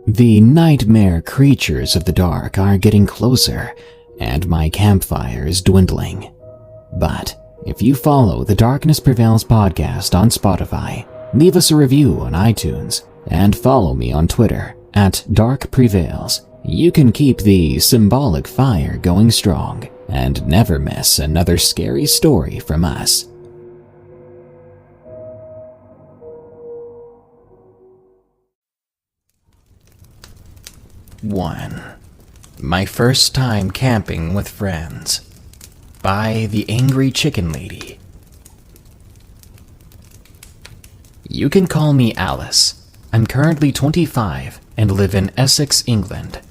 The nightmare creatures of the dark are getting closer, and my campfire is dwindling. But if you follow the Darkness Prevails podcast on Spotify, leave us a review on iTunes, and follow me on Twitter @DarkPrevails, you can keep the symbolic fire going strong and never miss another scary story from us. One. My first time camping with friends, by the Angry Chicken Lady. You can call me Alice. I'm currently 25 and live in Essex, England.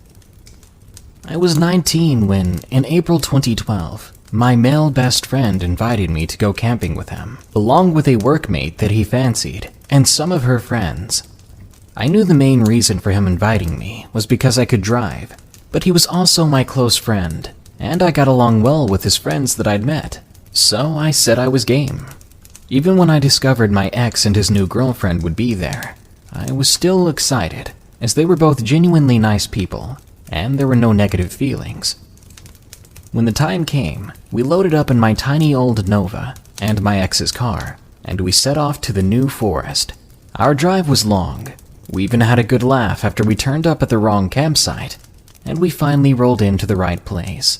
I was 19 when, in April 2012, my male best friend invited me to go camping with him, along with a workmate that he fancied, and some of her friends. I knew the main reason for him inviting me was because I could drive, but he was also my close friend, and I got along well with his friends that I'd met, so I said I was game. Even when I discovered my ex and his new girlfriend would be there, I was still excited, as they were both genuinely nice people, and there were no negative feelings. When the time came, we loaded up in my tiny old Nova and my ex's car, and we set off to the New Forest. Our drive was long. We even had a good laugh after we turned up at the wrong campsite, and we finally rolled into the right place.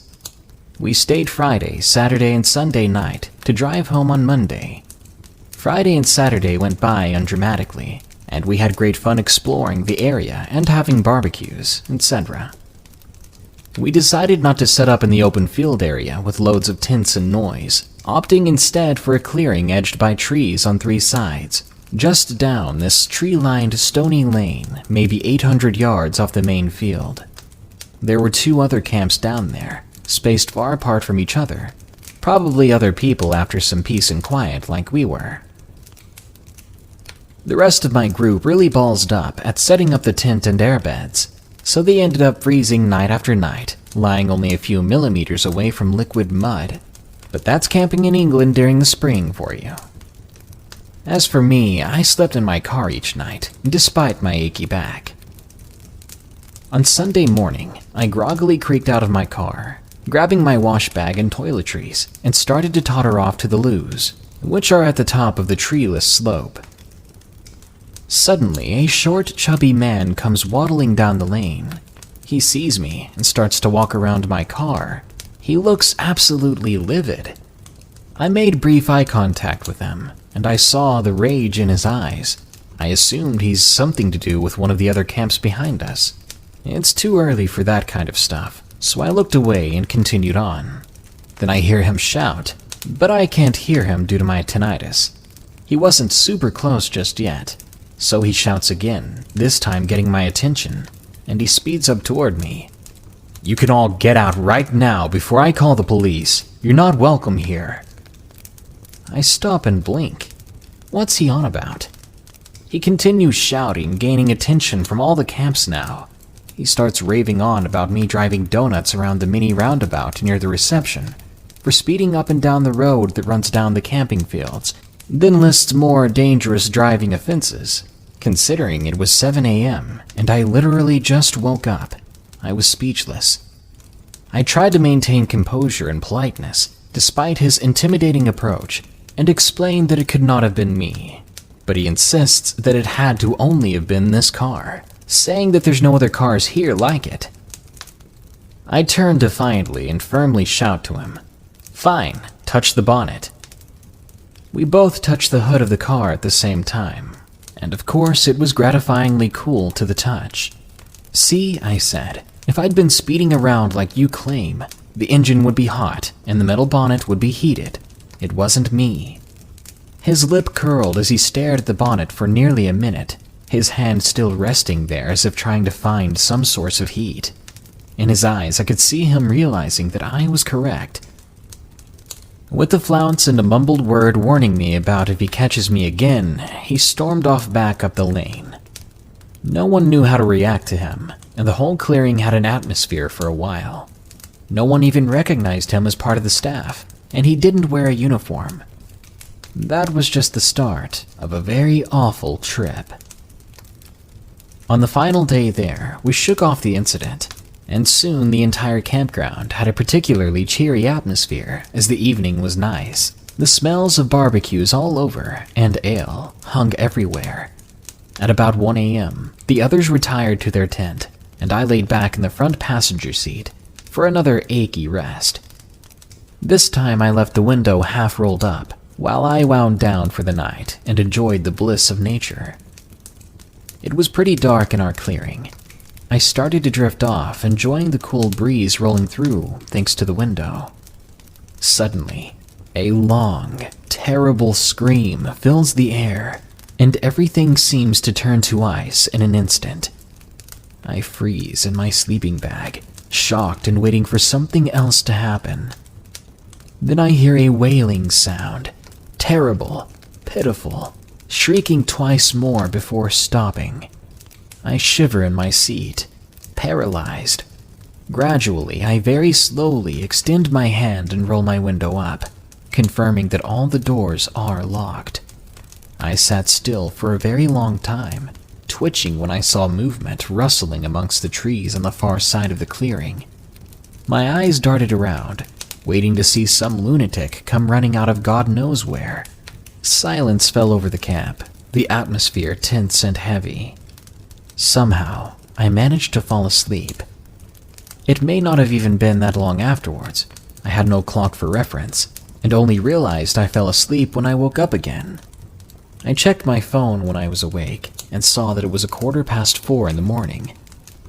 We stayed Friday, Saturday, and Sunday night to drive home on Monday. Friday and Saturday went by undramatically, and we had great fun exploring the area and having barbecues, etc. We decided not to set up in the open field area with loads of tents and noise, opting instead for a clearing edged by trees on 3 sides, just down this tree-lined stony lane, maybe 800 yards off the main field. There were 2 other camps down there, spaced far apart from each other, probably other people after some peace and quiet like we were. The rest of my group really ballsed up at setting up the tent and airbeds, so they ended up freezing night after night, lying only a few millimeters away from liquid mud. But that's camping in England during the spring for you. As for me, I slept in my car each night, despite my achy back. On Sunday morning, I groggily creaked out of my car, grabbing my wash bag and toiletries, and started to totter off to the loos, which are at the top of the treeless slope. Suddenly, a short, chubby man comes waddling down the lane. He sees me and starts to walk around my car. He looks absolutely livid. I made brief eye contact with him, and I saw the rage in his eyes. I assumed he's something to do with one of the other camps behind us. It's too early for that kind of stuff, so I looked away and continued on. Then I hear him shout, but I can't hear him due to my tinnitus. He wasn't super close just yet, so he shouts again, this time getting my attention, and he speeds up toward me. "You can all get out right now before I call the police. You're not welcome here." I stop and blink. What's he on about? He continues shouting, gaining attention from all the camps now. He starts raving on about me driving donuts around the mini roundabout near the reception, for speeding up and down the road that runs down the camping fields, then lists more dangerous driving offenses. Considering it was 7 a.m. and I literally just woke up, I was speechless. I tried to maintain composure and politeness, despite his intimidating approach, and explained that it could not have been me. But he insists that it had to only have been this car, saying that there's no other cars here like it. I turn defiantly and firmly shout to him, "Fine, touch the bonnet." We both touched the hood of the car at the same time, and of course it was gratifyingly cool to the touch. "See," I said, "if I'd been speeding around like you claim, the engine would be hot and the metal bonnet would be heated. It wasn't me." His lip curled as he stared at the bonnet for nearly a minute, his hand still resting there as if trying to find some source of heat. In his eyes, I could see him realizing that I was correct. With a flounce and a mumbled word warning me about if he catches me again, he stormed off back up the lane. No one knew how to react to him, and the whole clearing had an atmosphere for a while. No one even recognized him as part of the staff, and he didn't wear a uniform. That was just the start of a very awful trip. On the final day there, we shook off the incident, and soon the entire campground had a particularly cheery atmosphere as the evening was nice. The smells of barbecues all over and ale hung everywhere. At about 1 a.m., the others retired to their tent, and I laid back in the front passenger seat for another achy rest. This time I left the window half rolled up while I wound down for the night and enjoyed the bliss of nature. It was pretty dark in our clearing. I started to drift off, enjoying the cool breeze rolling through thanks to the window. Suddenly, a long, terrible scream fills the air, and everything seems to turn to ice in an instant. I freeze in my sleeping bag, shocked and waiting for something else to happen. Then I hear a wailing sound, terrible, pitiful, shrieking twice more before stopping. I shiver in my seat, paralyzed. Gradually, I very slowly extend my hand and roll my window up, confirming that all the doors are locked. I sat still for a very long time, twitching when I saw movement rustling amongst the trees on the far side of the clearing. My eyes darted around, waiting to see some lunatic come running out of God knows where. Silence fell over the camp, the atmosphere tense and heavy. Somehow, I managed to fall asleep. It may not have even been that long afterwards. I had no clock for reference, and only realized I fell asleep when I woke up again. I checked my phone when I was awake and saw that it was 4:15 in the morning.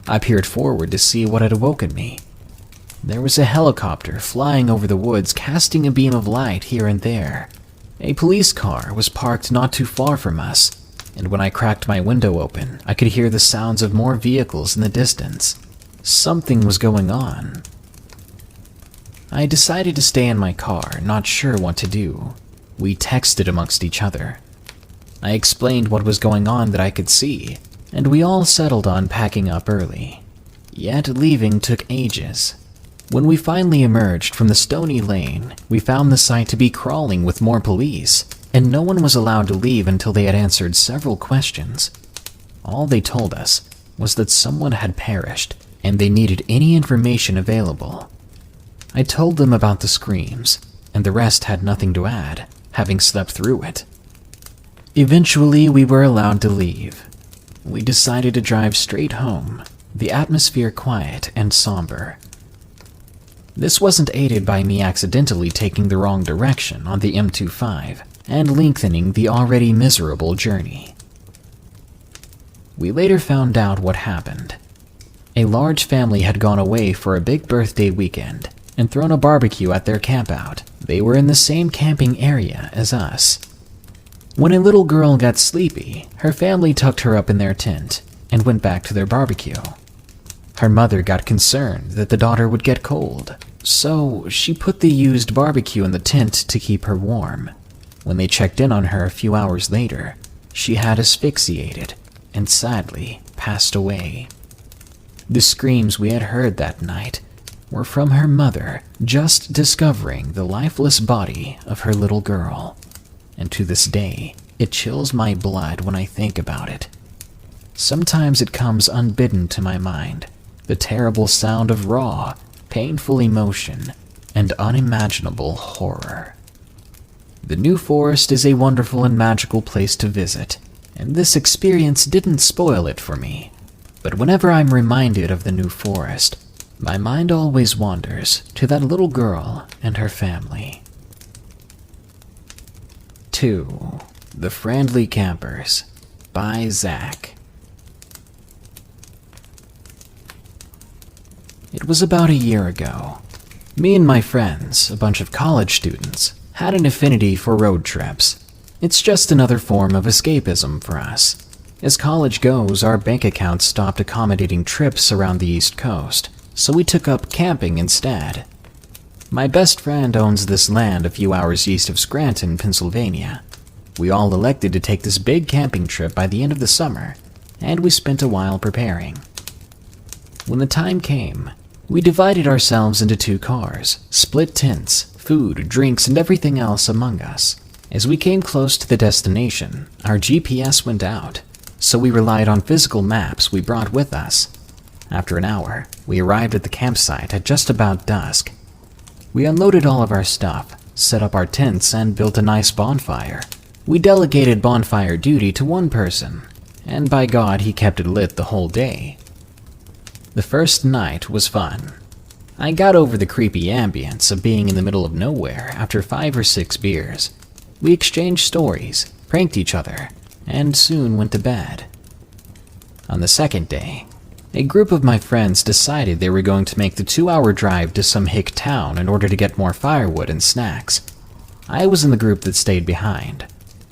I peered forward to see what had awoken me. There was a helicopter flying over the woods, casting a beam of light here and there. A police car was parked not too far from us, and when I cracked my window open, I could hear the sounds of more vehicles in the distance. Something was going on. I decided to stay in my car, not sure what to do. We texted amongst each other. I explained what was going on that I could see, and we all settled on packing up early. Yet leaving took ages. When we finally emerged from the stony lane, we found the site to be crawling with more police, and no one was allowed to leave until they had answered several questions. All they told us was that someone had perished, and they needed any information available. I told them about the screams, and the rest had nothing to add, having slept through it. Eventually, we were allowed to leave. We decided to drive straight home, the atmosphere quiet and somber. This wasn't aided by me accidentally taking the wrong direction on the M25 and lengthening the already miserable journey. We later found out what happened. A large family had gone away for a big birthday weekend and thrown a barbecue at their campout. They were in the same camping area as us. When a little girl got sleepy, her family tucked her up in their tent and went back to their barbecue. Her mother got concerned that the daughter would get cold, so she put the used barbecue in the tent to keep her warm. When they checked in on her a few hours later, she had asphyxiated and sadly passed away. The screams we had heard that night were from her mother just discovering the lifeless body of her little girl. And to this day, it chills my blood when I think about it. Sometimes it comes unbidden to my mind, the terrible sound of raw, painful emotion and unimaginable horror. The New Forest is a wonderful and magical place to visit, and this experience didn't spoil it for me. But whenever I'm reminded of the New Forest, my mind always wanders to that little girl and her family. 2. The Friendly Campers by Zach. It was about a year ago. Me and my friends, a bunch of college students, had an affinity for road trips. It's just another form of escapism for us. As college goes, our bank accounts stopped accommodating trips around the East Coast, so we took up camping instead. My best friend owns this land a few hours east of Scranton, Pennsylvania. We all elected to take this big camping trip by the end of the summer, and we spent a while preparing. When the time came, we divided ourselves into 2 cars, split tents, food, drinks, and everything else among us. As we came close to the destination, our GPS went out, so we relied on physical maps we brought with us. After an hour, we arrived at the campsite at just about dusk. We unloaded all of our stuff, set up our tents, and built a nice bonfire. We delegated bonfire duty to one person, and by God, he kept it lit the whole day. The first night was fun. I got over the creepy ambience of being in the middle of nowhere after 5 or 6 beers. We exchanged stories, pranked each other, and soon went to bed. On the second day, a group of my friends decided they were going to make the 2-hour drive to some hick town in order to get more firewood and snacks. I was in the group that stayed behind.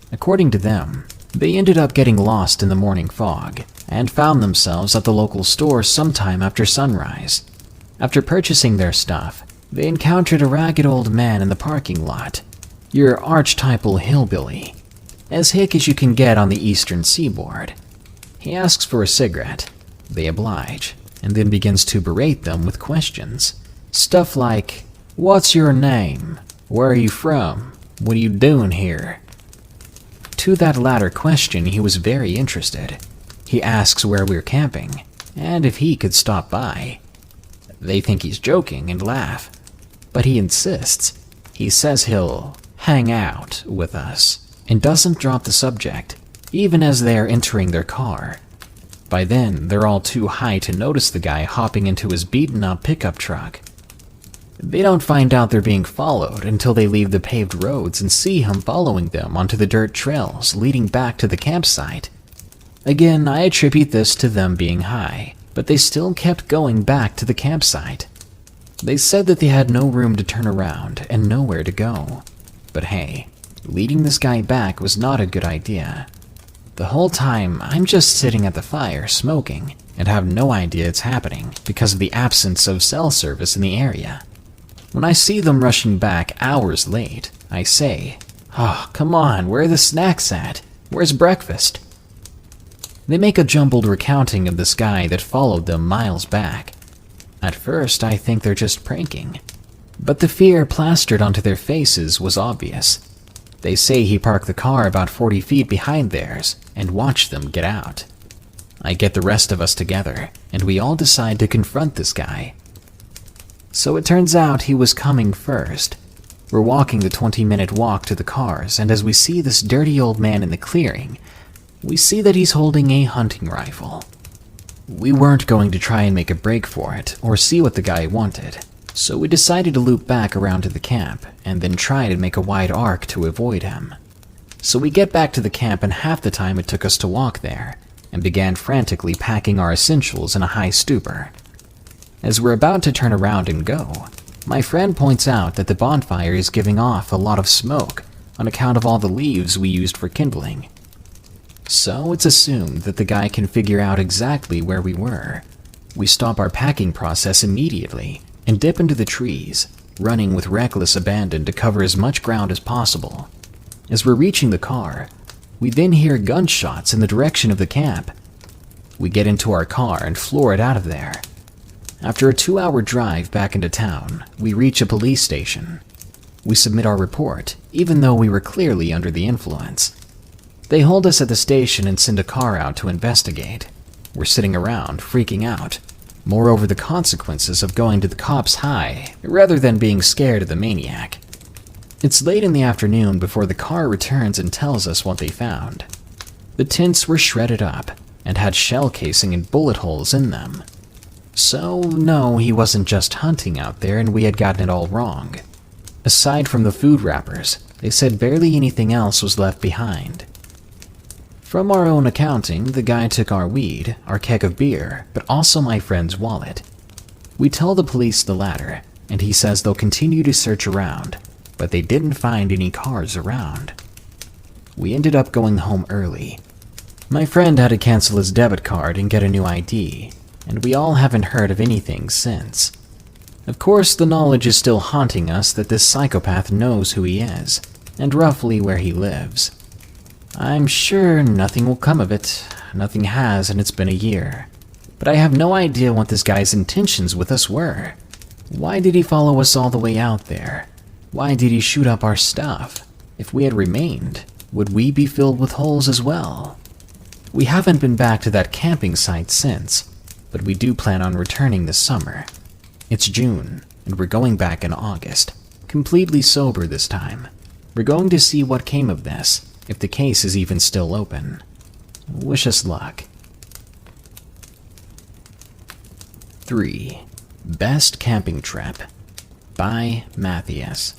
According to them, they ended up getting lost in the morning fog and found themselves at the local store sometime after sunrise. After purchasing their stuff, they encountered a ragged old man in the parking lot, your archetypal hillbilly, as hick as you can get on the eastern seaboard. He asks for a cigarette. They oblige, and then begins to berate them with questions. Stuff like, "What's your name? Where are you from? What are you doing here?" To that latter question, he was very interested. He asks where we're camping, and if he could stop by. They think he's joking and laugh, but he insists. He says he'll hang out with us, and doesn't drop the subject, even as they're entering their car. By then, they're all too high to notice the guy hopping into his beaten-up pickup truck. They don't find out they're being followed until they leave the paved roads and see him following them onto the dirt trails leading back to the campsite. Again, I attribute this to them being high, but they still kept going back to the campsite. They said that they had no room to turn around and nowhere to go. But hey, leading this guy back was not a good idea. The whole time, I'm just sitting at the fire smoking and have no idea it's happening because of the absence of cell service in the area. When I see them rushing back hours late, I say, "Oh, come on, where are the snacks at? Where's breakfast?" They make a jumbled recounting of this guy that followed them miles back. At first, I think they're just pranking, but the fear plastered onto their faces was obvious. They say he parked the car about 40 feet behind theirs and watched them get out. I get the rest of us together, and we all decide to confront this guy. So it turns out he was coming first. We're walking the 20-minute walk to the cars, and as we see this dirty old man in the clearing, we see that he's holding a hunting rifle. We weren't going to try and make a break for it or see what the guy wanted, so we decided to loop back around to the camp and then try to make a wide arc to avoid him. So we get back to the camp in half the time it took us to walk there, and began frantically packing our essentials in a high stupor. As we're about to turn around and go, my friend points out that the bonfire is giving off a lot of smoke on account of all the leaves we used for kindling. So it's assumed that the guy can figure out exactly where we were. We stop our packing process immediately and dip into the trees, running with reckless abandon to cover as much ground as possible. As we're reaching the car, we then hear gunshots in the direction of the camp. We get into our car and floor it out of there. After a 2-hour drive back into town, we reach a police station. We submit our report, even though we were clearly under the influence. They hold us at the station and send a car out to investigate. We're sitting around, freaking out. More over the consequences of going to the cops high, rather than being scared of the maniac. It's late in the afternoon before the car returns and tells us what they found. The tents were shredded up, and had shell casing and bullet holes in them. So, no, he wasn't just hunting out there and we had gotten it all wrong. Aside from the food wrappers, they said barely anything else was left behind. From our own accounting, the guy took our weed, our keg of beer, but also my friend's wallet. We tell the police the latter, and he says they'll continue to search around, but they didn't find any cars around. We ended up going home early. My friend had to cancel his debit card and get a new ID, and we all haven't heard of anything since. Of course, the knowledge is still haunting us that this psychopath knows who he is, and roughly where he lives. I'm sure nothing will come of it. Nothing has, and it's been a year. But I have no idea what this guy's intentions with us were. Why did he follow us all the way out there? Why did he shoot up our stuff? If we had remained, would we be filled with holes as well? We haven't been back to that camping site since, but we do plan on returning this summer. It's June, and we're going back in August, completely sober this time. We're going to see what came of this, if the case is even still open. Wish us luck. 3. Best Camping Trip by Matthias.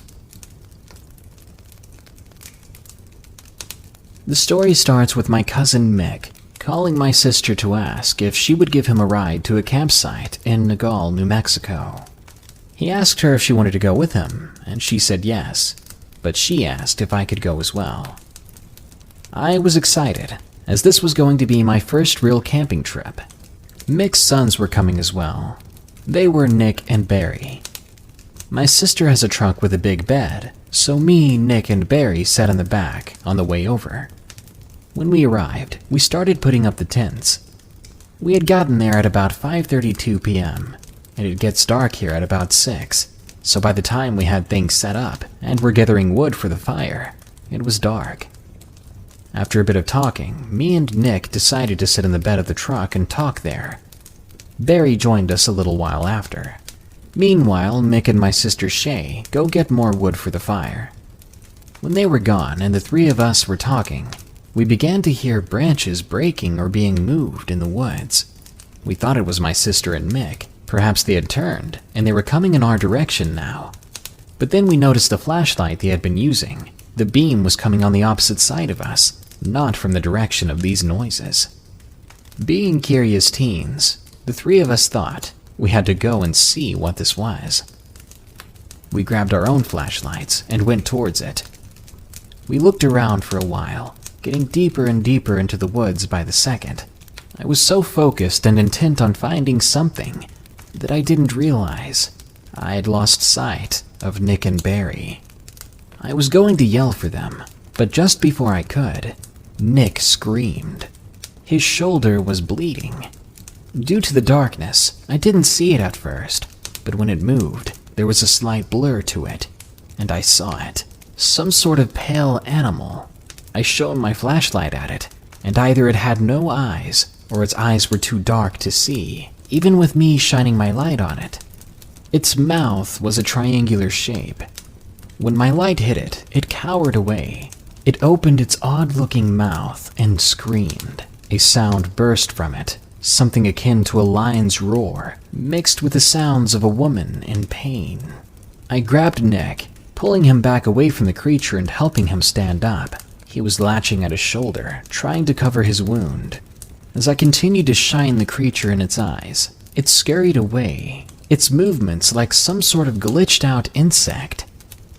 The story starts with my cousin Mick calling my sister to ask if she would give him a ride to a campsite in Nagal, New Mexico. He asked her if she wanted to go with him, and she said yes, but she asked if I could go as well. I was excited, as this was going to be my first real camping trip. Mick's sons were coming as well. They were Nick and Barry. My sister has a truck with a big bed, so me, Nick, and Barry sat in the back on the way over. When we arrived, we started putting up the tents. We had gotten there at about 5:32 p.m., and it gets dark here at about 6, so by the time we had things set up and were gathering wood for the fire, it was dark. After a bit of talking, me and Nick decided to sit in the bed of the truck and talk there. Barry joined us a little while after. Meanwhile, Mick and my sister Shay go get more wood for the fire. When they were gone and the three of us were talking, we began to hear branches breaking or being moved in the woods. We thought it was my sister and Mick. Perhaps they had turned, and they were coming in our direction now. But then we noticed the flashlight they had been using. The beam was coming on the opposite side of us, not from the direction of these noises. Being curious teens, the three of us thought we had to go and see what this was. We grabbed our own flashlights and went towards it. We looked around for a while, getting deeper and deeper into the woods by the second. I was so focused and intent on finding something that I didn't realize I had lost sight of Nick and Barry. I was going to yell for them, but just before I could, Nick screamed. His shoulder was bleeding. Due to the darkness, I didn't see it at first, but when it moved, there was a slight blur to it, and I saw it. Some sort of pale animal. I shone my flashlight at it, and either it had no eyes, or its eyes were too dark to see, even with me shining my light on it. Its mouth was a triangular shape. When my light hit it, it cowered away. It opened its odd-looking mouth and screamed. A sound burst from it, something akin to a lion's roar, mixed with the sounds of a woman in pain. I grabbed Nick, pulling him back away from the creature and helping him stand up. He was latching at his shoulder, trying to cover his wound. As I continued to shine the creature in its eyes, it scurried away, its movements like some sort of glitched-out insect.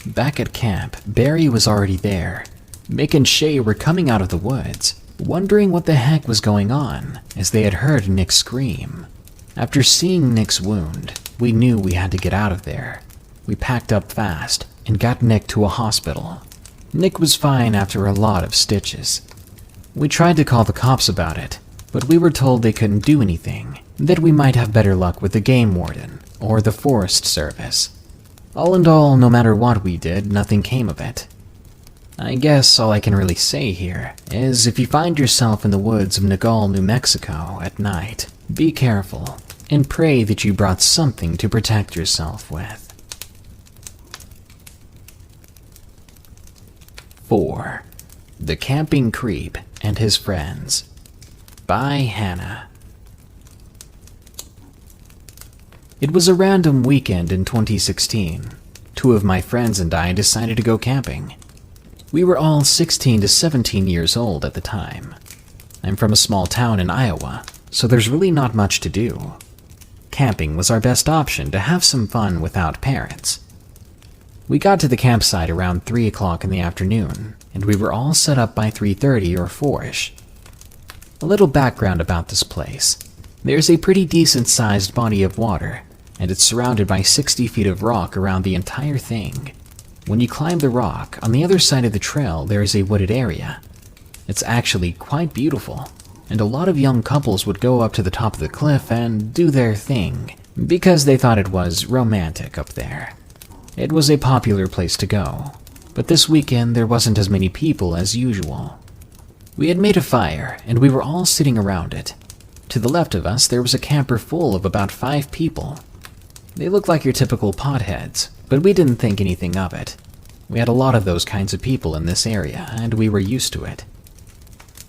Back at camp, Barry was already there. Mick and Shay were coming out of the woods, wondering what the heck was going on, as they had heard Nick scream. After seeing Nick's wound, we knew we had to get out of there. We packed up fast and got Nick to a hospital. Nick was fine after a lot of stitches. We tried to call the cops about it, but we were told they couldn't do anything, that we might have better luck with the game warden or the Forest Service. All in all, no matter what we did, nothing came of it. I guess all I can really say here is if you find yourself in the woods of Nagal, New Mexico at night, be careful and pray that you brought something to protect yourself with. 4. The Camping Creep and His Friends by Hannah. It was a random weekend in 2016. 2 of my friends and I decided to go camping. We were all 16 to 17 years old at the time. I'm from a small town in Iowa, so there's really not much to do. Camping was our best option to have some fun without parents. We got to the campsite around 3 o'clock in the afternoon, and we were all set up by 3:30 or 4-ish. A little background about this place. There's a pretty decent-sized body of water, and it's surrounded by 60 feet of rock around the entire thing. When you climb the rock, on the other side of the trail there is a wooded area. It's actually quite beautiful, and a lot of young couples would go up to the top of the cliff and do their thing, because they thought it was romantic up there. It was a popular place to go, but this weekend there wasn't as many people as usual. We had made a fire, and we were all sitting around it. To the left of us, there was a camper full of about 5 people. They looked like your typical potheads, but we didn't think anything of it. We had a lot of those kinds of people in this area, and we were used to it.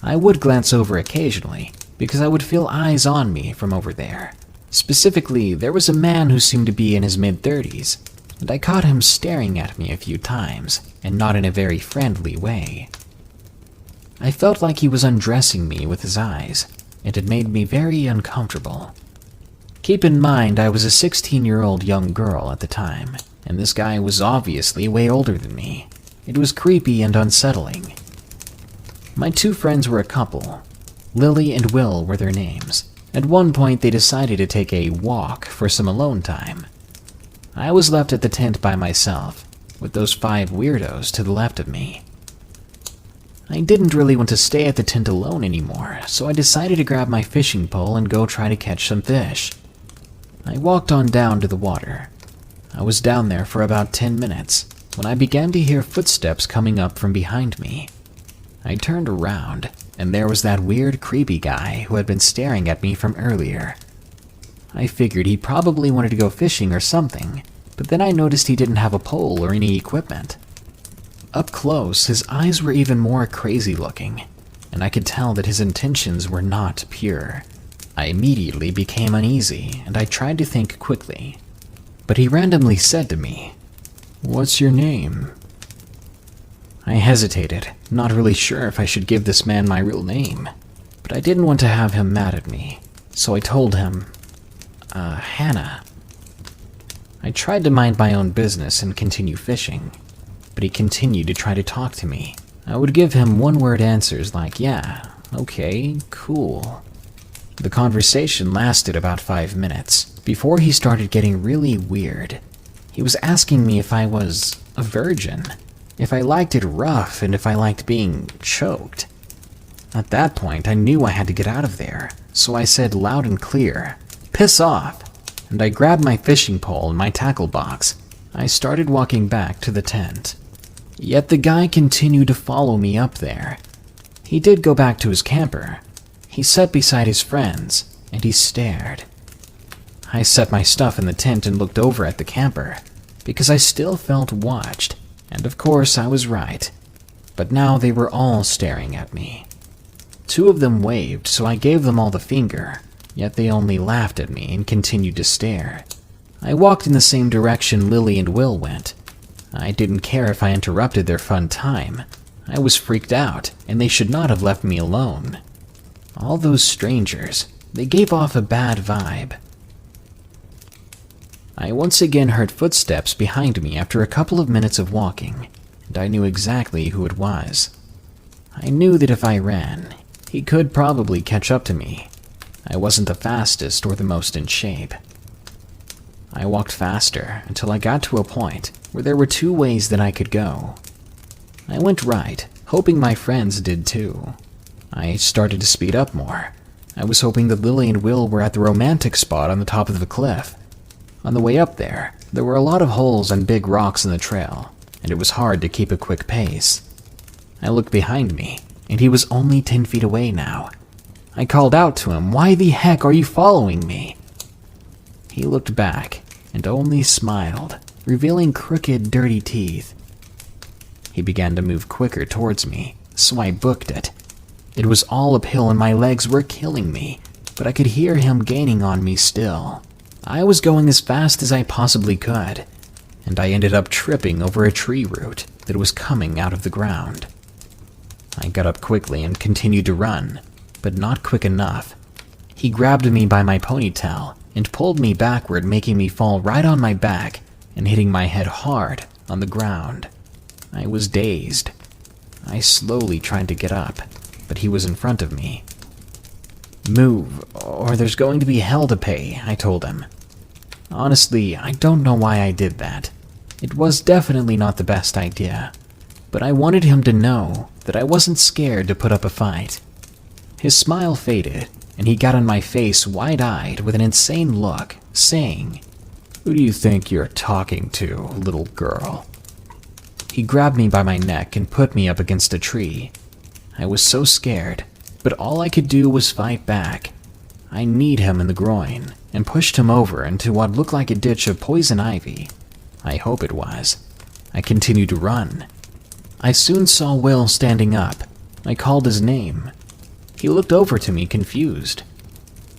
I would glance over occasionally, because I would feel eyes on me from over there. Specifically, there was a man who seemed to be in his mid-30s, and I caught him staring at me a few times, and not in a very friendly way. I felt like he was undressing me with his eyes, and it made me very uncomfortable. Keep in mind, I was a 16-year-old young girl at the time, and this guy was obviously way older than me. It was creepy and unsettling. My 2 friends were a couple. Lily and Will were their names. At one point, they decided to take a walk for some alone time. I was left at the tent by myself, with those 5 weirdos to the left of me. I didn't really want to stay at the tent alone anymore, so I decided to grab my fishing pole and go try to catch some fish. I walked on down to the water. I was down there for about 10 minutes when I began to hear footsteps coming up from behind me. I turned around, and there was that weird, creepy guy who had been staring at me from earlier. I figured he probably wanted to go fishing or something, but then I noticed he didn't have a pole or any equipment. Up close, his eyes were even more crazy looking, and I could tell that his intentions were not pure. I immediately became uneasy, and I tried to think quickly. But he randomly said to me, "What's your name?" I hesitated, not really sure if I should give this man my real name, but I didn't want to have him mad at me, so I told him, Hannah. I tried to mind my own business and continue fishing, but he continued to try to talk to me. I would give him one-word answers like, yeah, okay, cool. The conversation lasted about 5 minutes, before he started getting really weird. He was asking me if I was a virgin, if I liked it rough, and if I liked being choked. At that point, I knew I had to get out of there, so I said loud and clear, "Piss off!" And I grabbed my fishing pole and my tackle box. I started walking back to the tent. Yet the guy continued to follow me up there. He did go back to his camper. He sat beside his friends, and he stared. I set my stuff in the tent and looked over at the camper, because I still felt watched, and of course I was right. But now they were all staring at me. 2 of them waved, so I gave them all the finger, yet they only laughed at me and continued to stare. I walked in the same direction Lily and Will went. I didn't care if I interrupted their fun time. I was freaked out, and they should not have left me alone. All those strangers, they gave off a bad vibe. I once again heard footsteps behind me after a couple of minutes of walking, and I knew exactly who it was. I knew that if I ran, he could probably catch up to me. I wasn't the fastest or the most in shape. I walked faster until I got to a point where there were 2 ways that I could go. I went right, hoping my friends did too. I started to speed up more. I was hoping that Lily and Will were at the romantic spot on the top of the cliff. On the way up there were a lot of holes and big rocks in the trail, and it was hard to keep a quick pace. I looked behind me, and he was only 10 feet away now. I called out to him, "Why the heck are you following me?" He looked back and only smiled, revealing crooked, dirty teeth. He began to move quicker towards me, so I booked it. It was all uphill and my legs were killing me, but I could hear him gaining on me still. I was going as fast as I possibly could, and I ended up tripping over a tree root that was coming out of the ground. I got up quickly and continued to run, but not quick enough. He grabbed me by my ponytail and pulled me backward, making me fall right on my back and hitting my head hard on the ground. I was dazed. I slowly tried to get up, but he was in front of me. "Move, or there's going to be hell to pay," I told him. Honestly, I don't know why I did that. It was definitely not the best idea, but I wanted him to know that I wasn't scared to put up a fight. His smile faded, and he got on my face wide-eyed with an insane look, saying, "Who do you think you're talking to, little girl?" He grabbed me by my neck and put me up against a tree. I was so scared, but all I could do was fight back. I kneed him in the groin and pushed him over into what looked like a ditch of poison ivy. I hope it was. I continued to run. I soon saw Will standing up. I called his name. He looked over to me confused.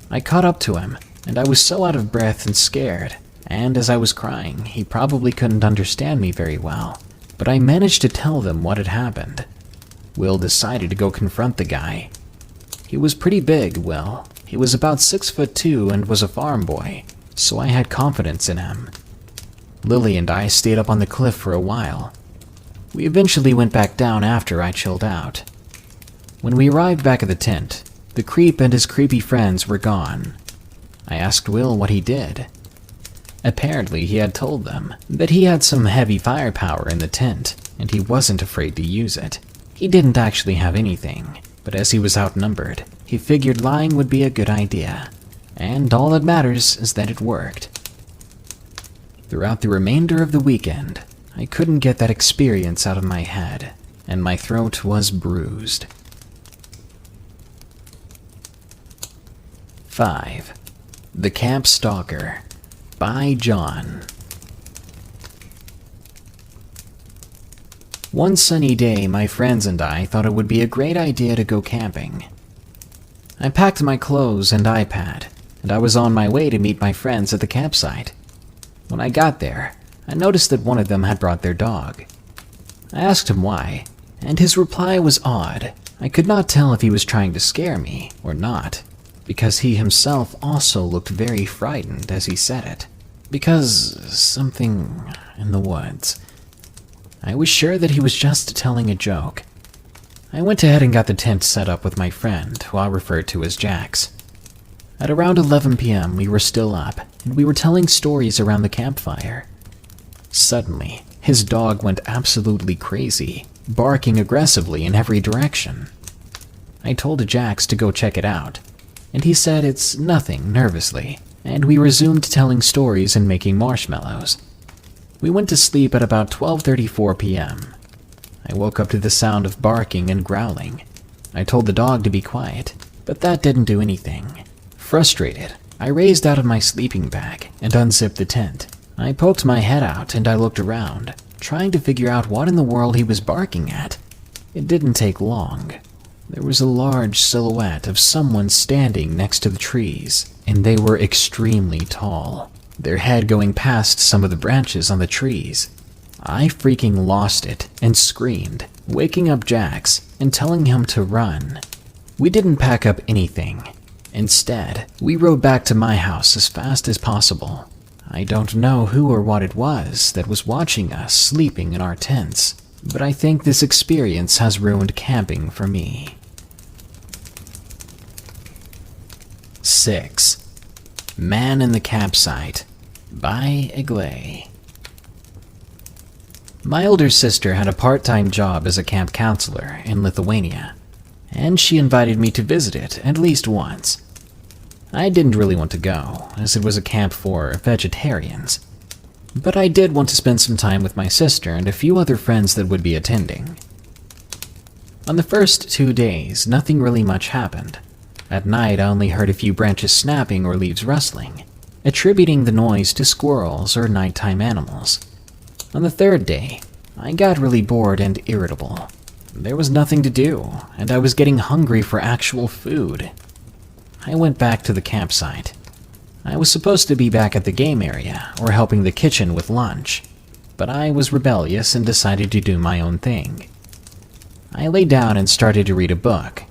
I caught up to him, and I was so out of breath and scared, and as I was crying, he probably couldn't understand me very well, but I managed to tell them what had happened. Will decided to go confront the guy. He was pretty big, Will. He was about 6'2" and was a farm boy, so I had confidence in him. Lily and I stayed up on the cliff for a while. We eventually went back down after I chilled out. When we arrived back at the tent, the creep and his creepy friends were gone. I asked Will what he did. Apparently, he had told them that he had some heavy firepower in the tent, and he wasn't afraid to use it. He didn't actually have anything, but as he was outnumbered, he figured lying would be a good idea. And all that matters is that it worked. Throughout the remainder of the weekend, I couldn't get that experience out of my head, and my throat was bruised. 5. The Camp Stalker by John. One sunny day, my friends and I thought it would be a great idea to go camping. I packed my clothes and iPad, and I was on my way to meet my friends at the campsite. When I got there, I noticed that one of them had brought their dog. I asked him why, and his reply was odd. I could not tell if he was trying to scare me or not, because he himself also looked very frightened as he said it. Because something in the woods. I was sure that he was just telling a joke. I went ahead and got the tent set up with my friend, who I'll refer to as Jax. At around 11 p.m., we were still up, and we were telling stories around the campfire. Suddenly, his dog went absolutely crazy, barking aggressively in every direction. I told Jax to go check it out, and he said it's nothing nervously, and we resumed telling stories and making marshmallows. We went to sleep at about 12:34 p.m. I woke up to the sound of barking and growling. I told the dog to be quiet, but that didn't do anything. Frustrated, I raised out of my sleeping bag and unzipped the tent. I poked my head out and I looked around, trying to figure out what in the world he was barking at. It didn't take long. There was a large silhouette of someone standing next to the trees, and they were extremely tall, their head going past some of the branches on the trees. I freaking lost it and screamed, waking up Jax and telling him to run. We didn't pack up anything. Instead, we rode back to my house as fast as possible. I don't know who or what it was that was watching us sleeping in our tents, but I think this experience has ruined camping for me. 6. Man in the Campsite by Eglay. My older sister had a part-time job as a camp counselor in Lithuania, and she invited me to visit it at least once. I didn't really want to go, as it was a camp for vegetarians, but I did want to spend some time with my sister and a few other friends that would be attending. On the first 2 days, nothing really much happened. At night, I only heard a few branches snapping or leaves rustling, attributing the noise to squirrels or nighttime animals. On the 3rd day, I got really bored and irritable. There was nothing to do, and I was getting hungry for actual food. I went back to the campsite. I was supposed to be back at the game area or helping the kitchen with lunch, but I was rebellious and decided to do my own thing. I lay down and started to read a book.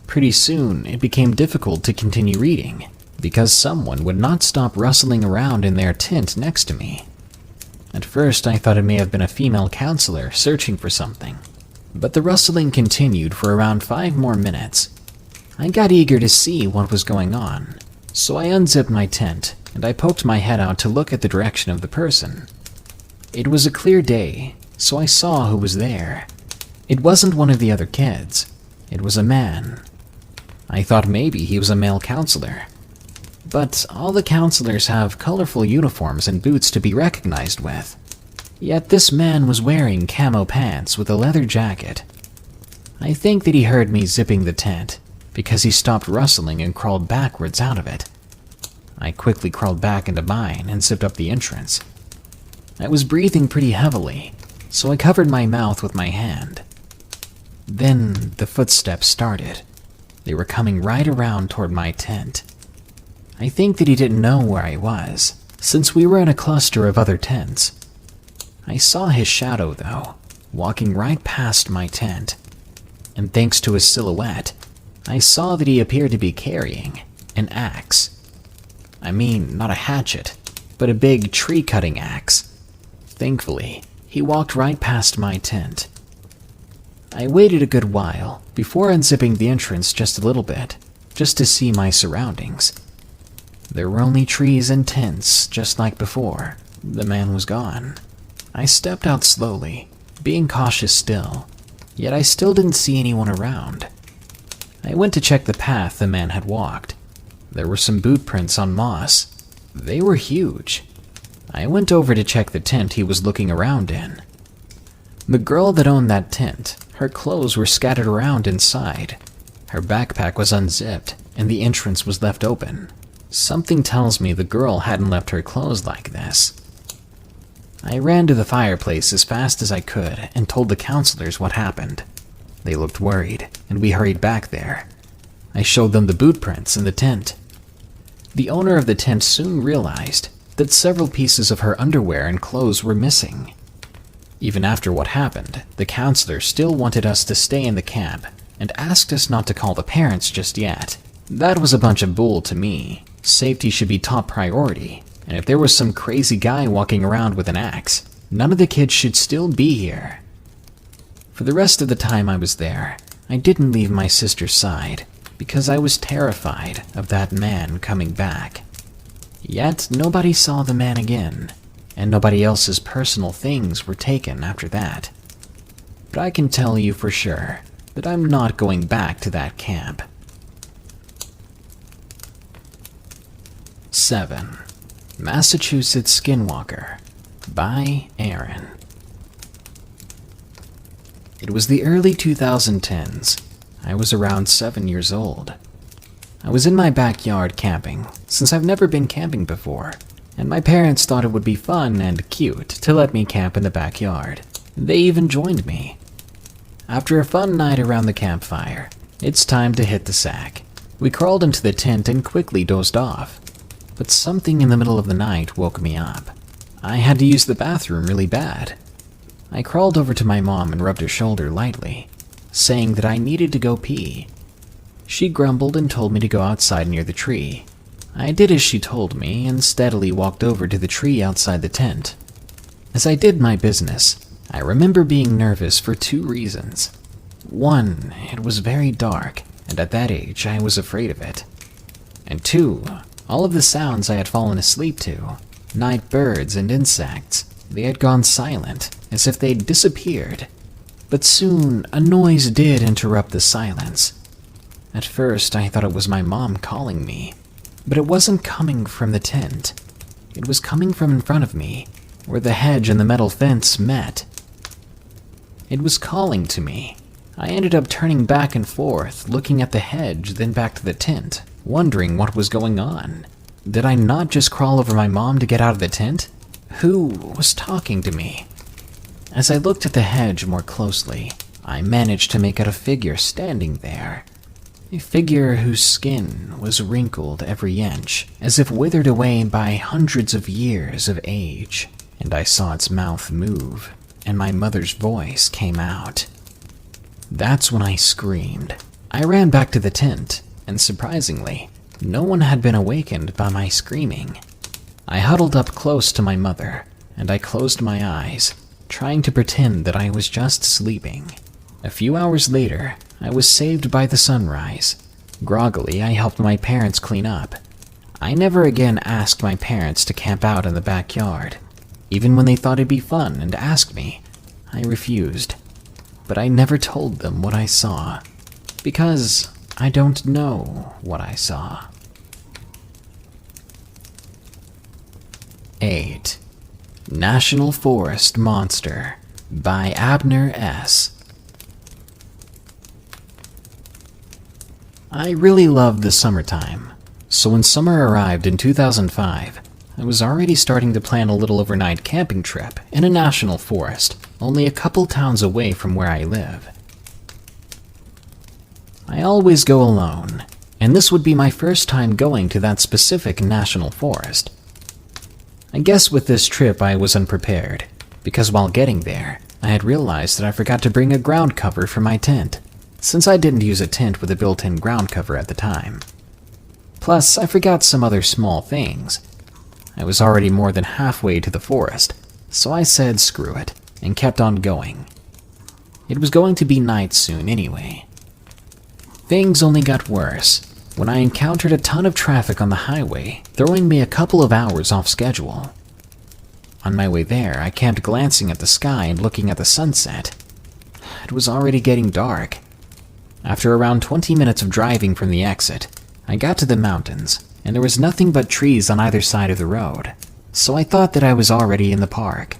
Pretty soon, it became difficult to continue reading because someone would not stop rustling around in their tent next to me. At first, I thought it may have been a female counselor searching for something, but the rustling continued for around 5 more minutes. I got eager to see what was going on, so I unzipped my tent and I poked my head out to look at the direction of the person. It was a clear day, so I saw who was there. It wasn't one of the other kids. It was a man. I thought maybe he was a male counselor. But all the counselors have colorful uniforms and boots to be recognized with. Yet this man was wearing camo pants with a leather jacket. I think that he heard me zipping the tent because he stopped rustling and crawled backwards out of it. I quickly crawled back into mine and zipped up the entrance. I was breathing pretty heavily, so I covered my mouth with my hand. Then the footsteps started. They were coming right around toward my tent. I think that he didn't know where I was, since we were in a cluster of other tents. I saw his shadow, though, walking right past my tent. And thanks to his silhouette, I saw that he appeared to be carrying an axe. I mean, not a hatchet, but a big tree-cutting axe. Thankfully, he walked right past my tent. I waited a good while before unzipping the entrance just a little bit, just to see my surroundings. There were only trees and tents, just like before. The man was gone. I stepped out slowly, being cautious still, yet I still didn't see anyone around. I went to check the path the man had walked. There were some boot prints on moss. They were huge. I went over to check the tent he was looking around in. The girl that owned that tent, her clothes were scattered around inside. Her backpack was unzipped, and the entrance was left open. Something tells me the girl hadn't left her clothes like this. I ran to the fireplace as fast as I could and told the counselors what happened. They looked worried, and we hurried back there. I showed them the boot prints in the tent. The owner of the tent soon realized that several pieces of her underwear and clothes were missing. Even after what happened, the counselor still wanted us to stay in the camp and asked us not to call the parents just yet. That was a bunch of bull to me. Safety should be top priority, and if there was some crazy guy walking around with an axe, none of the kids should still be here. For the rest of the time I was there, I didn't leave my sister's side because I was terrified of that man coming back. Yet nobody saw the man again, and nobody else's personal things were taken after that. But I can tell you for sure that I'm not going back to that camp. 7. Massachusetts Skinwalker by Aaron. It was the early 2010s. I was around 7 years old. I was in my backyard camping, since I've never been camping before, and my parents thought it would be fun and cute to let me camp in the backyard. They even joined me. After a fun night around the campfire, it's time to hit the sack. We crawled into the tent and quickly dozed off. But something in the middle of the night woke me up. I had to use the bathroom really bad. I crawled over to my mom and rubbed her shoulder lightly, saying that I needed to go pee. She grumbled and told me to go outside near the tree. I did as she told me and steadily walked over to the tree outside the tent. As I did my business, I remember being nervous for 2 reasons. 1, it was very dark, and at that age I was afraid of it. And 2, all of the sounds I had fallen asleep to, night birds and insects, they had gone silent, as if they'd disappeared. But soon, a noise did interrupt the silence. At first, I thought it was my mom calling me, but it wasn't coming from the tent. It was coming from in front of me, where the hedge and the metal fence met. It was calling to me. I ended up turning back and forth, looking at the hedge, then back to the tent, wondering what was going on. Did I not just crawl over my mom to get out of the tent? Who was talking to me? As I looked at the hedge more closely, I managed to make out a figure standing there. A figure whose skin was wrinkled every inch, as if withered away by hundreds of years of age. And I saw its mouth move, and my mother's voice came out. That's when I screamed. I ran back to the tent, and surprisingly, no one had been awakened by my screaming. I huddled up close to my mother, and I closed my eyes, trying to pretend that I was just sleeping. A few hours later, I was saved by the sunrise. Groggily, I helped my parents clean up. I never again asked my parents to camp out in the backyard. Even when they thought it'd be fun and asked me, I refused. But I never told them what I saw, because I don't know what I saw. 8. National Forest Monster by Abner S. I really loved the summertime, so when summer arrived in 2005, I was already starting to plan a little overnight camping trip in a national forest, only a couple towns away from where I live. I always go alone, and this would be my first time going to that specific national forest. I guess with this trip I was unprepared, because while getting there, I had realized that I forgot to bring a ground cover for my tent, since I didn't use a tent with a built-in ground cover at the time. Plus, I forgot some other small things. I was already more than halfway to the forest, so I said screw it, and kept on going. It was going to be night soon anyway. Things only got worse when I encountered a ton of traffic on the highway, throwing me a couple of hours off schedule. On my way there, I kept glancing at the sky and looking at the sunset. It was already getting dark. After around 20 minutes of driving from the exit, I got to the mountains, and there was nothing but trees on either side of the road, so I thought that I was already in the park.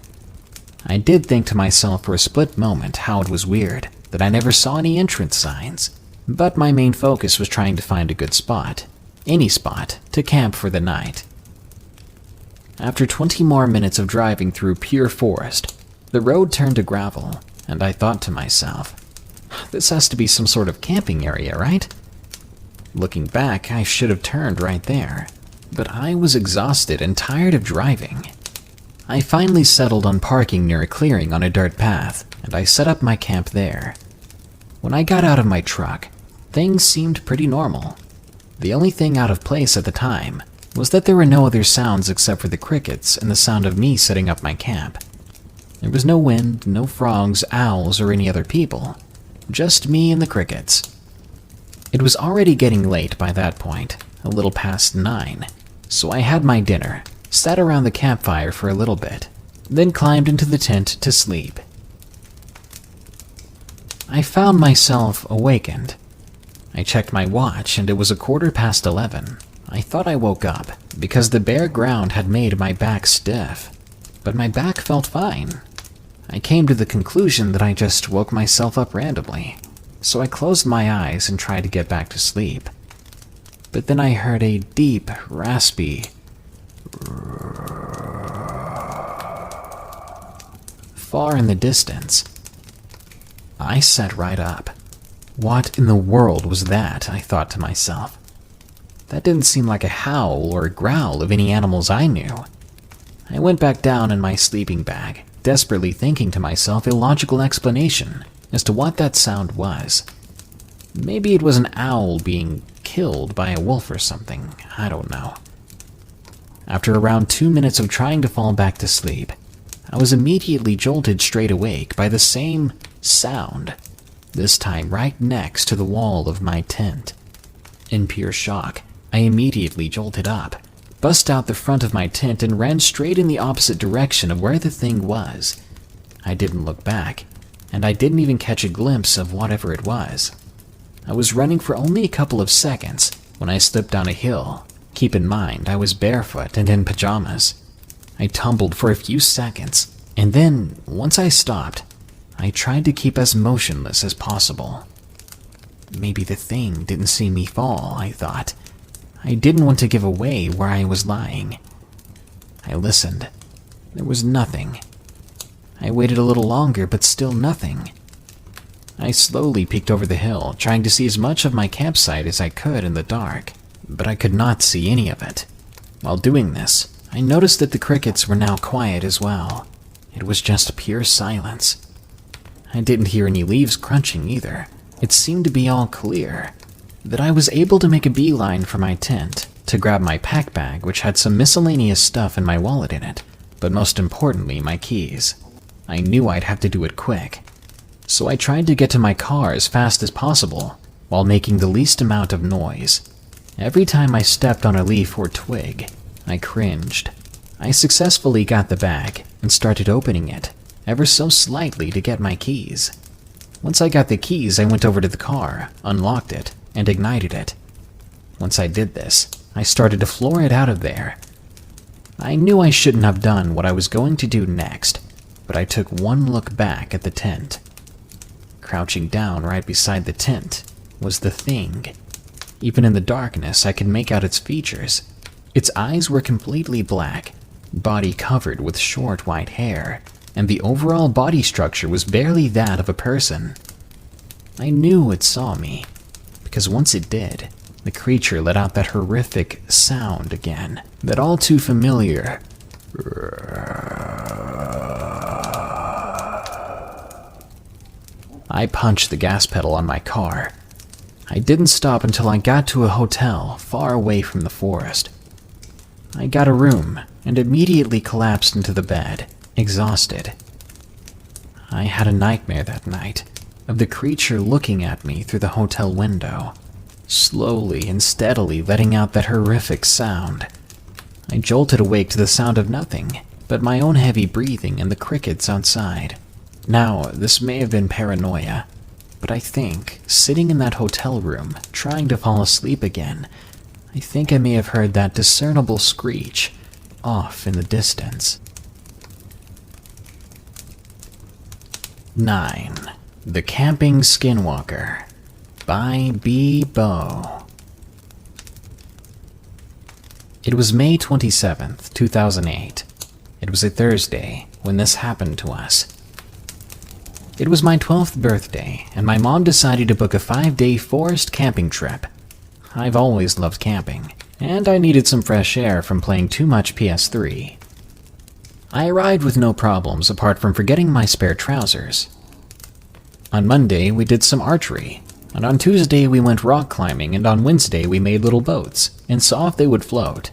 I did think to myself for a split moment how it was weird that I never saw any entrance signs, but my main focus was trying to find a good spot, any spot, to camp for the night. After 20 more minutes of driving through pure forest, the road turned to gravel, and I thought to myself, this has to be some sort of camping area, right? Looking back, I should have turned right there, but I was exhausted and tired of driving. I finally settled on parking near a clearing on a dirt path, and I set up my camp there. When I got out of my truck, things seemed pretty normal. The only thing out of place at the time was that there were no other sounds except for the crickets and the sound of me setting up my camp. There was no wind, no frogs, owls, or any other people. Just me and the crickets. It was already getting late by that point, a little past 9, so I had my dinner, sat around the campfire for a little bit, then climbed into the tent to sleep. I found myself awakened. I checked my watch and it was 11:15. I thought I woke up because the bare ground had made my back stiff, but my back felt fine. I came to the conclusion that I just woke myself up randomly, so I closed my eyes and tried to get back to sleep. But then I heard a deep, raspy far in the distance. I sat right up. What in the world was that? I thought to myself. That didn't seem like a howl or a growl of any animals I knew. I went back down in my sleeping bag, desperately thinking to myself a logical explanation as to what that sound was. Maybe it was an owl being killed by a wolf or something, I don't know. After around 2 minutes of trying to fall back to sleep, I was immediately jolted straight awake by the same sound, this time right next to the wall of my tent. In pure shock, I immediately jolted up, bust out the front of my tent and ran straight in the opposite direction of where the thing was. I didn't look back, and I didn't even catch a glimpse of whatever it was. I was running for only a couple of seconds when I slipped down a hill. Keep in mind, I was barefoot and in pajamas. I tumbled for a few seconds, and then, once I stopped, I tried to keep as motionless as possible. Maybe the thing didn't see me fall, I thought. I didn't want to give away where I was lying. I listened. There was nothing. I waited a little longer, but still nothing. I slowly peeked over the hill, trying to see as much of my campsite as I could in the dark, but I could not see any of it. While doing this, I noticed that the crickets were now quiet as well. It was just pure silence. I didn't hear any leaves crunching either. It seemed to be all clear. That I was able to make a beeline for my tent, to grab my pack bag, which had some miscellaneous stuff and my wallet in it, but most importantly, my keys. I knew I'd have to do it quick. So I tried to get to my car as fast as possible, while making the least amount of noise. Every time I stepped on a leaf or twig, I cringed. I successfully got the bag and started opening it, ever so slightly to get my keys. Once I got the keys, I went over to the car, unlocked it, and ignited it. Once I did this, I started to floor it out of there. I knew I shouldn't have done what I was going to do next, but I took one look back at the tent. Crouching down right beside the tent was the thing. Even in the darkness, I could make out its features. Its eyes were completely black, body covered with short white hair, and the overall body structure was barely that of a person. I knew it saw me, because once it did, the creature let out that horrific sound again, that all too familiar. I punched the gas pedal on my car. I didn't stop until I got to a hotel far away from the forest. I got a room and immediately collapsed into the bed, exhausted. I had a nightmare that night of the creature looking at me through the hotel window, slowly and steadily letting out that horrific sound. I jolted awake to the sound of nothing but my own heavy breathing and the crickets outside. Now, this may have been paranoia, but I think, sitting in that hotel room, trying to fall asleep again, I think I may have heard that discernible screech off in the distance. 9. The Camping Skinwalker by B. Bow. It was May 27th, 2008. It was a Thursday when this happened to us. It was my 12th birthday, and my mom decided to book a 5-day forest camping trip. I've always loved camping, and I needed some fresh air from playing too much PS3. I arrived with no problems apart from forgetting my spare trousers. On Monday, we did some archery, and on Tuesday we went rock climbing, and on Wednesday we made little boats and saw if they would float.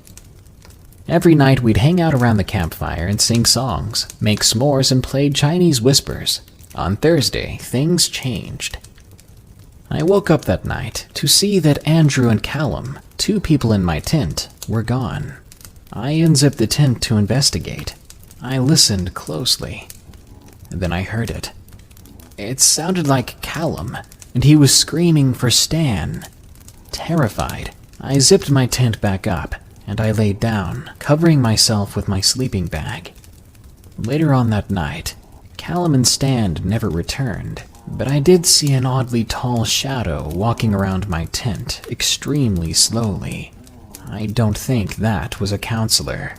Every night we'd hang out around the campfire and sing songs, make s'mores, and played Chinese whispers. On Thursday, things changed. I woke up that night to see that Andrew and Callum, 2 people in my tent, were gone. I unzipped the tent to investigate. I listened closely. And then I heard it. It sounded like Callum, and he was screaming for Stan. Terrified, I zipped my tent back up, and I laid down, covering myself with my sleeping bag. Later on that night, Callum and Stan never returned, but I did see an oddly tall shadow walking around my tent extremely slowly. I don't think that was a counselor.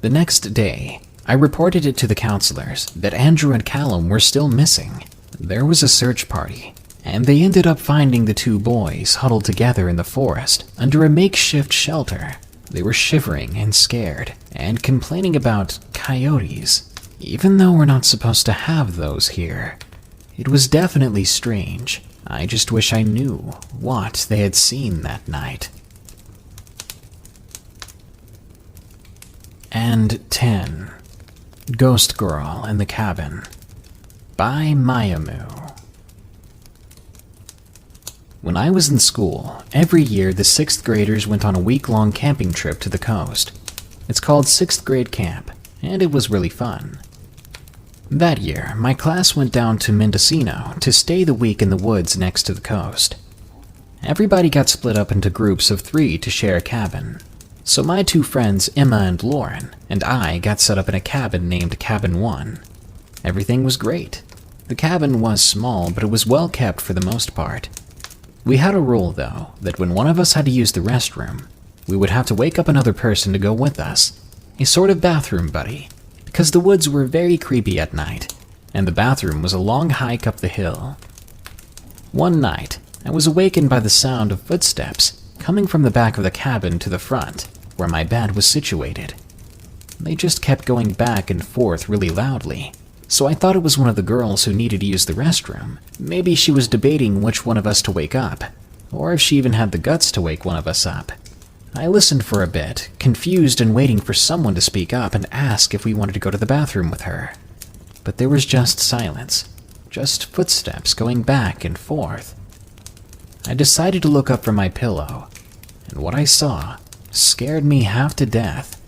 The next day, I reported it to the counselors that Andrew and Callum were still missing. There was a search party, and they ended up finding the 2 boys huddled together in the forest under a makeshift shelter. They were shivering and scared, and complaining about coyotes, even though we're not supposed to have those here. It was definitely strange. I just wish I knew what they had seen that night. And 10. Ghost Girl in the Cabin by Mayamu. When I was in school, every year the 6th graders went on a week-long camping trip to the coast. It's called 6th grade camp, and it was really fun. That year, my class went down to Mendocino to stay the week in the woods next to the coast. Everybody got split up into groups of 3 to share a cabin. So my 2 friends, Emma and Lauren, and I got set up in a cabin named Cabin 1. Everything was great. The cabin was small, but it was well kept for the most part. We had a rule, though, that when one of us had to use the restroom, we would have to wake up another person to go with us, a sort of bathroom buddy, because the woods were very creepy at night, and the bathroom was a long hike up the hill. One night, I was awakened by the sound of footsteps coming from the back of the cabin to the front, where my bed was situated. They just kept going back and forth really loudly, so I thought it was one of the girls who needed to use the restroom. Maybe she was debating which one of us to wake up, or if she even had the guts to wake one of us up. I listened for a bit, confused and waiting for someone to speak up and ask if we wanted to go to the bathroom with her. But there was just silence, just footsteps going back and forth. I decided to look up from my pillow, and what I saw scared me half to death.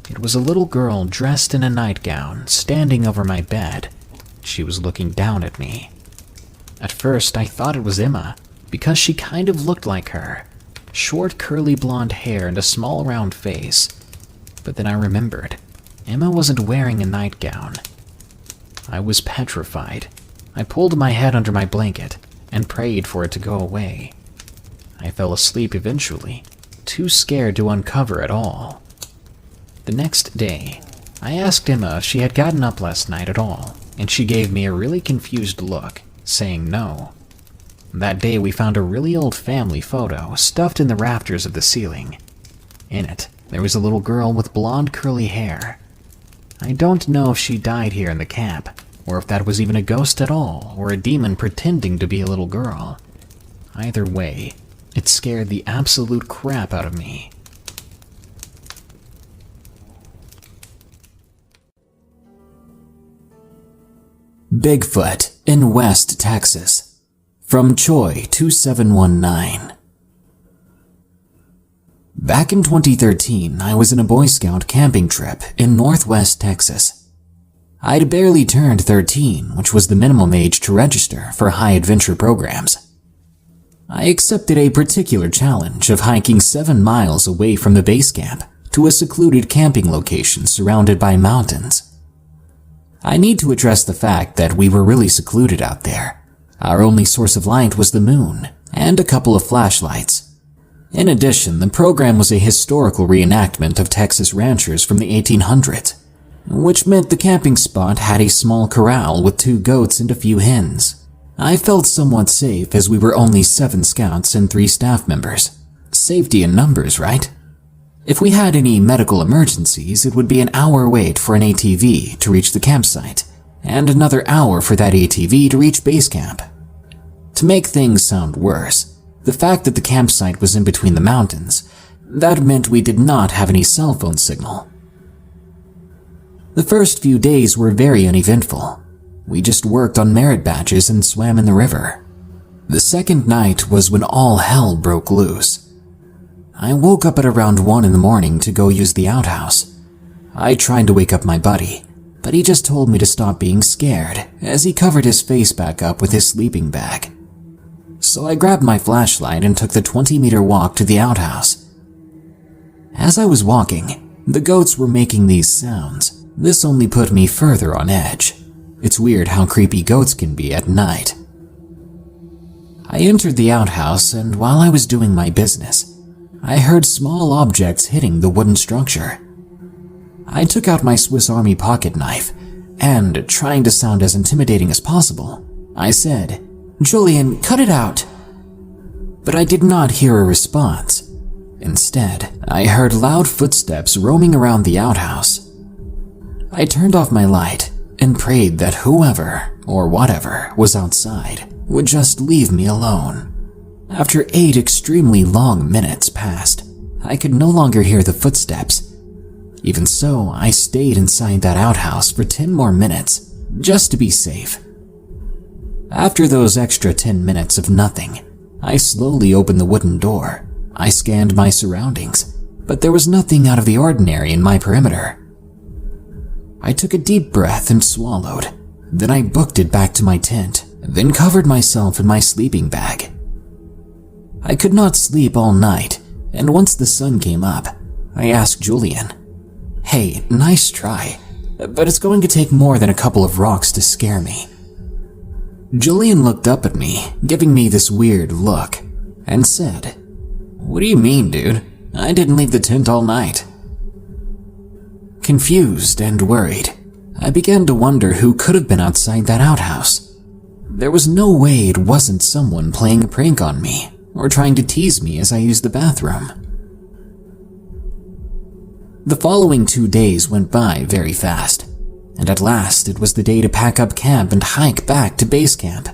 It was a little girl dressed in a nightgown standing over my bed. She was looking down at me. At first, I thought it was Emma, because she kind of looked like her. Short curly blonde hair and a small round face. But then I remembered, Emma wasn't wearing a nightgown. I was petrified. I pulled my head under my blanket and prayed for it to go away. I fell asleep eventually, too scared to uncover at all. The next day, I asked Emma if she had gotten up last night at all, and she gave me a really confused look, saying no. That day we found a really old family photo stuffed in the rafters of the ceiling. In it, there was a little girl with blonde curly hair. I don't know if she died here in the camp, or if that was even a ghost at all, or a demon pretending to be a little girl. Either way, it scared the absolute crap out of me. Bigfoot in West Texas. From Choi 2719. Back in 2013, I was in a Boy Scout camping trip in Northwest Texas. I'd barely turned 13, which was the minimum age to register for high adventure programs. I accepted a particular challenge of hiking 7 miles away from the base camp to a secluded camping location surrounded by mountains. I need to address the fact that we were really secluded out there. Our only source of light was the moon and a couple of flashlights. In addition, the program was a historical reenactment of Texas ranchers from the 1800s, which meant the camping spot had a small corral with 2 goats and a few hens. I felt somewhat safe as we were only 7 scouts and 3 staff members. Safety in numbers, right? If we had any medical emergencies, it would be an hour wait for an ATV to reach the campsite, and another hour for that ATV to reach base camp. To make things sound worse, the fact that the campsite was in between the mountains, that meant we did not have any cell phone signal. The first few days were very uneventful. We just worked on merit badges and swam in the river. The second night was when all hell broke loose. I woke up at around 1 in the morning to go use the outhouse. I tried to wake up my buddy, but he just told me to stop being scared as he covered his face back up with his sleeping bag. So I grabbed my flashlight and took the 20-meter walk to the outhouse. As I was walking, the goats were making these sounds. This only put me further on edge. It's weird how creepy goats can be at night. I entered the outhouse, and while I was doing my business, I heard small objects hitting the wooden structure. I took out my Swiss Army pocket knife, and, trying to sound as intimidating as possible, I said, "Julian, cut it out." But I did not hear a response. Instead, I heard loud footsteps roaming around the outhouse. I turned off my light and prayed that whoever, or whatever, was outside would just leave me alone. After 8 extremely long minutes passed, I could no longer hear the footsteps. Even so, I stayed inside that outhouse for 10 more minutes, just to be safe. After those extra 10 minutes of nothing, I slowly opened the wooden door. I scanned my surroundings, but there was nothing out of the ordinary in my perimeter. I took a deep breath and swallowed. Then I booked it back to my tent, then covered myself in my sleeping bag. I could not sleep all night, and once the sun came up, I asked Julian, "Hey, nice try, but it's going to take more than a couple of rocks to scare me." Julian looked up at me, giving me this weird look, and said, "What do you mean, dude? I didn't leave the tent all night." Confused and worried, I began to wonder who could have been outside that outhouse. There was no way it wasn't someone playing a prank on me or trying to tease me as I used the bathroom. The following 2 days went by very fast, and at last it was the day to pack up camp and hike back to base camp.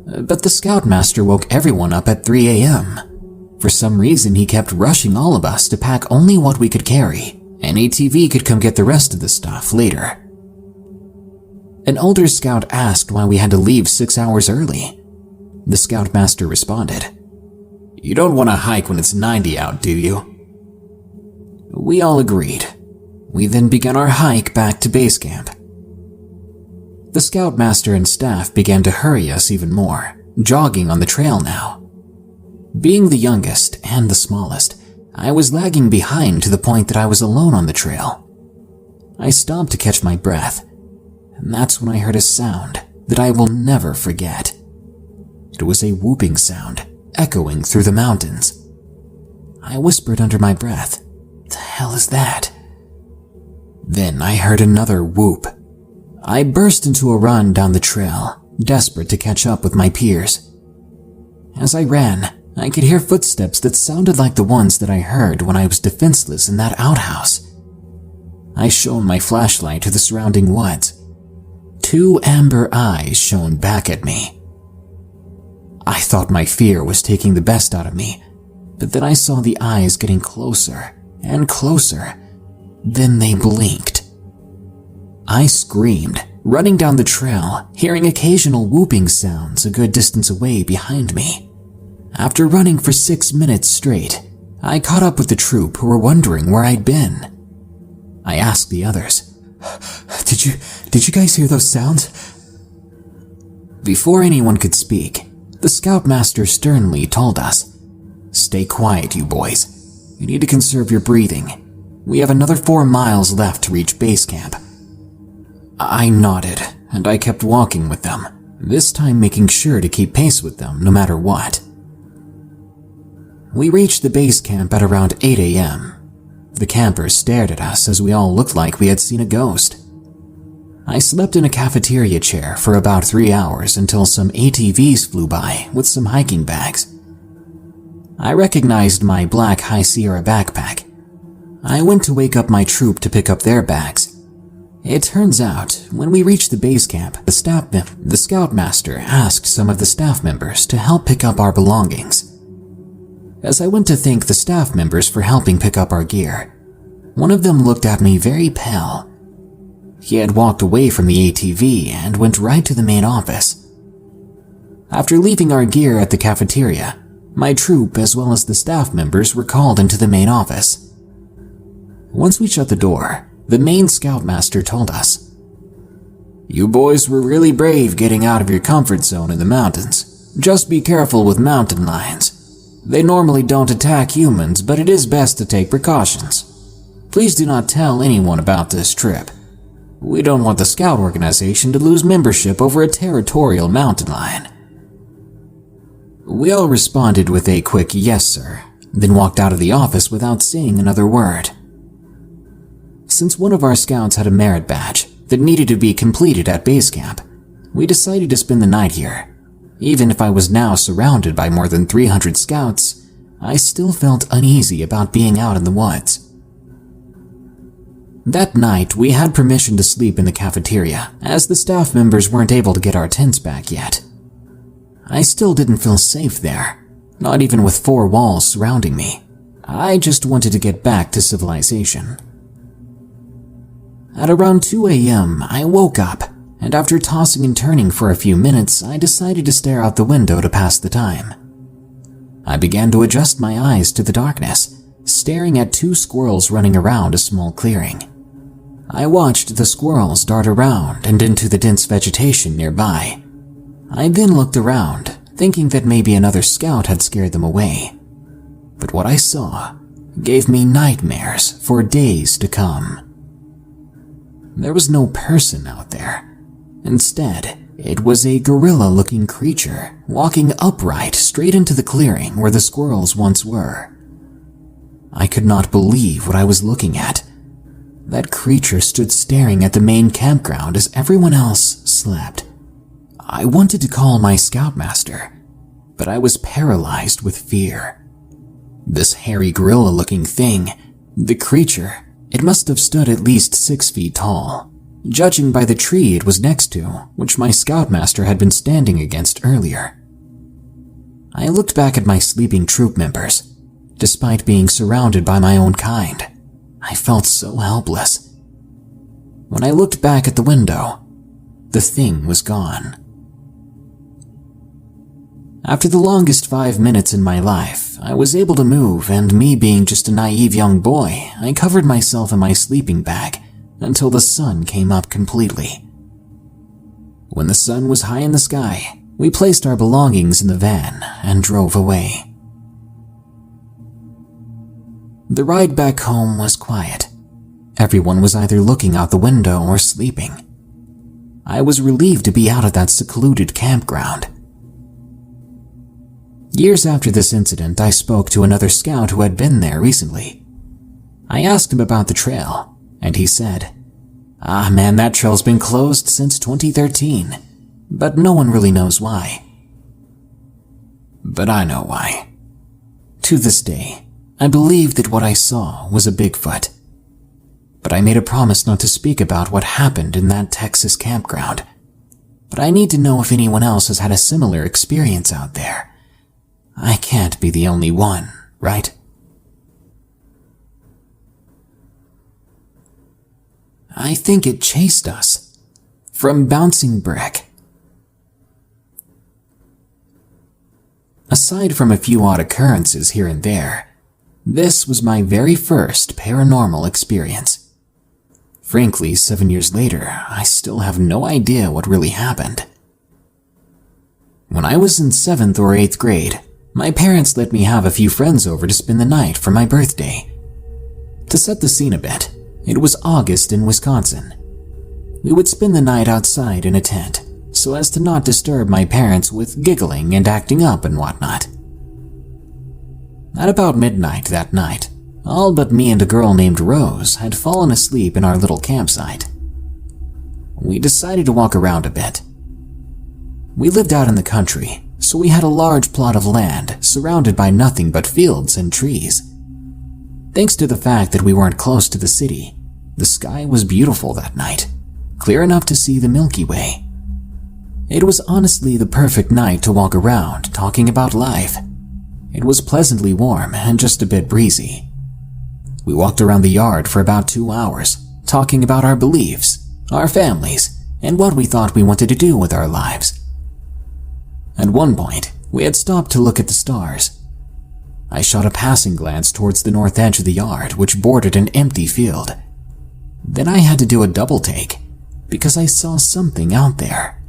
But the scoutmaster woke everyone up at 3 a.m. For some reason, he kept rushing all of us to pack only what we could carry. An ATV could come get the rest of the stuff later. An older scout asked why we had to leave 6 hours early. The scoutmaster responded, "You don't want to hike when it's 90 out, do you?" We all agreed. We then began our hike back to base camp. The scoutmaster and staff began to hurry us even more, jogging on the trail now. Being the youngest and the smallest, I was lagging behind to the point that I was alone on the trail. I stopped to catch my breath, and that's when I heard a sound that I will never forget. It was a whooping sound, echoing through the mountains. I whispered under my breath, "The hell is that?" Then I heard another whoop. I burst into a run down the trail, desperate to catch up with my peers. As I ran, I could hear footsteps that sounded like the ones that I heard when I was defenseless in that outhouse. I shone my flashlight to the surrounding woods. 2 amber eyes shone back at me. I thought my fear was taking the best out of me, but then I saw the eyes getting closer and closer. Then they blinked. I screamed, running down the trail, hearing occasional whooping sounds a good distance away behind me. After running for 6 minutes straight, I caught up with the troop who were wondering where I'd been. I asked the others, Did you guys hear those sounds?" Before anyone could speak, the scoutmaster sternly told us, "Stay quiet, you boys. You need to conserve your breathing. We have another 4 miles left to reach base camp." I nodded, and I kept walking with them, this time making sure to keep pace with them no matter what. We reached the base camp at around 8 a.m. The campers stared at us as we all looked like we had seen a ghost. I slept in a cafeteria chair for about 3 hours until some ATVs flew by with some hiking bags. I recognized my black High Sierra backpack. I went to wake up my troop to pick up their bags. It turns out, when we reached the base camp, the scoutmaster asked some of the staff members to help pick up our belongings. As I went to thank the staff members for helping pick up our gear, one of them looked at me very pale. He had walked away from the ATV and went right to the main office. After leaving our gear at the cafeteria, my troop as well as the staff members were called into the main office. Once we shut the door, the main scoutmaster told us, "You boys were really brave getting out of your comfort zone in the mountains. Just be careful with mountain lions. They normally don't attack humans, but it is best to take precautions. Please do not tell anyone about this trip. We don't want the scout organization to lose membership over a territorial mountain lion." We all responded with a quick "yes, sir," then walked out of the office without saying another word. Since one of our scouts had a merit badge that needed to be completed at base camp, we decided to spend the night here. Even if I was now surrounded by more than 300 scouts, I still felt uneasy about being out in the woods. That night, we had permission to sleep in the cafeteria, as the staff members weren't able to get our tents back yet. I still didn't feel safe there, not even with 4 walls surrounding me. I just wanted to get back to civilization. At around 2 a.m., I woke up, and after tossing and turning for a few minutes, I decided to stare out the window to pass the time. I began to adjust my eyes to the darkness, staring at 2 squirrels running around a small clearing. I watched the squirrels dart around and into the dense vegetation nearby. I then looked around, thinking that maybe another scout had scared them away. But what I saw gave me nightmares for days to come. There was no person out there. Instead, it was a gorilla-looking creature walking upright straight into the clearing where the squirrels once were. I could not believe what I was looking at. That creature stood staring at the main campground as everyone else slept. I wanted to call my scoutmaster, but I was paralyzed with fear. This hairy gorilla-looking thing, the creature, it must have stood at least 6 feet tall, judging by the tree it was next to, which my scoutmaster had been standing against earlier. I looked back at my sleeping troop members. Despite being surrounded by my own kind, I felt so helpless. When I looked back at the window, the thing was gone. After the longest 5 minutes in my life, I was able to move, and me being just a naive young boy, I covered myself in my sleeping bag until the sun came up completely. When the sun was high in the sky, we placed our belongings in the van and drove away. The ride back home was quiet. Everyone was either looking out the window or sleeping. I was relieved to be out of that secluded campground. Years after this incident, I spoke to another scout who had been there recently. I asked him about the trail, and he said, "Ah man, that trail's been closed since 2013, but no one really knows why." But I know why. To this day, I believe that what I saw was a Bigfoot. But I made a promise not to speak about what happened in that Texas campground. But I need to know if anyone else has had a similar experience out there. I can't be the only one, right? I think it chased us. From Bouncing Brick. Aside from a few odd occurrences here and there, this was my very first paranormal experience. Frankly, 7 years later, I still have no idea what really happened. When I was in 7th or 8th grade, my parents let me have a few friends over to spend the night for my birthday. To set the scene a bit, it was August in Wisconsin. We would spend the night outside in a tent, so as to not disturb my parents with giggling and acting up and whatnot. At about midnight that night, all but me and a girl named Rose had fallen asleep in our little campsite. We decided to walk around a bit. We lived out in the country, so we had a large plot of land surrounded by nothing but fields and trees. Thanks to the fact that we weren't close to the city, the sky was beautiful that night, clear enough to see the Milky Way. It was honestly the perfect night to walk around talking about life. It was pleasantly warm and just a bit breezy. We walked around the yard for about 2 hours, talking about our beliefs, our families, and what we thought we wanted to do with our lives. At one point, we had stopped to look at the stars. I shot a passing glance towards the north edge of the yard, which bordered an empty field. Then I had to do a double take, because I saw something out there.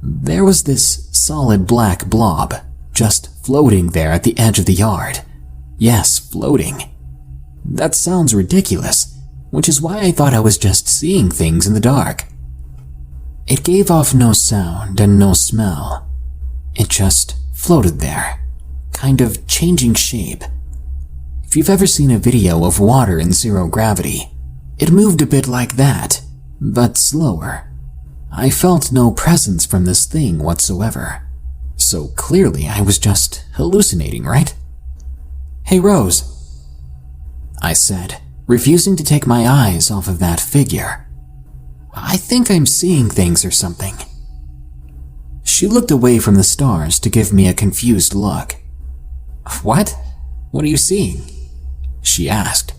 There was this solid black blob, just floating there at the edge of the yard. Yes, floating. That sounds ridiculous, which is why I thought I was just seeing things in the dark. It gave off no sound and no smell. It just floated there, kind of changing shape. If you've ever seen a video of water in zero gravity, it moved a bit like that, but slower. I felt no presence from this thing whatsoever. So clearly I was just hallucinating, right? "Hey, Rose," I said, refusing to take my eyes off of that figure. "I think I'm seeing things or something." She looked away from the stars to give me a confused look. "What? What are you seeing?" she asked.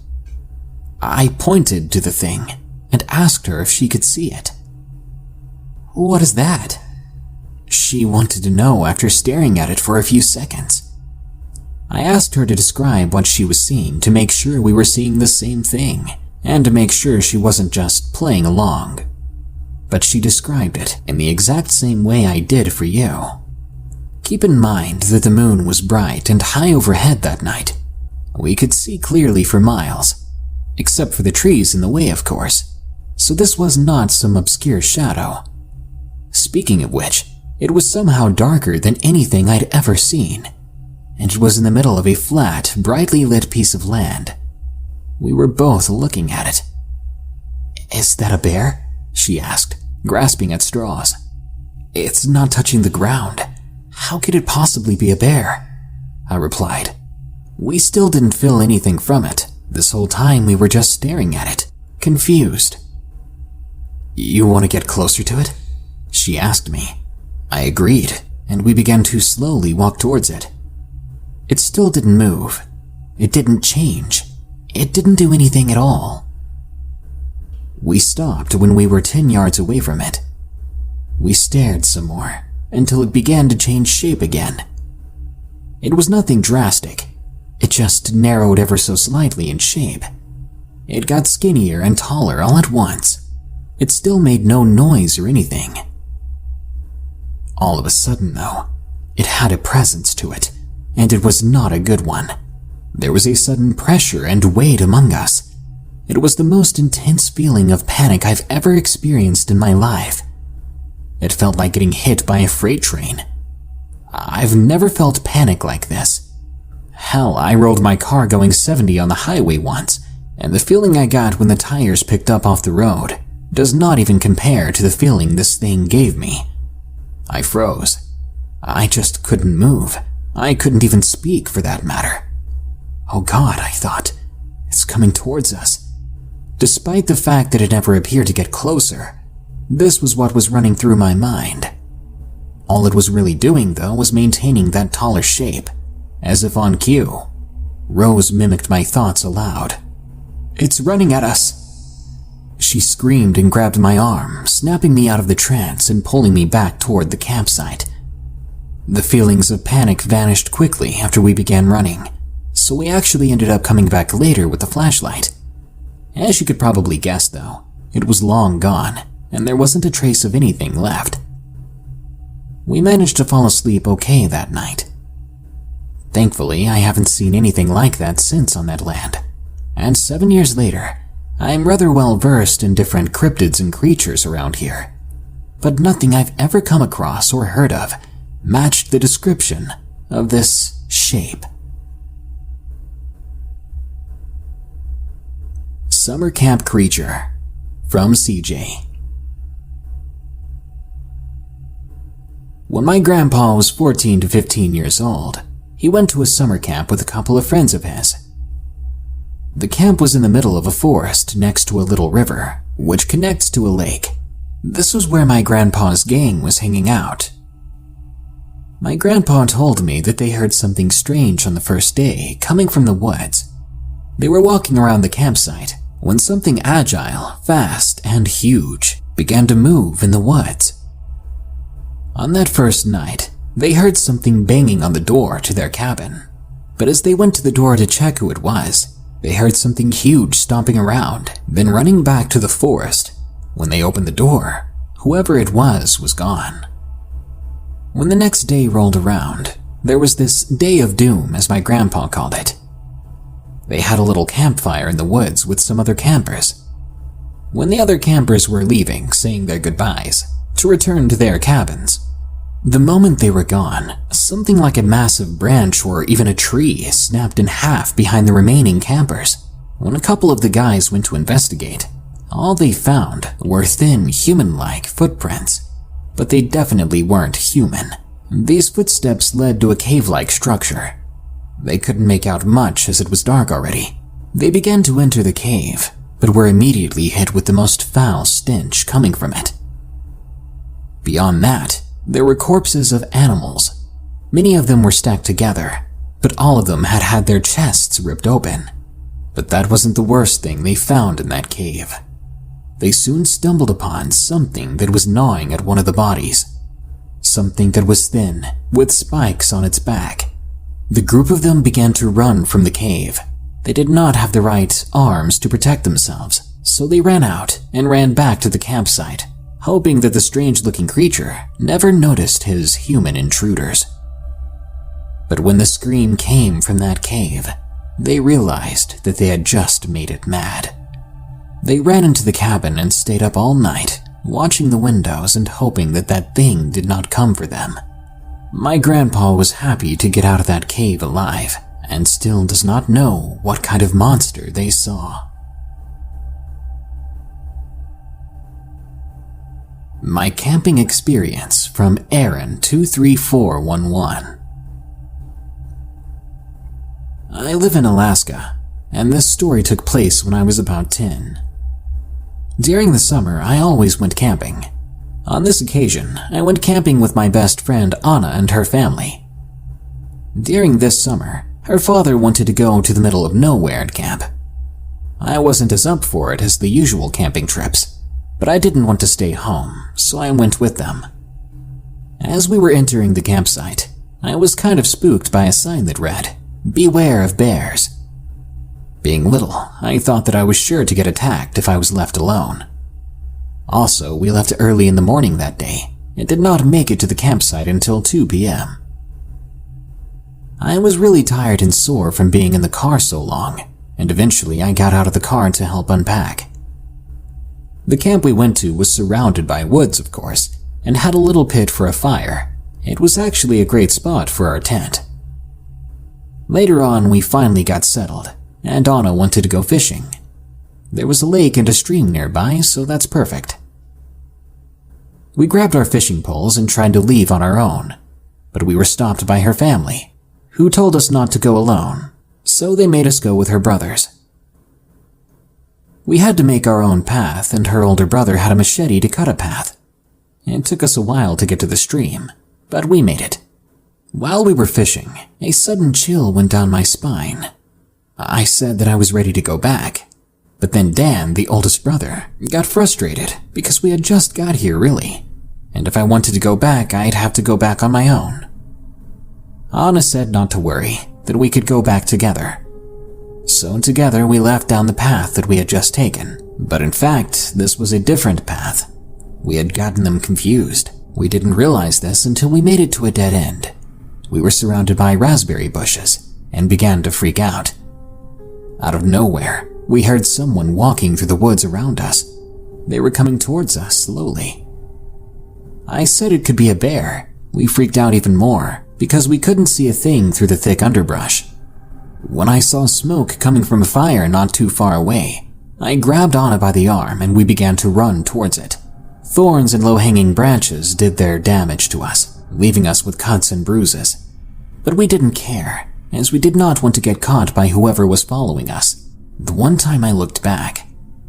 I pointed to the thing and asked her if she could see it. "What is that?" She wanted to know after staring at it for a few seconds. I asked her to describe what she was seeing to make sure we were seeing the same thing, and to make sure she wasn't just playing along. But she described it in the exact same way I did for you. Keep in mind that the moon was bright and high overhead that night. We could see clearly for miles, except for the trees in the way, of course, so this was not some obscure shadow. Speaking of which, it was somehow darker than anything I'd ever seen, and it was in the middle of a flat, brightly lit piece of land. We were both looking at it. "Is that a bear?" she asked, grasping at straws. "It's not touching the ground. How could it possibly be a bear?" I replied. We still didn't feel anything from it. This whole time we were just staring at it, confused. "You want to get closer to it?" she asked me. I agreed, and we began to slowly walk towards it. It still didn't move. It didn't change. It didn't do anything at all. We stopped when we were 10 yards away from it. We stared some more, until it began to change shape again. It was nothing drastic. It just narrowed ever so slightly in shape. It got skinnier and taller all at once. It still made no noise or anything. All of a sudden, though, it had a presence to it, and it was not a good one. There was a sudden pressure and weight among us. It was the most intense feeling of panic I've ever experienced in my life. It felt like getting hit by a freight train. I've never felt panic like this. Hell, I rolled my car going 70 on the highway once, and the feeling I got when the tires picked up off the road does not even compare to the feeling this thing gave me. I froze. I just couldn't move. I couldn't even speak, for that matter. Oh God, I thought. It's coming towards us. Despite the fact that it never appeared to get closer, this was what was running through my mind. All it was really doing, though, was maintaining that taller shape, as if on cue. Rose mimicked my thoughts aloud. "It's running at us!" She screamed and grabbed my arm, snapping me out of the trance and pulling me back toward the campsite. The feelings of panic vanished quickly after we began running, so we actually ended up coming back later with the flashlight. As you could probably guess, though, it was long gone, and there wasn't a trace of anything left. We managed to fall asleep okay that night. Thankfully, I haven't seen anything like that since on that land, and 7 years later, I'm rather well versed in different cryptids and creatures around here, but nothing I've ever come across or heard of matched the description of this shape. Summer Camp Creature, from CJ. When my grandpa was 14 to 15 years old, he went to a summer camp with a couple of friends of his. The camp was in the middle of a forest next to a little river, which connects to a lake. This was where my grandpa's gang was hanging out. My grandpa told me that they heard something strange on the first day coming from the woods. They were walking around the campsite when something agile, fast, and huge began to move in the woods. On that first night, they heard something banging on the door to their cabin, but as they went to the door to check who it was, they heard something huge stomping around, then running back to the forest. When they opened the door, whoever it was gone. When the next day rolled around, there was this day of doom, as my grandpa called it. They had a little campfire in the woods with some other campers. When the other campers were leaving, saying their goodbyes, to return to their cabins, the moment they were gone, something like a massive branch or even a tree snapped in half behind the remaining campers. When a couple of the guys went to investigate, all they found were thin, human-like footprints, but they definitely weren't human. These footsteps led to a cave-like structure. They couldn't make out much as it was dark already. They began to enter the cave, but were immediately hit with the most foul stench coming from it. Beyond that, there were corpses of animals. Many of them were stacked together, but all of them had had their chests ripped open. But that wasn't the worst thing they found in that cave. They soon stumbled upon something that was gnawing at one of the bodies. Something that was thin, with spikes on its back. The group of them began to run from the cave. They did not have the right arms to protect themselves, so they ran out and ran back to the campsite, hoping that the strange-looking creature never noticed his human intruders. But when the scream came from that cave, they realized that they had just made it mad. They ran into the cabin and stayed up all night, watching the windows and hoping that that thing did not come for them. My grandpa was happy to get out of that cave alive, and still does not know what kind of monster they saw. My camping experience from Aaron 23411. I live in Alaska, and this story took place when I was about 10. During the summer, I always went camping. On this occasion, I went camping with my best friend Anna and her family. During this summer, her father wanted to go to the middle of nowhere at camp. I wasn't as up for it as the usual camping trips, but I didn't want to stay home, so I went with them. As we were entering the campsite, I was kind of spooked by a sign that read, "Beware of bears." Being little, I thought that I was sure to get attacked if I was left alone. Also, we left early in the morning that day and did not make it to the campsite until 2 p.m. I was really tired and sore from being in the car so long, and eventually I got out of the car to help unpack. The camp we went to was surrounded by woods, of course, and had a little pit for a fire, It was actually a great spot for our tent. Later on, we finally got settled, and Anna wanted to go fishing. There was a lake and a stream nearby, so that's perfect. We grabbed our fishing poles and tried to leave on our own, but we were stopped by her family, who told us not to go alone, so they made us go with her brothers. We had to make our own path, and her older brother had a machete to cut a path. It took us a while to get to the stream, but we made it. While we were fishing, a sudden chill went down my spine. I said that I was ready to go back, but then Dan, the oldest brother, got frustrated because we had just got here really, and if I wanted to go back, I'd have to go back on my own. Anna said not to worry, that we could go back together. So together we left down the path that we had just taken, but in fact, this was a different path. We had gotten them confused. We didn't realize this until we made it to a dead end. We were surrounded by raspberry bushes and began to freak out. Out of nowhere, we heard someone walking through the woods around us. They were coming towards us slowly. I said it could be a bear. We freaked out even more because we couldn't see a thing through the thick underbrush. When I saw smoke coming from a fire not too far away, I grabbed Anna by the arm and we began to run towards it. Thorns and low-hanging branches did their damage to us, leaving us with cuts and bruises. But we didn't care, as we did not want to get caught by whoever was following us. The one time I looked back,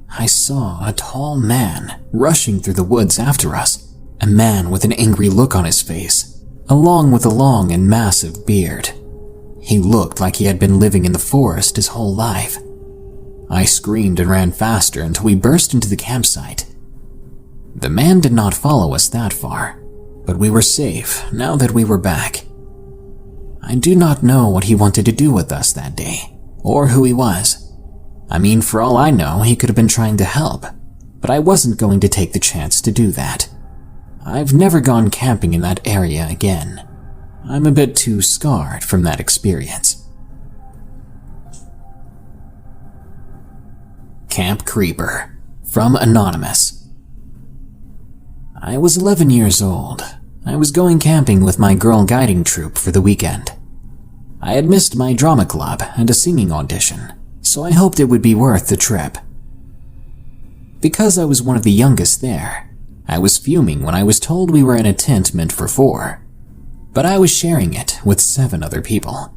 I saw a tall man rushing through the woods after us, a man with an angry look on his face, along with a long and massive beard. He looked like he had been living in the forest his whole life. I screamed and ran faster until we burst into the campsite. The man did not follow us that far, but we were safe now that we were back. I do not know what he wanted to do with us that day, or who he was. I mean, for all I know, he could have been trying to help, but I wasn't going to take the chance to do that. I've never gone camping in that area again. I'm a bit too scarred from that experience. Camp Creeper, from Anonymous. I was 11 years old. I was going camping with my girl guiding troupe for the weekend. I had missed my drama club and a singing audition, so I hoped it would be worth the trip. Because I was one of the youngest there, I was fuming when I was told we were in a tent meant for 4, but I was sharing it with 7 other people.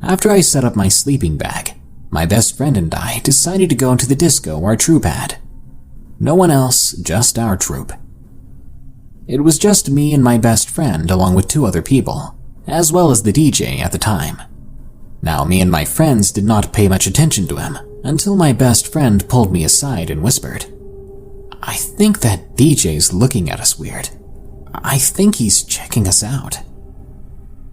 After I set up my sleeping bag, my best friend and I decided to go to the disco our troupe had. No one else, just our troupe. It was just me and my best friend along with 2 other people, as well as the DJ at the time. Now, me and my friends did not pay much attention to him until my best friend pulled me aside and whispered, "I think that DJ's looking at us weird. I think he's checking us out."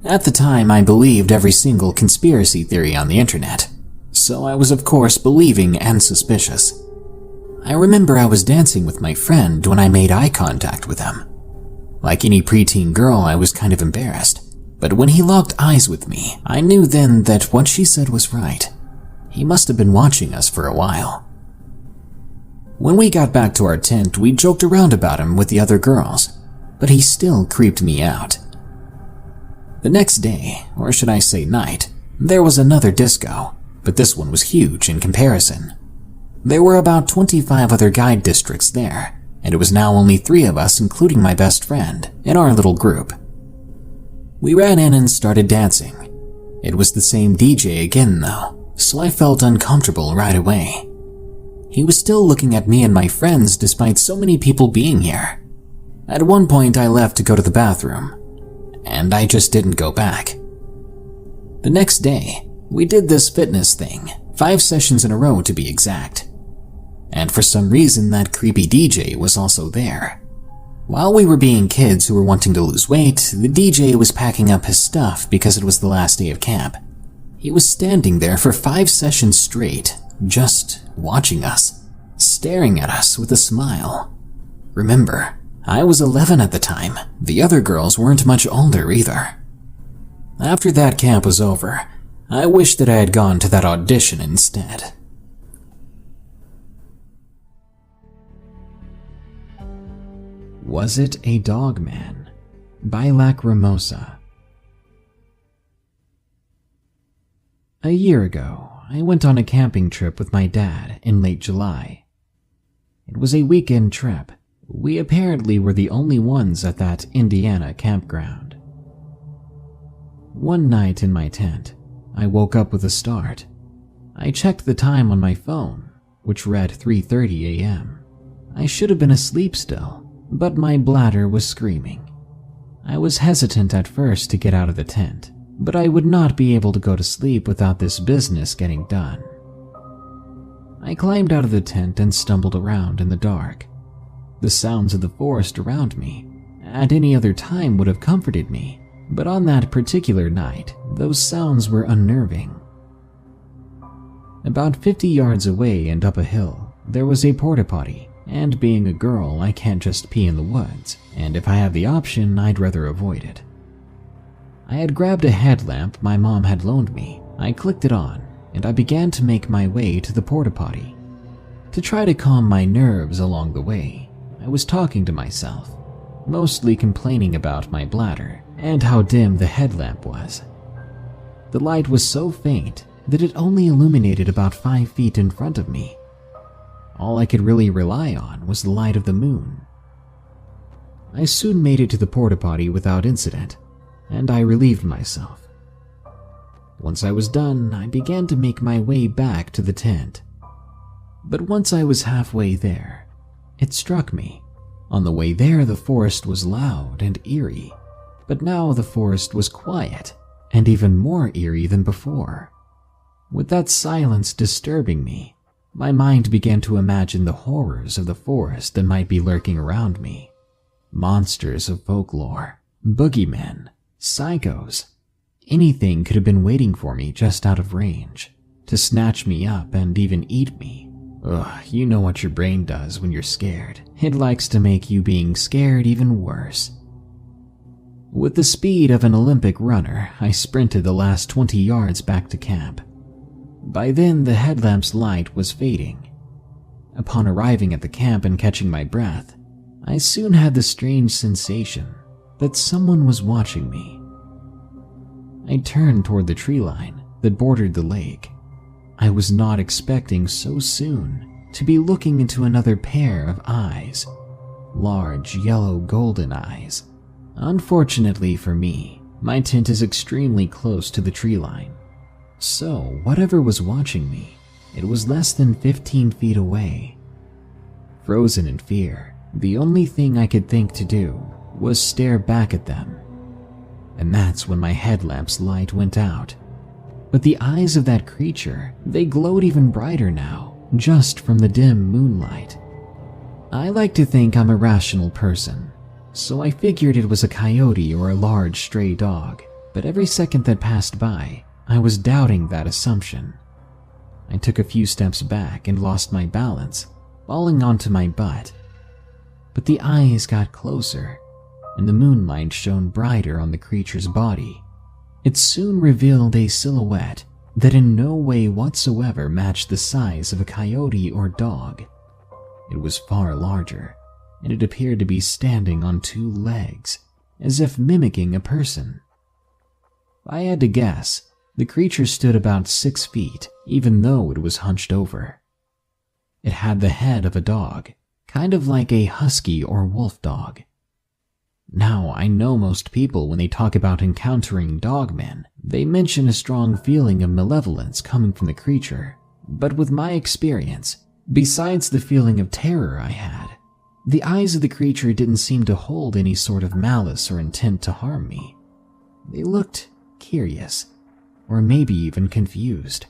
At the time, I believed every single conspiracy theory on the internet, so I was of course believing and suspicious. I remember I was dancing with my friend when I made eye contact with him. Like any preteen girl, I was kind of embarrassed, but when he locked eyes with me, I knew then that what she said was right. He must have been watching us for a while. When we got back to our tent, we joked around about him with the other girls, but he still creeped me out. The next day, or should I say night, there was another disco, but this one was huge in comparison. There were about 25 other guide districts there, and it was now only 3 of us, including my best friend, in our little group. We ran in and started dancing. It was the same DJ again though, so I felt uncomfortable right away. He was still looking at me and my friends despite so many people being here. At one point I left to go to the bathroom, and I just didn't go back. The next day, we did this fitness thing, 5 sessions in a row to be exact. And for some reason that creepy DJ was also there. While we were being kids who were wanting to lose weight, the DJ was packing up his stuff because it was the last day of camp. He was standing there for 5 sessions straight, just watching us, staring at us with a smile. Remember, I was 11 at the time. The other girls weren't much older either. After that camp was over, I wished that I had gone to that audition instead. Was it a dog man? by Lacrimosa. A year ago, I went on a camping trip with my dad in late July. It was a weekend trip. We apparently were the only ones at that Indiana campground. One night in my tent, I woke up with a start. I checked the time on my phone, which read 3:30 a.m. I should have been asleep still, but my bladder was screaming. I was hesitant at first to get out of the tent, but I would not be able to go to sleep without this business getting done. I climbed out of the tent and stumbled around in the dark. The sounds of the forest around me at any other time would have comforted me, but on that particular night, those sounds were unnerving. About 50 yards away and up a hill, there was a porta-potty, and being a girl, I can't just pee in the woods, and if I have the option, I'd rather avoid it. I had grabbed a headlamp my mom had loaned me. I clicked it on, and I began to make my way to the porta-potty. To try to calm my nerves along the way, I was talking to myself, mostly complaining about my bladder and how dim the headlamp was. The light was so faint that it only illuminated about 5 feet in front of me. All I could really rely on was the light of the moon. I soon made it to the porta-potty without incident, and I relieved myself. Once I was done, I began to make my way back to the tent. But once I was halfway there, it struck me. On the way there, the forest was loud and eerie, but now the forest was quiet and even more eerie than before. With that silence disturbing me, my mind began to imagine the horrors of the forest that might be lurking around me. Monsters of folklore, boogeymen, psychos. Anything could have been waiting for me just out of range, to snatch me up and even eat me. Ugh, you know what your brain does when you're scared. It likes to make you being scared even worse. With the speed of an Olympic runner, I sprinted the last 20 yards back to camp. By then, the headlamp's light was fading. Upon arriving at the camp and catching my breath, I soon had the strange sensation that someone was watching me. I turned toward the tree line that bordered the lake. I was not expecting so soon to be looking into another pair of eyes, large yellow golden eyes. Unfortunately for me, my tent is extremely close to the tree line. So, whatever was watching me, it was less than 15 feet away. Frozen in fear, the only thing I could think to do was stare back at them. And that's when my headlamp's light went out. But the eyes of that creature, they glowed even brighter now, just from the dim moonlight. I like to think I'm a rational person, so I figured it was a coyote or a large stray dog, but every second that passed by, I was doubting that assumption. I took a few steps back and lost my balance, falling onto my butt. But the eyes got closer, and the moonlight shone brighter on the creature's body. It soon revealed a silhouette that in no way whatsoever matched the size of a coyote or dog. It was far larger, and it appeared to be standing on 2 legs, as if mimicking a person. If I had to guess, the creature stood about 6 feet, even though it was hunched over. It had the head of a dog, kind of like a husky or wolf dog. Now, I know most people, when they talk about encountering dogmen, they mention a strong feeling of malevolence coming from the creature. But with my experience, besides the feeling of terror I had, the eyes of the creature didn't seem to hold any sort of malice or intent to harm me. They looked curious, or maybe even confused.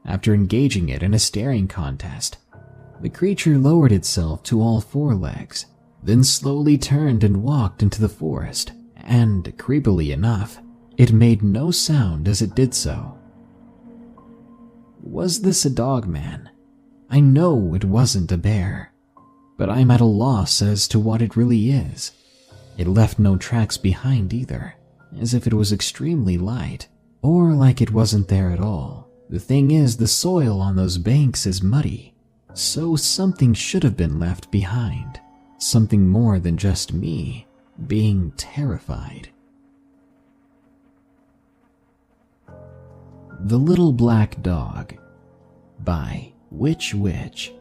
After engaging it in a staring contest, the creature lowered itself to all 4 legs, then slowly turned and walked into the forest, and, creepily enough, it made no sound as it did so. Was this a dogman? I know it wasn't a bear, but I'm at a loss as to what it really is. It left no tracks behind either, as if it was extremely light, or like it wasn't there at all. The thing is, the soil on those banks is muddy, so something should have been left behind. Something more than just me, being terrified. The Little Black Dog by Witch Witch.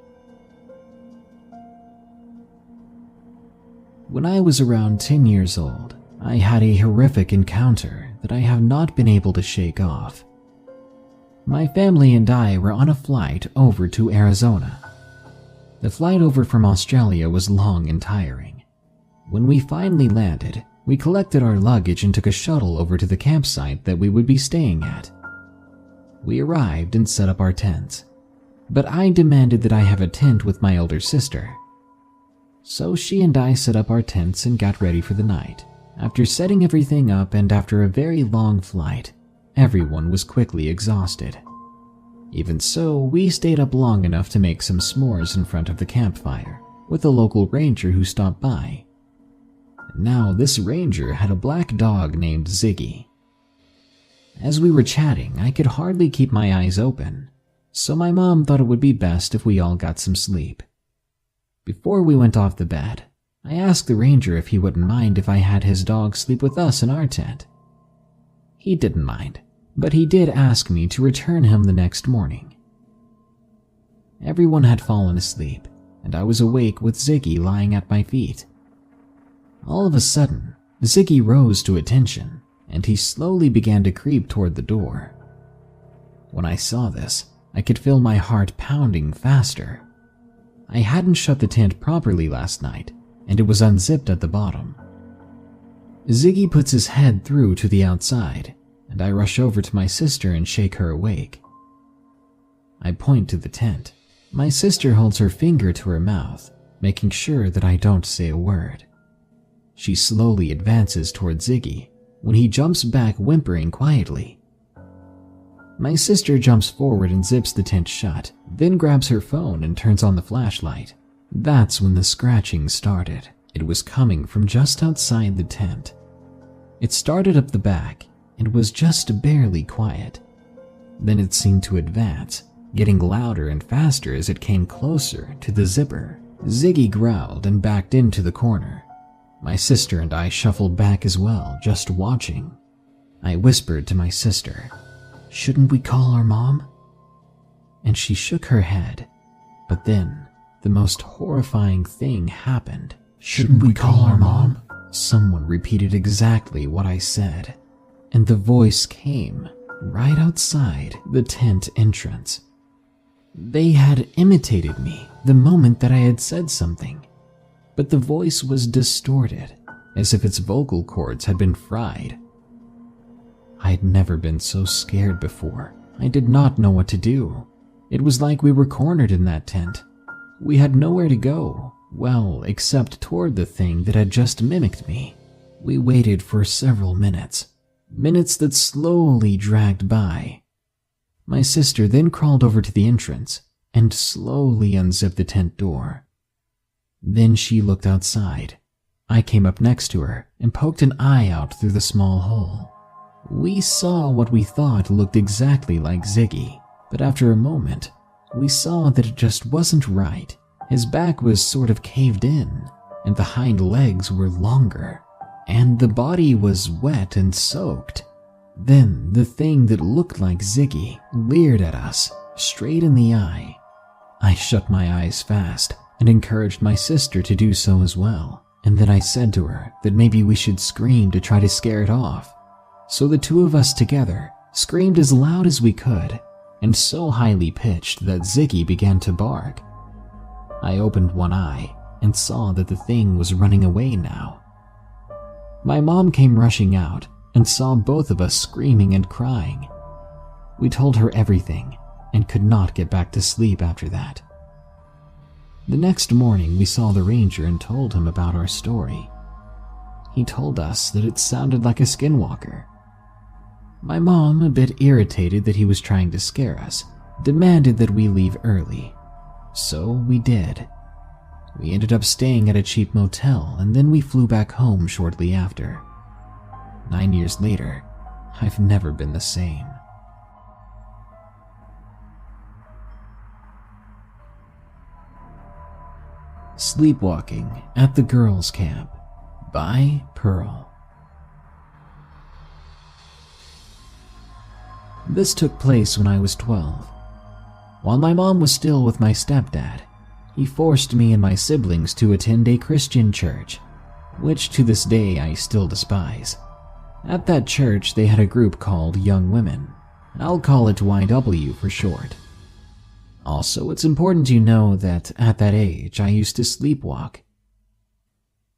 When I was around 10 years old, I had a horrific encounter that I have not been able to shake off. My family and I were on a flight over to Arizona. The flight over from Australia was long and tiring. When we finally landed, we collected our luggage and took a shuttle over to the campsite that we would be staying at. We arrived and set up our tents, but I demanded that I have a tent with my older sister. So she and I set up our tents and got ready for the night. After setting everything up and after a very long flight, everyone was quickly exhausted. Even so, we stayed up long enough to make some s'mores in front of the campfire with a local ranger who stopped by. Now, this ranger had a black dog named Ziggy. As we were chatting, I could hardly keep my eyes open, so my mom thought it would be best if we all got some sleep. Before we went off the bed, I asked the ranger if he wouldn't mind if I had his dog sleep with us in our tent. He didn't mind, but he did ask me to return him the next morning. Everyone had fallen asleep, and I was awake with Ziggy lying at my feet. All of a sudden, Ziggy rose to attention, and he slowly began to creep toward the door. When I saw this, I could feel my heart pounding faster. I hadn't shut the tent properly last night, and it was unzipped at the bottom. Ziggy puts his head through to the outside, and I rush over to my sister and shake her awake. I point to the tent. My sister holds her finger to her mouth, making sure that I don't say a word. She slowly advances toward Ziggy when he jumps back whimpering quietly. My sister jumps forward and zips the tent shut, then grabs her phone and turns on the flashlight. That's when the scratching started. It was coming from just outside the tent. It started up the back and was just barely quiet. Then it seemed to advance, getting louder and faster as it came closer to the zipper. Ziggy growled and backed into the corner. My sister and I shuffled back as well, just watching. I whispered to my sister, "Shouldn't we call our mom?" And she shook her head. But then, the most horrifying thing happened. "Shouldn't we call our mom?" Someone repeated exactly what I said, and the voice came right outside the tent entrance. They had imitated me the moment that I had said something, but the voice was distorted, as if its vocal cords had been fried. I had never been so scared before. I did not know what to do. It was like we were cornered in that tent. We had nowhere to go, well, except toward the thing that had just mimicked me. We waited for several minutes that slowly dragged by. My sister then crawled over to the entrance and slowly unzipped the tent door. Then she looked outside. I came up next to her and poked an eye out through the small hole. We saw what we thought looked exactly like Ziggy, but after a moment, we saw that it just wasn't right. His back was sort of caved in, and the hind legs were longer, and the body was wet and soaked. Then the thing that looked like Ziggy leered at us, straight in the eye. I shut my eyes fast and encouraged my sister to do so as well, and then I said to her that maybe we should scream to try to scare it off. So the two of us together screamed as loud as we could, and so highly pitched that Ziggy began to bark. I opened one eye and saw that the thing was running away now. My mom came rushing out and saw both of us screaming and crying. We told her everything and could not get back to sleep after that. The next morning we saw the ranger and told him about our story. He told us that it sounded like a skinwalker. My mom, a bit irritated that he was trying to scare us, demanded that we leave early. So we did. We ended up staying at a cheap motel and then we flew back home shortly after. 9 years later, I've never been the same. Sleepwalking at the girls' camp by Pearl. This took place when I was 12. While my mom was still with my stepdad, he forced me and my siblings to attend a Christian church, which to this day I still despise. At that church, they had a group called Young Women. I'll call it YW for short. Also, it's important you know that at that age, I used to sleepwalk.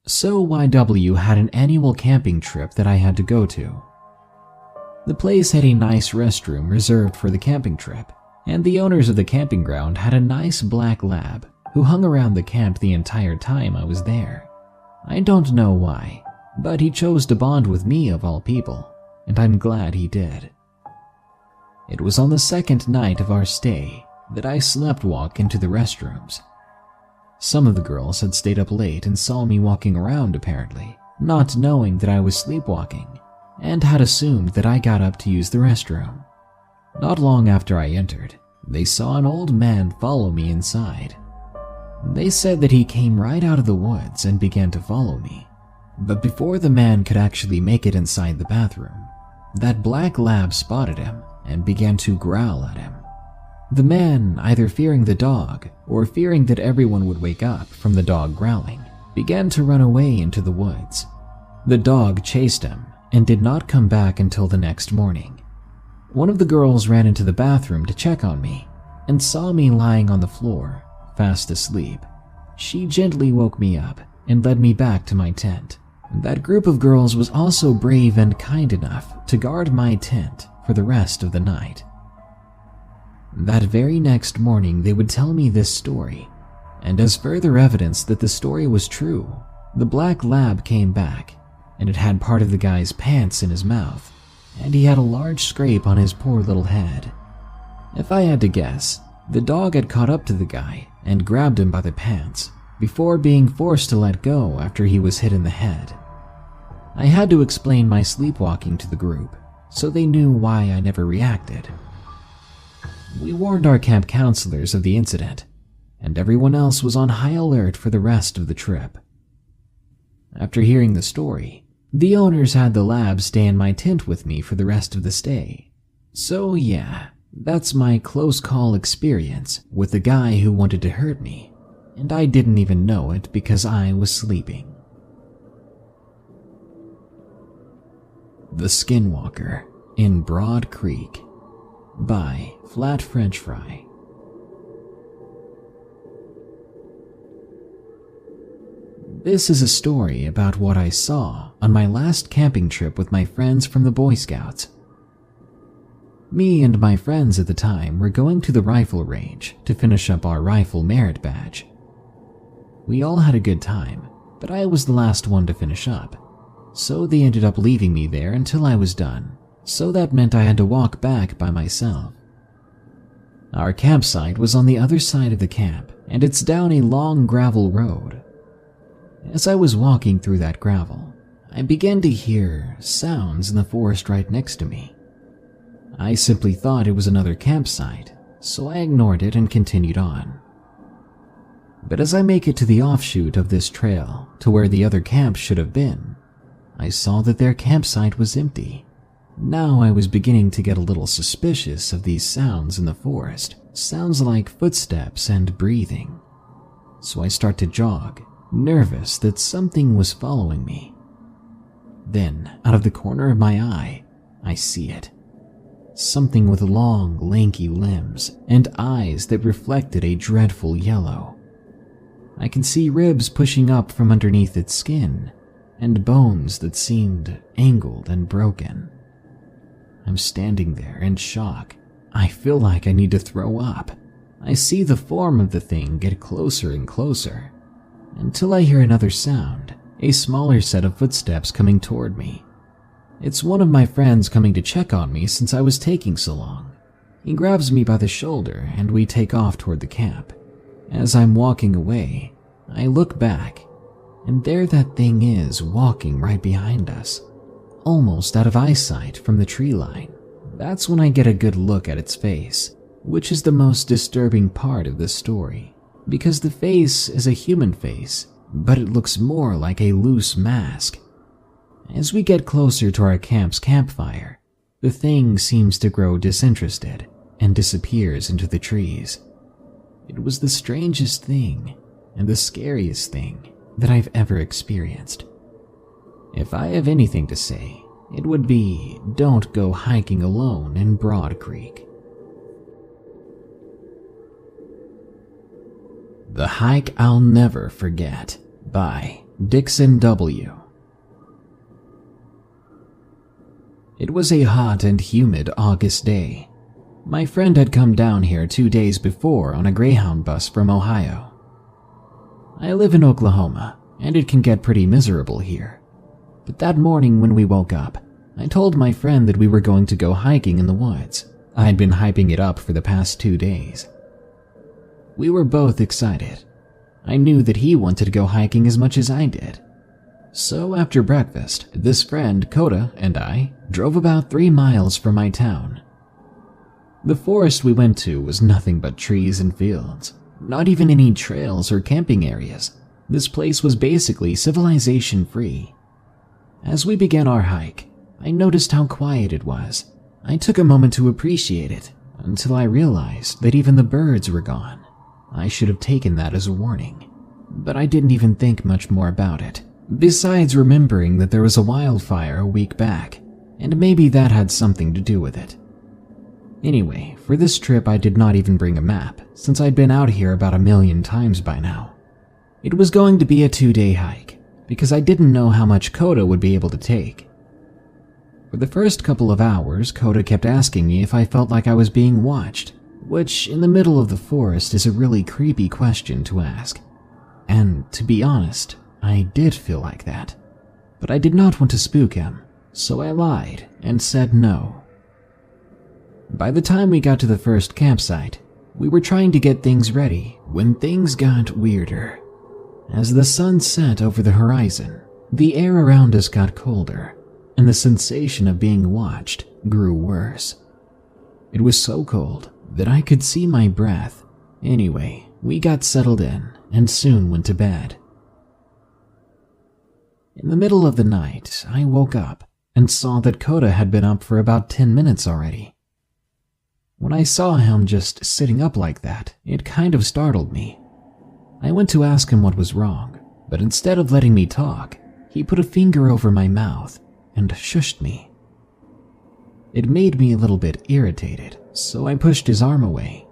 So YW had an annual camping trip that I had to go to. The place had a nice restroom reserved for the camping trip, and the owners of the camping ground had a nice black lab who hung around the camp the entire time I was there. I don't know why, but he chose to bond with me of all people, and I'm glad he did. It was on the second night of our stay that I sleptwalked into the restrooms. Some of the girls had stayed up late and saw me walking around apparently, not knowing that I was sleepwalking, and had assumed that I got up to use the restroom. Not long after I entered, they saw an old man follow me inside. They said that he came right out of the woods and began to follow me. But before the man could actually make it inside the bathroom, that black lab spotted him and began to growl at him. The man, either fearing the dog or fearing that everyone would wake up from the dog growling, began to run away into the woods. The dog chased him and did not come back until the next morning. One of the girls ran into the bathroom to check on me and saw me lying on the floor, fast asleep. She gently woke me up and led me back to my tent. That group of girls was also brave and kind enough to guard my tent for the rest of the night. That very next morning, they would tell me this story, and as further evidence that the story was true, the black lab came back, and it had part of the guy's pants in his mouth, and he had a large scrape on his poor little head. If I had to guess, the dog had caught up to the guy and grabbed him by the pants before being forced to let go after he was hit in the head. I had to explain my sleepwalking to the group, so they knew why I never reacted. We warned our camp counselors of the incident, and everyone else was on high alert for the rest of the trip. After hearing the story, the owners had the lab stay in my tent with me for the rest of the stay. So yeah, that's my close call experience with the guy who wanted to hurt me, and I didn't even know it because I was sleeping. The Skinwalker in Broad Creek by Flat French Fry. This is a story about what I saw on my last camping trip with my friends from the Boy Scouts. Me and my friends at the time were going to the rifle range to finish up our rifle merit badge. We all had a good time, but I was the last one to finish up, so they ended up leaving me there until I was done, so that meant I had to walk back by myself. Our campsite was on the other side of the camp, and it's down a long gravel road. As I was walking through that gravel, I began to hear sounds in the forest right next to me. I simply thought it was another campsite, so I ignored it and continued on. But as I make it to the offshoot of this trail to where the other camp should have been, I saw that their campsite was empty. Now I was beginning to get a little suspicious of these sounds in the forest, sounds like footsteps and breathing. So I start to jog, nervous that something was following me. Then, out of the corner of my eye, I see it. Something with long, lanky limbs and eyes that reflected a dreadful yellow. I can see ribs pushing up from underneath its skin, and bones that seemed angled and broken. I'm standing there in shock. I feel like I need to throw up. I see the form of the thing get closer and closer, until I hear another sound, a smaller set of footsteps coming toward me. It's one of my friends coming to check on me since I was taking so long. He grabs me by the shoulder and we take off toward the camp. As I'm walking away, I look back, and there that thing is walking right behind us, almost out of eyesight from the tree line. That's when I get a good look at its face, which is the most disturbing part of this story, because the face is a human face, but it looks more like a loose mask. As we get closer to our camp's campfire, the thing seems to grow disinterested and disappears into the trees. It was the strangest thing and the scariest thing that I've ever experienced. If I have anything to say, it would be, don't go hiking alone in Broad Creek. The Hike I'll Never Forget by Dixon W. It was a hot and humid August day. My friend had come down here 2 days before on a Greyhound bus from Ohio. I live in Oklahoma, and it can get pretty miserable here. But that morning when we woke up, I told my friend that we were going to go hiking in the woods. I had been hyping it up for the past 2 days. We were both excited. I knew that he wanted to go hiking as much as I did. So after breakfast, this friend, Coda, and I drove about 3 miles from my town. The forest we went to was nothing but trees and fields, not even any trails or camping areas. This place was basically civilization-free. As we began our hike, I noticed how quiet it was. I took a moment to appreciate it, until I realized that even the birds were gone. I should have taken that as a warning, but I didn't even think much more about it, besides remembering that there was a wildfire a week back, and maybe that had something to do with it. Anyway, for this trip I did not even bring a map, since I'd been out here about 1,000,000 times by now. It was going to be a 2-day hike, because I didn't know how much Coda would be able to take. For the first couple of hours, Coda kept asking me if I felt like I was being watched, which in the middle of the forest is a really creepy question to ask. And to be honest, I did feel like that. But I did not want to spook him, so I lied and said no. By the time we got to the first campsite, we were trying to get things ready when things got weirder. As the sun set over the horizon, the air around us got colder, and the sensation of being watched grew worse. It was so cold that I could see my breath. Anyway, we got settled in and soon went to bed. In the middle of the night, I woke up and saw that Coda had been up for about 10 minutes already. When I saw him just sitting up like that, it kind of startled me. I went to ask him what was wrong, but instead of letting me talk, he put a finger over my mouth and shushed me. It made me a little bit irritated, so I pushed his arm away.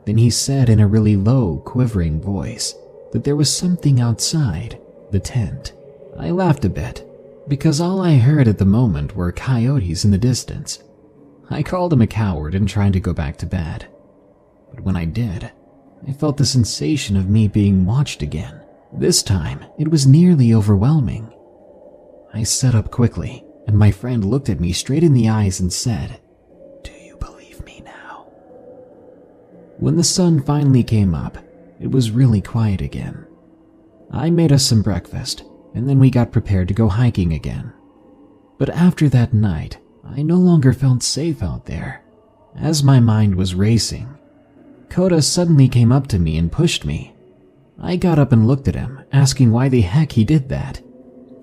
Then he said in a really low, quivering voice that there was something outside the tent. I laughed a bit, because all I heard at the moment were coyotes in the distance. I called him a coward and tried to go back to bed. But when I did, I felt the sensation of me being watched again. This time, it was nearly overwhelming. I sat up quickly, and my friend looked at me straight in the eyes and said, "Do you believe me now?" When the sun finally came up, it was really quiet again. I made us some breakfast, and then we got prepared to go hiking again. But after that night, I no longer felt safe out there. As my mind was racing, Coda suddenly came up to me and pushed me. I got up and looked at him, asking why the heck he did that.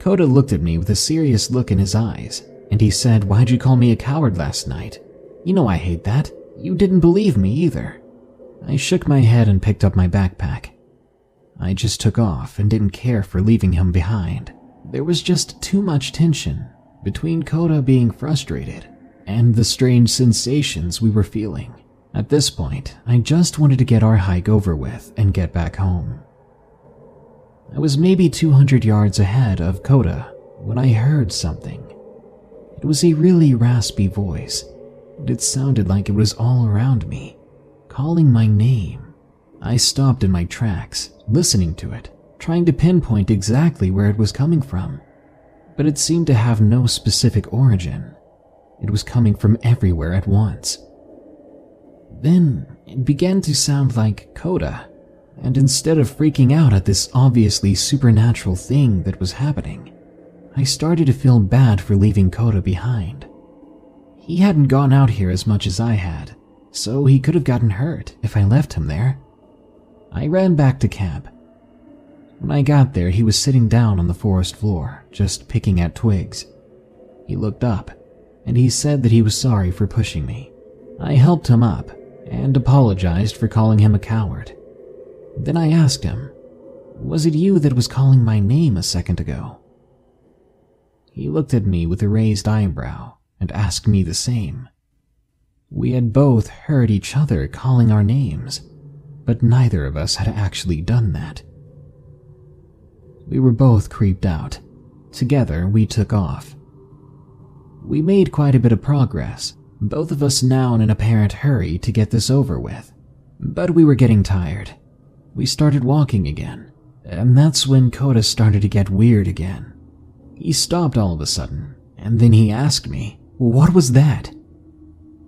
Coda looked at me with a serious look in his eyes, and he said, "Why'd you call me a coward last night? You know I hate that. You didn't believe me either." I shook my head and picked up my backpack. I just took off and didn't care for leaving him behind. There was just too much tension between Coda being frustrated and the strange sensations we were feeling. At this point, I just wanted to get our hike over with and get back home. I was maybe 200 yards ahead of Coda when I heard something. It was a really raspy voice, and it sounded like it was all around me, calling my name. I stopped in my tracks, listening to it, trying to pinpoint exactly where it was coming from. But it seemed to have no specific origin. It was coming from everywhere at once. Then it began to sound like Coda, and instead of freaking out at this obviously supernatural thing that was happening, I started to feel bad for leaving Coda behind. He hadn't gone out here as much as I had, so he could have gotten hurt if I left him there. I ran back to camp. When I got there, he was sitting down on the forest floor, just picking at twigs. He looked up, and he said that he was sorry for pushing me. I helped him up, and apologized for calling him a coward. Then I asked him, "Was it you that was calling my name a second ago?" He looked at me with a raised eyebrow and asked me the same. We had both heard each other calling our names, but neither of us had actually done that. We were both creeped out. Together, we took off. We made quite a bit of progress, both of us now in an apparent hurry to get this over with. But we were getting tired. We started walking again, and that's when Coda started to get weird again. He stopped all of a sudden, and then he asked me, "What was that?"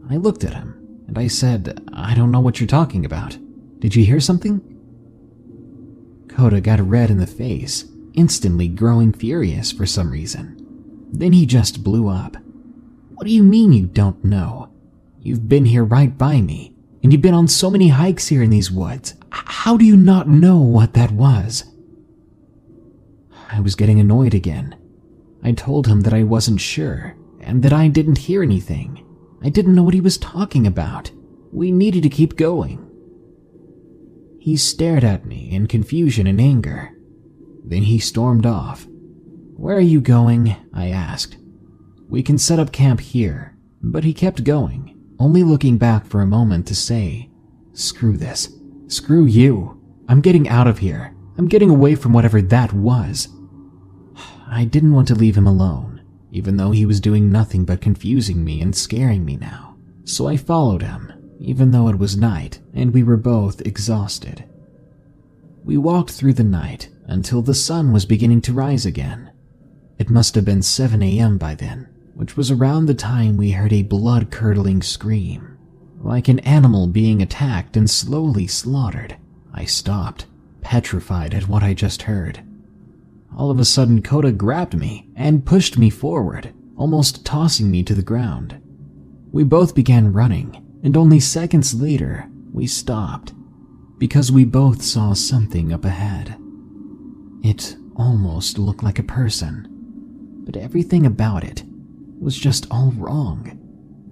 I looked at him, and I said, "I don't know what you're talking about. Did you hear something?" Coda got red in the face, instantly growing furious for some reason. Then he just blew up. "What do you mean you don't know? You've been here right by me, and you've been on so many hikes here in these woods. How do you not know what that was?" I was getting annoyed again. I told him that I wasn't sure, and that I didn't hear anything. I didn't know what he was talking about. We needed to keep going. He stared at me in confusion and anger. Then he stormed off. "Where are you going?" I asked. "We can set up camp here," but he kept going, only looking back for a moment to say, "Screw this. Screw you. I'm getting out of here. I'm getting away from whatever that was." I didn't want to leave him alone, even though he was doing nothing but confusing me and scaring me now. So I followed him, even though it was night and we were both exhausted. We walked through the night until the sun was beginning to rise again. It must have been 7 a.m. by then, which was around the time we heard a blood-curdling scream. Like an animal being attacked and slowly slaughtered. I stopped, petrified at what I just heard. All of a sudden, Coda grabbed me and pushed me forward, almost tossing me to the ground. We both began running, and only seconds later, we stopped, because we both saw something up ahead. It almost looked like a person, but everything about it was just all wrong.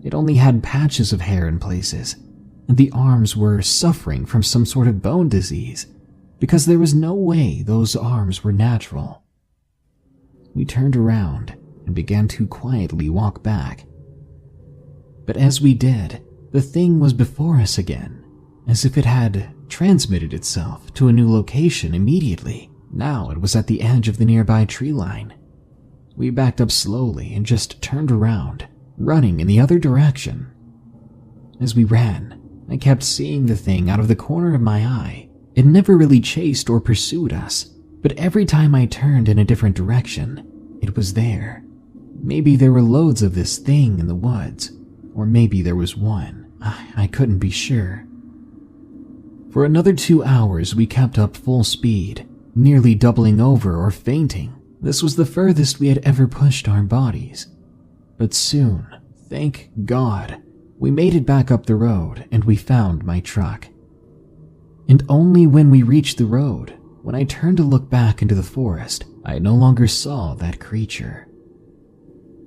It only had patches of hair in places, and the arms were suffering from some sort of bone disease, because there was no way those arms were natural. We turned around and began to quietly walk back. But as we did, the thing was before us again, as if it had transmitted itself to a new location immediately. Now it was at the edge of the nearby tree line. We backed up slowly and just turned around, running in the other direction. As we ran, I kept seeing the thing out of the corner of my eye. It never really chased or pursued us, but every time I turned in a different direction, it was there. Maybe there were loads of this thing in the woods, or maybe there was one. I couldn't be sure. For another 2 hours, we kept up full speed, nearly doubling over or fainting. This was the furthest we had ever pushed our bodies. But soon, thank God, we made it back up the road and we found my truck. And only when we reached the road, when I turned to look back into the forest, I no longer saw that creature.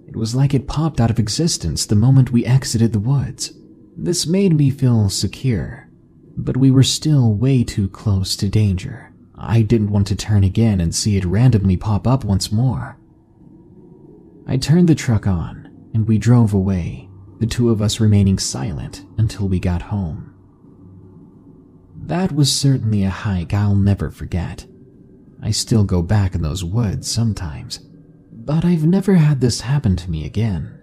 It was like it popped out of existence the moment we exited the woods. This made me feel secure, but we were still way too close to danger. I didn't want to turn again and see it randomly pop up once more. I turned the truck on, and we drove away, the two of us remaining silent until we got home. That was certainly a hike I'll never forget. I still go back in those woods sometimes, but I've never had this happen to me again.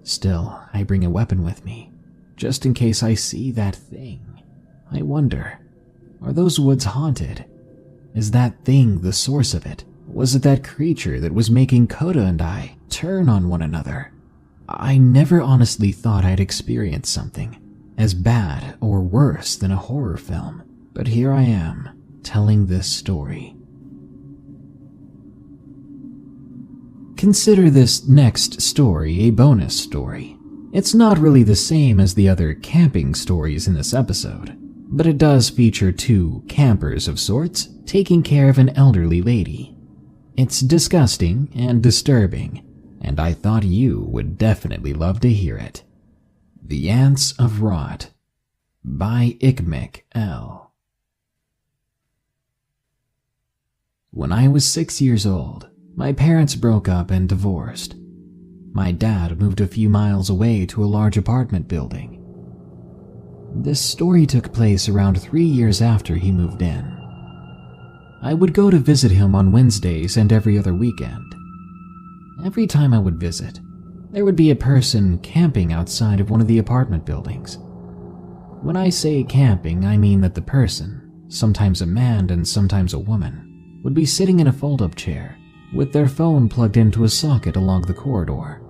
Still, I bring a weapon with me, just in case I see that thing. I wonder, are those woods haunted? Is that thing the source of it? Was it that creature that was making Coda and I turn on one another? I never honestly thought I'd experienced something as bad or worse than a horror film, but here I am, telling this story. Consider this next story a bonus story. It's not really the same as the other camping stories in this episode, but it does feature two campers of sorts taking care of an elderly lady. It's disgusting and disturbing, and I thought you would definitely love to hear it. The Ants of Rot by Ikmik L. When I was 6 years old, my parents broke up and divorced. My dad moved a few miles away to a large apartment building. This story took place around 3 years after he moved in. I would go to visit him on Wednesdays and every other weekend. Every time I would visit, there would be a person camping outside of one of the apartment buildings. When I say camping, I mean that the person, sometimes a man and sometimes a woman, would be sitting in a fold-up chair with their phone plugged into a socket along the corridor.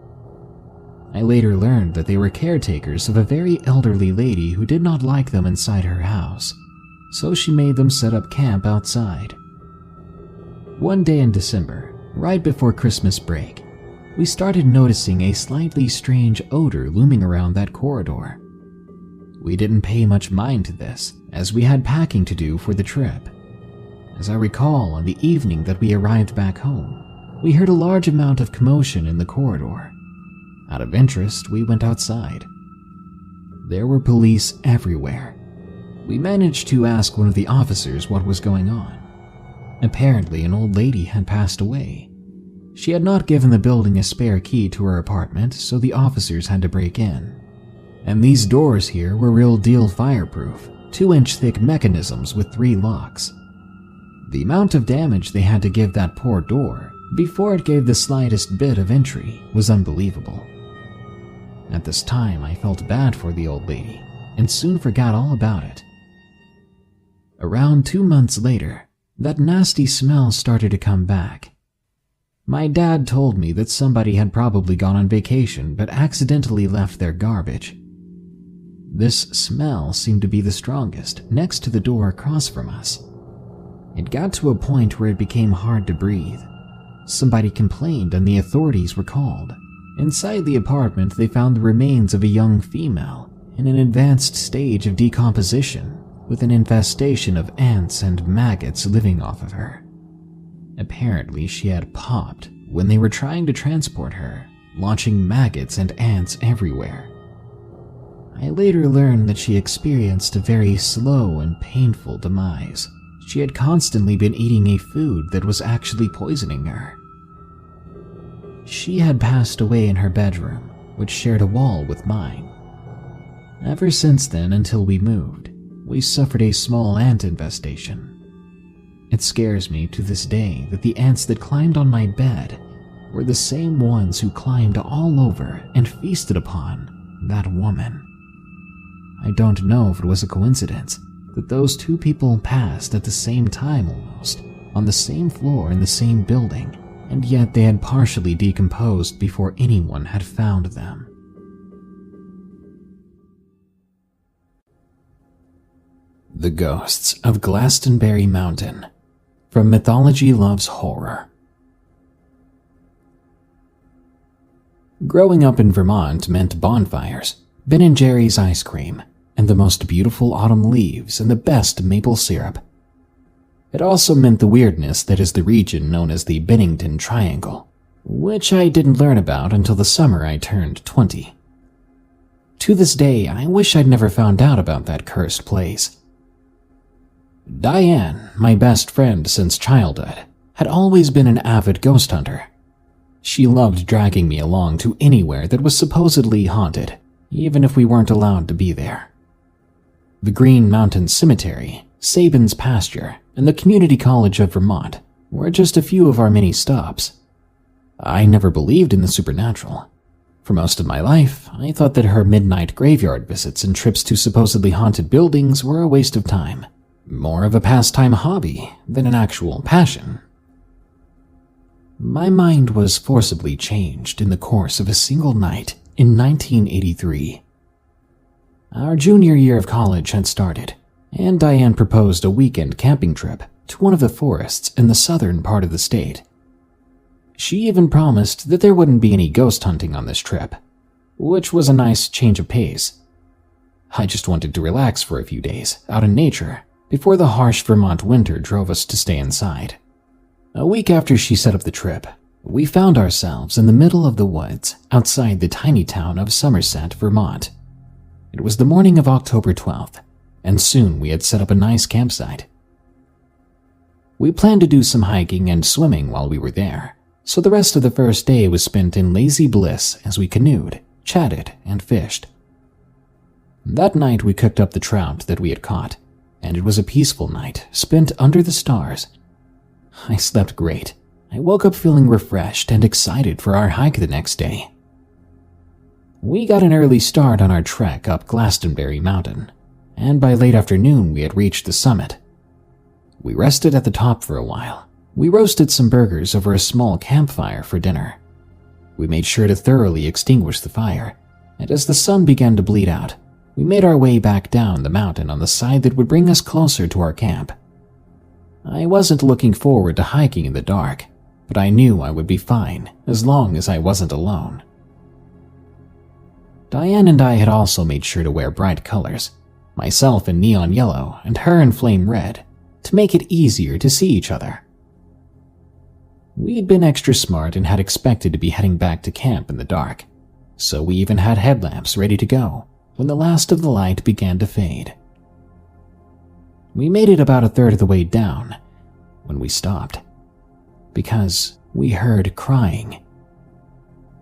I later learned that they were caretakers of a very elderly lady who did not like them inside her house, so she made them set up camp outside. One day in December, right before Christmas break, we started noticing a slightly strange odor looming around that corridor. We didn't pay much mind to this, as we had packing to do for the trip. As I recall, on the evening that we arrived back home, we heard a large amount of commotion in the corridor. Out of interest, we went outside. There were police everywhere. We managed to ask one of the officers what was going on. Apparently, an old lady had passed away. She had not given the building a spare key to her apartment, so the officers had to break in. And these doors here were real deal fireproof, 2-inch thick mechanisms with 3 locks. The amount of damage they had to give that poor door before it gave the slightest bit of entry was unbelievable. At this time, I felt bad for the old lady and soon forgot all about it. Around 2 months later, that nasty smell started to come back. My dad told me that somebody had probably gone on vacation but accidentally left their garbage. This smell seemed to be the strongest next to the door across from us. It got to a point where it became hard to breathe. Somebody complained and the authorities were called. Inside the apartment, they found the remains of a young female in an advanced stage of decomposition, with an infestation of ants and maggots living off of her. Apparently, she had popped when they were trying to transport her, launching maggots and ants everywhere. I later learned that she experienced a very slow and painful demise. She had constantly been eating a food that was actually poisoning her. She had passed away in her bedroom, which shared a wall with mine. Ever since then, until we moved, we suffered a small ant infestation. It scares me to this day that the ants that climbed on my bed were the same ones who climbed all over and feasted upon that woman. I don't know if it was a coincidence that those two people passed at the same time almost, on the same floor in the same building, and yet they had partially decomposed before anyone had found them. The Ghosts of Glastonbury Mountain, from Mythology Loves Horror. Growing up in Vermont meant bonfires, Ben & Jerry's ice cream, and the most beautiful autumn leaves and the best maple syrup. It also meant the weirdness that is the region known as the Bennington Triangle, which I didn't learn about until the summer I turned 20. To this day, I wish I'd never found out about that cursed place. Diane, my best friend since childhood, had always been an avid ghost hunter. She loved dragging me along to anywhere that was supposedly haunted, even if we weren't allowed to be there. The Green Mountain Cemetery, Sabin's Pasture, and the Community College of Vermont were just a few of our many stops. I never believed in the supernatural. For most of my life, I thought that her midnight graveyard visits and trips to supposedly haunted buildings were a waste of time, more of a pastime hobby than an actual passion. My mind was forcibly changed in the course of a single night in 1983. Our junior year of college had started, and Diane proposed a weekend camping trip to one of the forests in the southern part of the state. She even promised that there wouldn't be any ghost hunting on this trip, which was a nice change of pace. I just wanted to relax for a few days, out in nature, before the harsh Vermont winter drove us to stay inside. A week after she set up the trip, we found ourselves in the middle of the woods outside the tiny town of Somerset, Vermont. It was the morning of October 12th, and soon we had set up a nice campsite. We planned to do some hiking and swimming while we were there, so the rest of the first day was spent in lazy bliss as we canoed, chatted, and fished. That night we cooked up the trout that we had caught, and it was a peaceful night spent under the stars. I slept great. I woke up feeling refreshed and excited for our hike the next day. We got an early start on our trek up Glastonbury Mountain, and by late afternoon we had reached the summit. We rested at the top for a while. We roasted some burgers over a small campfire for dinner. We made sure to thoroughly extinguish the fire, and as the sun began to bleed out, we made our way back down the mountain on the side that would bring us closer to our camp. I wasn't looking forward to hiking in the dark, but I knew I would be fine as long as I wasn't alone. Diane and I had also made sure to wear bright colors, myself in neon yellow and her in flame red, to make it easier to see each other. We'd been extra smart and had expected to be heading back to camp in the dark, so we even had headlamps ready to go when the last of the light began to fade. We made it about a third of the way down when we stopped, because we heard crying.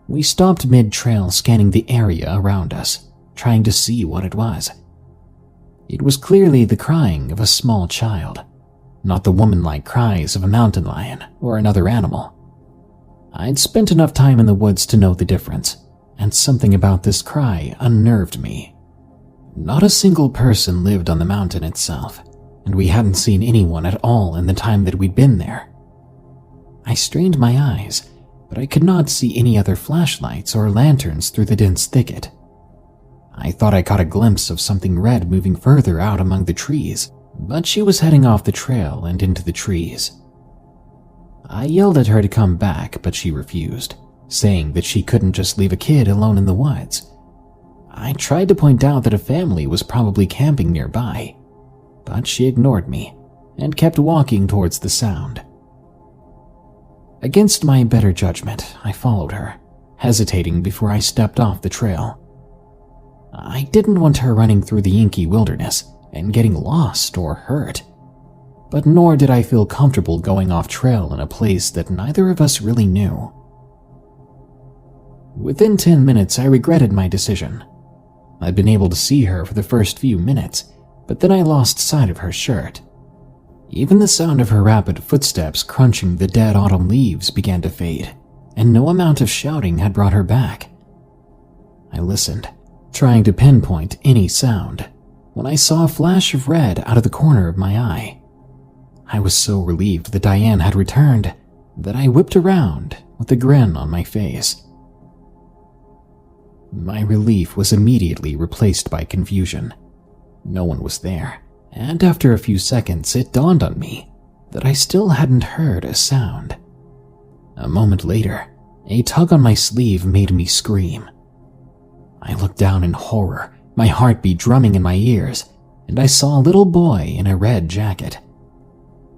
We stopped mid-trail, scanning the area around us, trying to see what it was. It was clearly the crying of a small child, not the woman-like cries of a mountain lion or another animal. I'd spent enough time in the woods to know the difference, and something about this cry unnerved me. Not a single person lived on the mountain itself, and we hadn't seen anyone at all in the time that we'd been there. I strained my eyes, but I could not see any other flashlights or lanterns through the dense thicket. I thought I caught a glimpse of something red moving further out among the trees, but she was heading off the trail and into the trees. I yelled at her to come back, but she refused, saying that she couldn't just leave a kid alone in the woods. I tried to point out that a family was probably camping nearby, but she ignored me and kept walking towards the sound. Against my better judgment, I followed her, hesitating before I stepped off the trail. I didn't want her running through the inky wilderness and getting lost or hurt, but nor did I feel comfortable going off trail in a place that neither of us really knew. Within 10 minutes, I regretted my decision. I'd been able to see her for the first few minutes, but then I lost sight of her shirt. Even the sound of her rapid footsteps crunching the dead autumn leaves began to fade, and no amount of shouting had brought her back. I listened, trying to pinpoint any sound, when I saw a flash of red out of the corner of my eye. I was so relieved that Diane had returned that I whipped around with a grin on my face. My relief was immediately replaced by confusion. No one was there, and after a few seconds it dawned on me that I still hadn't heard a sound. A moment later, a tug on my sleeve made me scream. I looked down in horror, my heartbeat drumming in my ears, and I saw a little boy in a red jacket.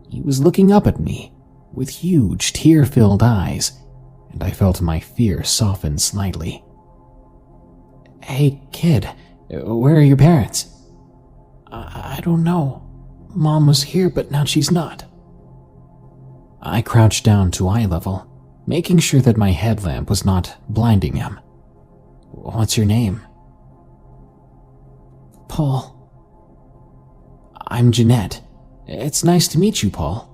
He was looking up at me with huge, tear-filled eyes, and I felt my fear soften slightly. "Hey, kid, where are your parents?" "I don't know. Mom was here, but now she's not." I crouched down to eye level, making sure that my headlamp was not blinding him. "What's your name?" "Paul." "I'm Jeanette. It's nice to meet you, Paul."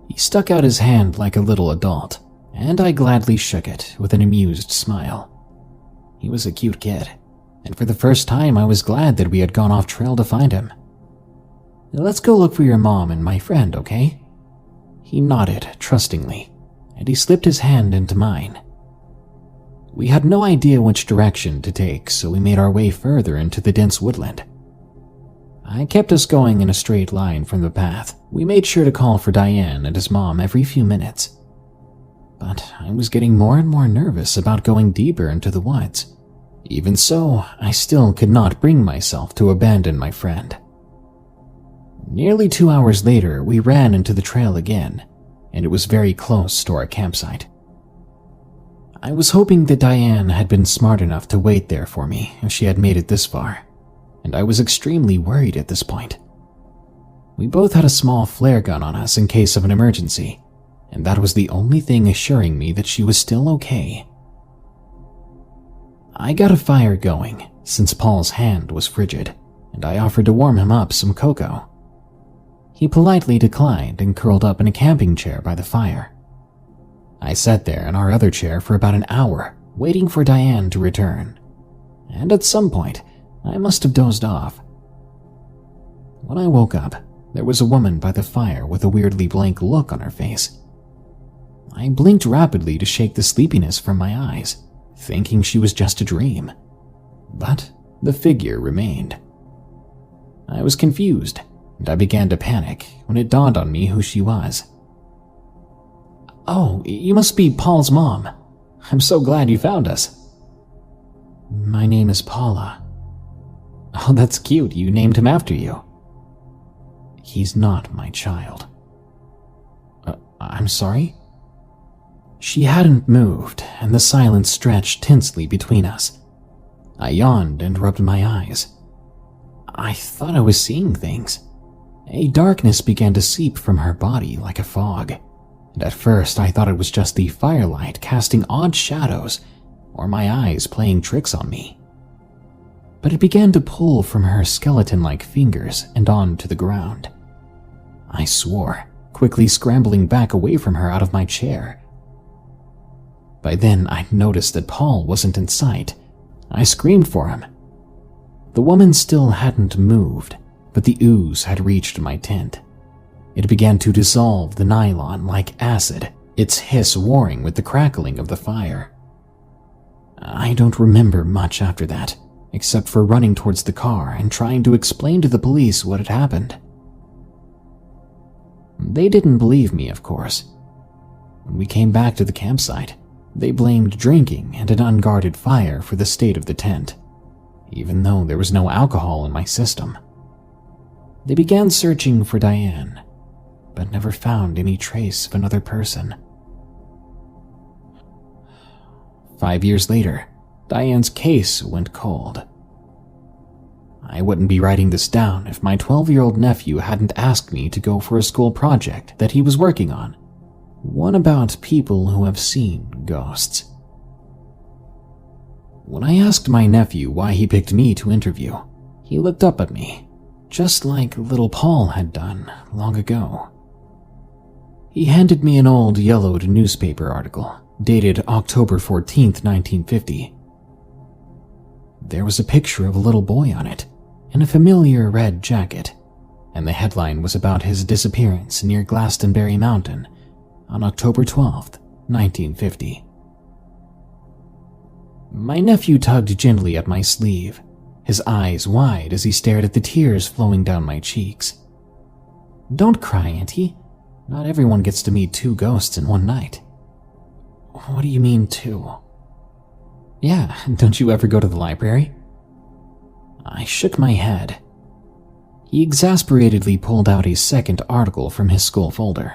He stuck out his hand like a little adult, and I gladly shook it with an amused smile. He was a cute kid, and for the first time I was glad that we had gone off trail to find him. "Let's go look for your mom and my friend, okay?" He nodded trustingly, and he slipped his hand into mine. We had no idea which direction to take, so we made our way further into the dense woodland. I kept us going in a straight line from the path. We made sure to call for Diane and his mom every few minutes. But I was getting more and more nervous about going deeper into the woods. Even so, I still could not bring myself to abandon my friend. Nearly 2 hours later, we ran into the trail again, and it was very close to our campsite. I was hoping that Diane had been smart enough to wait there for me if she had made it this far, and I was extremely worried at this point. We both had a small flare gun on us in case of an emergency, and that was the only thing assuring me that she was still okay. I got a fire going since Paul's hand was frigid, and I offered to warm him up some cocoa. He politely declined and curled up in a camping chair by the fire. I sat there in our other chair for about an hour, waiting for Diane to return, and at some point, I must have dozed off. When I woke up, there was a woman by the fire with a weirdly blank look on her face. I blinked rapidly to shake the sleepiness from my eyes, thinking she was just a dream, but the figure remained. I was confused, and I began to panic when it dawned on me who she was. "Oh, you must be Paul's mom. I'm so glad you found us." "My name is Paula." "Oh, that's cute. You named him after you." "He's not my child." I'm sorry?" She hadn't moved, and the silence stretched tensely between us. I yawned and rubbed my eyes. I thought I was seeing things. A darkness began to seep from her body like a fog, and at first I thought it was just the firelight casting odd shadows or my eyes playing tricks on me. But it began to pull from her skeleton-like fingers and onto the ground. I swore, quickly scrambling back away from her out of my chair. By then, I noticed that Paul wasn't in sight. I screamed for him. The woman still hadn't moved, but the ooze had reached my tent. It began to dissolve the nylon like acid, its hiss warring with the crackling of the fire. I don't remember much after that, except for running towards the car and trying to explain to the police what had happened. They didn't believe me, of course. When we came back to the campsite, they blamed drinking and an unguarded fire for the state of the tent, even though there was no alcohol in my system. They began searching for Diane, but never found any trace of another person. 5 years later, Diane's case went cold. I wouldn't be writing this down if my 12-year-old nephew hadn't asked me to go for a school project that he was working on, one about people who have seen ghosts. When I asked my nephew why he picked me to interview, he looked up at me, just like little Paul had done long ago. He handed me an old yellowed newspaper article, dated October 14th, 1950. There was a picture of a little boy on it, in a familiar red jacket, and the headline was about his disappearance near Glastonbury Mountain on October 12th, 1950. My nephew tugged gently at my sleeve, his eyes wide as he stared at the tears flowing down my cheeks. "Don't cry, Auntie. Not everyone gets to meet 2 ghosts in one night." "What do you mean 2? "Yeah, don't you ever go to the library?" I shook my head. He exasperatedly pulled out a second article from his school folder.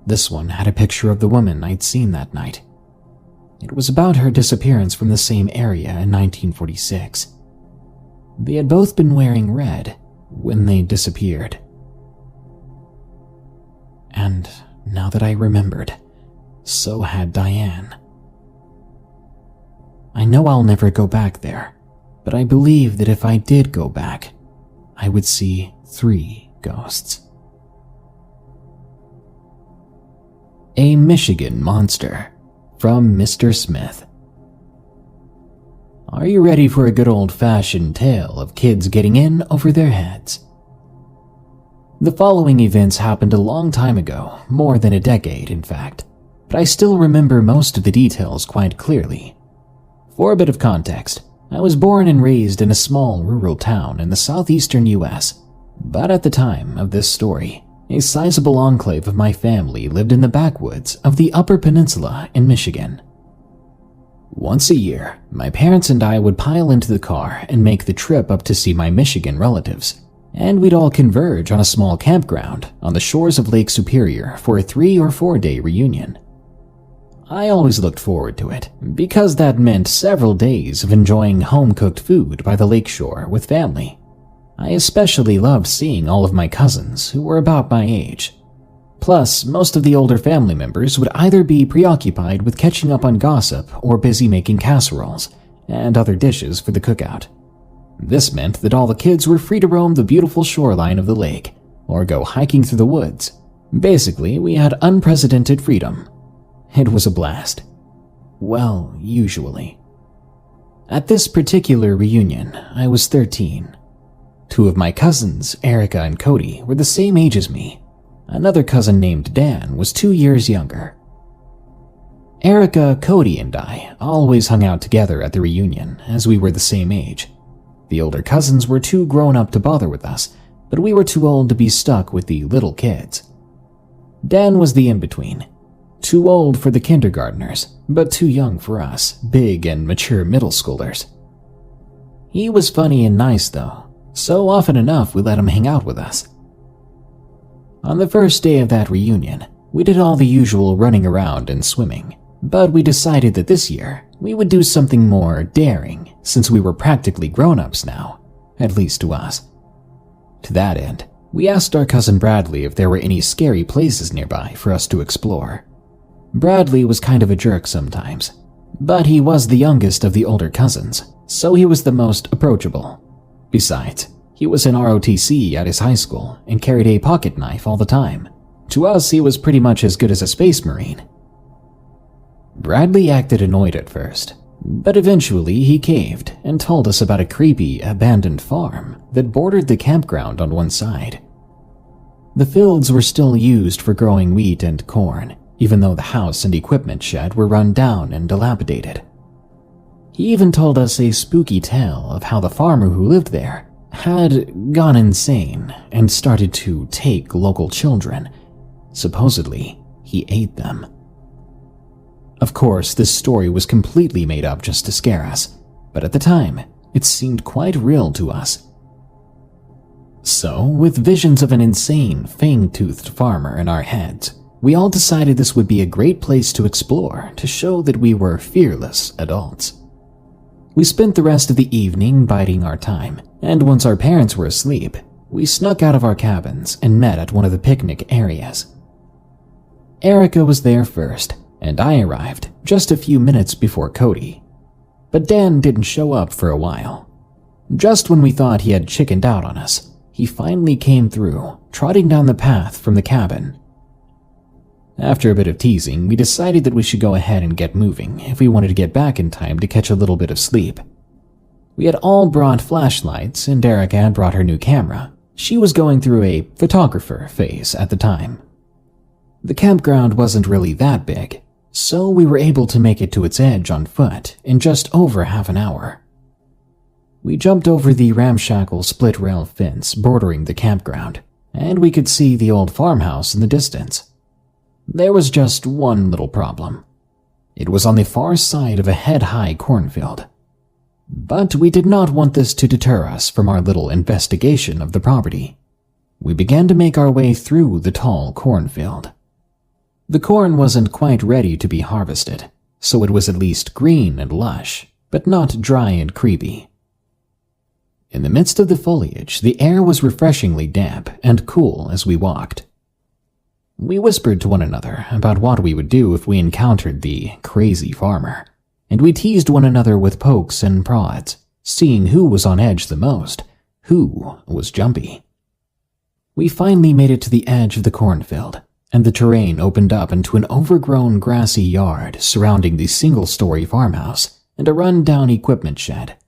This one had a picture of the woman I'd seen that night. It was about her disappearance from the same area in 1946. They had both been wearing red when they disappeared. And now that I remembered, so had Diane. I know I'll never go back there, but I believe that if I did go back, I would see 3 ghosts. A Michigan Monster, from Mr. Smith. Are you ready for a good old-fashioned tale of kids getting in over their heads? The following events happened a long time ago, more than a decade in fact, but I still remember most of the details quite clearly. For a bit of context, I was born and raised in a small rural town in the southeastern US, but at the time of this story, a sizable enclave of my family lived in the backwoods of the Upper Peninsula in Michigan. Once a year, my parents and I would pile into the car and make the trip up to see my Michigan relatives, and we'd all converge on a small campground on the shores of Lake Superior for a 3 or 4 day reunion. I always looked forward to it, because that meant several days of enjoying home-cooked food by the lakeshore with family. I especially loved seeing all of my cousins, who were about my age. Plus, most of the older family members would either be preoccupied with catching up on gossip or busy making casseroles and other dishes for the cookout. This meant that all the kids were free to roam the beautiful shoreline of the lake or go hiking through the woods. Basically, we had unprecedented freedom. It was a blast. Well, usually. At this particular reunion, I was 13. 2 of my cousins, Erica and Cody, were the same age as me. Another cousin named Dan was 2 years younger. Erica, Cody, and I always hung out together at the reunion, as we were the same age. The older cousins were too grown up to bother with us, but we were too old to be stuck with the little kids. Dan was the in-between. Too old for the kindergartners, but too young for us, big and mature middle schoolers. He was funny and nice though, so often enough we let him hang out with us. On the first day of that reunion, we did all the usual running around and swimming, but we decided that this year we would do something more daring since we were practically grown-ups now, at least to us. To that end, we asked our cousin Bradley if there were any scary places nearby for us to explore. Bradley was kind of a jerk sometimes, but he was the youngest of the older cousins, so he was the most approachable. Besides, he was in ROTC at his high school and carried a pocket knife all the time. To us, he was pretty much as good as a space marine. Bradley acted annoyed at first, but eventually he caved and told us about a creepy, abandoned farm that bordered the campground on one side. The fields were still used for growing wheat and corn, even though the house and equipment shed were run down and dilapidated. He even told us a spooky tale of how the farmer who lived there had gone insane and started to take local children. Supposedly, he ate them. Of course, this story was completely made up just to scare us, but at the time, it seemed quite real to us. So, with visions of an insane, fang-toothed farmer in our heads, we all decided this would be a great place to explore to show that we were fearless adults. We spent the rest of the evening biding our time, and once our parents were asleep, we snuck out of our cabins and met at one of the picnic areas. Erica was there first, and I arrived just a few minutes before Cody. But Dan didn't show up for a while. Just when we thought he had chickened out on us, he finally came through, trotting down the path from the cabin. After a bit of teasing, we decided that we should go ahead and get moving if we wanted to get back in time to catch a little bit of sleep. We had all brought flashlights, and Erica had brought her new camera. She was going through a photographer phase at the time. The campground wasn't really that big, so we were able to make it to its edge on foot in just over half an hour. We jumped over the ramshackle split-rail fence bordering the campground, and we could see the old farmhouse in the distance. There was just one little problem. It was on the far side of a head-high cornfield. But we did not want this to deter us from our little investigation of the property. We began to make our way through the tall cornfield. The corn wasn't quite ready to be harvested, so it was at least green and lush, but not dry and creepy. In the midst of the foliage, the air was refreshingly damp and cool as we walked. We whispered to one another about what we would do if we encountered the crazy farmer, and we teased one another with pokes and prods, seeing who was on edge the most, who was jumpy. We finally made it to the edge of the cornfield, and the terrain opened up into an overgrown grassy yard surrounding the single-story farmhouse and a run-down equipment shed.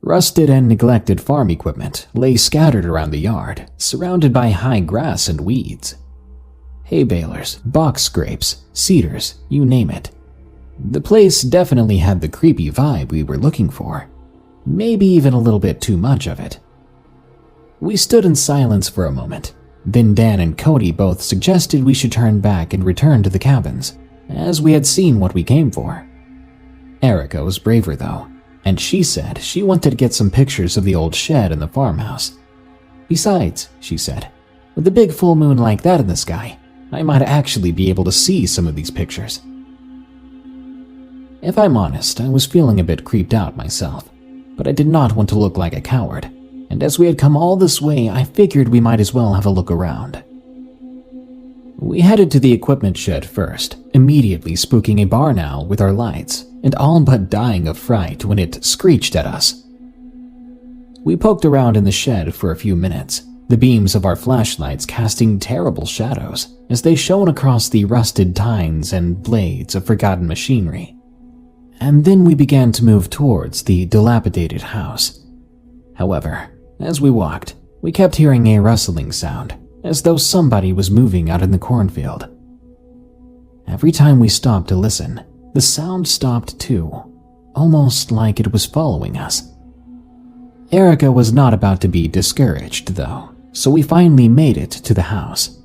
Rusted and neglected farm equipment lay scattered around the yard, surrounded by high grass and weeds. Hay balers, box scrapes, cedars, you name it. The place definitely had the creepy vibe we were looking for, maybe even a little bit too much of it. We stood in silence for a moment. Then Dan and Cody both suggested we should turn back and return to the cabins, as we had seen what we came for. Erica was braver though, and she said she wanted to get some pictures of the old shed in the farmhouse. Besides, she said, with a big full moon like that in the sky, I might actually be able to see some of these pictures. If I'm honest, I was feeling a bit creeped out myself, but I did not want to look like a coward, and as we had come all this way, I figured we might as well have a look around. We headed to the equipment shed first, immediately spooking a barn owl with our lights, and all but dying of fright when it screeched at us. We poked around in the shed for a few minutes, the beams of our flashlights casting terrible shadows as they shone across the rusted tines and blades of forgotten machinery. And then we began to move towards the dilapidated house. However, as we walked, we kept hearing a rustling sound, as though somebody was moving out in the cornfield. Every time we stopped to listen, the sound stopped too, almost like it was following us. Erica was not about to be discouraged, though, so we finally made it to the house.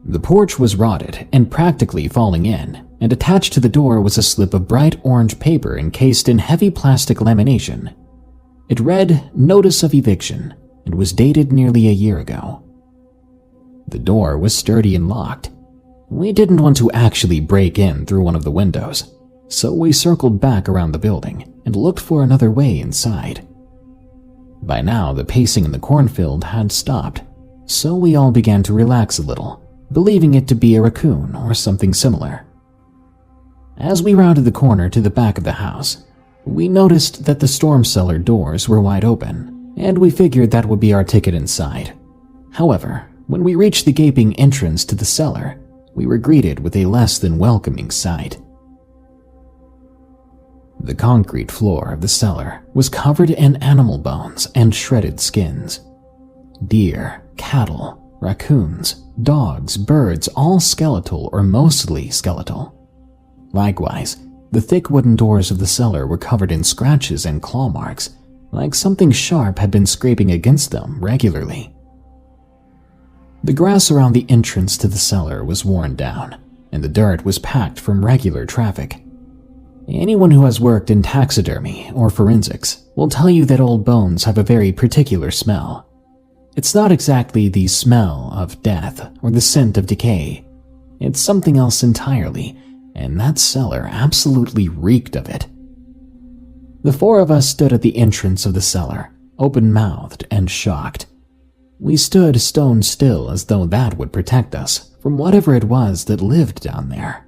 The porch was rotted and practically falling in, and attached to the door was a slip of bright orange paper encased in heavy plastic lamination. It read, "Notice of Eviction," and was dated nearly a year ago. The door was sturdy and locked. We didn't want to actually break in through one of the windows, so we circled back around the building and looked for another way inside. By now, the pacing in the cornfield had stopped, so we all began to relax a little, believing it to be a raccoon or something similar. As we rounded the corner to the back of the house, we noticed that the storm cellar doors were wide open, and we figured that would be our ticket inside. However, when we reached the gaping entrance to the cellar, we were greeted with a less than welcoming sight. The concrete floor of the cellar was covered in animal bones and shredded skins. Deer, cattle, raccoons, dogs, birds, all skeletal or mostly skeletal. Likewise, the thick wooden doors of the cellar were covered in scratches and claw marks, like something sharp had been scraping against them regularly. The grass around the entrance to the cellar was worn down, and the dirt was packed from regular traffic. Anyone who has worked in taxidermy or forensics will tell you that old bones have a very particular smell. It's not exactly the smell of death or the scent of decay. It's something else entirely, and that cellar absolutely reeked of it. The four of us stood at the entrance of the cellar, open-mouthed and shocked. We stood stone still as though that would protect us from whatever it was that lived down there.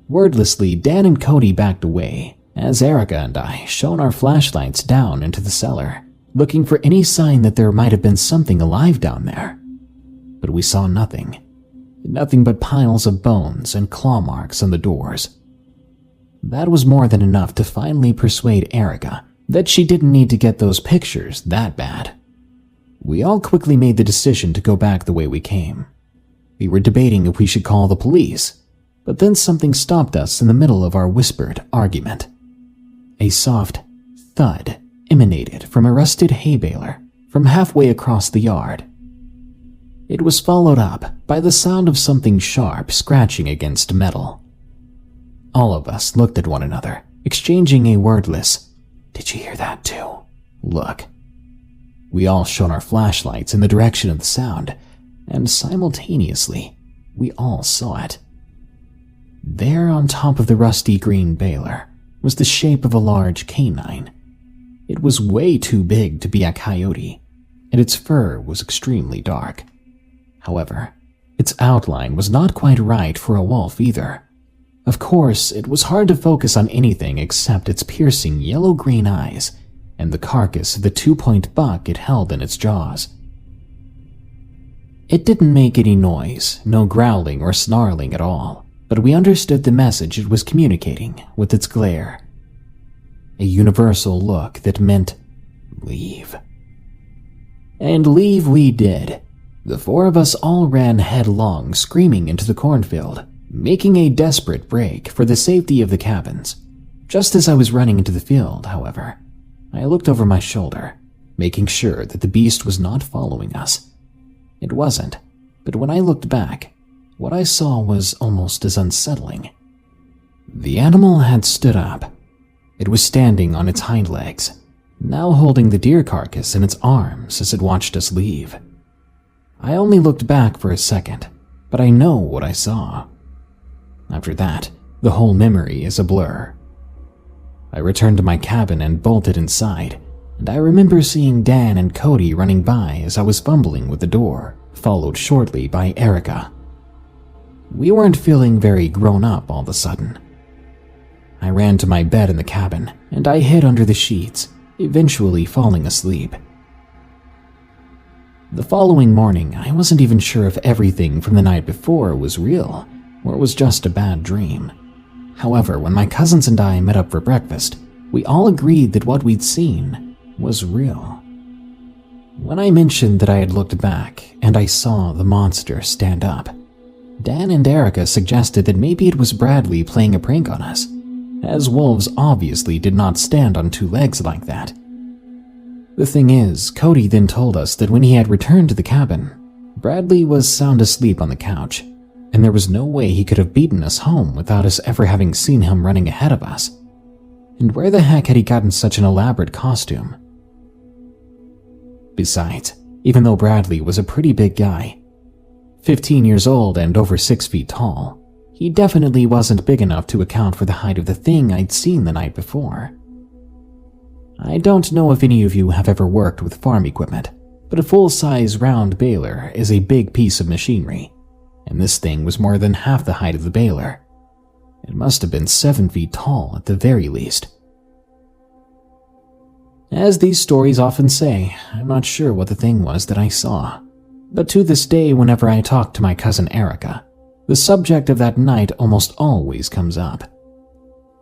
Wordlessly, Dan and Cody backed away as Erica and I shone our flashlights down into the cellar, looking for any sign that there might have been something alive down there. But we saw nothing. Nothing but piles of bones and claw marks on the doors. That was more than enough to finally persuade Erica that she didn't need to get those pictures that bad. We all quickly made the decision to go back the way we came. We were debating if we should call the police, but then something stopped us in the middle of our whispered argument. A soft thud emanated from a rusted hay baler from halfway across the yard. It was followed up by the sound of something sharp scratching against metal. All of us looked at one another, exchanging a wordless, "Did you hear that too?" look. We all shone our flashlights in the direction of the sound, and simultaneously, we all saw it. There on top of the rusty green baler was the shape of a large canine. It was way too big to be a coyote, and its fur was extremely dark. However, its outline was not quite right for a wolf either. Of course, it was hard to focus on anything except its piercing yellow-green eyes and the carcass of the 2-point buck it held in its jaws. It didn't make any noise, no growling or snarling at all, but we understood the message it was communicating with its glare. A universal look that meant, leave. And leave we did. The four of us all ran headlong, screaming into the cornfield, making a desperate break for the safety of the cabins. Just as I was running into the field, however, I looked over my shoulder, making sure that the beast was not following us. It wasn't, but when I looked back, what I saw was almost as unsettling. The animal had stood up. It was standing on its hind legs, now holding the deer carcass in its arms as it watched us leave. I only looked back for a second, but I know what I saw. After that, the whole memory is a blur. I returned to my cabin and bolted inside, and I remember seeing Dan and Cody running by as I was fumbling with the door, followed shortly by Erica. We weren't feeling very grown up all of a sudden. I ran to my bed in the cabin, and I hid under the sheets, eventually falling asleep. The following morning, I wasn't even sure if everything from the night before was real, or it was just a bad dream. However, when my cousins and I met up for breakfast, we all agreed that what we'd seen was real. When I mentioned that I had looked back and I saw the monster stand up, Dan and Erica suggested that maybe it was Bradley playing a prank on us, as wolves obviously did not stand on two legs like that. The thing is, Cody then told us that when he had returned to the cabin, Bradley was sound asleep on the couch, and there was no way he could have beaten us home without us ever having seen him running ahead of us. And where the heck had he gotten such an elaborate costume? Besides, even though Bradley was a pretty big guy, 15 years old and over 6 feet tall, he definitely wasn't big enough to account for the height of the thing I'd seen the night before. I don't know if any of you have ever worked with farm equipment, but a full-size round baler is a big piece of machinery, and this thing was more than half the height of the baler. It must have been 7 feet tall at the very least. As these stories often say, I'm not sure what the thing was that I saw, but to this day whenever I talk to my cousin Erica, the subject of that night almost always comes up.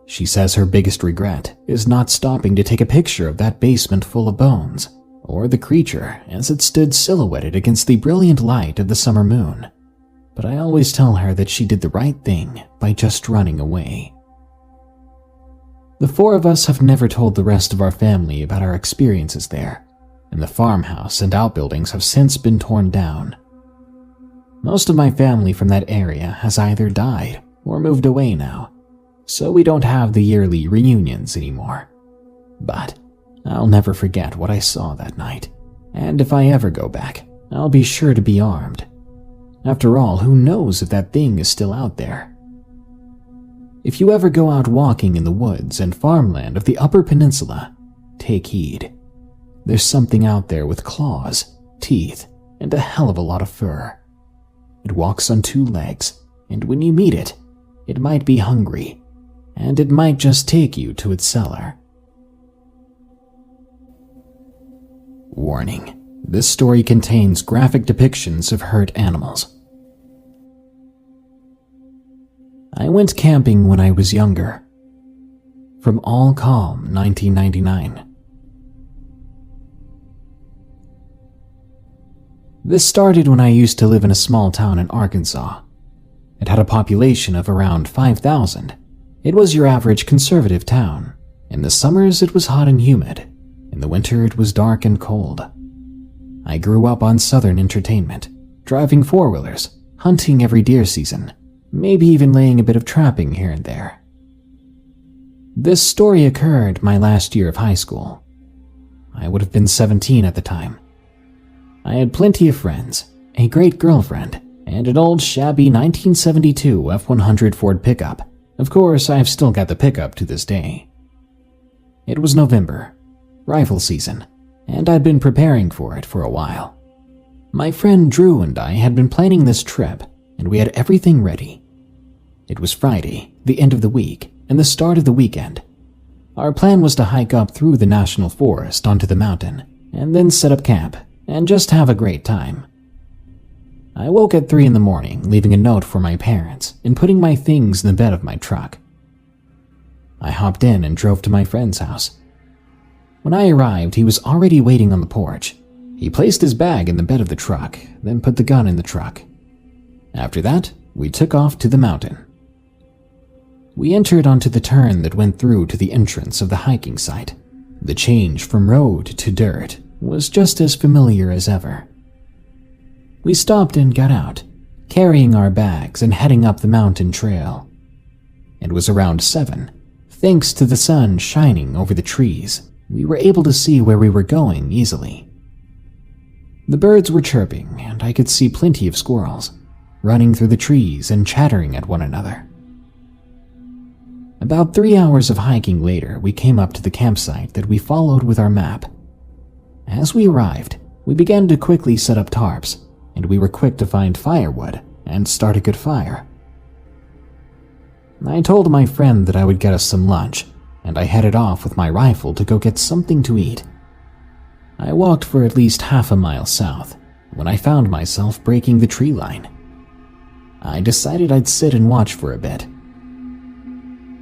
She says her biggest regret is not stopping to take a picture of that basement full of bones, or the creature as it stood silhouetted against the brilliant light of the summer moon. But I always tell her that she did the right thing by just running away. The four of us have never told the rest of our family about our experiences there, and the farmhouse and outbuildings have since been torn down. Most of my family from that area has either died or moved away now, so we don't have the yearly reunions anymore. But I'll never forget what I saw that night, and if I ever go back, I'll be sure to be armed. After all, who knows if that thing is still out there? If you ever go out walking in the woods and farmland of the Upper Peninsula, take heed. There's something out there with claws, teeth, and a hell of a lot of fur. It walks on 2 legs, and when you meet it, it might be hungry, and it might just take you to its cellar. Warning: this story contains graphic depictions of hurt animals. I went camping when I was younger. From All Calm, 1999. This started when I used to live in a small town in Arkansas. It had a population of around 5,000. It was your average conservative town. In the summers it was hot and humid. In the winter it was dark and cold. I grew up on Southern entertainment, driving 4-wheelers, hunting every deer season, maybe even laying a bit of trapping here and there. This story occurred my last year of high school. I would have been 17 at the time. I had plenty of friends, a great girlfriend, and an old shabby 1972 F-100 Ford pickup. Of course, I've still got the pickup to this day. It was November, rifle season, and I'd been preparing for it for a while. My friend Drew and I had been planning this trip, and we had everything ready. It was Friday, the end of the week, and the start of the weekend. Our plan was to hike up through the national forest onto the mountain, and then set up camp, and just have a great time. I woke at 3 in the morning, leaving a note for my parents and putting my things in the bed of my truck. I hopped in and drove to my friend's house. When I arrived, he was already waiting on the porch. He placed his bag in the bed of the truck, then put the gun in the truck. After that, we took off to the mountain. We entered onto the turn that went through to the entrance of the hiking site. The change from road to dirt was just as familiar as ever. We stopped and got out, carrying our bags and heading up the mountain trail. It was around 7. Thanks to the sun shining over the trees, we were able to see where we were going easily. The birds were chirping, and I could see plenty of squirrels, running through the trees and chattering at one another. About 3 hours of hiking later, we came up to the campsite that we followed with our map. As we arrived, we began to quickly set up tarps, and we were quick to find firewood and start a good fire. I told my friend that I would get us some lunch, and I headed off with my rifle to go get something to eat. I walked for at least half a mile south when I found myself breaking the tree line. I decided I'd sit and watch for a bit.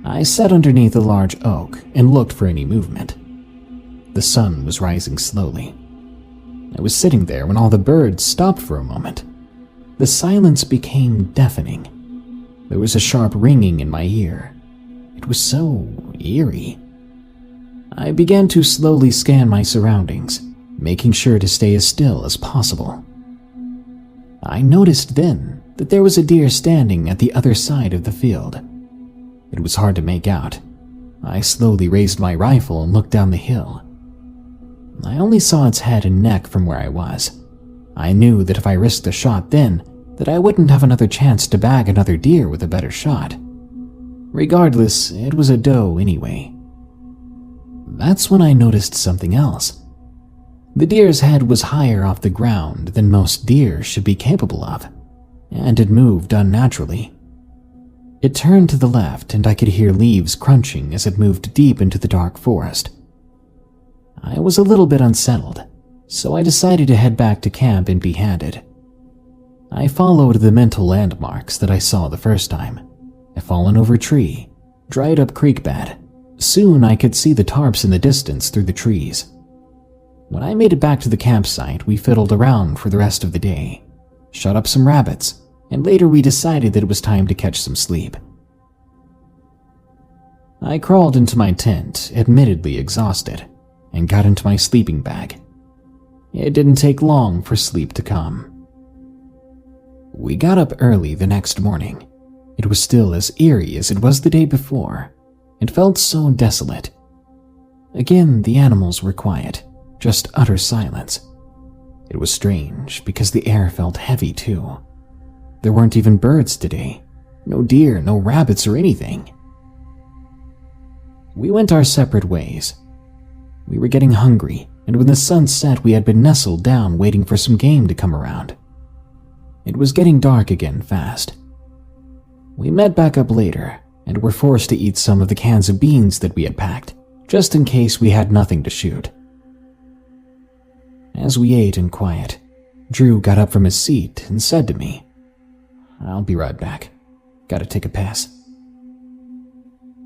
I sat underneath a large oak and looked for any movement. The sun was rising slowly. I was sitting there when all the birds stopped for a moment. The silence became deafening. There was a sharp ringing in my ear. It was so eerie. I began to slowly scan my surroundings, making sure to stay as still as possible. I noticed then that there was a deer standing at the other side of the field. It was hard to make out. I slowly raised my rifle and looked down the hill. I only saw its head and neck from where I was. I knew that if I risked a shot then, that I wouldn't have another chance to bag another deer with a better shot. Regardless, it was a doe anyway. That's when I noticed something else. The deer's head was higher off the ground than most deer should be capable of, and it moved unnaturally. It turned to the left, and I could hear leaves crunching as it moved deep into the dark forest. I was a little bit unsettled, so I decided to head back to camp empty-handed. I followed the mental landmarks that I saw the first time: a fallen-over tree, dried-up creek bed. Soon I could see the tarps in the distance through the trees. When I made it back to the campsite, we fiddled around for the rest of the day, shot up some rabbits, and later we decided that it was time to catch some sleep. I crawled into my tent, admittedly exhausted, and got into my sleeping bag. It didn't take long for sleep to come. We got up early the next morning. It was still as eerie as it was the day before. It felt so desolate. Again, the animals were quiet, just utter silence. It was strange because the air felt heavy too. There weren't even birds today. No deer, no rabbits or anything. We went our separate ways. We were getting hungry, and when the sun set we had been nestled down waiting for some game to come around. It was getting dark again fast. We met back up later, and were forced to eat some of the cans of beans that we had packed, just in case we had nothing to shoot. As we ate in quiet, Drew got up from his seat and said to me, "I'll be right back. Gotta take a piss."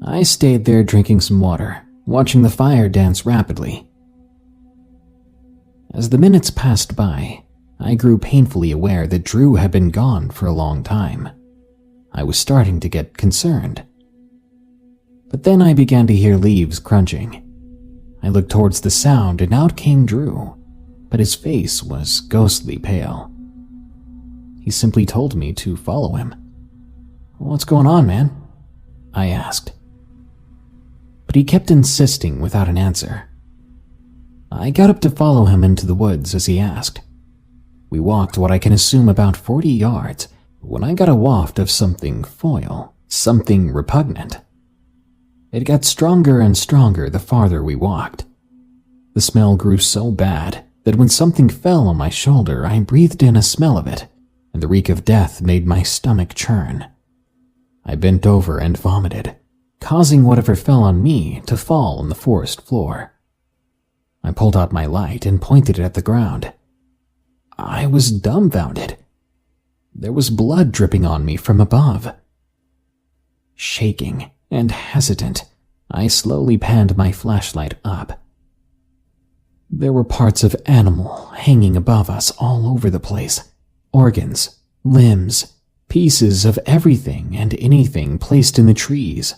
I stayed there drinking some water, watching the fire dance rapidly. As the minutes passed by, I grew painfully aware that Drew had been gone for a long time. I was starting to get concerned. But then I began to hear leaves crunching. I looked towards the sound and out came Drew, but his face was ghostly pale. He simply told me to follow him. "What's going on, man?" I asked. But he kept insisting without an answer. I got up to follow him into the woods as he asked. We walked what I can assume about 40 yards when I got a waft of something foul, something repugnant. It got stronger and stronger the farther we walked. The smell grew so bad that when something fell on my shoulder, I breathed in a smell of it, and the reek of death made my stomach churn. I bent over and vomited, causing whatever fell on me to fall on the forest floor. I pulled out my light and pointed it at the ground. I was dumbfounded. There was blood dripping on me from above. Shaking and hesitant, I slowly panned my flashlight up. There were parts of animal hanging above us all over the place. Organs, limbs, pieces of everything and anything placed in the trees.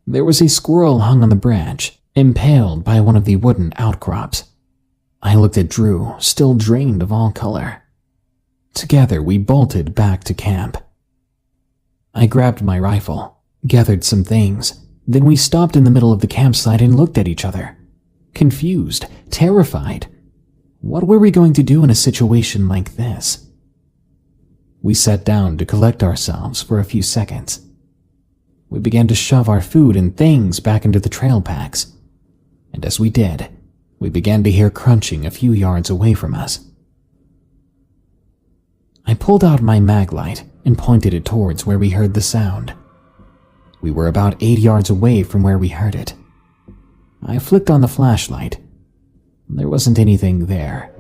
There was a squirrel hung on the branch, impaled by one of the wooden outcrops. I looked at Drew, still drained of all color. Together we bolted back to camp. I grabbed my rifle, gathered some things. Then we stopped in the middle of the campsite and looked at each other. Confused, terrified. What were we going to do in a situation like this? We sat down to collect ourselves for a few seconds. We began to shove our food and things back into the trail packs. And as we did, we began to hear crunching a few yards away from us. I pulled out my mag light and pointed it towards where we heard the sound. We were about 8 yards away from where we heard it. I flicked on the flashlight. There wasn't anything there.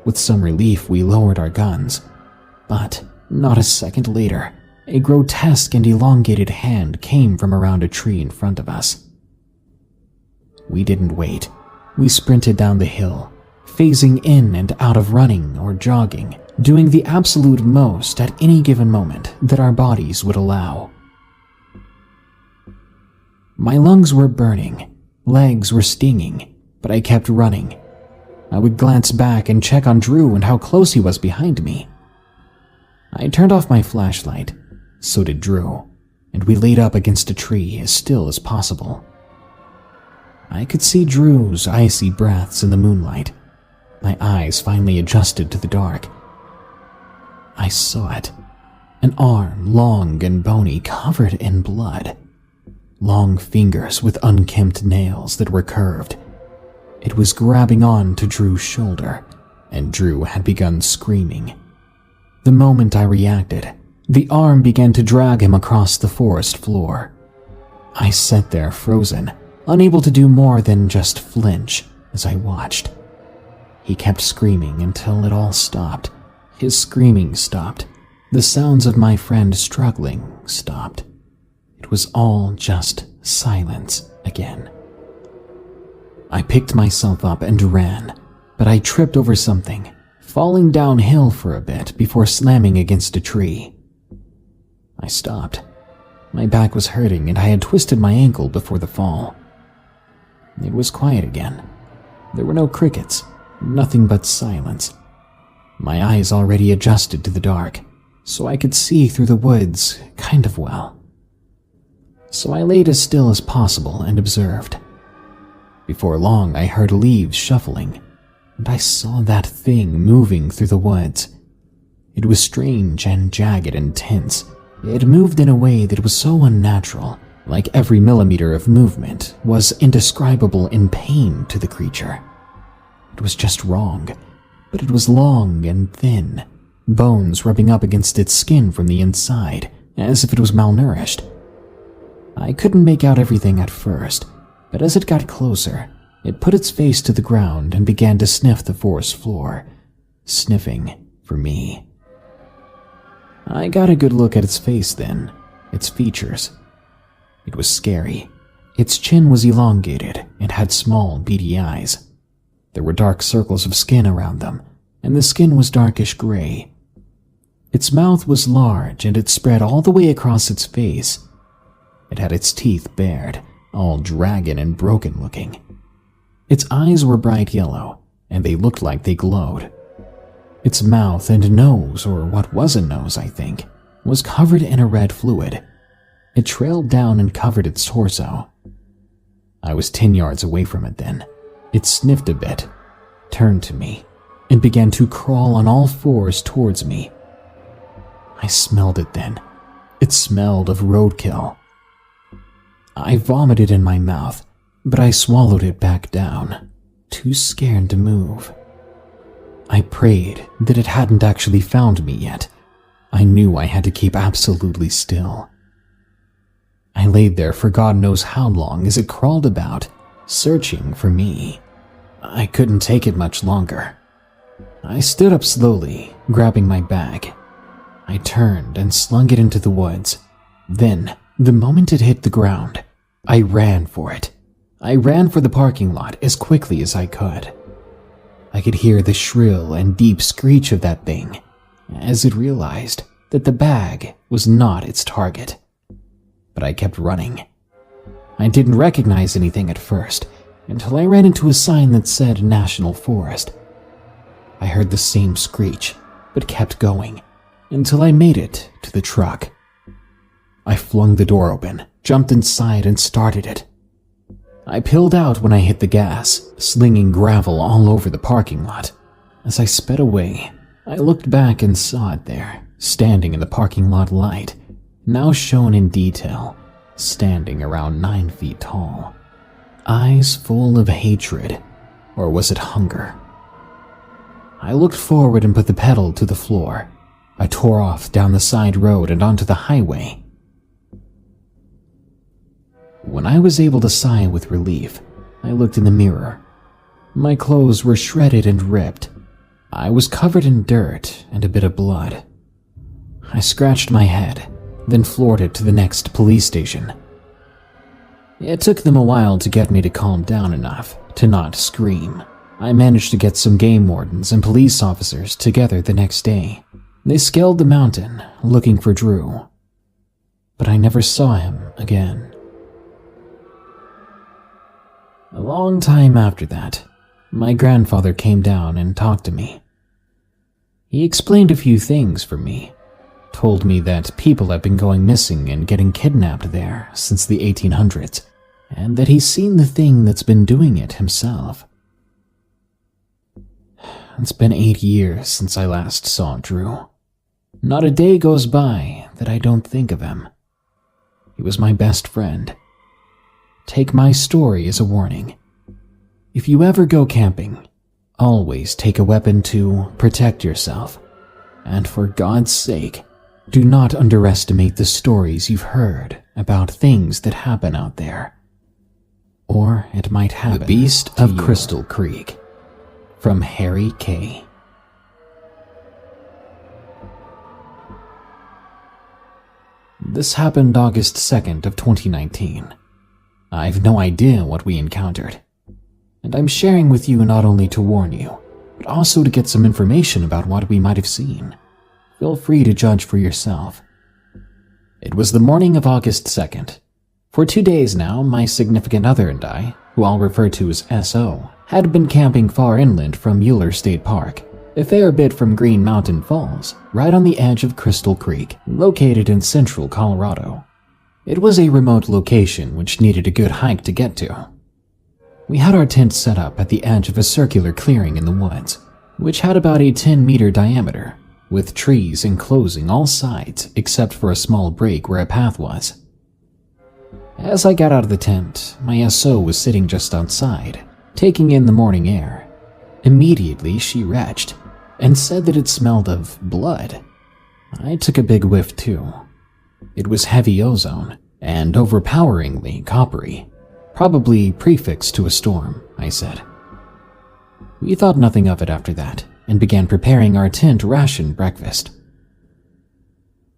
With some relief, we lowered our guns. But not a second later, a grotesque and elongated hand came from around a tree in front of us. We didn't wait. We sprinted down the hill, phasing in and out of running or jogging, doing the absolute most at any given moment that our bodies would allow. My lungs were burning, legs were stinging, but I kept running. I would glance back and check on Drew and how close he was behind me. I turned off my flashlight, so did Drew, and we laid up against a tree as still as possible. I could see Drew's icy breaths in the moonlight. My eyes finally adjusted to the dark. I saw it. An arm, long and bony, covered in blood. Long fingers with unkempt nails that were curved. It was grabbing on to Drew's shoulder, and Drew had begun screaming. The moment I reacted, the arm began to drag him across the forest floor. I sat there frozen, unable to do more than just flinch as I watched. He kept screaming until it all stopped. His screaming stopped. The sounds of my friend struggling stopped. It was all just silence again. I picked myself up and ran, but I tripped over something, falling downhill for a bit before slamming against a tree. I stopped. My back was hurting and I had twisted my ankle before the fall. It was quiet again. There were no crickets, nothing but silence. My eyes already adjusted to the dark, so I could see through the woods kind of well. So I laid as still as possible and observed. Before long, I heard leaves shuffling, and I saw that thing moving through the woods. It was strange and jagged and tense. It moved in a way that was so unnatural, like every millimeter of movement was indescribable in pain to the creature. It was just wrong, but it was long and thin, bones rubbing up against its skin from the inside, as if it was malnourished. I couldn't make out everything at first, but as it got closer, it put its face to the ground and began to sniff the forest floor, sniffing for me. I got a good look at its face then, its features. It was scary. Its chin was elongated and had small, beady eyes. There were dark circles of skin around them, and the skin was darkish gray. Its mouth was large and it spread all the way across its face. It had its teeth bared, all dragon and broken looking. Its eyes were bright yellow, and they looked like they glowed. Its mouth and nose, or what was a nose, I think, was covered in a red fluid. It trailed down and covered its torso. I was 10 yards away from it then. It sniffed a bit, turned to me, and began to crawl on all fours towards me. I smelled it then. It smelled of roadkill. I vomited in my mouth, but I swallowed it back down, too scared to move. I prayed that it hadn't actually found me yet. I knew I had to keep absolutely still. I laid there for God knows how long as it crawled about, searching for me. I couldn't take it much longer. I stood up slowly, grabbing my bag. I turned and slung it into the woods. Then, the moment it hit the ground, I ran for it. I ran for the parking lot as quickly as I could. I could hear the shrill and deep screech of that thing as it realized that the bag was not its target. But I kept running. I didn't recognize anything at first until I ran into a sign that said National Forest. I heard the same screech, but kept going until I made it to the truck. I flung the door open jumped inside and started it. I peeled out when I hit the gas, slinging gravel all over the parking lot. As I sped away, I looked back and saw it there, standing in the parking lot light, now shown in detail, standing around 9 feet tall. Eyes full of hatred, or was it hunger? I looked forward and put the pedal to the floor. I tore off down the side road and onto the highway. When I was able to sigh with relief, I looked in the mirror. My clothes were shredded and ripped. I was covered in dirt and a bit of blood. I scratched my head, then floored it to the next police station. It took them a while to get me to calm down enough to not scream. I managed to get some game wardens and police officers together the next day. They scaled the mountain looking for Drew, but I never saw him again. A long time after that, my grandfather came down and talked to me. He explained a few things for me, told me that people have been going missing and getting kidnapped there since the 1800s, and that he's seen the thing that's been doing it himself. It's been 8 years since I last saw Drew. Not a day goes by that I don't think of him. He was my best friend. Take my story as a warning. If you ever go camping, always take a weapon to protect yourself. And for God's sake, do not underestimate the stories you've heard about things that happen out there. Or it might happen. The Beast of Crystal Creek. From Harry K. This happened August 2nd of 2019. I've no idea what we encountered, and I'm sharing with you not only to warn you, but also to get some information about what we might have seen. Feel free to judge for yourself. It was the morning of August 2nd. For 2 days now, my significant other and I, who I'll refer to as S.O., had been camping far inland from Mueller State Park, a fair bit from Green Mountain Falls, right on the edge of Crystal Creek, located in central Colorado. It was a remote location which needed a good hike to get to. We had our tent set up at the edge of a circular clearing in the woods, which had about a 10-meter diameter, with trees enclosing all sides except for a small break where a path was. As I got out of the tent, my SO was sitting just outside, taking in the morning air. Immediately, she retched and said that it smelled of blood. I took a big whiff too. It was heavy ozone and overpoweringly coppery, probably prefixed to a storm, I said. We thought nothing of it after that and began preparing our tent ration breakfast.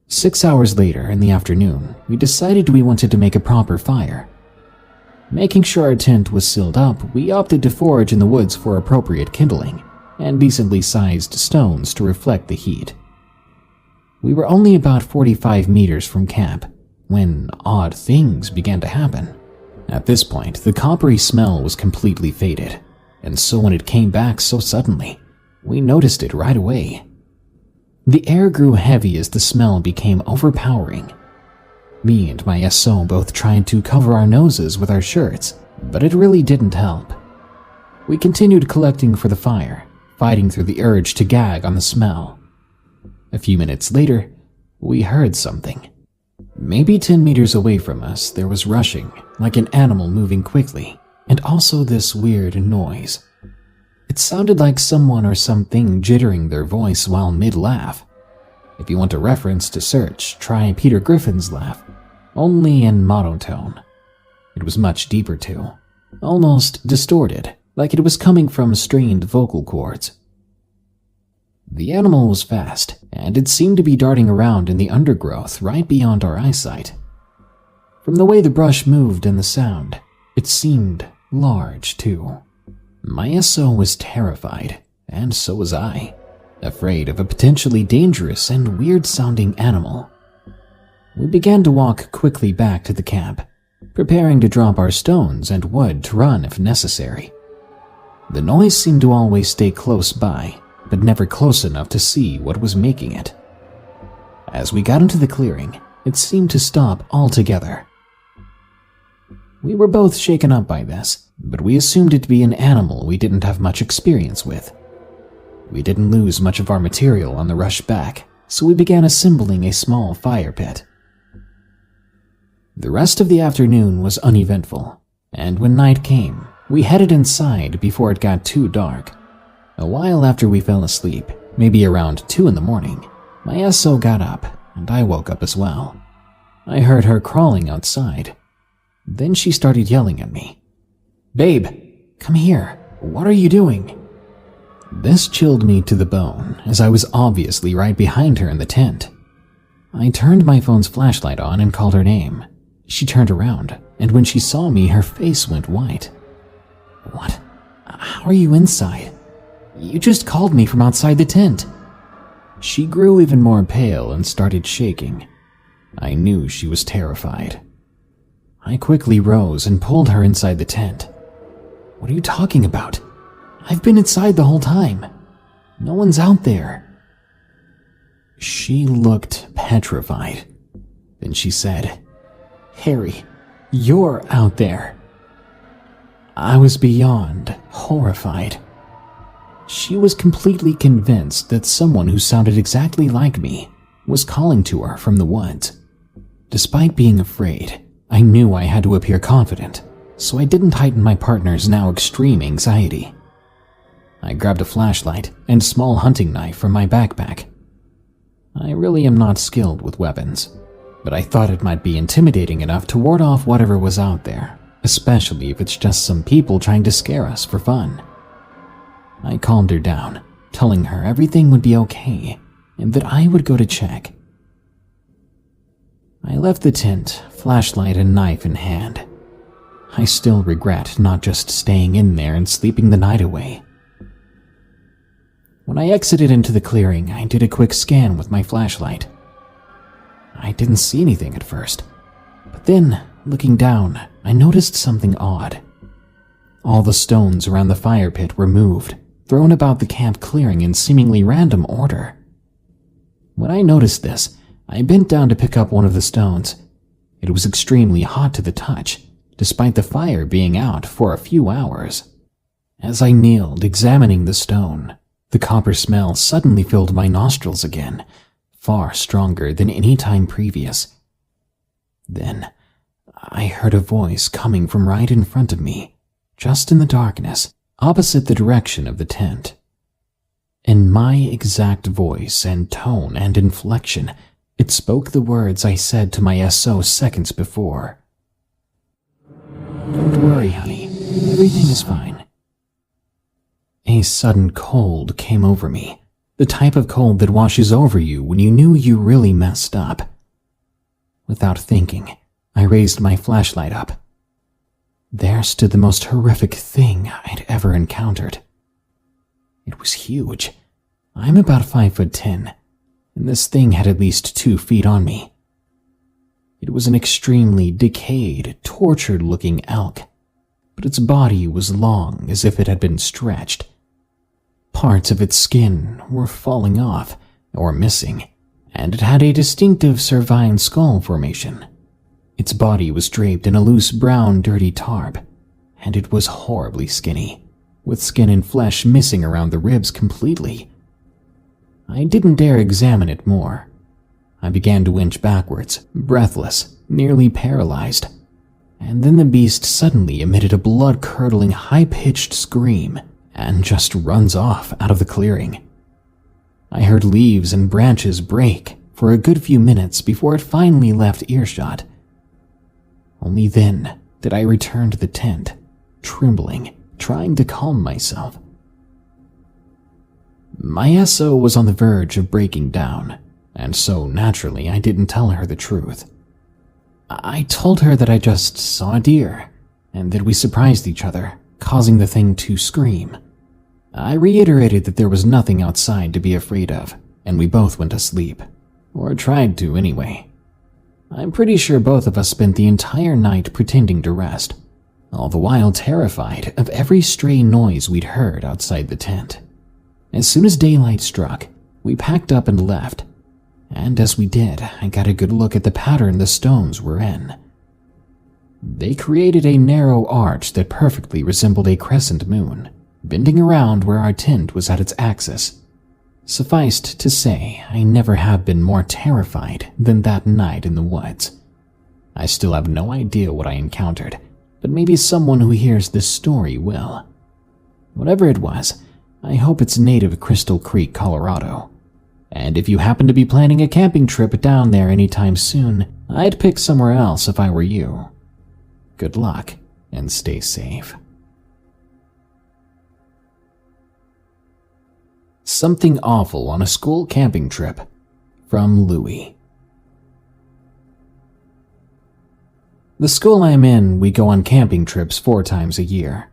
6 hours later in the afternoon, we decided we wanted to make a proper fire. Making sure our tent was sealed up, we opted to forage in the woods for appropriate kindling and decently sized stones to reflect the heat. We were only about 45 meters from camp when odd things began to happen. At this point, the coppery smell was completely faded, and so when it came back so suddenly, we noticed it right away. The air grew heavy as the smell became overpowering. Me and my SO both tried to cover our noses with our shirts, but it really didn't help. We continued collecting for the fire, fighting through the urge to gag on the smell. A few minutes later, we heard something. Maybe 10 meters away from us, there was rushing, like an animal moving quickly, and also this weird noise. It sounded like someone or something jittering their voice while mid-laugh. If you want a reference to search, try Peter Griffin's laugh, only in monotone. It was much deeper too, almost distorted, like it was coming from strained vocal cords. The animal was fast, and it seemed to be darting around in the undergrowth right beyond our eyesight. From the way the brush moved and the sound, it seemed large too. My SO was terrified, and so was I, afraid of a potentially dangerous and weird-sounding animal. We began to walk quickly back to the camp, preparing to drop our stones and wood to run if necessary. The noise seemed to always stay close by, but never close enough to see what was making it. As we got into the clearing, it seemed to stop altogether. We were both shaken up by this, but we assumed it to be an animal we didn't have much experience with. We didn't lose much of our material on the rush back, so we began assembling a small fire pit. The rest of the afternoon was uneventful, and when night came, we headed inside before it got too dark. A while after we fell asleep, maybe around 2 in the morning, my SO got up, and I woke up as well. I heard her crawling outside. Then she started yelling at me. "Babe, come here. What are you doing?" This chilled me to the bone, as I was obviously right behind her in the tent. I turned my phone's flashlight on and called her name. She turned around, and when she saw me, her face went white. "What? How are you inside? You just called me from outside the tent." She grew even more pale and started shaking. I knew she was terrified. I quickly rose and pulled her inside the tent. "What are you talking about? I've been inside the whole time. No one's out there." She looked petrified. Then she said, "Harry, you're out there." I was beyond horrified. She was completely convinced that someone who sounded exactly like me was calling to her from the woods. Despite being afraid, I knew I had to appear confident, so I didn't heighten my partner's now extreme anxiety. I grabbed a flashlight and small hunting knife from my backpack. I really am not skilled with weapons, but I thought it might be intimidating enough to ward off whatever was out there, especially if it's just some people trying to scare us for fun. I calmed her down, telling her everything would be okay and that I would go to check. I left the tent, flashlight and knife in hand. I still regret not just staying in there and sleeping the night away. When I exited into the clearing, I did a quick scan with my flashlight. I didn't see anything at first, but then, looking down, I noticed something odd. All the stones around the fire pit were moved, thrown about the camp clearing in seemingly random order. When I noticed this, I bent down to pick up one of the stones. It was extremely hot to the touch, despite the fire being out for a few hours. As I kneeled examining the stone, the copper smell suddenly filled my nostrils again, far stronger than any time previous. Then, I heard a voice coming from right in front of me, just in the darkness, opposite the direction of the tent. In my exact voice and tone and inflection, it spoke the words I said to my SO seconds before. "Don't worry, honey. Everything is fine." A sudden cold came over me, the type of cold that washes over you when you knew you really messed up. Without thinking, I raised my flashlight up. There stood the most horrific thing I'd ever encountered. It was huge. I'm about 5'10", and this thing had at least 2 feet on me. It was an extremely decayed, tortured-looking elk, but its body was long as if it had been stretched. Parts of its skin were falling off or missing, and it had a distinctive cervine skull formation. Its body was draped in a loose brown dirty tarp, and it was horribly skinny, with skin and flesh missing around the ribs completely. I didn't dare examine it more. I began to inch backwards, breathless, nearly paralyzed, and then the beast suddenly emitted a blood-curdling, high-pitched scream and just runs off out of the clearing. I heard leaves and branches break for a good few minutes before it finally left earshot. Only then did I return to the tent, trembling, trying to calm myself. My SO was on the verge of breaking down, and so naturally I didn't tell her the truth. I told her that I just saw a deer, and that we surprised each other, causing the thing to scream. I reiterated that there was nothing outside to be afraid of, and we both went to sleep, or tried to anyway. I'm pretty sure both of us spent the entire night pretending to rest, all the while terrified of every stray noise we'd heard outside the tent. As soon as daylight struck, we packed up and left, and as we did, I got a good look at the pattern the stones were in. They created a narrow arch that perfectly resembled a crescent moon, bending around where our tent was at its axis. Sufficed to say, I never have been more terrified than that night in the woods. I still have no idea what I encountered, but maybe someone who hears this story will. Whatever it was, I hope it's native Crystal Creek, Colorado. And if you happen to be planning a camping trip down there anytime soon, I'd pick somewhere else if I were you. Good luck, and stay safe. Something awful on a school camping trip. From Louie. The school I'm in, we go on camping trips 4 times a year.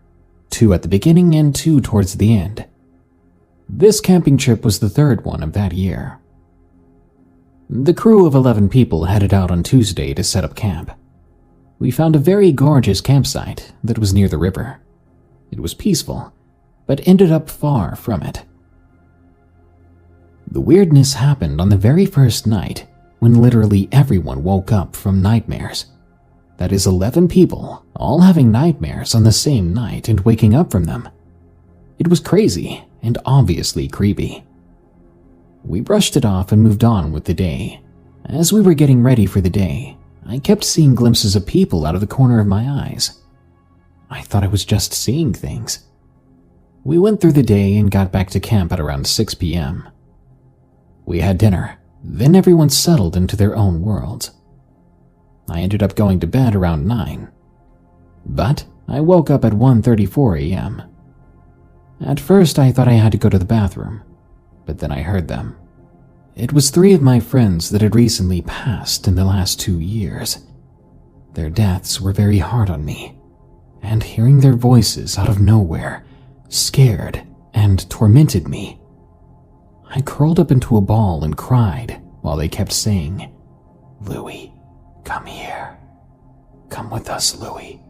2 at the beginning and 2 towards the end. This camping trip was the 3rd one of that year. The crew of 11 people headed out on Tuesday to set up camp. We found a very gorgeous campsite that was near the river. It was peaceful, but ended up far from it. The weirdness happened on the very first night, when literally everyone woke up from nightmares. That is 11 people, all having nightmares on the same night and waking up from them. It was crazy and obviously creepy. We brushed it off and moved on with the day. As we were getting ready for the day, I kept seeing glimpses of people out of the corner of my eyes. I thought I was just seeing things. We went through the day and got back to camp at around 6 p.m. We had dinner, then everyone settled into their own worlds. I ended up going to bed around 9. But I woke up at 1:34 a.m. At first I thought I had to go to the bathroom, but then I heard them. It was 3 of my friends that had recently passed in the last 2 years. Their deaths were very hard on me, and hearing their voices out of nowhere scared and tormented me. I curled up into a ball and cried while they kept saying, "Louie, come here. Come with us, Louie."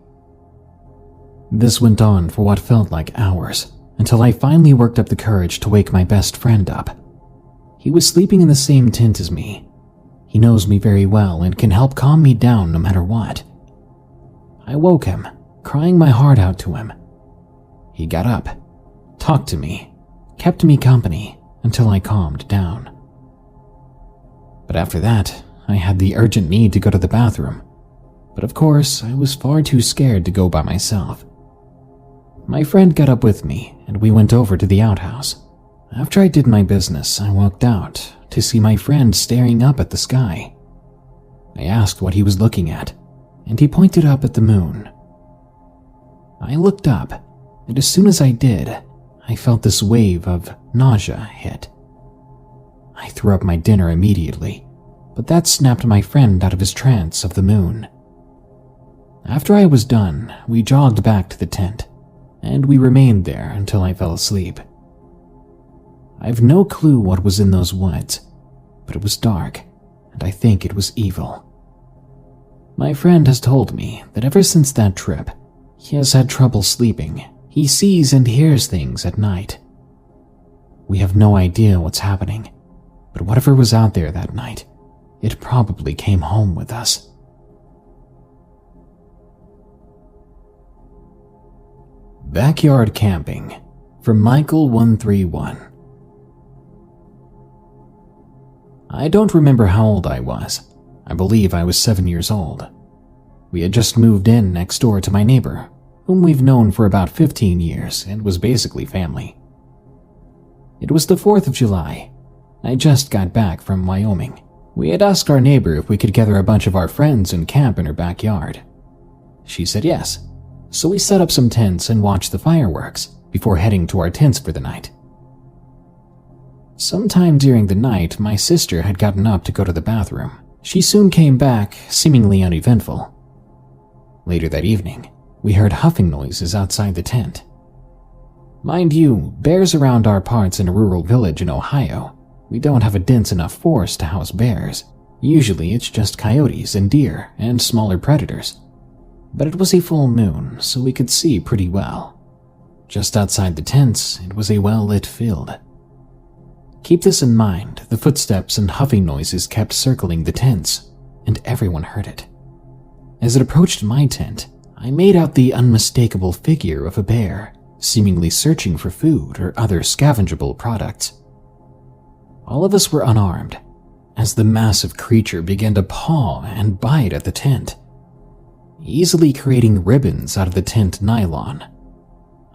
This went on for what felt like hours, until I finally worked up the courage to wake my best friend up. He was sleeping in the same tent as me. He knows me very well and can help calm me down no matter what. I woke him, crying my heart out to him. He got up, talked to me, kept me company until I calmed down. But after that, I had the urgent need to go to the bathroom. But of course, I was far too scared to go by myself. My friend got up with me, and we went over to the outhouse. After I did my business, I walked out to see my friend staring up at the sky. I asked what he was looking at, and he pointed up at the moon. I looked up, and as soon as I did, I felt this wave of nausea hit. I threw up my dinner immediately, but that snapped my friend out of his trance of the moon. After I was done, we jogged back to the tent, and we remained there until I fell asleep. I have no clue what was in those woods, but it was dark, and I think it was evil. My friend has told me that ever since that trip, he has had trouble sleeping. He sees and hears things at night. We have no idea what's happening, but whatever was out there that night, it probably came home with us. Backyard camping from Michael 131. I don't remember how old I was. I believe I was 7 years old. We had just moved in next door to my neighbor, whom we've known for about 15 years and was basically family. It was the 4th of July. I just got back from Wyoming. We had asked our neighbor if we could gather a bunch of our friends and camp in her backyard. She said yes, so we set up some tents and watched the fireworks before heading to our tents for the night. Sometime during the night, my sister had gotten up to go to the bathroom. She soon came back, seemingly uneventful. Later that evening, we heard huffing noises outside the tent. Mind you, bears around our parts in a rural village in Ohio. We don't have a dense enough forest to house bears. Usually it's just coyotes and deer and smaller predators. But it was a full moon, so we could see pretty well. Just outside the tents, it was a well-lit field. Keep this in mind, the footsteps and huffing noises kept circling the tents, and everyone heard it. As it approached my tent, I made out the unmistakable figure of a bear, seemingly searching for food or other scavengeable products. All of us were unarmed, as the massive creature began to paw and bite at the tent, easily creating ribbons out of the tent nylon.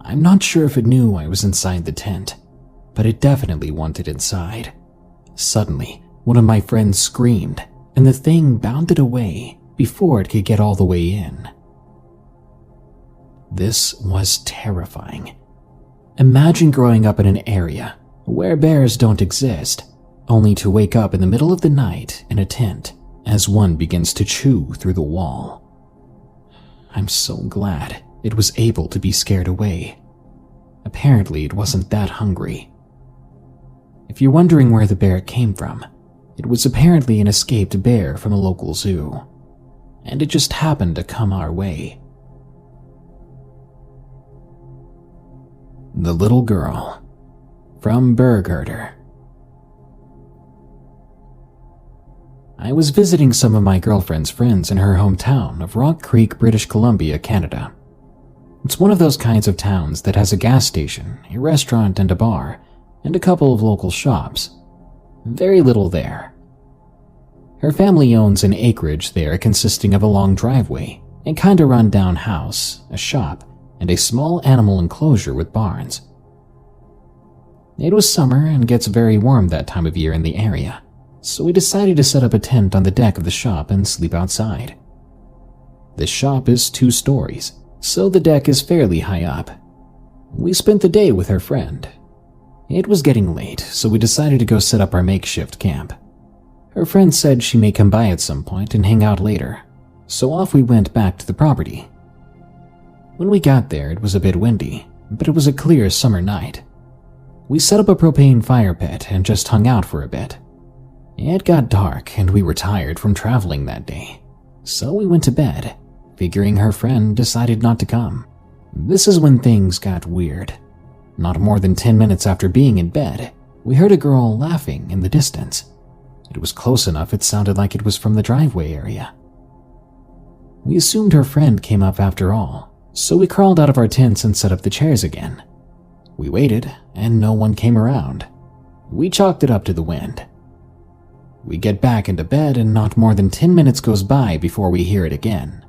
I'm not sure if it knew I was inside the tent, but it definitely wanted inside. Suddenly, one of my friends screamed, and the thing bounded away before it could get all the way in. This was terrifying. Imagine growing up in an area where bears don't exist, only to wake up in the middle of the night in a tent as one begins to chew through the wall. I'm so glad it was able to be scared away. Apparently, it wasn't that hungry. If you're wondering where the bear came from, it was apparently an escaped bear from a local zoo, and it just happened to come our way. The Little Girl, from Bergherder. I was visiting some of my girlfriend's friends in her hometown of Rock Creek, British Columbia, Canada. It's one of those kinds of towns that has a gas station, a restaurant and a bar, and a couple of local shops. Very little there. Her family owns an acreage there consisting of a long driveway, a kinda run-down house, a shop, and a small animal enclosure with barns. It was summer and gets very warm that time of year in the area, so we decided to set up a tent on the deck of the shop and sleep outside. The shop is 2 stories, so the deck is fairly high up. We spent the day with her friend. It was getting late, so we decided to go set up our makeshift camp. Her friend said she may come by at some point and hang out later, so off we went back to the property. When we got there, it was a bit windy, but it was a clear summer night. We set up a propane fire pit and just hung out for a bit. It got dark and we were tired from traveling that day, so we went to bed, figuring her friend decided not to come. This is when things got weird. Not more than 10 minutes after being in bed, we heard a girl laughing in the distance. It was close enough it sounded like it was from the driveway area. We assumed her friend came up after all, so we crawled out of our tents and set up the chairs again. We waited, and no one came around. We chalked it up to the wind. We get back into bed, and not more than 10 minutes goes by before we hear it again.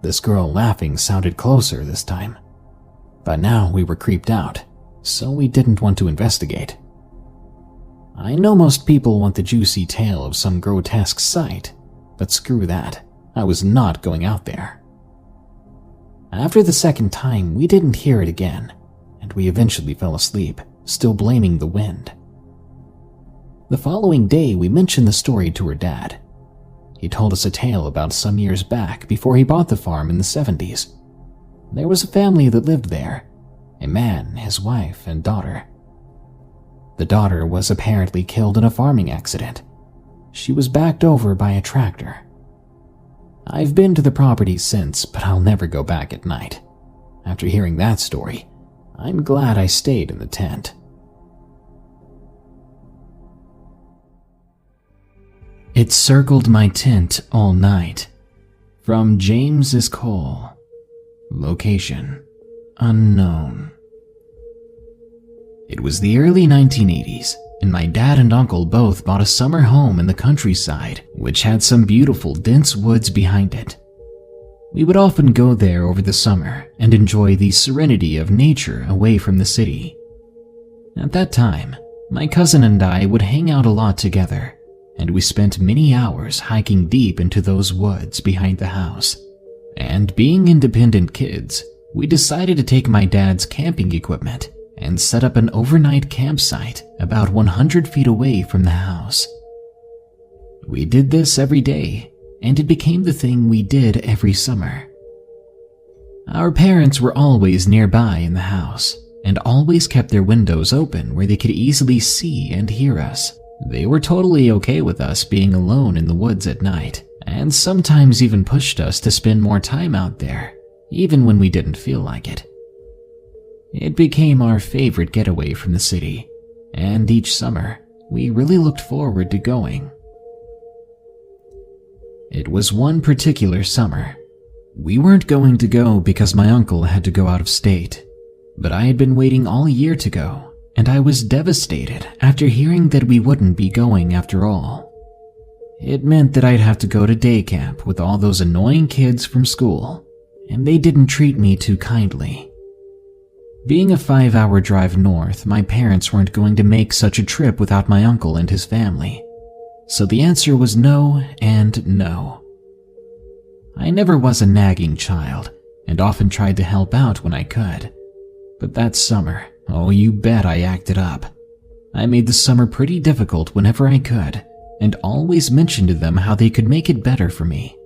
This girl laughing sounded closer this time. But now we were creeped out, so we didn't want to investigate. I know most people want the juicy tale of some grotesque sight, but screw that, I was not going out there. After the second time, we didn't hear it again, and we eventually fell asleep, still blaming the wind. The following day, we mentioned the story to her dad. He told us a tale about some years back before he bought the farm in the 70s. There was a family that lived there, a man, his wife, and daughter. The daughter was apparently killed in a farming accident. She was backed over by a tractor. I've been to the property since, but I'll never go back at night. After hearing that story, I'm glad I stayed in the tent. It circled my tent all night. From James's Call. Location unknown. It was the early 1980s, and my dad and uncle both bought a summer home in the countryside, which had some beautiful dense woods behind it. We would often go there over the summer and enjoy the serenity of nature away from the city. At that time, my cousin and I would hang out a lot together, and we spent many hours hiking deep into those woods behind the house. And being independent kids, we decided to take my dad's camping equipment and set up an overnight campsite about 100 feet away from the house. We did this every day, and it became the thing we did every summer. Our parents were always nearby in the house, and always kept their windows open where they could easily see and hear us. They were totally okay with us being alone in the woods at night, and sometimes even pushed us to spend more time out there, even when we didn't feel like it. It became our favorite getaway from the city, and each summer, we really looked forward to going. It was one particular summer. We weren't going to go because my uncle had to go out of state, but I had been waiting all year to go, and I was devastated after hearing that we wouldn't be going after all. It meant that I'd have to go to day camp with all those annoying kids from school, and they didn't treat me too kindly. Being a 5-hour drive north, my parents weren't going to make such a trip without my uncle and his family. So the answer was no and no. I never was a nagging child and often tried to help out when I could. But that summer, oh, you bet I acted up. I made the summer pretty difficult whenever I could and always mentioned to them how they could make it better for me.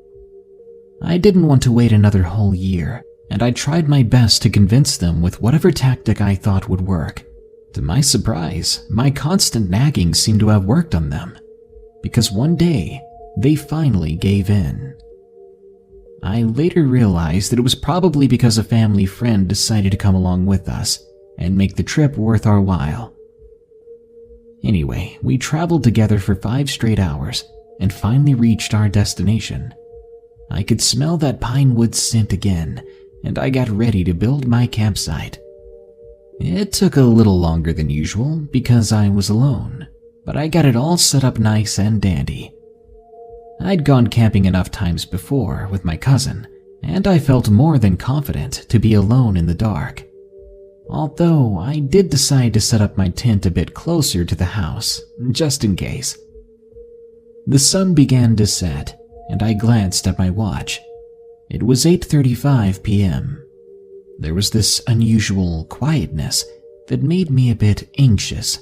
I didn't want to wait another whole year, and I tried my best to convince them with whatever tactic I thought would work. To my surprise, my constant nagging seemed to have worked on them, because one day, they finally gave in. I later realized that it was probably because a family friend decided to come along with us and make the trip worth our while. Anyway, we traveled together for 5 straight hours and finally reached our destination. I could smell that pine wood scent again, and I got ready to build my campsite. It took a little longer than usual because I was alone, but I got it all set up nice and dandy. I'd gone camping enough times before with my cousin, and I felt more than confident to be alone in the dark. Although I did decide to set up my tent a bit closer to the house, just in case. The sun began to set, and I glanced at my watch. It was 8:35 p.m. There was this unusual quietness that made me a bit anxious.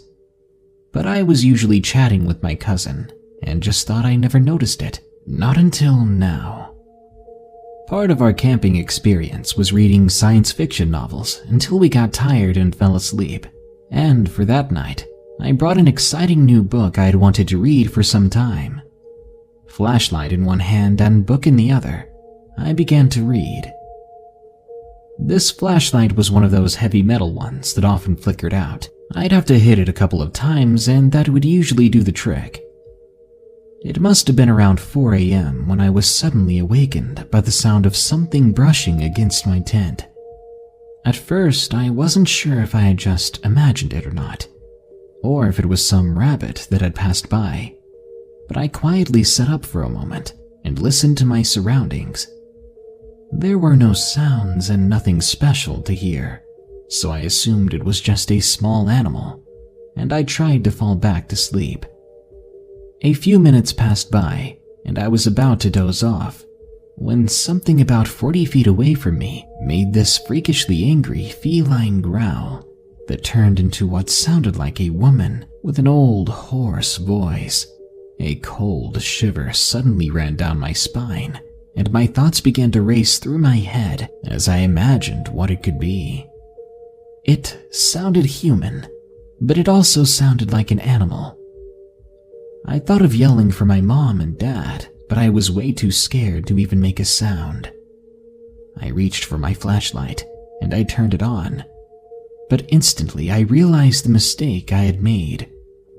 But I was usually chatting with my cousin, and just thought I never noticed it, not until now. Part of our camping experience was reading science fiction novels until we got tired and fell asleep, and for that night, I brought an exciting new book I'd wanted to read for some time. Flashlight in one hand and book in the other, I began to read. This flashlight was one of those heavy metal ones that often flickered out. I'd have to hit it a couple of times and that would usually do the trick. It must have been around 4 a.m. when I was suddenly awakened by the sound of something brushing against my tent. At first, I wasn't sure if I had just imagined it or not, or if it was some rabbit that had passed by, but I quietly sat up for a moment and listened to my surroundings. There were no sounds and nothing special to hear, so I assumed it was just a small animal, and I tried to fall back to sleep. A few minutes passed by, and I was about to doze off, when something about 40 feet away from me made this freakishly angry feline growl that turned into what sounded like a woman with an old, hoarse voice. A cold shiver suddenly ran down my spine, and my thoughts began to race through my head as I imagined what it could be. It sounded human, but it also sounded like an animal. I thought of yelling for my mom and dad, but I was way too scared to even make a sound. I reached for my flashlight, and I turned it on, but instantly I realized the mistake I had made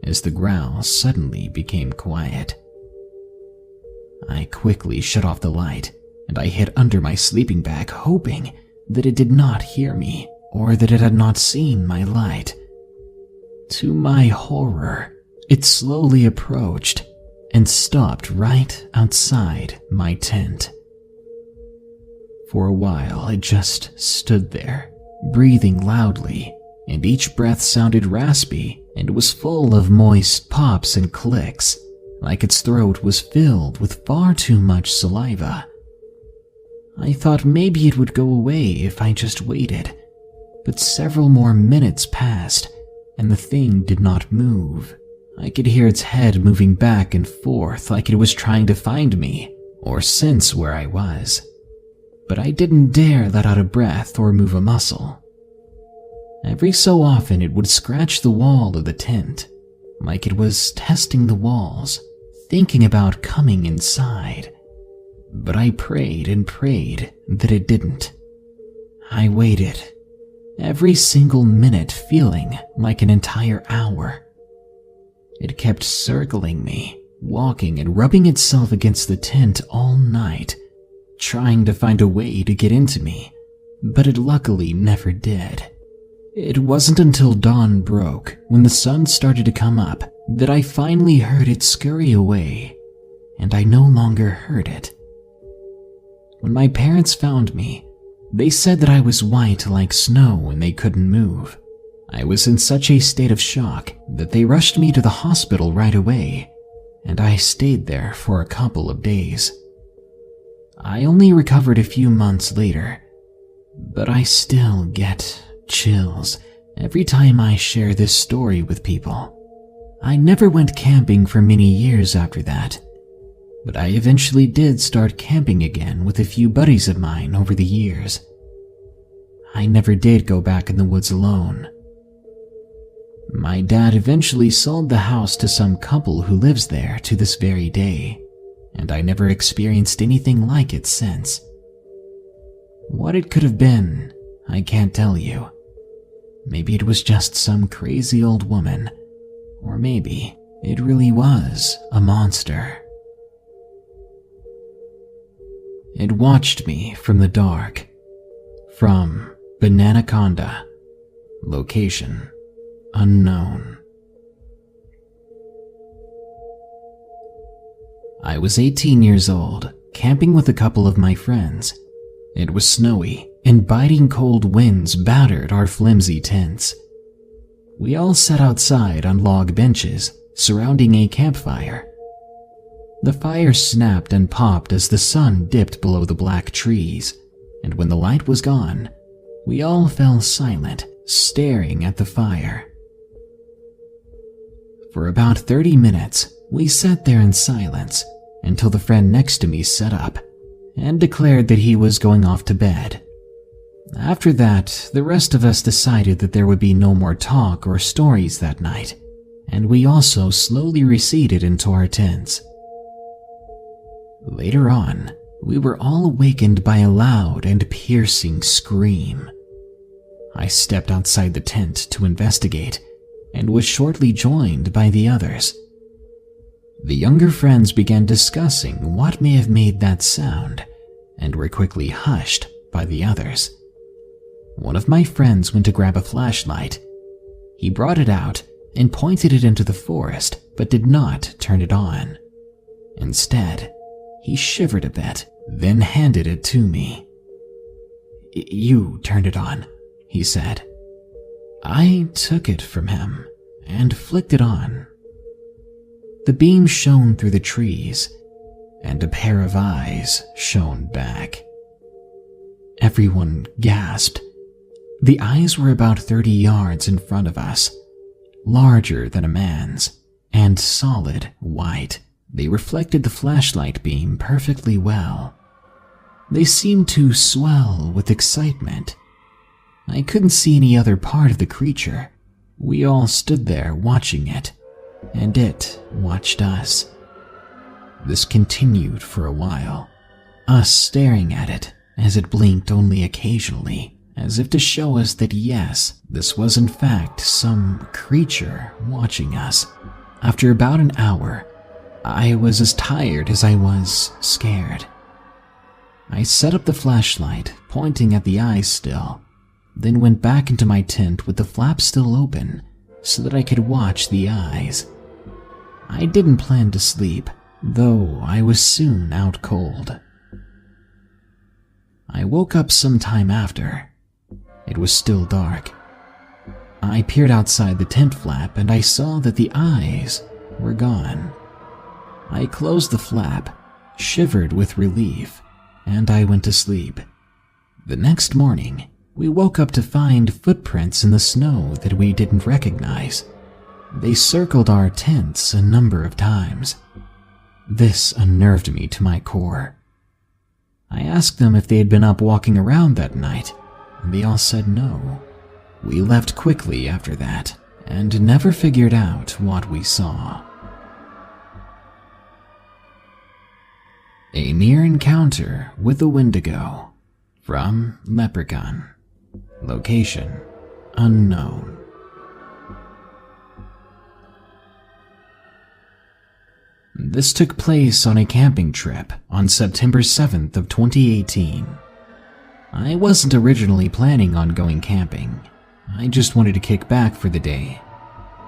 as the growl suddenly became quiet. I quickly shut off the light, and I hid under my sleeping bag, hoping that it did not hear me or that it had not seen my light. To my horror, it slowly approached and stopped right outside my tent. For a while, it just stood there, breathing loudly, and each breath sounded raspy and was full of moist pops and clicks, like its throat was filled with far too much saliva. I thought maybe it would go away if I just waited, but several more minutes passed, and the thing did not move. I could hear its head moving back and forth like it was trying to find me or sense where I was, but I didn't dare let out a breath or move a muscle. Every so often it would scratch the wall of the tent, like it was testing the walls, thinking about coming inside. But I prayed and prayed that it didn't. I waited, every single minute feeling like an entire hour. It kept circling me, walking and rubbing itself against the tent all night, trying to find a way to get into me, but it luckily never did. It wasn't until dawn broke, when the sun started to come up, that I finally heard it scurry away, and I no longer heard it. When my parents found me, they said that I was white like snow and they couldn't move. I was in such a state of shock that they rushed me to the hospital right away, and I stayed there for a couple of days. I only recovered a few months later, but I still get chills every time I share this story with people. I never went camping for many years after that, but I eventually did start camping again with a few buddies of mine over the years. I never did go back in the woods alone. My dad eventually sold the house to some couple who lives there to this very day, and I never experienced anything like it since. What it could have been, I can't tell you. Maybe it was just some crazy old woman, or maybe it really was a monster. It watched me from the dark. From Bananaconda. Location unknown. I was 18 years old, camping with a couple of my friends. It was snowy, and biting cold winds battered our flimsy tents. We all sat outside on log benches, surrounding a campfire. The fire snapped and popped as the sun dipped below the black trees, and when the light was gone, we all fell silent, staring at the fire. For about 30 minutes, we sat there in silence until the friend next to me sat up and declared that he was going off to bed. After that, the rest of us decided that there would be no more talk or stories that night, and we also slowly receded into our tents. Later on, we were all awakened by a loud and piercing scream. I stepped outside the tent to investigate and was shortly joined by the others. The younger friends began discussing what may have made that sound and were quickly hushed by the others. One of my friends went to grab a flashlight. He brought it out and pointed it into the forest, but did not turn it on. Instead, he shivered a bit, then handed it to me. "You turned it on," he said. I took it from him and flicked it on. The beam shone through the trees, and a pair of eyes shone back. Everyone gasped. The eyes were about 30 yards in front of us, larger than a man's, and solid white. They reflected the flashlight beam perfectly well. They seemed to swell with excitement. I couldn't see any other part of the creature. We all stood there watching it, and it watched us. This continued for a while, us staring at it as it blinked only occasionally, as if to show us that yes, this was in fact some creature watching us. After about an hour, I was as tired as I was scared. I set up the flashlight, pointing at the eyes still, then went back into my tent with the flap still open so that I could watch the eyes. I didn't plan to sleep, though I was soon out cold. I woke up some time after. It was still dark. I peered outside the tent flap and I saw that the eyes were gone. I closed the flap, shivered with relief, and I went to sleep. The next morning, we woke up to find footprints in the snow that we didn't recognize. They circled our tents a number of times. This unnerved me to my core. I asked them if they had been up walking around that night, and they all said no. We left quickly after that, and never figured out what we saw. A near encounter with a Wendigo. From Leprechaun. Location unknown. This took place on a camping trip on September 7th of 2018. I wasn't originally planning on going camping. I just wanted to kick back for the day.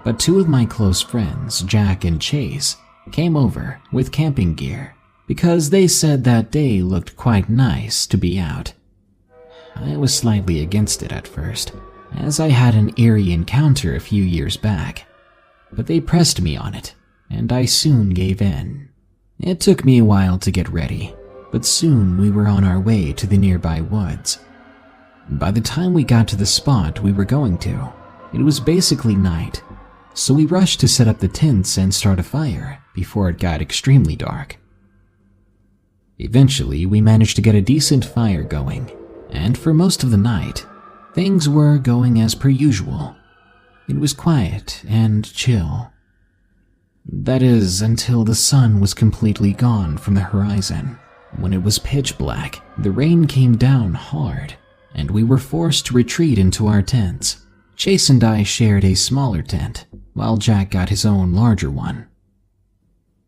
But two of my close friends, Jack and Chase, came over with camping gear because they said that day looked quite nice to be out. I was slightly against it at first, as I had an eerie encounter a few years back, but they pressed me on it, and I soon gave in. It took me a while to get ready, but soon we were on our way to the nearby woods. By the time we got to the spot we were going to, it was basically night, so we rushed to set up the tents and start a fire before it got extremely dark. Eventually, we managed to get a decent fire going, and for most of the night, things were going as per usual. It was quiet and chill. That is, until the sun was completely gone from the horizon. When it was pitch black, the rain came down hard, and we were forced to retreat into our tents. Chase and I shared a smaller tent, while Jack got his own larger one.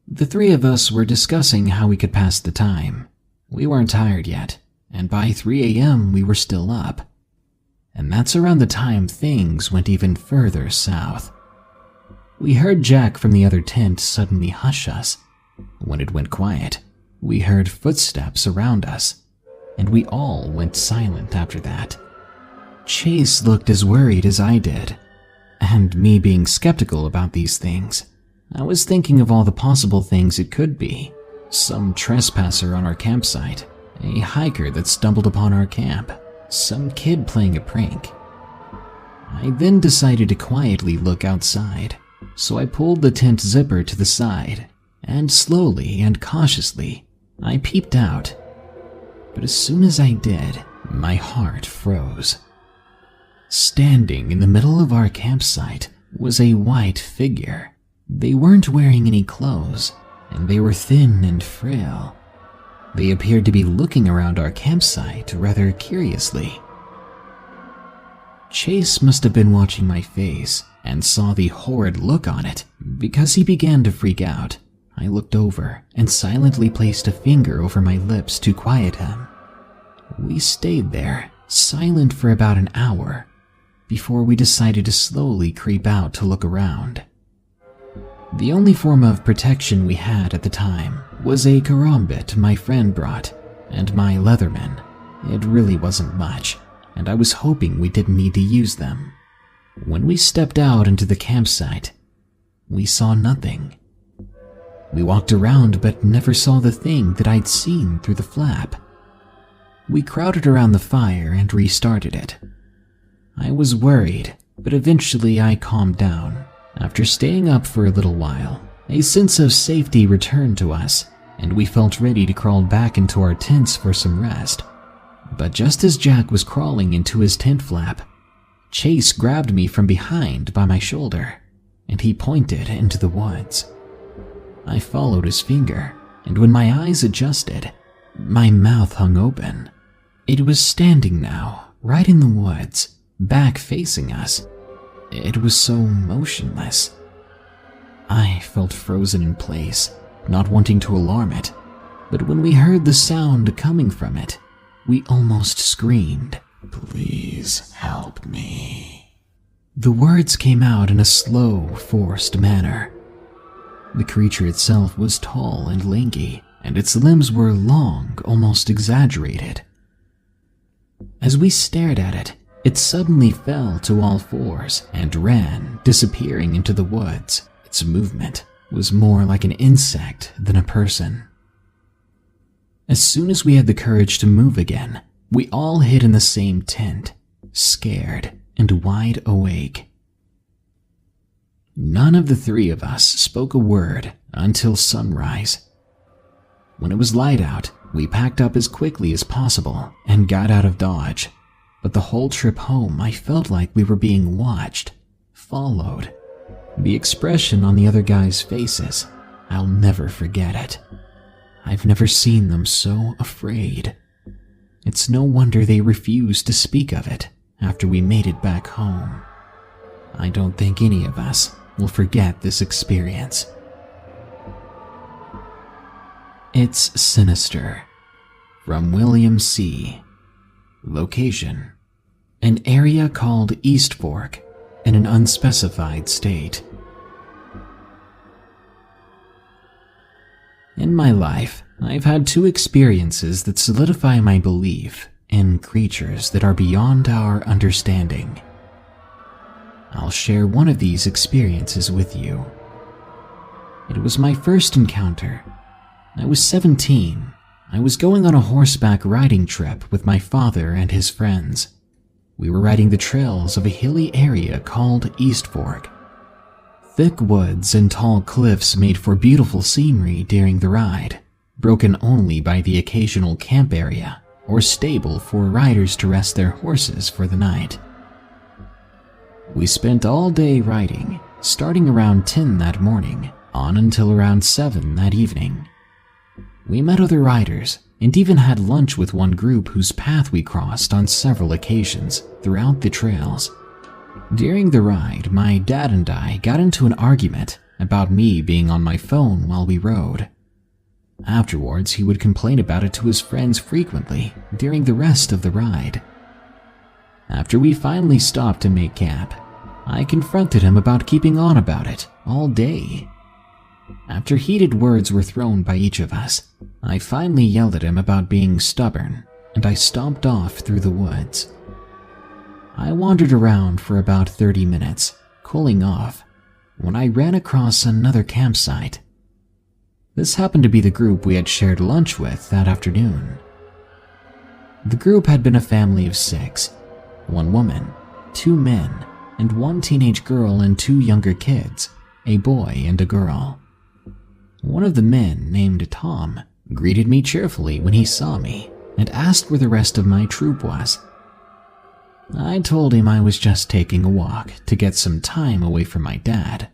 The three of us were discussing how we could pass the time. We weren't tired yet, and by 3 a.m. we were still up. And that's around the time things went even further south. We heard Jack from the other tent suddenly hush us. When it went quiet, we heard footsteps around us, and we all went silent after that. Chase looked as worried as I did, and me being skeptical about these things, I was thinking of all the possible things it could be. Some trespasser on our campsite, a hiker that stumbled upon our camp, some kid playing a prank. I then decided to quietly look outside, so I pulled the tent zipper to the side, and slowly and cautiously, I peeped out. But as soon as I did, my heart froze. Standing in the middle of our campsite was a white figure. They weren't wearing any clothes, and they were thin and frail. They appeared to be looking around our campsite rather curiously. Chase must have been watching my face and saw the horrid look on it because he began to freak out. I looked over and silently placed a finger over my lips to quiet him. We stayed there, silent for about an hour, before we decided to slowly creep out to look around. The only form of protection we had at the time was a karambit my friend brought, and my leatherman. It really wasn't much, and I was hoping we didn't need to use them. When we stepped out into the campsite, we saw nothing. We walked around but never saw the thing that I'd seen through the flap. We crowded around the fire and restarted it. I was worried, but eventually I calmed down. After staying up for a little while, a sense of safety returned to us, and we felt ready to crawl back into our tents for some rest. But just as Jack was crawling into his tent flap, Chase grabbed me from behind by my shoulder, and he pointed into the woods. I followed his finger, and when my eyes adjusted, my mouth hung open. It was standing now, right in the woods, back facing us. It was so motionless. I felt frozen in place, not wanting to alarm it, but when we heard the sound coming from it, we almost screamed, "Please help me." The words came out in a slow, forced manner. The creature itself was tall and lanky, and its limbs were long, almost exaggerated. As we stared at it, it suddenly fell to all fours and ran, disappearing into the woods. Its movement was more like an insect than a person. As soon as we had the courage to move again, we all hid in the same tent, scared and wide awake. None of the three of us spoke a word until sunrise. When it was light out, we packed up as quickly as possible and got out of Dodge. But the whole trip home, I felt like we were being watched, followed. The expression on the other guys' faces, I'll never forget it. I've never seen them so afraid. It's no wonder they refused to speak of it after we made it back home. I don't think any of us will forget this experience. It's sinister. From William C. Location: an area called East Fork in an unspecified state. In my life, I've had two experiences that solidify my belief in creatures that are beyond our understanding. I'll share one of these experiences with you. It was my first encounter. I was 17. I was going on a horseback riding trip with my father and his friends. We were riding the trails of a hilly area called East Fork. Thick woods and tall cliffs made for beautiful scenery during the ride, broken only by the occasional camp area or stable for riders to rest their horses for the night. We spent all day riding, starting around 10 that morning, on until around 7 that evening. We met other riders and even had lunch with one group whose path we crossed on several occasions throughout the trails. During the ride, my dad and I got into an argument about me being on my phone while we rode. Afterwards, he would complain about it to his friends frequently during the rest of the ride. After we finally stopped to make camp, I confronted him about keeping on about it all day. After heated words were thrown by each of us, I finally yelled at him about being stubborn, and I stomped off through the woods. I wandered around for about 30 minutes, cooling off, when I ran across another campsite. This happened to be the group we had shared lunch with that afternoon. The group had been a family of 6, 1 woman, 2 men, and 1 teenage girl and 2 younger kids, a boy and a girl. One of the men, named Tom, greeted me cheerfully when he saw me and asked where the rest of my troop was. I told him I was just taking a walk to get some time away from my dad.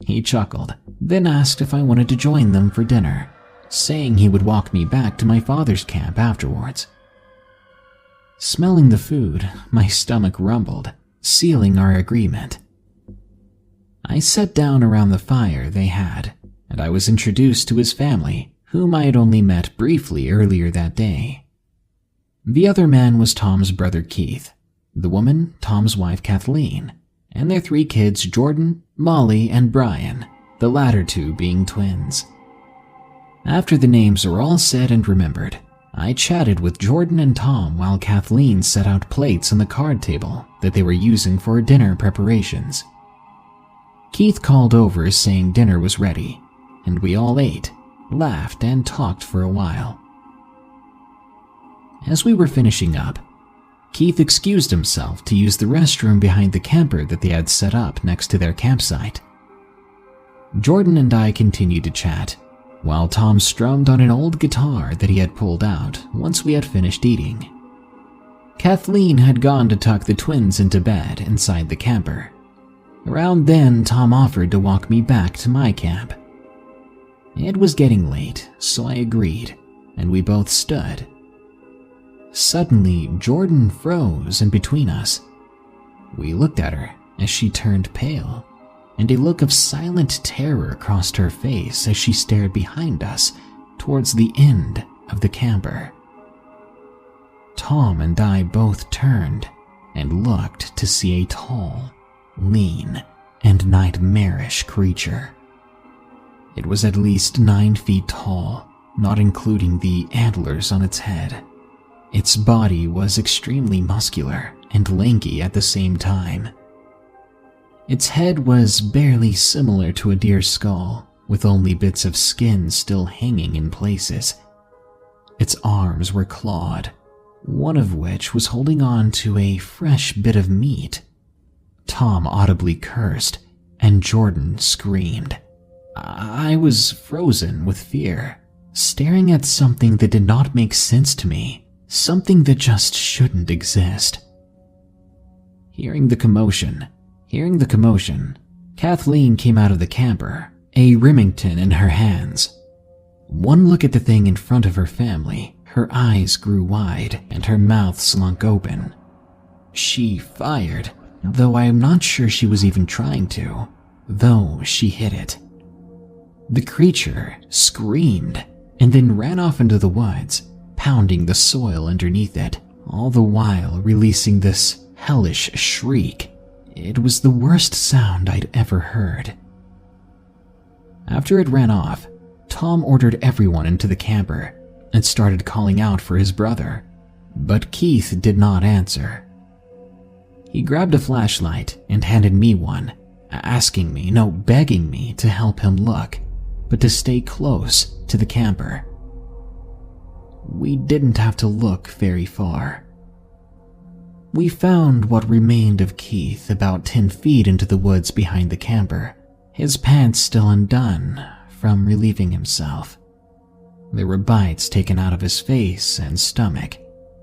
He chuckled, then asked if I wanted to join them for dinner, saying he would walk me back to my father's camp afterwards. Smelling the food, my stomach rumbled, sealing our agreement. I sat down around the fire they had, and I was introduced to his family, whom I had only met briefly earlier that day. The other man was Tom's brother Keith, the woman Tom's wife Kathleen, and their 3 kids Jordan, Molly, and Brian, the latter 2 being twins. After the names were all said and remembered, I chatted with Jordan and Tom while Kathleen set out plates on the card table that they were using for dinner preparations. Keith called over saying dinner was ready, and we all ate, laughed, and talked for a while. As we were finishing up, Keith excused himself to use the restroom behind the camper that they had set up next to their campsite. Jordan and I continued to chat, while Tom strummed on an old guitar that he had pulled out once we had finished eating. Kathleen had gone to tuck the twins into bed inside the camper. Around then, Tom offered to walk me back to my camp. It was getting late, so I agreed, and we both stood. Suddenly, Jordan froze in between us. We looked at her as she turned pale, and a look of silent terror crossed her face as she stared behind us towards the end of the camper. Tom and I both turned and looked to see a tall, lean, and nightmarish creature. It was at least 9 feet tall, not including the antlers on its head. Its body was extremely muscular and lanky at the same time. Its head was barely similar to a deer's skull, with only bits of skin still hanging in places. Its arms were clawed, one of which was holding on to a fresh bit of meat. Tom audibly cursed, and Jordan screamed. I was frozen with fear, staring at something that did not make sense to me, something that just shouldn't exist. Hearing the commotion, Kathleen came out of the camper, a Remington in her hands. One look at the thing in front of her family, her eyes grew wide and her mouth slunk open. She fired, though I am not sure she was even trying to, though she hit it. The creature screamed and then ran off into the woods, pounding the soil underneath it, all the while releasing this hellish shriek. It was the worst sound I'd ever heard. After it ran off, Tom ordered everyone into the camper and started calling out for his brother, but Keith did not answer. He grabbed a flashlight and handed me one, asking me, no, begging me to help him look, but to stay close to the camper. We didn't have to look very far. We found what remained of Keith about 10 feet into the woods behind the camper, his pants still undone from relieving himself. There were bites taken out of his face and stomach,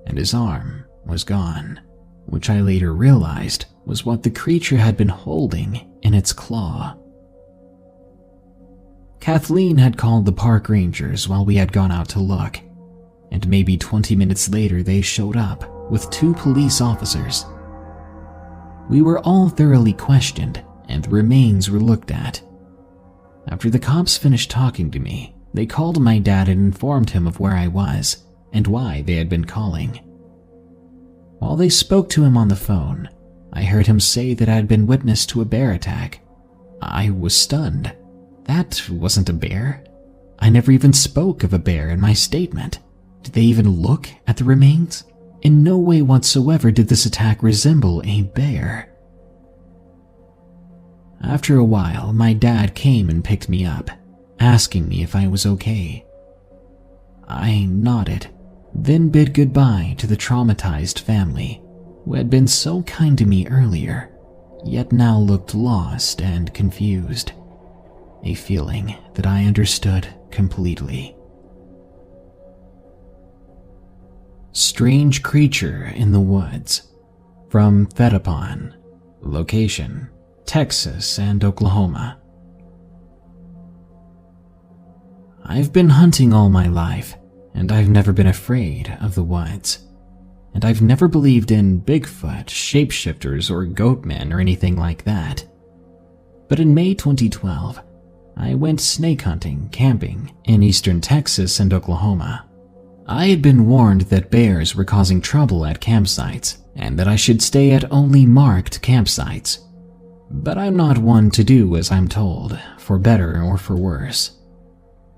and his arm was gone, which I later realized was what the creature had been holding in its claw. Kathleen had called the park rangers while we had gone out to look, and maybe 20 minutes later they showed up with 2 police officers. We were all thoroughly questioned, and the remains were looked at. After the cops finished talking to me, they called my dad and informed him of where I was and why they had been calling. While they spoke to him on the phone, I heard him say that I had been witness to a bear attack. I was stunned. That wasn't a bear. I never even spoke of a bear in my statement. Did they even look at the remains? In no way whatsoever did this attack resemble a bear. After a while, my dad came and picked me up, asking me if I was okay. I nodded, then bid goodbye to the traumatized family who had been so kind to me earlier, yet now looked lost and confused, a feeling that I understood completely. Strange creature in the woods. From Fed Upon. Location: Texas and Oklahoma. I've been hunting all my life, and I've never been afraid of the woods. And I've never believed in Bigfoot, shapeshifters, or goatmen or anything like that. But in May 2012, I went snake hunting, camping in eastern Texas and Oklahoma. I had been warned that bears were causing trouble at campsites and that I should stay at only marked campsites. But I'm not one to do as I'm told, for better or for worse.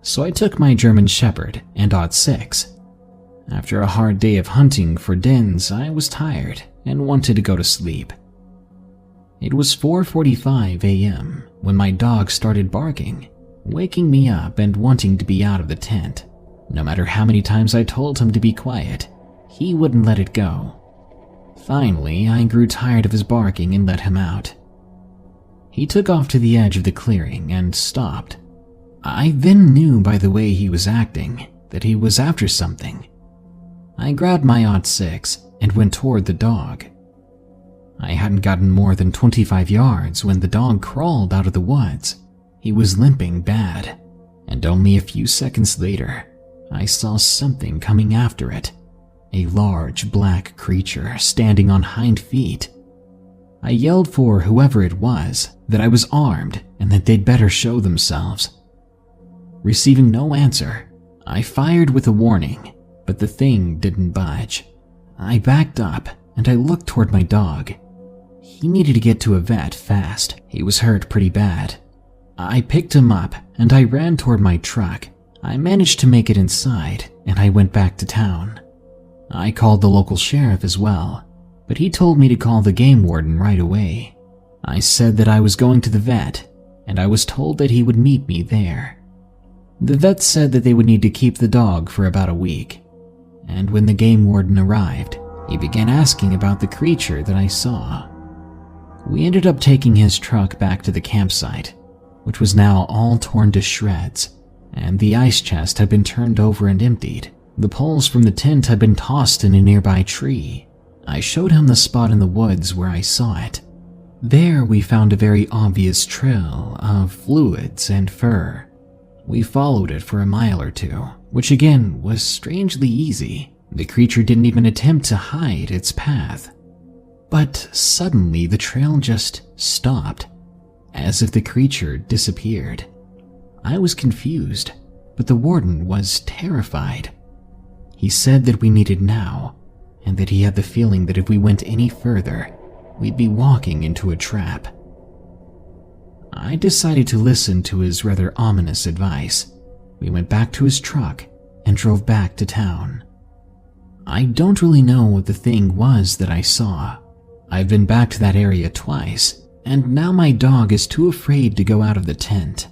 So I took my German Shepherd and .6. After a hard day of hunting for dens, I was tired and wanted to go to sleep. It was 4:45 a.m. when my dog started barking, waking me up and wanting to be out of the tent. No matter how many times I told him to be quiet, he wouldn't let it go. Finally, I grew tired of his barking and let him out. He took off to the edge of the clearing and stopped. I then knew by the way he was acting that he was after something. I grabbed my .6 and went toward the dog. I hadn't gotten more than 25 yards when the dog crawled out of the woods. He was limping bad, and only a few seconds later, I saw something coming after it. A large black creature standing on hind feet. I yelled for whoever it was that I was armed and that they'd better show themselves. Receiving no answer, I fired with a warning, but the thing didn't budge. I backed up and I looked toward my dog. He needed to get to a vet fast. He was hurt pretty bad. I picked him up and I ran toward my truck. I managed to make it inside and I went back to town. I called the local sheriff as well, but he told me to call the game warden right away. I said that I was going to the vet and I was told that he would meet me there. The vet said that they would need to keep the dog for about a week, and when the game warden arrived, he began asking about the creature that I saw. We ended up taking his truck back to the campsite, which was now all torn to shreds, and the ice chest had been turned over and emptied. The poles from the tent had been tossed in a nearby tree. I showed him the spot in the woods where I saw it. There we found a very obvious trail of fluids and fur. We followed it for a mile or two, which again was strangely easy. The creature didn't even attempt to hide its path. But suddenly the trail just stopped, as if the creature disappeared. I was confused. but the warden was terrified. He said that we needed now, and that he had the feeling that if we went any further, we'd be walking into a trap. I decided to listen to his rather ominous advice. We went back to his truck and drove back to town. I don't really know what the thing was that I saw. I've been back to that area twice, and now my dog is too afraid to go out of the tent.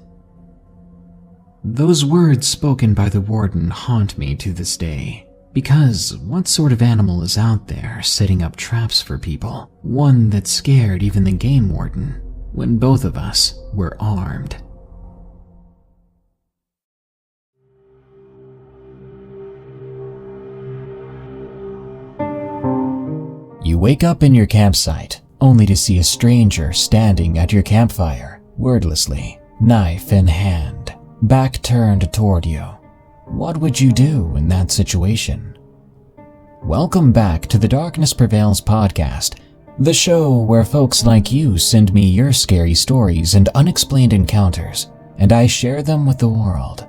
Those words spoken by the warden haunt me to this day, because what sort of animal is out there setting up traps for people? One that scared even the game warden when both of us were armed. You wake up in your campsite, only to see a stranger standing at your campfire, wordlessly, knife in hand, back turned toward you. What would you do in that situation? Welcome back to the Darkness Prevails podcast, the show where folks like you send me your scary stories and unexplained encounters, and I share them with the world.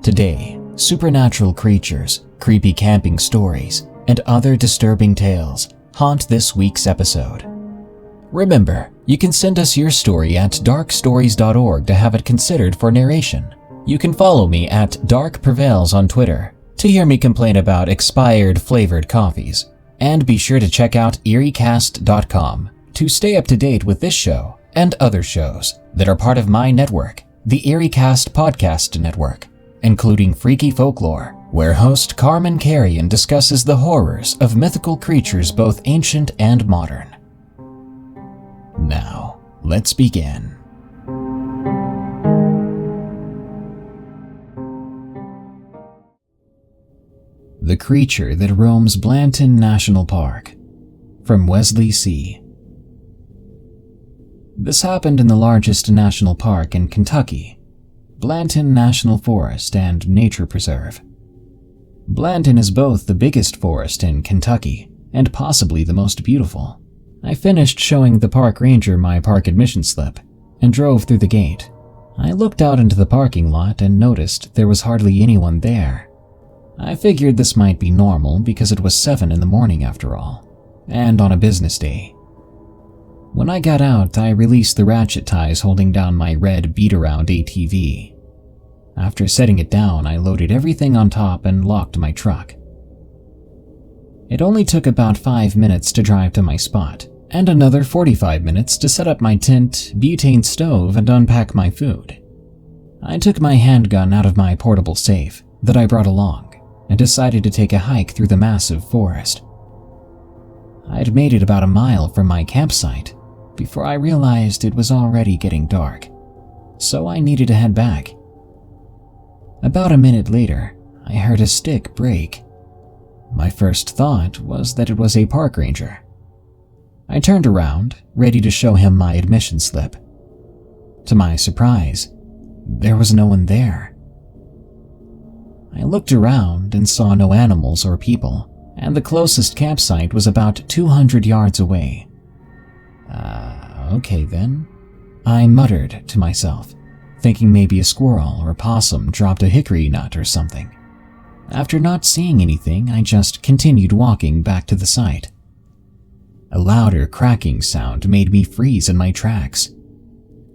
Today, supernatural creatures, creepy camping stories, and other disturbing tales haunt this week's episode. Remember, you can send us your story at darkstories.org to have it considered for narration. You can follow me at Dark Prevails on Twitter to hear me complain about expired flavored coffees. And be sure to check out eeriecast.com to stay up to date with this show and other shows that are part of my network, the EerieCast Podcast Network, including Freaky Folklore, where host Carmen Carrion discusses the horrors of mythical creatures both ancient and modern. Now, let's begin. The Creature That Roams Blanton National Park, from Wesley C. This happened in the largest national park in Kentucky, Blanton National Forest and Nature Preserve. Blanton is both the biggest forest in Kentucky and possibly the most beautiful. I finished showing the park ranger my park admission slip and drove through the gate. I looked out into the parking lot and noticed there was hardly anyone there. I figured this might be normal because it was 7 in the morning after all, and on a business day. When I got out, I released the ratchet ties holding down my red beat-around ATV. After setting it down, I loaded everything on top and locked my truck. It only took about 5 minutes to drive to my spot, and another 45 minutes to set up my tent, butane stove, and unpack my food. I took my handgun out of my portable safe that I brought along and decided to take a hike through the massive forest. I'd made it about a mile from my campsite before I realized it was already getting dark, so I needed to head back. About a minute later, I heard a stick break. My first thought was that it was a park ranger. I turned around, ready to show him my admission slip. To my surprise, there was no one there. I looked around and saw no animals or people, and the closest campsite was about 200 yards away. Okay then, I muttered to myself, thinking maybe a squirrel or a possum dropped a hickory nut or something. After not seeing anything, I just continued walking back to the site. A louder cracking sound made me freeze in my tracks.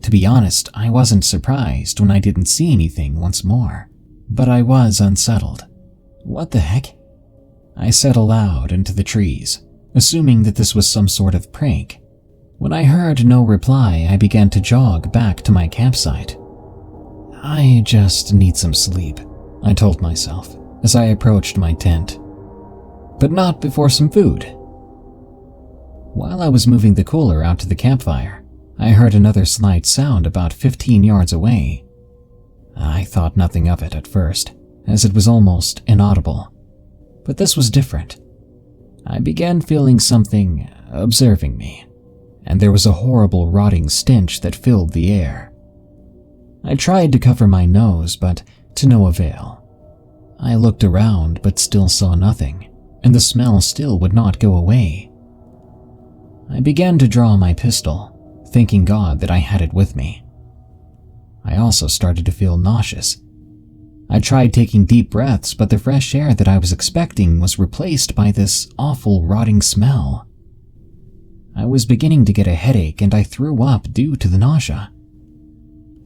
To be honest, I wasn't surprised when I didn't see anything once more. But I was unsettled. What the heck? I said aloud into the trees, assuming that this was some sort of prank. When I heard no reply, I began to jog back to my campsite. I just need some sleep, I told myself as I approached my tent. But not before some food. While I was moving the cooler out to the campfire, I heard another slight sound about 15 yards away. I thought nothing of it at first, as it was almost inaudible. But this was different. I began feeling something observing me, and there was a horrible rotting stench that filled the air. I tried to cover my nose, but to no avail. I looked around but still saw nothing, and the smell still would not go away. I began to draw my pistol, thanking God that I had it with me. I also started to feel nauseous. I tried taking deep breaths, but the fresh air that I was expecting was replaced by this awful rotting smell. I was beginning to get a headache and I threw up due to the nausea.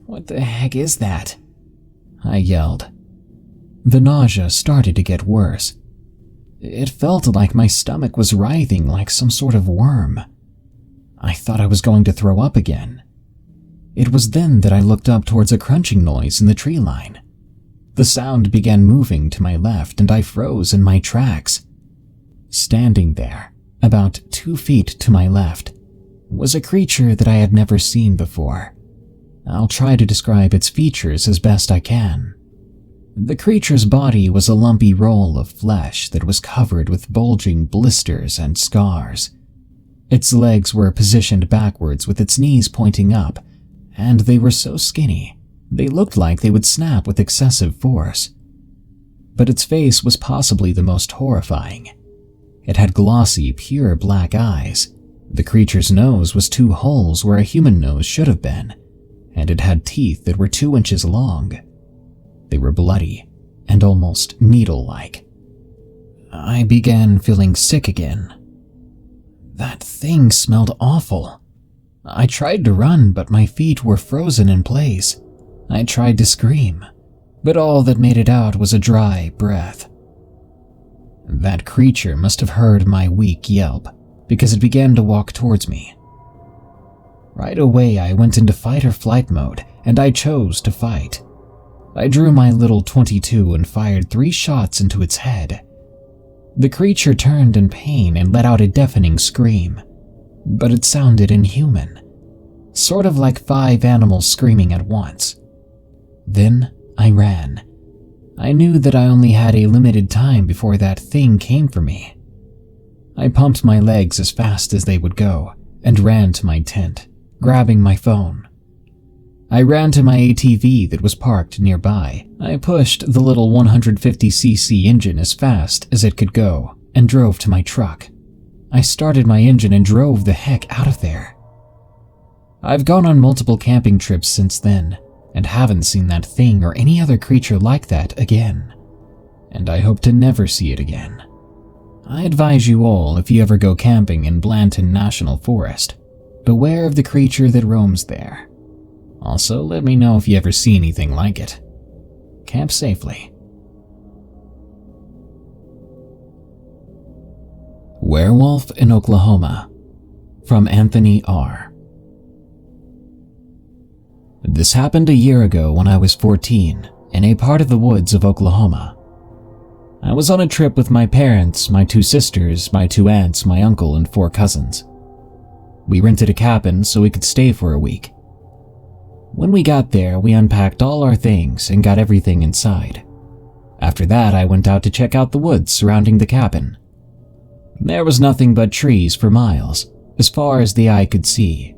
"What the heck is that?" I yelled. The nausea started to get worse. It felt like my stomach was writhing like some sort of worm. I thought I was going to throw up again. It was then that I looked up towards a crunching noise in the tree line. The sound began moving to my left and I froze in my tracks. Standing there, about 2 feet to my left, was a creature that I had never seen before. I'll try to describe its features as best I can. The creature's body was a lumpy roll of flesh that was covered with bulging blisters and scars. Its legs were positioned backwards with its knees pointing up, and they were so skinny, they looked like they would snap with excessive force. But its face was possibly the most horrifying. It had glossy, pure black eyes. The creature's nose was 2 holes where a human nose should have been, and it had teeth that were 2 inches long. They were bloody and almost needle-like. I began feeling sick again. That thing smelled awful. I tried to run, but my feet were frozen in place. I tried to scream, but all that made it out was a dry breath. That creature must have heard my weak yelp, because it began to walk towards me. Right away, I went into fight or flight mode, and I chose to fight. I drew my little .22 and fired 3 shots into its head. The creature turned in pain and let out a deafening scream, but it sounded inhuman, sort of like 5 animals screaming at once. Then I ran. I knew that I only had a limited time before that thing came for me. I pumped my legs as fast as they would go and ran to my tent, grabbing my phone. I ran to my ATV that was parked nearby. I pushed the little 150cc engine as fast as it could go and drove to my truck. I started my engine and drove the heck out of there. I've gone on multiple camping trips since then, and haven't seen that thing or any other creature like that again, and I hope to never see it again. I advise you all, if you ever go camping in Blanton National Forest, beware of the creature that roams there. Also, let me know if you ever see anything like it. Camp safely. Werewolf in Oklahoma, from Anthony R. This happened a year ago when I was 14, in a part of the woods of Oklahoma. I was on a trip with my parents, my 2 sisters, my 2 aunts, my uncle, and 4 cousins. We rented a cabin so we could stay for a week. When we got there, we unpacked all our things and got everything inside. After that, I went out to check out the woods surrounding the cabin. There was nothing but trees for miles, as far as the eye could see.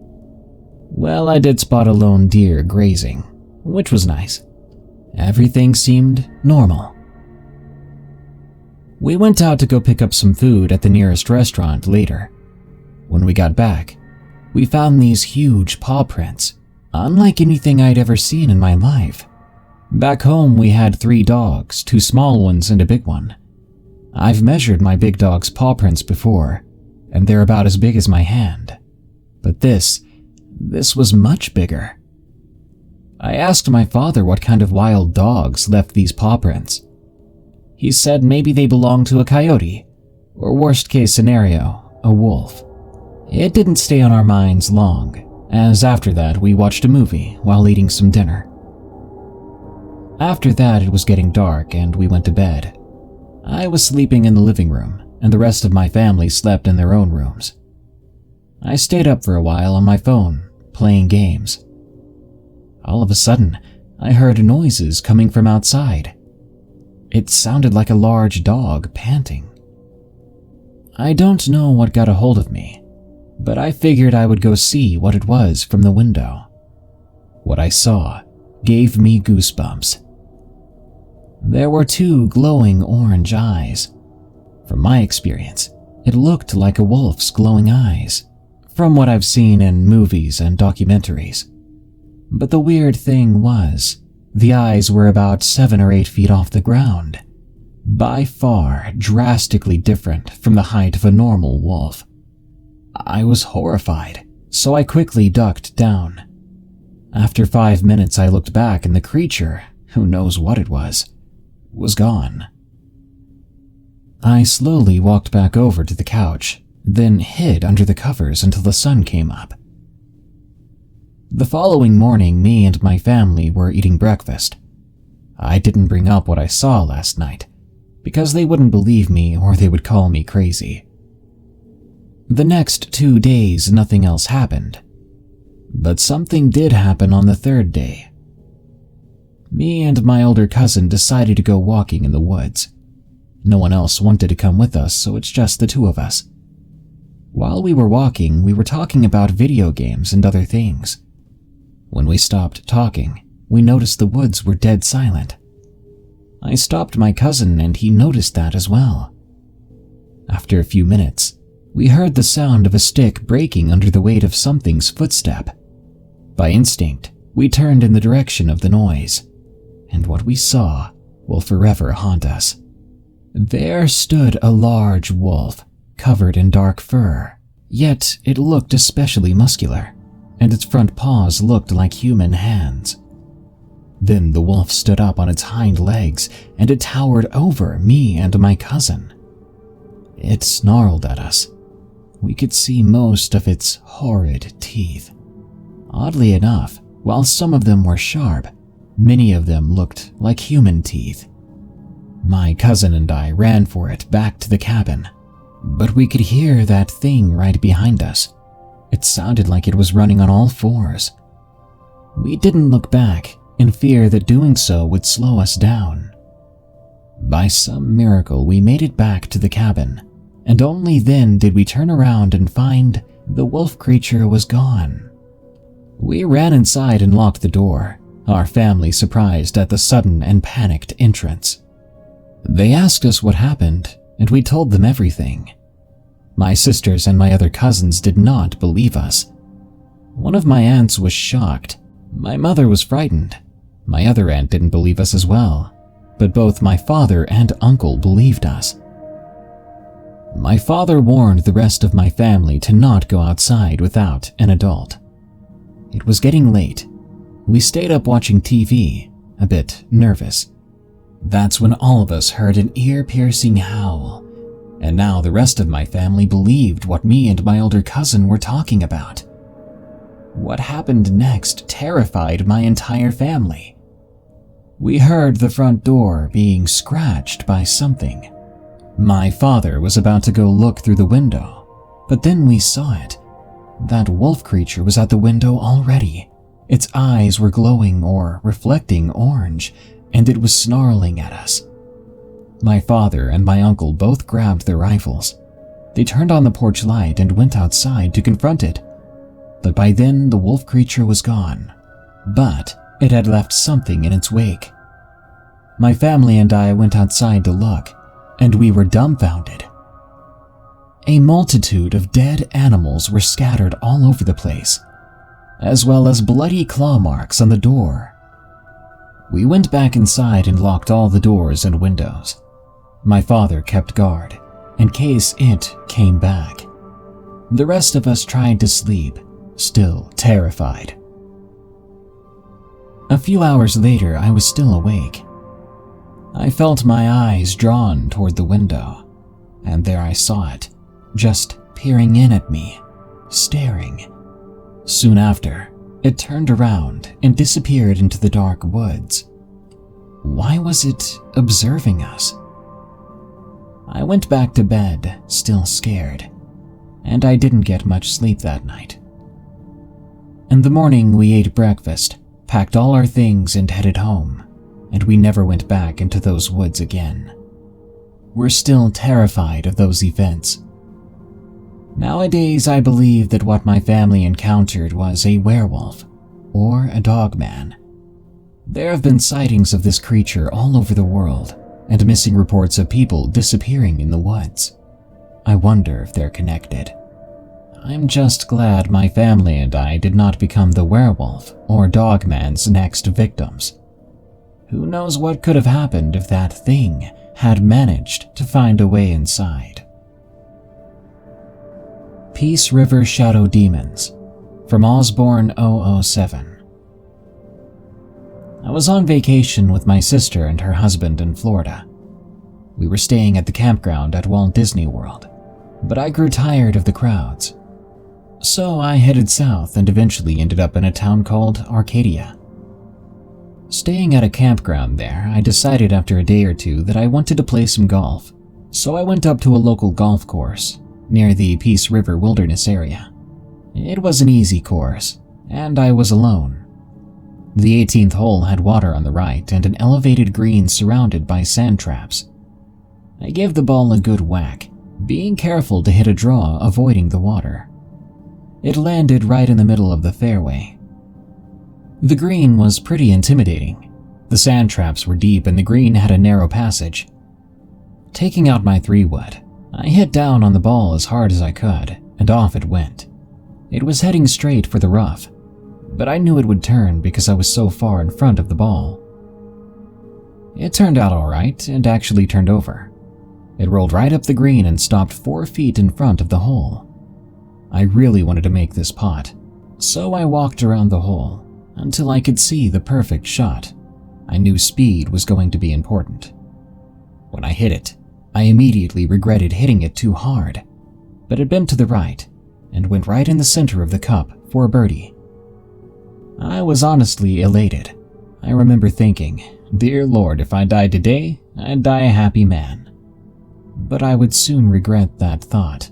Well, I did spot a lone deer grazing, which was nice. Everything seemed normal. We went out to go pick up some food at the nearest restaurant later. When we got back, we found these huge paw prints, unlike anything I'd ever seen in my life. Back home, we had 3 dogs, 2 small ones and a big one. I've measured my big dog's paw prints before, and they're about as big as my hand. But this was much bigger. I asked my father what kind of wild dogs left these paw prints. He said maybe they belonged to a coyote, or worst case scenario, a wolf. It didn't stay on our minds long, as after that we watched a movie while eating some dinner. After that, it was getting dark and we went to bed. I was sleeping in the living room, and the rest of my family slept in their own rooms. I stayed up for a while on my phone, playing games. All of a sudden, I heard noises coming from outside. It sounded like a large dog panting. I don't know what got a hold of me, but I figured I would go see what it was from the window. What I saw gave me goosebumps. There were 2 glowing orange eyes. From my experience, it looked like a wolf's glowing eyes, from what I've seen in movies and documentaries. But the weird thing was, The eyes were about 7 or 8 feet off the ground, by far drastically different from the height of a normal wolf. I was horrified, so I quickly ducked down. After 5 minutes, I looked back and the creature, who knows what it was gone. I slowly walked back over to the couch, then hid under the covers until the sun came up. The following morning, me and my family were eating breakfast. I didn't bring up what I saw last night, because they wouldn't believe me or they would call me crazy. The next 2 days, nothing else happened. But something did happen on the third day. Me and my older cousin decided to go walking in the woods. No one else wanted to come with us, so it's just the two of us. While we were walking, we were talking about video games and other things. When we stopped talking, we noticed the woods were dead silent. I stopped my cousin and he noticed that as well. After a few minutes, we heard the sound of a stick breaking under the weight of something's footstep. By instinct, we turned in the direction of the noise, and what we saw will forever haunt us. There stood a large wolf, covered in dark fur, yet it looked especially muscular, and its front paws looked like human hands. Then the wolf stood up on its hind legs, and it towered over me and my cousin. It snarled at us. We could see most of its horrid teeth. Oddly enough, while some of them were sharp, many of them looked like human teeth. My cousin and I ran for it back to the cabin, but we could hear that thing right behind us. It sounded like it was running on all fours. We didn't look back, in fear that doing so would slow us down. By some miracle, we made it back to the cabin, and only then did we turn around and find the wolf creature was gone. We ran inside and locked the door, our family surprised at the sudden and panicked entrance. They asked us what happened, and we told them everything. My sisters and my other cousins did not believe us. One of my aunts was shocked. My mother was frightened. My other aunt didn't believe us as well, but both my father and uncle believed us. My father warned the rest of my family to not go outside without an adult. It was getting late. We stayed up watching TV, a bit nervous. That's when all of us heard an ear-piercing howl, and now the rest of my family believed what me and my older cousin were talking about. What happened next terrified my entire family. We heard the front door being scratched by something. My father was about to go look through the window, but then we saw it. That wolf creature was at the window already. Its eyes were glowing or reflecting orange, and it was snarling at us. My father and my uncle both grabbed their rifles. They turned on the porch light and went outside to confront it. But by then, the wolf creature was gone. But it had left something in its wake. My family and I went outside to look, and we were dumbfounded. A multitude of dead animals were scattered all over the place, as well as bloody claw marks on the door. We went back inside and locked all the doors and windows. My father kept guard, in case it came back. The rest of us tried to sleep, still terrified. A few hours later, I was still awake. I felt my eyes drawn toward the window, and there I saw it, just peering in at me, staring. Soon after, it turned around and disappeared into the dark woods. Why was it observing us? I went back to bed, still scared, and I didn't get much sleep that night. In the morning, we ate breakfast, packed all our things, and headed home, and we never went back into those woods again. We're still terrified of those events. Nowadays, I believe that what my family encountered was a werewolf or a dogman. There have been sightings of this creature all over the world, and missing reports of people disappearing in the woods. I wonder if they're connected. I'm just glad my family and I did not become the werewolf or dogman's next victims. Who knows what could have happened if that thing had managed to find a way inside. Peace River Shadow Demons from Osborne 007. I was on vacation with my sister and her husband in Florida. We were staying at the campground at Walt Disney World, but I grew tired of the crowds. So I headed south and eventually ended up in a town called Arcadia. Staying at a campground there, I decided after a day or two that I wanted to play some golf, so I went up to a local golf course near the Peace River Wilderness area. It was an easy course, and I was alone. The 18th hole had water on the right and an elevated green surrounded by sand traps. I gave the ball a good whack, being careful to hit a draw, avoiding the water. It landed right in the middle of the fairway. The green was pretty intimidating. The sand traps were deep and the green had a narrow passage. Taking out my 3-wood, I hit down on the ball as hard as I could, and off it went. It was heading straight for the rough, but I knew it would turn because I was so far in front of the ball. It turned out alright and actually turned over. It rolled right up the green and stopped 4 feet in front of the hole. I really wanted to make this putt, so I walked around the hole until I could see the perfect shot. I knew speed was going to be important. When I hit it, I immediately regretted hitting it too hard, but it bent to the right and went right in the center of the cup for a birdie. I was honestly elated. I remember thinking, dear Lord, if I died today, I'd die a happy man. But I would soon regret that thought.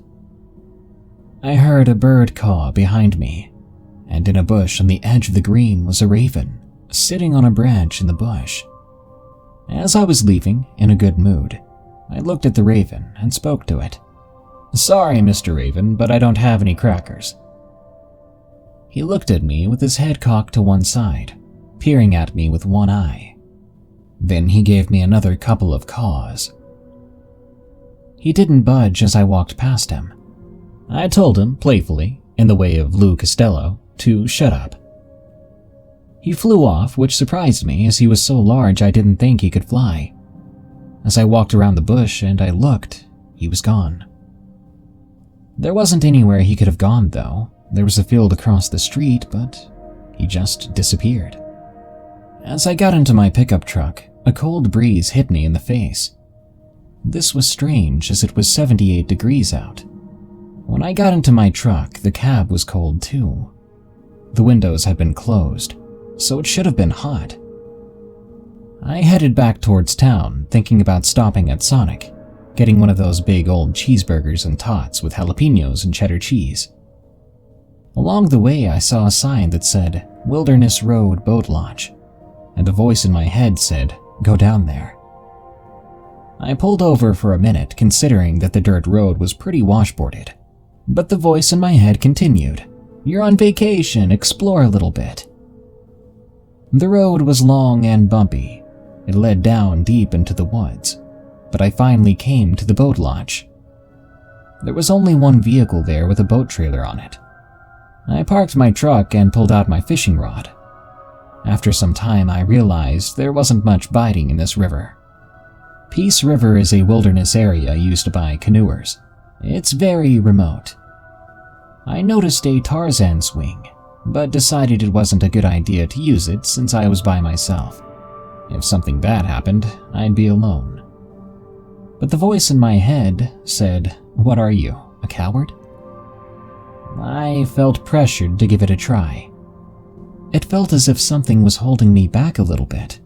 I heard a bird caw behind me, and in a bush on the edge of the green was a raven, sitting on a branch in the bush. As I was leaving, in a good mood, I looked at the raven and spoke to it. "Sorry, Mr. Raven, but I don't have any crackers." He looked at me with his head cocked to one side, peering at me with one eye. Then he gave me another couple of caws. He didn't budge as I walked past him. I told him, playfully, in the way of Lou Costello, to shut up. He flew off, which surprised me as he was so large I didn't think he could fly. As I walked around the bush and I looked, he was gone. There wasn't anywhere he could have gone, though. There was a field across the street, but he just disappeared. As I got into my pickup truck, a cold breeze hit me in the face. This was strange as it was 78 degrees out. When I got into my truck, the cab was cold too. The windows had been closed, so it should have been hot. I headed back towards town, thinking about stopping at Sonic, getting one of those big old cheeseburgers and tots with jalapenos and cheddar cheese. Along the way, I saw a sign that said Wilderness Road Boat Launch, and a voice in my head said, "Go down there." I pulled over for a minute, considering that the dirt road was pretty washboarded, but the voice in my head continued, "You're on vacation, explore a little bit." The road was long and bumpy. It led down deep into the woods, but I finally came to the boat launch. There was only one vehicle there with a boat trailer on it. I parked my truck and pulled out my fishing rod. After some time, I realized there wasn't much biting in this river. Peace River is a wilderness area used by canoers. It's very remote. I noticed a Tarzan swing, but decided it wasn't a good idea to use it since I was by myself. If something bad happened, I'd be alone. But the voice in my head said, "What are you, a coward?" I felt pressured to give it a try. It felt as if something was holding me back a little bit.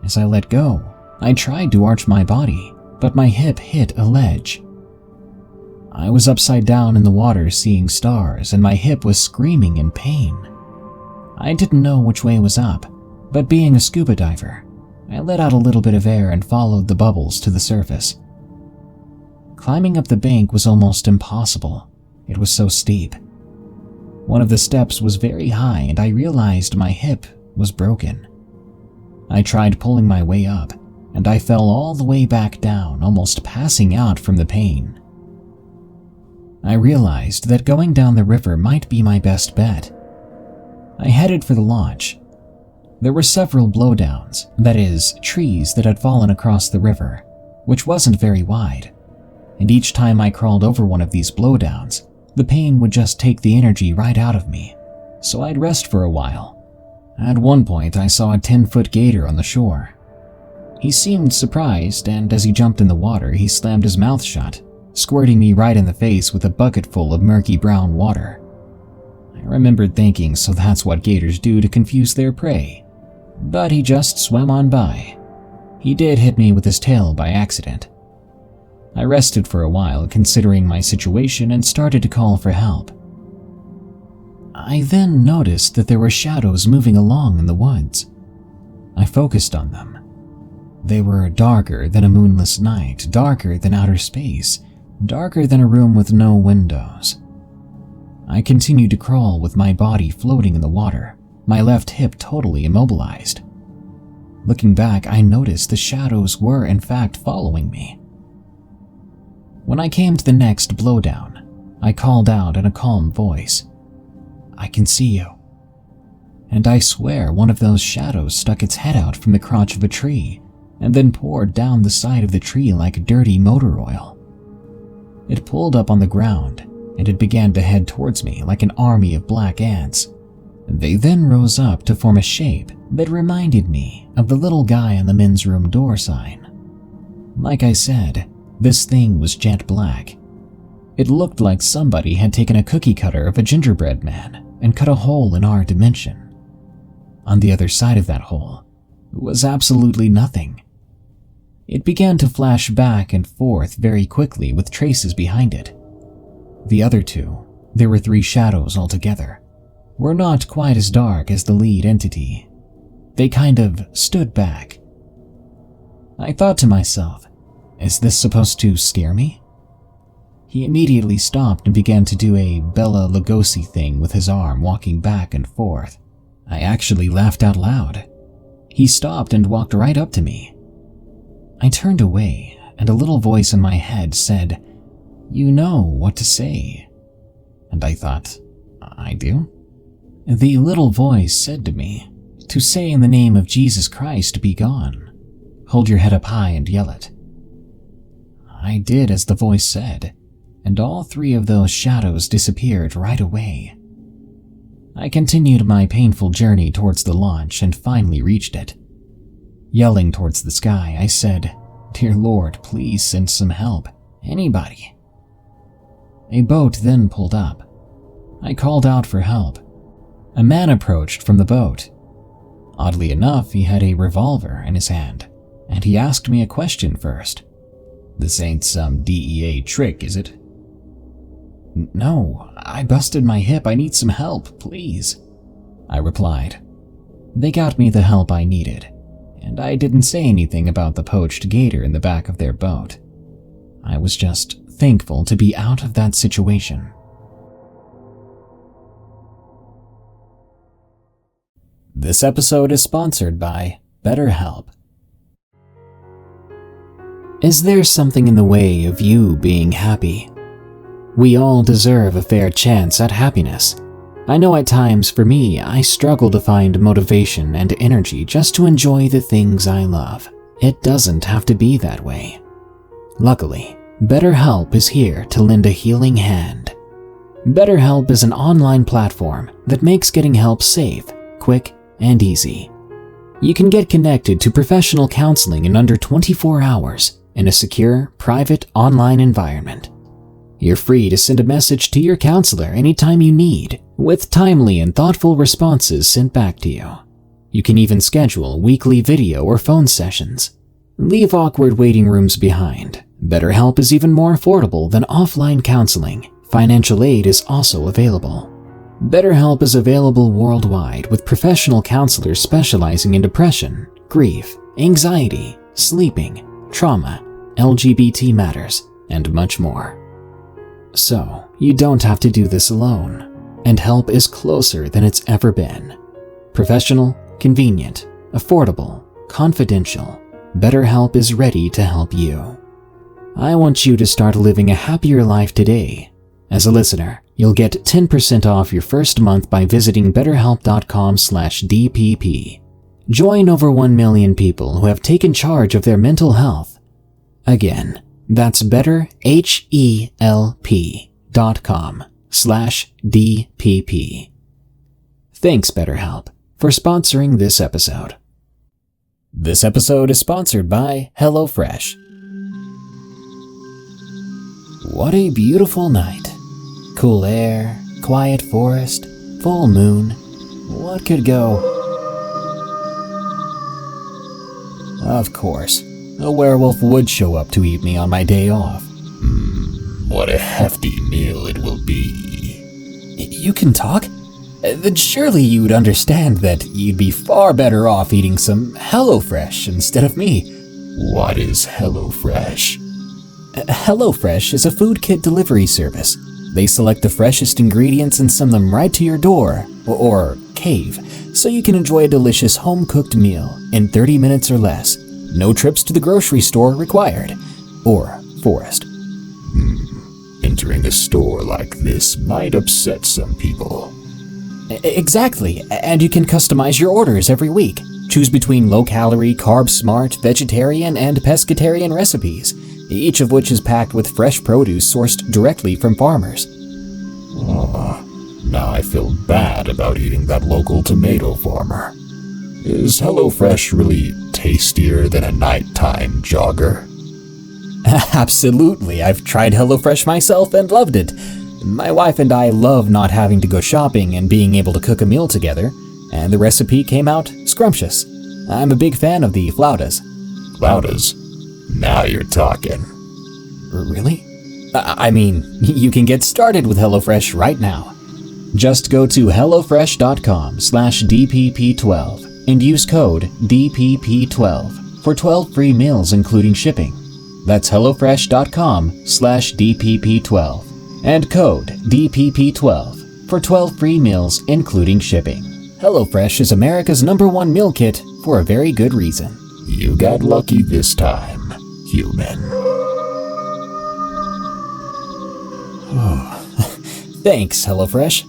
As I let go, I tried to arch my body, but my hip hit a ledge. I was upside down in the water seeing stars, and my hip was screaming in pain. I didn't know which way was up, but being a scuba diver, I let out a little bit of air and followed the bubbles to the surface. Climbing up the bank was almost impossible. It was so steep. One of the steps was very high, and I realized my hip was broken. I tried pulling my way up, and I fell all the way back down, almost passing out from the pain. I realized that going down the river might be my best bet. I headed for the launch. There were several blowdowns, that is, trees that had fallen across the river, which wasn't very wide, and each time I crawled over one of these blowdowns, the pain would just take the energy right out of me, so I'd rest for a while. At one point, I saw a 10-foot gator on the shore. He seemed surprised, and as he jumped in the water, he slammed his mouth shut, squirting me right in the face with a bucket full of murky brown water. I remembered thinking, so that's what gators do to confuse their prey. But he just swam on by. He did hit me with his tail by accident. I rested for a while, considering my situation, and started to call for help. I then noticed that there were shadows moving along in the woods. I focused on them. They were darker than a moonless night, darker than outer space, darker than a room with no windows. I continued to crawl with my body floating in the water, my left hip totally immobilized. Looking back, I noticed the shadows were in fact following me. When I came to the next blowdown, I called out in a calm voice, "I can see you." And I swear one of those shadows stuck its head out from the crotch of a tree and then poured down the side of the tree like dirty motor oil. It pulled up on the ground and it began to head towards me like an army of black ants. They then rose up to form a shape that reminded me of the little guy on the men's room door sign. Like I said, this thing was jet black. It looked like somebody had taken a cookie cutter of a gingerbread man and cut a hole in our dimension. On the other side of that hole was absolutely nothing. It began to flash back and forth very quickly with traces behind it. The other two, there were 3 shadows altogether, were not quite as dark as the lead entity. They kind of stood back. I thought to myself, is this supposed to scare me? He immediately stopped and began to do a Bela Lugosi thing with his arm, walking back and forth. I actually laughed out loud. He stopped and walked right up to me. I turned away, and a little voice in my head said, "You know what to say." And I thought, I do? The little voice said to me, to say in the name of Jesus Christ, be gone. Hold your head up high and yell it. I did as the voice said, and all 3 of those shadows disappeared right away. I continued my painful journey towards the launch and finally reached it. Yelling towards the sky, I said, "Dear Lord, please send some help. Anybody." A boat then pulled up. I called out for help. A man approached from the boat. Oddly enough, he had a revolver in his hand, and he asked me a question first. "This ain't some DEA trick, is it?" "No, I busted my hip. I need some help, please," I replied. They got me the help I needed, and I didn't say anything about the poached gator in the back of their boat. I was just thankful to be out of that situation. This episode is sponsored by BetterHelp. Is there something in the way of you being happy? We all deserve a fair chance at happiness. I know at times for me, I struggle to find motivation and energy just to enjoy the things I love. It doesn't have to be that way. Luckily, BetterHelp is here to lend a healing hand. BetterHelp is an online platform that makes getting help safe, quick, and easy. You can get connected to professional counseling in under 24 hours in a secure, private online environment. You're free to send a message to your counselor anytime you need, with timely and thoughtful responses sent back to you. You can even schedule weekly video or phone sessions. Leave awkward waiting rooms behind. BetterHelp is even more affordable than offline counseling. Financial aid is also available. BetterHelp is available worldwide with professional counselors specializing in depression, grief, anxiety, sleeping, trauma, LGBT matters, and much more. So, you don't have to do this alone, and help is closer than it's ever been. Professional, convenient, affordable, confidential, BetterHelp is ready to help you. I want you to start living a happier life today. As a listener, you'll get 10% off your first month by visiting betterhelp.com/DPP. Join over 1 million people who have taken charge of their mental health. Again, that's betterhelp.com/DPP. Thanks, BetterHelp, for sponsoring this episode. This episode is sponsored by HelloFresh. What a beautiful night. Cool air, quiet forest, full moon. What could go? Of course, a werewolf would show up to eat me on my day off. What a hefty meal it will be. You can talk? Then surely you'd understand that you'd be far better off eating some HelloFresh instead of me. What is HelloFresh? HelloFresh is a food kit delivery service. They select the freshest ingredients and send them right to your door, or cave, so you can enjoy a delicious home-cooked meal in 30 minutes or less. No trips to the grocery store required, or forest. Entering a store like this might upset some people. Exactly, and you can customize your orders every week. Choose between low-calorie, carb-smart, vegetarian, and pescatarian recipes, each of which is packed with fresh produce sourced directly from farmers. Now I feel bad about eating that local tomato farmer. Is HelloFresh really tastier than a nighttime jogger? Absolutely, I've tried HelloFresh myself and loved it. My wife and I love not having to go shopping and being able to cook a meal together, and the recipe came out scrumptious. I'm a big fan of the flautas. Flautas? Now you're talking. Really? I mean, you can get started with HelloFresh right now. Just go to hellofresh.com/DPP12 and use code DPP12 for 12 free meals including shipping. That's hellofresh.com/DPP12 and code DPP12 for 12 free meals including shipping. HelloFresh is America's #1 meal kit for a very good reason. You got lucky this time, human. Thanks, HelloFresh.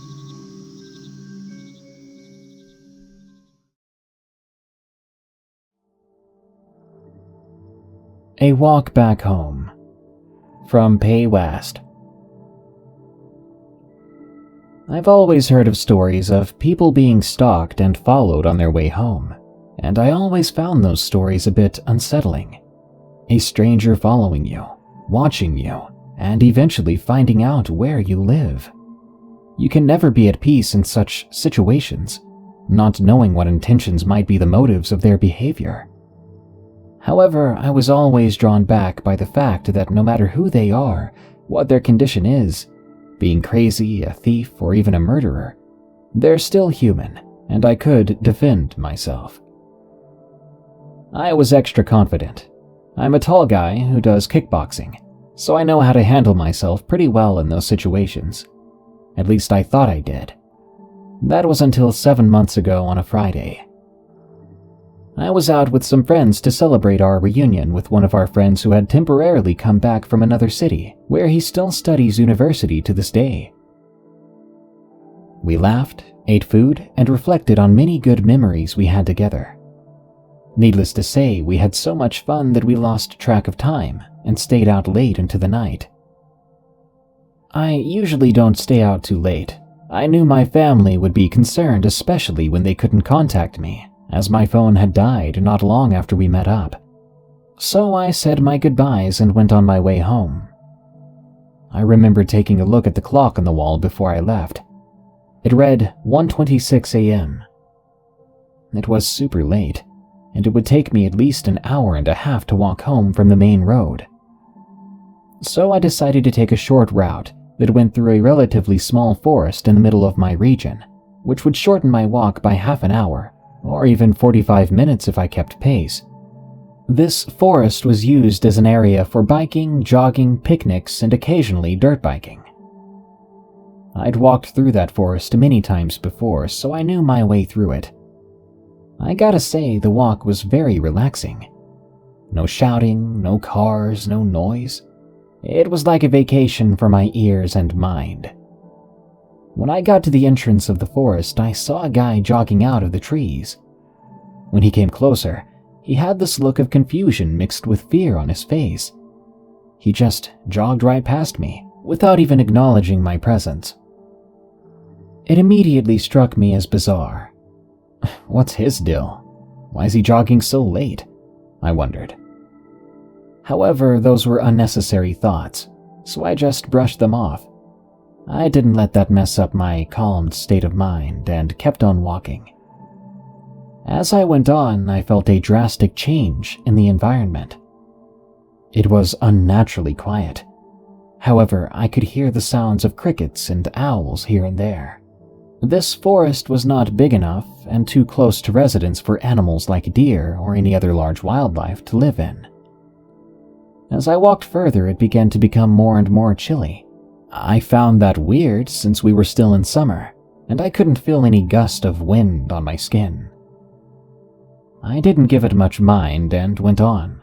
A Walk Back Home from Pay West. I've always heard of stories of people being stalked and followed on their way home, and I always found those stories a bit unsettling. A stranger following you, watching you, and eventually finding out where you live. You can never be at peace in such situations, not knowing what intentions might be the motives of their behavior. However, I was always drawn back by the fact that no matter who they are, what their condition is, being crazy, a thief, or even a murderer, they're still human, and I could defend myself. I was extra confident. I'm a tall guy who does kickboxing, so I know how to handle myself pretty well in those situations. At least I thought I did. That was until 7 months ago on a Friday. I was out with some friends to celebrate our reunion with one of our friends who had temporarily come back from another city, where he still studies university to this day. We laughed, ate food, and reflected on many good memories we had together. Needless to say, we had so much fun that we lost track of time and stayed out late into the night. I usually don't stay out too late. I knew my family would be concerned, especially when they couldn't contact me, as my phone had died not long after we met up. So I said my goodbyes and went on my way home. I remember taking a look at the clock on the wall before I left. It read 1:26 a.m. It was super late, and it would take me at least an hour and a half to walk home from the main road. So I decided to take a short route that went through a relatively small forest in the middle of my region, which would shorten my walk by half an hour, or even 45 minutes if I kept pace. This forest was used as an area for biking, jogging, picnics, and occasionally dirt biking. I'd walked through that forest many times before, so I knew my way through it. I gotta say, the walk was very relaxing. No shouting, no cars, no noise. It was like a vacation for my ears and mind. When I got to the entrance of the forest, I saw a guy jogging out of the trees. When he came closer, he had this look of confusion mixed with fear on his face. He just jogged right past me, without even acknowledging my presence. It immediately struck me as bizarre. What's his deal? Why is he jogging so late? I wondered. However, those were unnecessary thoughts, so I just brushed them off. I didn't let that mess up my calmed state of mind and kept on walking. As I went on, I felt a drastic change in the environment. It was unnaturally quiet. However, I could hear the sounds of crickets and owls here and there. This forest was not big enough and too close to residents for animals like deer or any other large wildlife to live in. As I walked further, it began to become more and more chilly. I found that weird since we were still in summer, and I couldn't feel any gust of wind on my skin. I didn't give it much mind and went on.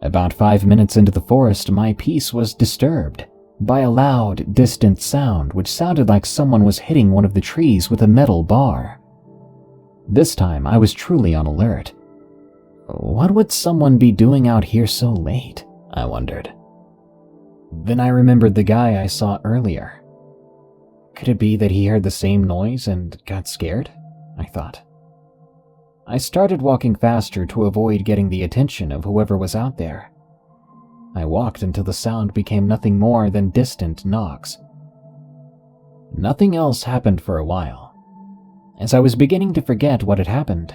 About 5 minutes into the forest, my peace was disturbed by a loud, distant sound which sounded like someone was hitting one of the trees with a metal bar. This time, I was truly on alert. What would someone be doing out here so late? I wondered. Then I remembered the guy I saw earlier. Could it be that he heard the same noise and got scared? I thought. I started walking faster to avoid getting the attention of whoever was out there. I walked until the sound became nothing more than distant knocks. Nothing else happened for a while. As I was beginning to forget what had happened,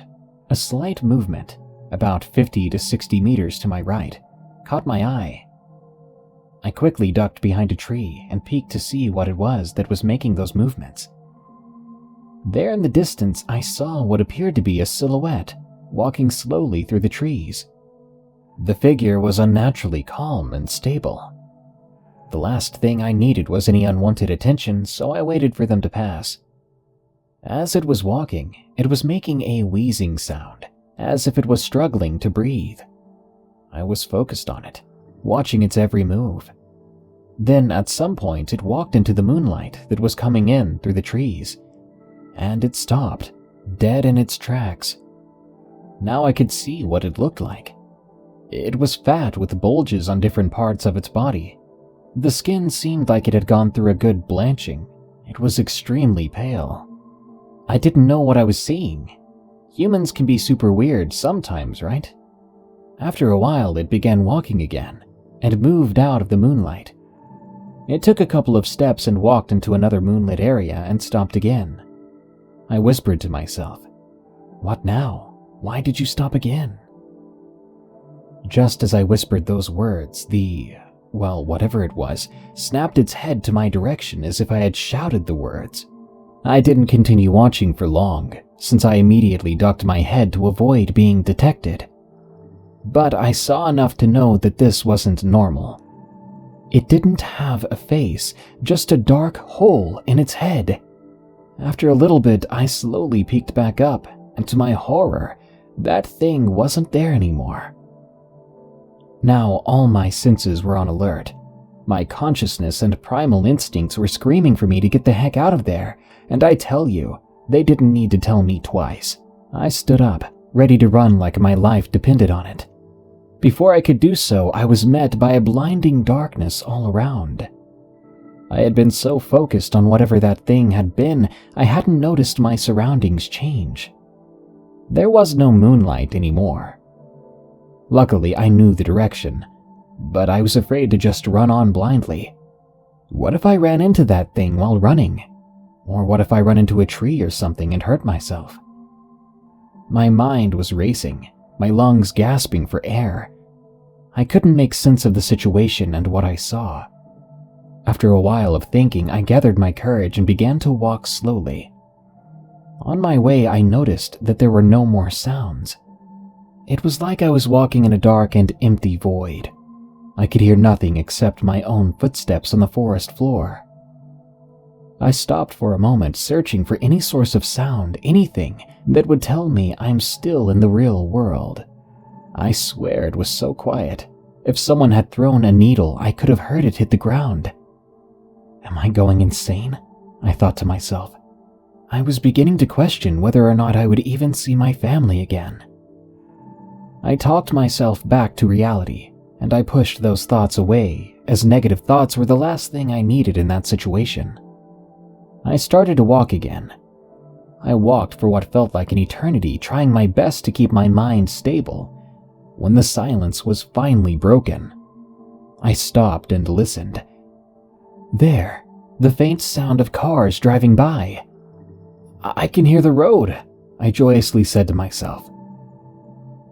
a slight movement, about 50 to 60 meters to my right, caught my eye. I quickly ducked behind a tree and peeked to see what it was that was making those movements. There in the distance, I saw what appeared to be a silhouette walking slowly through the trees. The figure was unnaturally calm and stable. The last thing I needed was any unwanted attention, so I waited for them to pass. As it was walking, it was making a wheezing sound, as if it was struggling to breathe. I was focused on it, watching its every move. Then, at some point, it walked into the moonlight that was coming in through the trees, and it stopped, dead in its tracks. Now I could see what it looked like. It was fat with bulges on different parts of its body. The skin seemed like it had gone through a good blanching. It was extremely pale. I didn't know what I was seeing. Humans can be super weird sometimes, right? After a while, it began walking again, and moved out of the moonlight. It took a couple of steps and walked into another moonlit area and stopped again. I whispered to myself, "What now? Why did you stop again?" Just as I whispered those words, whatever it was, snapped its head to my direction as if I had shouted the words. I didn't continue watching for long, since I immediately ducked my head to avoid being detected. But I saw enough to know that this wasn't normal. It didn't have a face, just a dark hole in its head. After a little bit, I slowly peeked back up, and to my horror, that thing wasn't there anymore. Now all my senses were on alert. My consciousness and primal instincts were screaming for me to get the heck out of there, and I tell you, they didn't need to tell me twice. I stood up, ready to run like my life depended on it. Before I could do so, I was met by a blinding darkness all around. I had been so focused on whatever that thing had been, I hadn't noticed my surroundings change. There was no moonlight anymore. Luckily, I knew the direction, but I was afraid to just run on blindly. What if I ran into that thing while running? Or what if I run into a tree or something and hurt myself? My mind was racing, my lungs gasping for air. I couldn't make sense of the situation and what I saw. After a while of thinking, I gathered my courage and began to walk slowly. On my way, I noticed that there were no more sounds. It was like I was walking in a dark and empty void. I could hear nothing except my own footsteps on the forest floor. I stopped for a moment, searching for any source of sound, anything that would tell me I'm still in the real world. I swear it was so quiet. If someone had thrown a needle, I could have heard it hit the ground. Am I going insane? I thought to myself. I was beginning to question whether or not I would even see my family again. I talked myself back to reality, and I pushed those thoughts away, as negative thoughts were the last thing I needed in that situation. I started to walk again. I walked for what felt like an eternity, trying my best to keep my mind stable, when the silence was finally broken. I stopped and listened. There, the faint sound of cars driving by. I can hear the road, I joyously said to myself.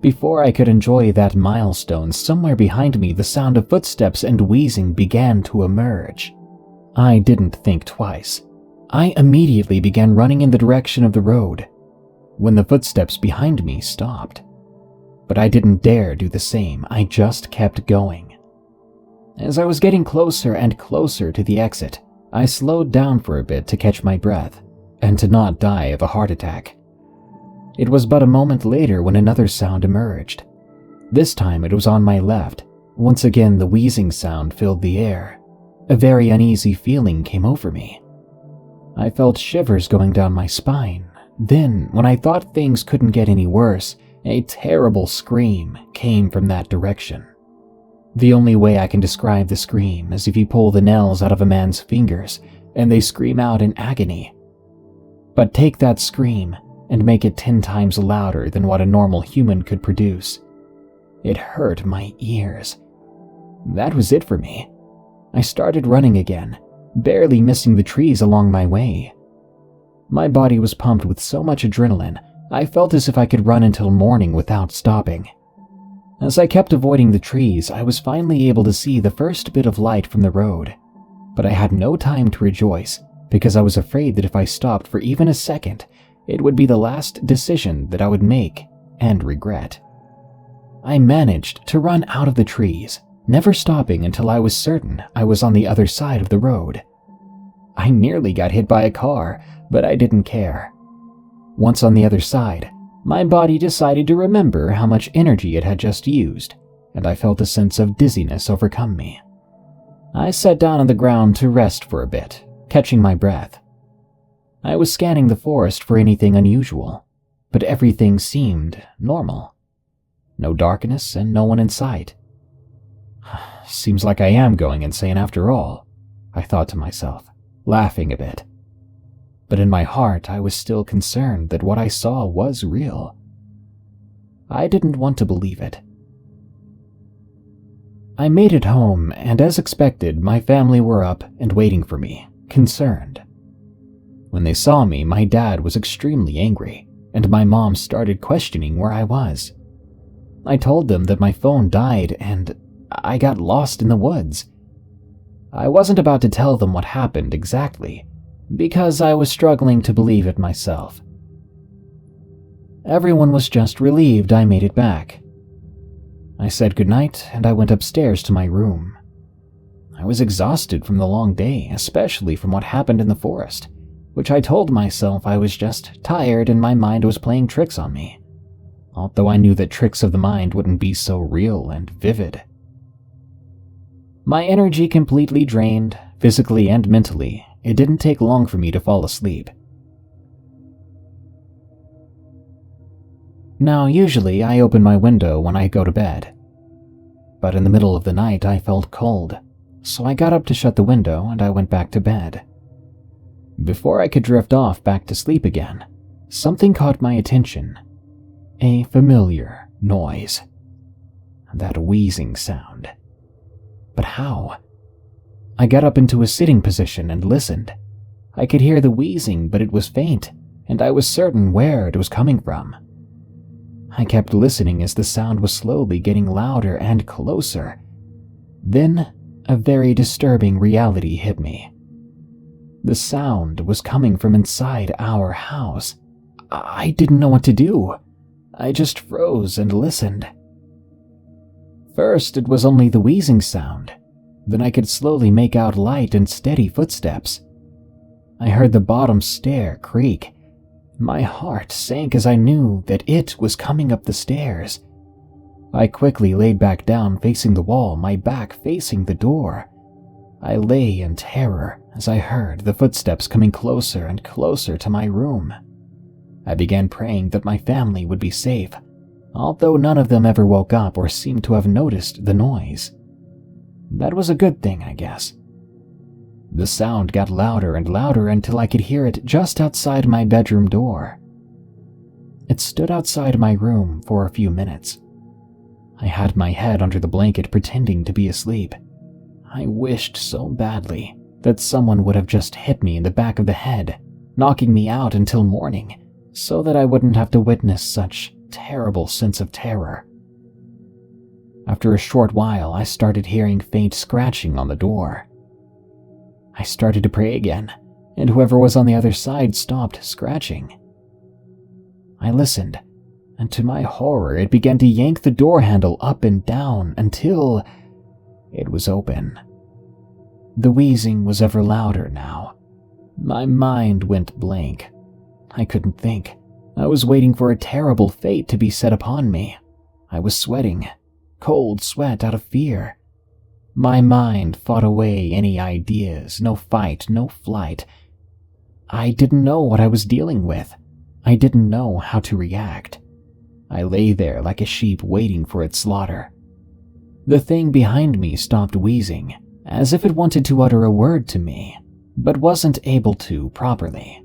Before I could enjoy that milestone, somewhere behind me the sound of footsteps and wheezing began to emerge. I didn't think twice. I immediately began running in the direction of the road, when the footsteps behind me stopped. But I didn't dare do the same, I just kept going. As I was getting closer and closer to the exit, I slowed down for a bit to catch my breath, and to not die of a heart attack. It was but a moment later when another sound emerged. This time it was on my left. Once again the wheezing sound filled the air. A very uneasy feeling came over me. I felt shivers going down my spine. Then, when I thought things couldn't get any worse, a terrible scream came from that direction. The only way I can describe the scream is if you pull the nails out of a man's fingers and they scream out in agony. But take that scream and make it 10 times louder than what a normal human could produce. It hurt my ears. That was it for me. I started running again, barely missing the trees along my way. My body was pumped with so much adrenaline, I felt as if I could run until morning without stopping. As I kept avoiding the trees, I was finally able to see the first bit of light from the road. But I had no time to rejoice, because I was afraid that if I stopped for even a second, it would be the last decision that I would make and regret. I managed to run out of the trees, never stopping until I was certain I was on the other side of the road. I nearly got hit by a car, but I didn't care. Once on the other side, my body decided to remember how much energy it had just used, and I felt a sense of dizziness overcome me. I sat down on the ground to rest for a bit, catching my breath. I was scanning the forest for anything unusual, but everything seemed normal. No darkness and no one in sight. Seems like I am going insane after all, I thought to myself, laughing a bit. But in my heart I was still concerned that what I saw was real. I didn't want to believe it. I made it home, and as expected, my family were up and waiting for me, concerned. When they saw me, my dad was extremely angry, and my mom started questioning where I was. I told them that my phone died and I got lost in the woods. I wasn't about to tell them what happened exactly, because I was struggling to believe it myself. Everyone was just relieved I made it back. I said goodnight and I went upstairs to my room. I was exhausted from the long day, especially from what happened in the forest, which I told myself I was just tired and my mind was playing tricks on me, although I knew that tricks of the mind wouldn't be so real and vivid. My energy completely drained, physically and mentally. It didn't take long for me to fall asleep. Now, usually I open my window when I go to bed. But in the middle of the night I felt cold, so I got up to shut the window and I went back to bed. Before I could drift off back to sleep again, something caught my attention. A familiar noise. That wheezing sound. But how? I got up into a sitting position and listened. I could hear the wheezing, but it was faint, and I was certain where it was coming from. I kept listening as the sound was slowly getting louder and closer. Then, a very disturbing reality hit me. The sound was coming from inside our house. I didn't know what to do. I just froze and listened. First, it was only the wheezing sound. Then I could slowly make out light and steady footsteps. I heard the bottom stair creak. My heart sank as I knew that it was coming up the stairs. I quickly laid back down facing the wall, my back facing the door. I lay in terror as I heard the footsteps coming closer and closer to my room. I began praying that my family would be safe, although none of them ever woke up or seemed to have noticed the noise. That was a good thing, I guess. The sound got louder and louder until I could hear it just outside my bedroom door. It stood outside my room for a few minutes. I had my head under the blanket pretending to be asleep. I wished so badly that someone would have just hit me in the back of the head, knocking me out until morning, so that I wouldn't have to witness such terrible sense of terror. After a short while, I started hearing faint scratching on the door. I started to pray again, and whoever was on the other side stopped scratching. I listened, and to my horror, it began to yank the door handle up and down until it was open. The wheezing was ever louder now. My mind went blank. I couldn't think. I was waiting for a terrible fate to be set upon me. I was sweating, cold sweat out of fear. My mind fought away any ideas, no fight, no flight. I didn't know what I was dealing with. I didn't know how to react. I lay there like a sheep waiting for its slaughter. The thing behind me stopped wheezing, as if it wanted to utter a word to me, but wasn't able to properly.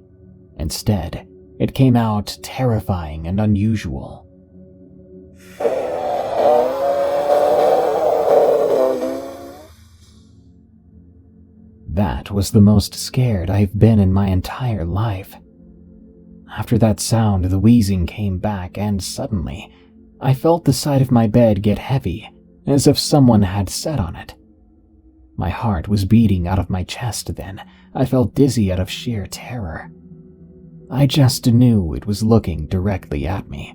Instead, it came out terrifying and unusual. That was the most scared I've been in my entire life. After that sound, the wheezing came back, and suddenly, I felt the side of my bed get heavy, as if someone had sat on it. My heart was beating out of my chest then. I felt dizzy out of sheer terror. I just knew it was looking directly at me,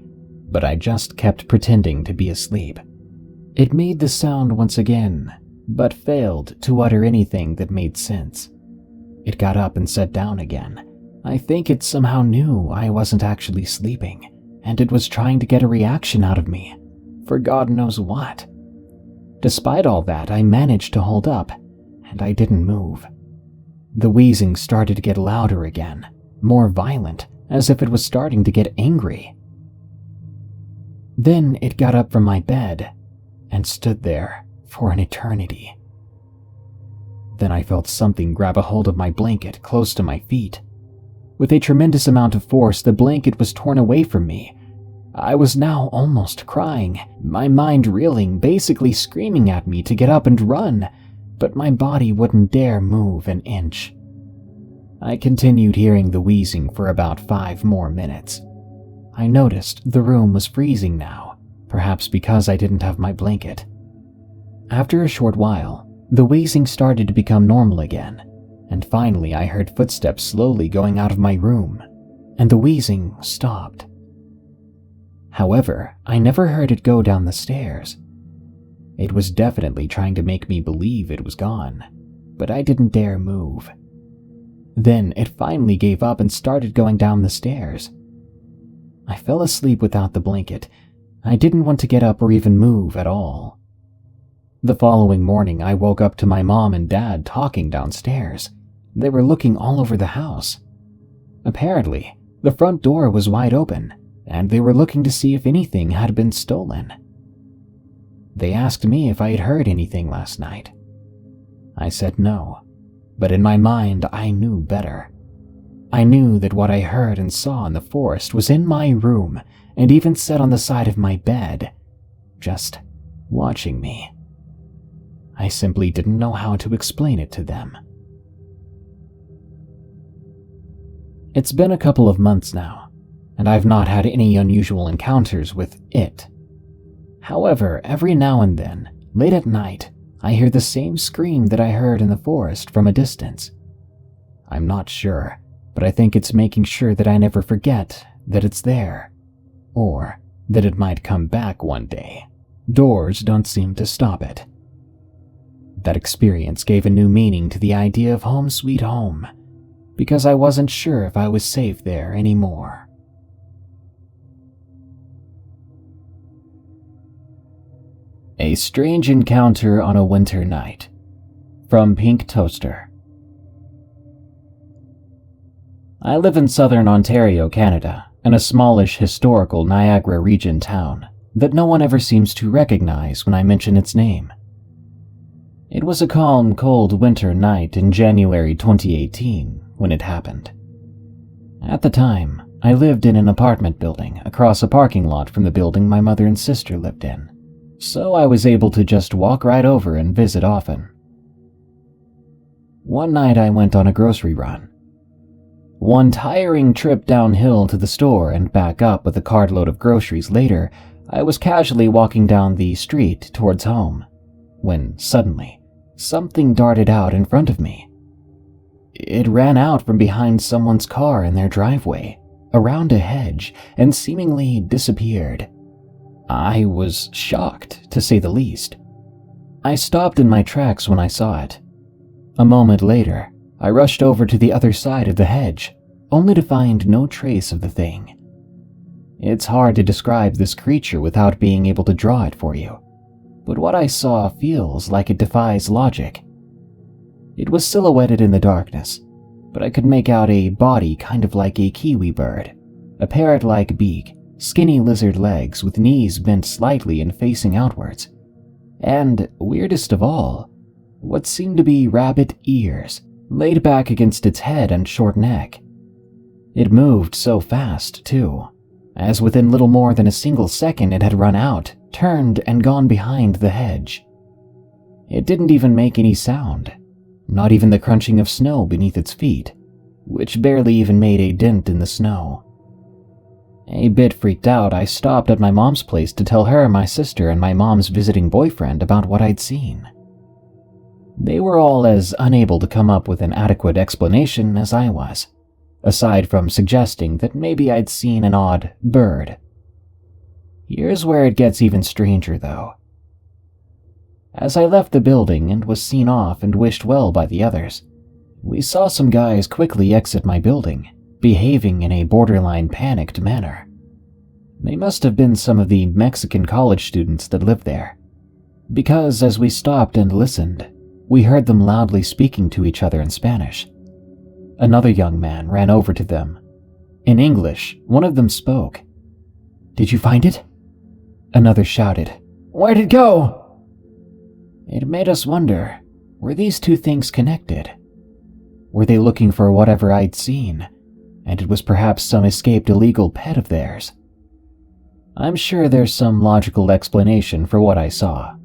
but I just kept pretending to be asleep. It made the sound once again, but failed to utter anything that made sense. It got up and sat down again. I think it somehow knew I wasn't actually sleeping, and it was trying to get a reaction out of me, for God knows what. Despite all that, I managed to hold up, and I didn't move. The wheezing started to get louder again, more violent, as if it was starting to get angry. Then it got up from my bed and stood there for an eternity. Then I felt something grab a hold of my blanket close to my feet. With a tremendous amount of force, the blanket was torn away from me. I was now almost crying, my mind reeling, basically screaming at me to get up and run, but my body wouldn't dare move an inch. I continued hearing the wheezing for about 5 more minutes. I noticed the room was freezing now, perhaps because I didn't have my blanket. After a short while, the wheezing started to become normal again, and finally I heard footsteps slowly going out of my room, and the wheezing stopped. However, I never heard it go down the stairs. It was definitely trying to make me believe it was gone, but I didn't dare move. Then it finally gave up and started going down the stairs. I fell asleep without the blanket. I didn't want to get up or even move at all. The following morning, I woke up to my mom and dad talking downstairs. They were looking all over the house. Apparently, the front door was wide open, and they were looking to see if anything had been stolen. They asked me if I had heard anything last night. I said no, but in my mind I knew better. I knew that what I heard and saw in the forest was in my room and even sat on the side of my bed, just watching me. I simply didn't know how to explain it to them. It's been a couple of months now, and I've not had any unusual encounters with it. However, every now and then, late at night, I hear the same scream that I heard in the forest from a distance. I'm not sure, but I think it's making sure that I never forget that it's there, or that it might come back one day. Doors don't seem to stop it. That experience gave a new meaning to the idea of home sweet home, because I wasn't sure if I was safe there anymore. A strange encounter on a winter night. From Pink Toaster. I live in southern Ontario, Canada, in a smallish historical Niagara region town that no one ever seems to recognize when I mention its name. It was a calm, cold winter night in January 2018 when it happened. At the time, I lived in an apartment building across a parking lot from the building my mother and sister lived in, so I was able to just walk right over and visit often. One night I went on a grocery run. One tiring trip downhill to the store and back up with a cartload of groceries later, I was casually walking down the street towards home, when suddenly, something darted out in front of me. It ran out from behind someone's car in their driveway, around a hedge, and seemingly disappeared. I was shocked, to say the least. I stopped in my tracks when I saw it. A moment later, I rushed over to the other side of the hedge, only to find no trace of the thing. It's hard to describe this creature without being able to draw it for you, but what I saw feels like it defies logic. It was silhouetted in the darkness, but I could make out a body kind of like a kiwi bird, a parrot-like beak, skinny lizard legs with knees bent slightly and facing outwards, and, weirdest of all, what seemed to be rabbit ears laid back against its head and short neck. It moved so fast, too, as within little more than a single second it had run out, turned, and gone behind the hedge. It didn't even make any sound, not even the crunching of snow beneath its feet, which barely even made a dent in the snow. A bit freaked out, I stopped at my mom's place to tell her, my sister, and my mom's visiting boyfriend about what I'd seen. They were all as unable to come up with an adequate explanation as I was, aside from suggesting that maybe I'd seen an odd bird. Here's where it gets even stranger, though. As I left the building and was seen off and wished well by the others, we saw some guys quickly exit my building, behaving in a borderline panicked manner. They must have been some of the Mexican college students that lived there, because as we stopped and listened, we heard them loudly speaking to each other in Spanish. Another young man ran over to them. In English, one of them spoke. "Did you find it?" Another shouted, "Where'd it go?" It made us wonder, were these two things connected? Were they looking for whatever I'd seen, and it was perhaps some escaped illegal pet of theirs? I'm sure there's some logical explanation for what I saw,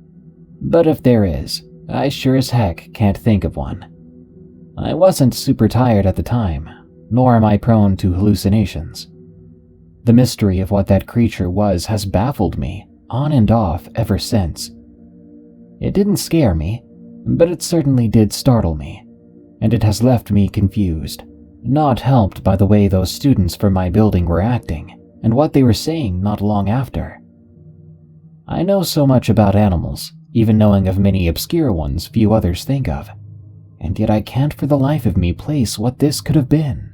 but if there is, I sure as heck can't think of one. I wasn't super tired at the time, nor am I prone to hallucinations. The mystery of what that creature was has baffled me, on and off, ever since. It didn't scare me, but it certainly did startle me, and it has left me confused, not helped by the way those students from my building were acting, and what they were saying not long after. I know so much about animals, even knowing of many obscure ones few others think of, and yet I can't for the life of me place what this could have been.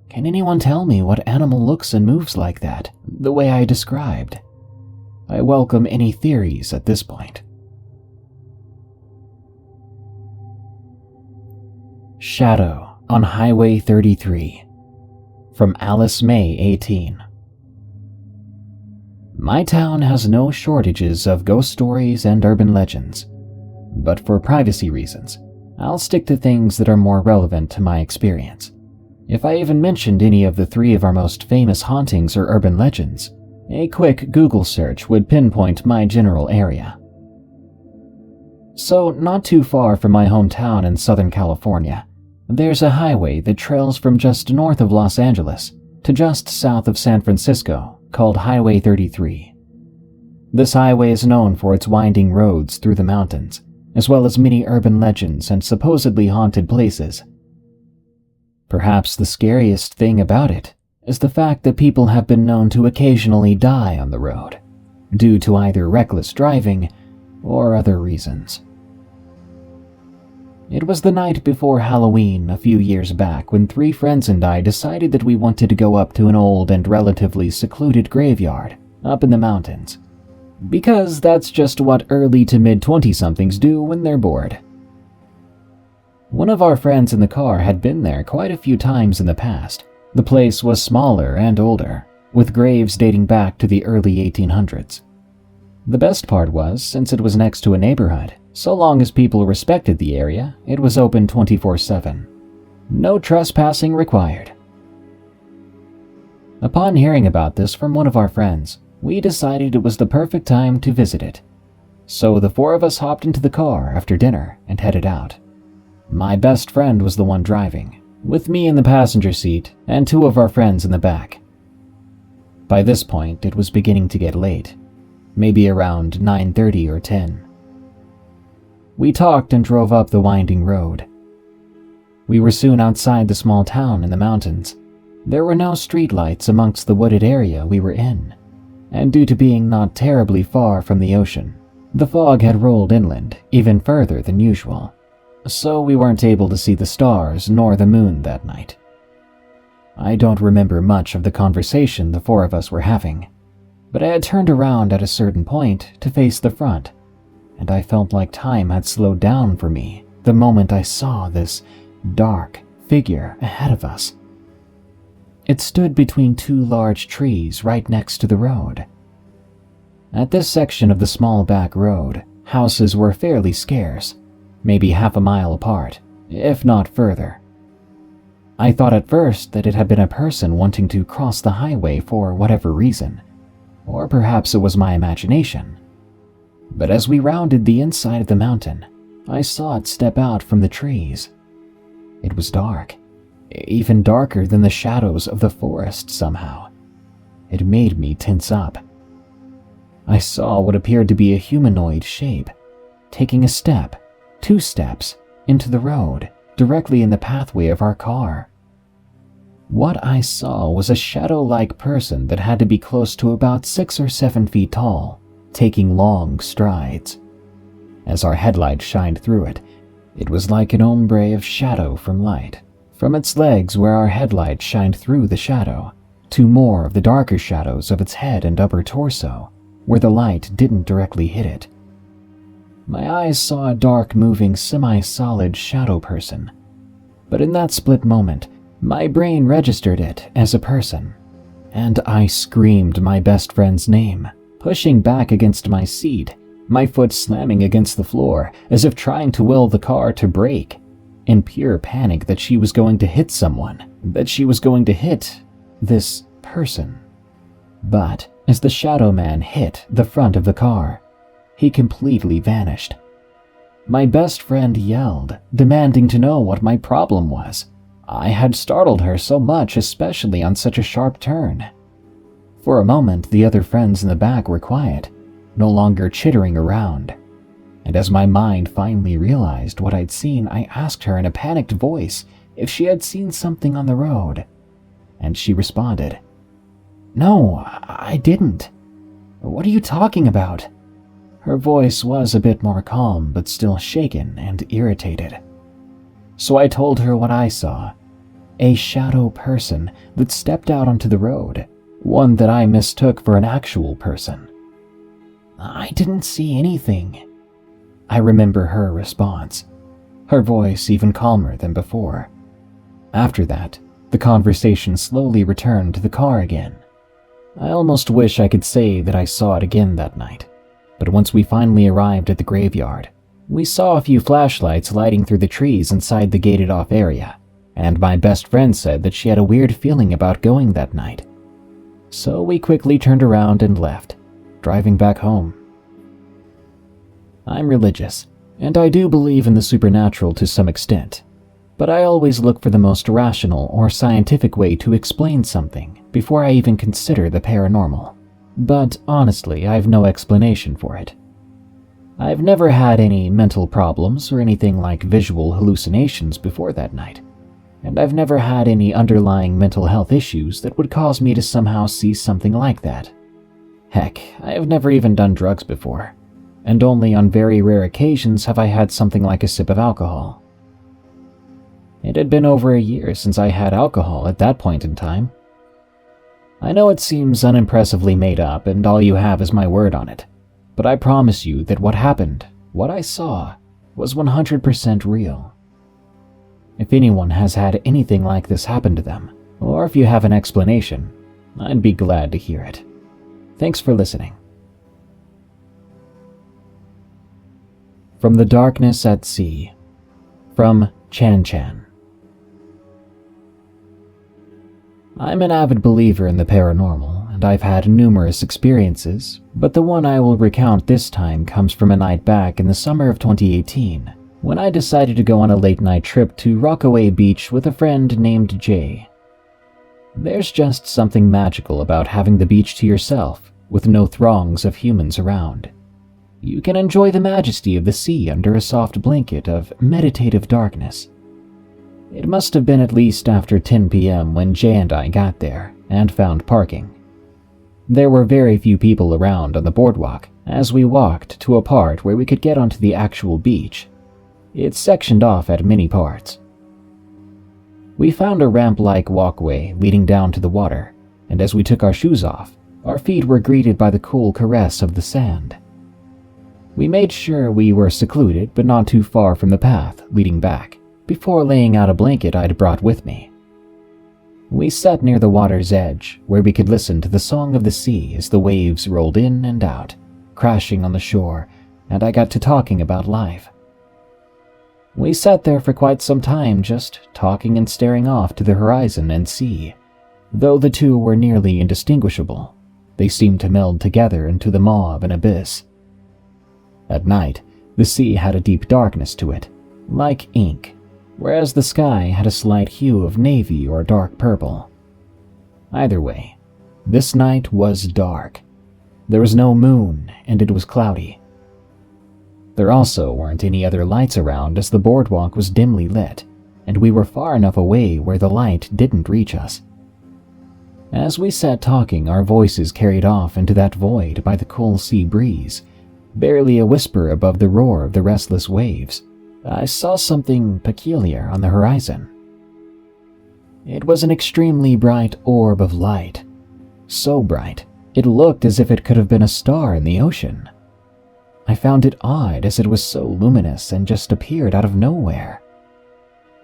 Can anyone tell me what animal looks and moves like that, the way I described? I welcome any theories at this point. Shadow on Highway 33. From Alice May 18. My town has no shortages of ghost stories and urban legends, but for privacy reasons, I'll stick to things that are more relevant to my experience. If I even mentioned any of the three of our most famous hauntings or urban legends, a quick Google search would pinpoint my general area. So, not too far from my hometown in Southern California, there's a highway that trails from just north of Los Angeles to just south of San Francisco called Highway 33. This highway is known for its winding roads through the mountains, as well as many urban legends and supposedly haunted places. Perhaps the scariest thing about it is the fact that people have been known to occasionally die on the road, due to either reckless driving or other reasons. It was the night before Halloween a few years back when 3 friends and I decided that we wanted to go up to an old and relatively secluded graveyard up in the mountains, because that's just what early to mid-20-somethings do when they're bored. One of our friends in the car had been there quite a few times in the past. The place was smaller and older, with graves dating back to the early 1800s. The best part was, since it was next to a neighborhood, so long as people respected the area, it was open 24/7. No trespassing required. Upon hearing about this from one of our friends, we decided it was the perfect time to visit it. So the four of us hopped into the car after dinner and headed out. My best friend was the one driving, with me in the passenger seat and two of our friends in the back. By this point, it was beginning to get late, maybe around 9:30 or 10. We talked and drove up the winding road. We were soon outside the small town in the mountains. There were no streetlights amongst the wooded area we were in, and due to being not terribly far from the ocean, the fog had rolled inland even further than usual, so we weren't able to see the stars nor the moon that night. I don't remember much of the conversation the four of us were having, but I had turned around at a certain point to face the front, and I felt like time had slowed down for me the moment I saw this dark figure ahead of us. It stood between two large trees right next to the road. At this section of the small back road, houses were fairly scarce, maybe half a mile apart, if not further. I thought at first that it had been a person wanting to cross the highway for whatever reason, or perhaps it was my imagination. But as we rounded the inside of the mountain, I saw it step out from the trees. It was dark, even darker than the shadows of the forest somehow. It made me tense up. I saw what appeared to be a humanoid shape, taking a step, 2 steps, into the road, directly in the pathway of our car. What I saw was a shadow-like person that had to be close to about 6 or 7 feet tall, taking long strides. As our headlight shined through it, it was like an ombre of shadow from light, from its legs where our headlight shined through the shadow, to more of the darker shadows of its head and upper torso, where the light didn't directly hit it. My eyes saw a dark moving semi-solid shadow person, but in that split moment, my brain registered it as a person, and I screamed my best friend's name, pushing back against my seat, my foot slamming against the floor as if trying to will the car to brake, in pure panic that she was going to hit someone, that she was going to hit this person. But as the shadow man hit the front of the car, he completely vanished. My best friend yelled, demanding to know what my problem was. I had startled her so much, especially on such a sharp turn. For a moment, the other friends in the back were quiet, no longer chittering around. And as my mind finally realized what I'd seen, I asked her in a panicked voice if she had seen something on the road. And she responded, "No, I didn't. What are you talking about?" Her voice was a bit more calm, but still shaken and irritated. So I told her what I saw. A shadow person that stepped out onto the road, one that I mistook for an actual person. "I didn't see anything," I remember her response, her voice even calmer than before. After that, the conversation slowly returned to the car again. I almost wish I could say that I saw it again that night, but once we finally arrived at the graveyard, we saw a few flashlights lighting through the trees inside the gated-off area, and my best friend said that she had a weird feeling about going that night. So we quickly turned around and left, driving back home. I'm religious, and I do believe in the supernatural to some extent, but I always look for the most rational or scientific way to explain something before I even consider the paranormal. But honestly, I have no explanation for it. I've never had any mental problems or anything like visual hallucinations before that night, and I've never had any underlying mental health issues that would cause me to somehow see something like that. Heck, I have never even done drugs before, and only on very rare occasions have I had something like a sip of alcohol. It had been over a year since I had alcohol at that point in time. I know it seems unimpressively made up and all you have is my word on it, but I promise you that what happened, what I saw, was 100% real. If anyone has had anything like this happen to them, or if you have an explanation, I'd be glad to hear it. Thanks for listening. From the Darkness at Sea, from Chan Chan. I'm an avid believer in the paranormal, and I've had numerous experiences, but the one I will recount this time comes from a night back in the summer of 2018, when I decided to go on a late-night trip to Rockaway Beach with a friend named Jay. There's just something magical about having the beach to yourself, with no throngs of humans around. You can enjoy the majesty of the sea under a soft blanket of meditative darkness. It must have been at least after 10 p.m. when Jay and I got there and found parking. There were very few people around on the boardwalk as we walked to a part where we could get onto the actual beach. It's sectioned off at many parts. We found a ramp-like walkway leading down to the water, and as we took our shoes off, our feet were greeted by the cool caress of the sand. We made sure we were secluded but not too far from the path leading back, before laying out a blanket I'd brought with me. We sat near the water's edge, where we could listen to the song of the sea as the waves rolled in and out, crashing on the shore, and I got to talking about life. We sat there for quite some time just talking and staring off to the horizon and sea. Though the two were nearly indistinguishable, they seemed to meld together into the maw of an abyss. At night, the sea had a deep darkness to it, like ink, whereas the sky had a slight hue of navy or dark purple. Either way, this night was dark. There was no moon, and it was cloudy. There also weren't any other lights around as the boardwalk was dimly lit, and we were far enough away where the light didn't reach us. As we sat talking, our voices carried off into that void by the cool sea breeze, barely a whisper above the roar of the restless waves. I saw something peculiar on the horizon. It was an extremely bright orb of light. So bright, it looked as if it could have been a star in the ocean. I found it odd as it was so luminous and just appeared out of nowhere.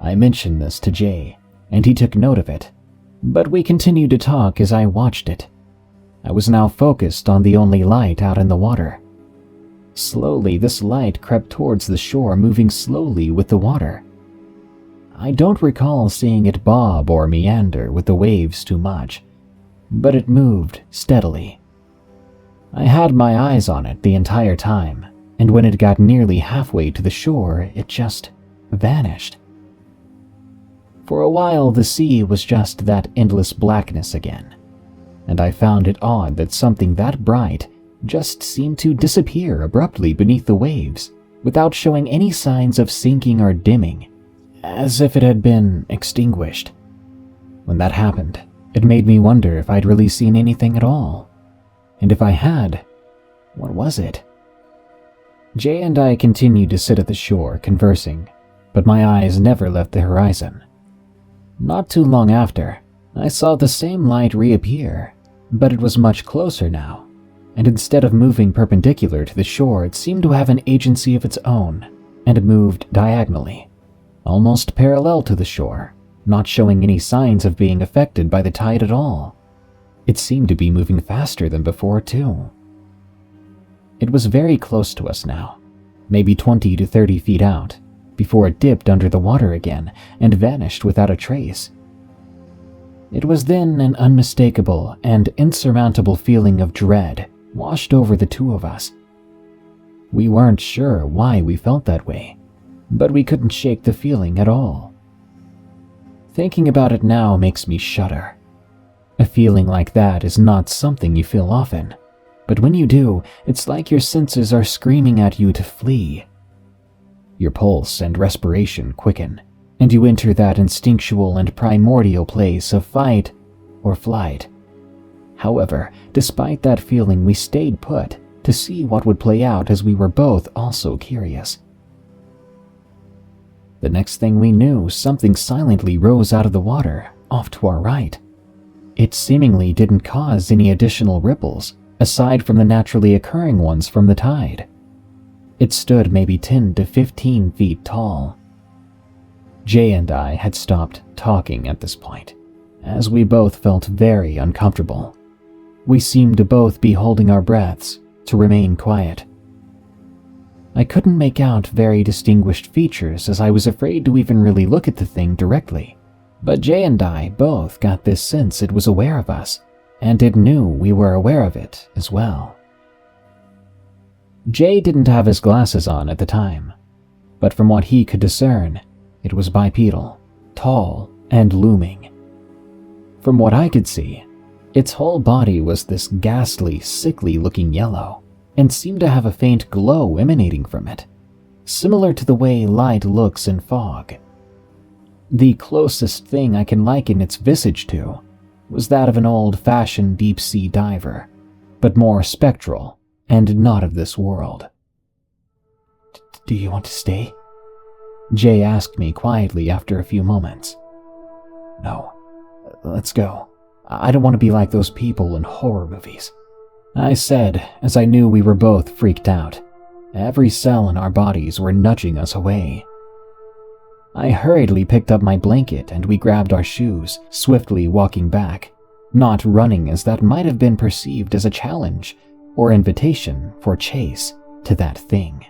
I mentioned this to Jay, and he took note of it, but we continued to talk as I watched it. I was now focused on the only light out in the water. Slowly, this light crept towards the shore, moving slowly with the water. I don't recall seeing it bob or meander with the waves too much, but it moved steadily. I had my eyes on it the entire time, and when it got nearly halfway to the shore, it just vanished. For a while, the sea was just that endless blackness again, and I found it odd that something that bright just seemed to disappear abruptly beneath the waves, without showing any signs of sinking or dimming, as if it had been extinguished. When that happened, it made me wonder if I'd really seen anything at all. And if I had, what was it? Jay and I continued to sit at the shore, conversing, but my eyes never left the horizon. Not too long after, I saw the same light reappear, but it was much closer now, and instead of moving perpendicular to the shore, it seemed to have an agency of its own, and moved diagonally, almost parallel to the shore, not showing any signs of being affected by the tide at all. It seemed to be moving faster than before, too. It was very close to us now, maybe 20 to 30 feet out, before it dipped under the water again and vanished without a trace. It was then an unmistakable and insurmountable feeling of dread washed over the two of us. We weren't sure why we felt that way, but we couldn't shake the feeling at all. Thinking about it now makes me shudder. A feeling like that is not something you feel often, but when you do, it's like your senses are screaming at you to flee. Your pulse and respiration quicken, and you enter that instinctual and primordial place of fight or flight. However, despite that feeling, we stayed put to see what would play out, as we were both also curious. The next thing we knew, something silently rose out of the water, off to our right. It seemingly didn't cause any additional ripples, aside from the naturally occurring ones from the tide. It stood maybe 10 to 15 feet tall. Jay and I had stopped talking at this point, as we both felt very uncomfortable. We seemed to both be holding our breaths to remain quiet. I couldn't make out very distinguished features as I was afraid to even really look at the thing directly, but Jay and I both got this sense it was aware of us, and it knew we were aware of it as well. Jay didn't have his glasses on at the time, but from what he could discern, it was bipedal, tall, and looming. From what I could see, its whole body was this ghastly, sickly-looking yellow, and seemed to have a faint glow emanating from it, similar to the way light looks in fog. The closest thing I can liken its visage to was that of an old-fashioned deep-sea diver, but more spectral and not of this world. "Do you want to stay?" Jay asked me quietly after a few moments. "No, let's go. I don't want to be like those people in horror movies," I said as I knew we were both freaked out. Every cell in our bodies were nudging us away. I hurriedly picked up my blanket and we grabbed our shoes, swiftly walking back, not running as that might have been perceived as a challenge or invitation for chase to that thing.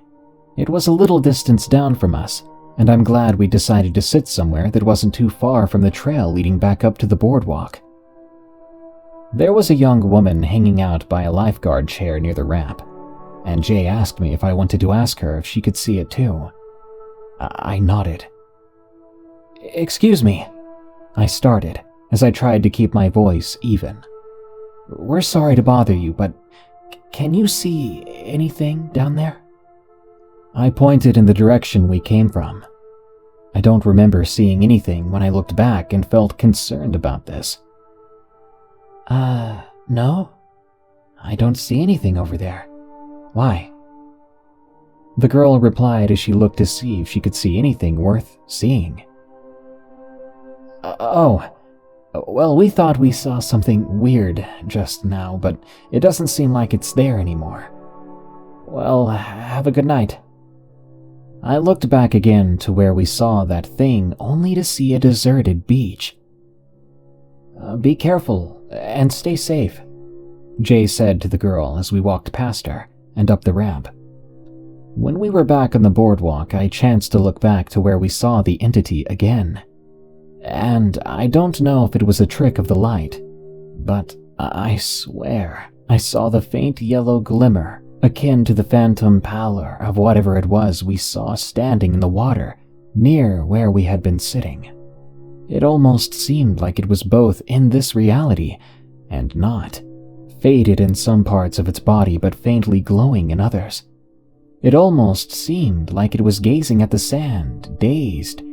It was a little distance down from us, and I'm glad we decided to sit somewhere that wasn't too far from the trail leading back up to the boardwalk. There was a young woman hanging out by a lifeguard chair near the ramp, and Jay asked me if I wanted to ask her if she could see it too. I nodded. "Excuse me," I started as I tried to keep my voice even. "We're sorry to bother you, but can you see anything down there?" I pointed in the direction we came from. I don't remember seeing anything when I looked back and felt concerned about this. No. I don't see anything over there. Why?" The girl replied as she looked to see if she could see anything worth seeing. Well, we thought we saw something weird just now, but it doesn't seem like it's there anymore. Well, have a good night." I looked back again to where we saw that thing only to see a deserted beach. Be careful and stay safe," Jay said to the girl as we walked past her and up the ramp. When we were back on the boardwalk, I chanced to look back to where we saw the entity again. And I don't know if it was a trick of the light, but I swear I saw the faint yellow glimmer akin to the phantom pallor of whatever it was we saw standing in the water near where we had been sitting. It almost seemed like it was both in this reality and not, faded in some parts of its body but faintly glowing in others. It almost seemed like it was gazing at the sand, dazed,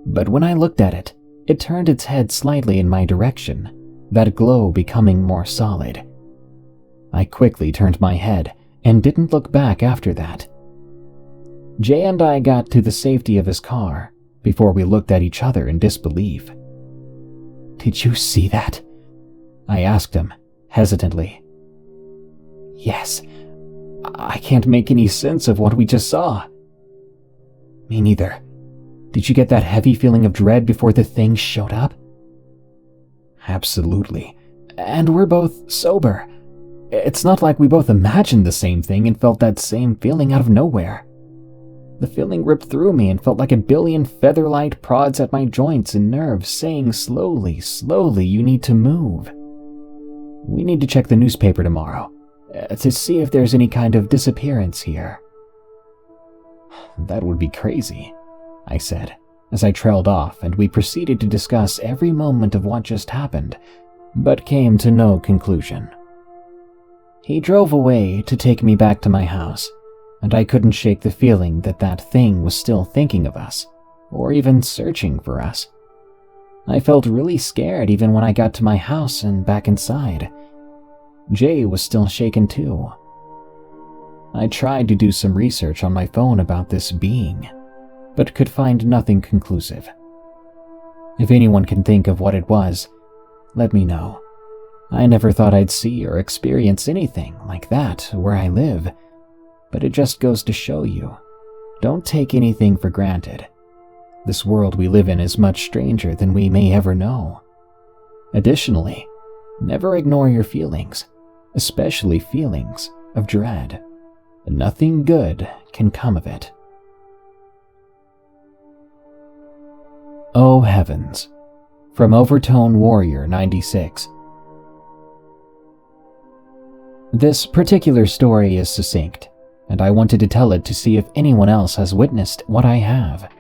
but when I looked at it, it turned its head slightly in my direction, that glow becoming more solid. I quickly turned my head and didn't look back after that. Jay and I got to the safety of his car before we looked at each other in disbelief. "Did you see that?" I asked him, hesitantly. "Yes. I can't make any sense of what we just saw." "Me neither. Did you get that heavy feeling of dread before the thing showed up?" "Absolutely. And we're both sober. It's not like we both imagined the same thing and felt that same feeling out of nowhere. The feeling ripped through me and felt like a billion featherlight prods at my joints and nerves saying slowly, slowly, you need to move. We need to check the newspaper tomorrow to see if there's any kind of disappearance here." "That would be crazy," I said, as I trailed off and we proceeded to discuss every moment of what just happened, but came to no conclusion. He drove away to take me back to my house, and I couldn't shake the feeling that that thing was still thinking of us, or even searching for us. I felt really scared even when I got to my house and back inside. Jay was still shaken too. I tried to do some research on my phone about this being, but could find nothing conclusive. If anyone can think of what it was, let me know. I never thought I'd see or experience anything like that where I live, but it just goes to show you, don't take anything for granted. This world we live in is much stranger than we may ever know. Additionally, never ignore your feelings, especially feelings of dread. Nothing good can come of it. Oh Heavens, from Overtone Warrior 96. This particular story is succinct, and I wanted to tell it to see if anyone else has witnessed what I have.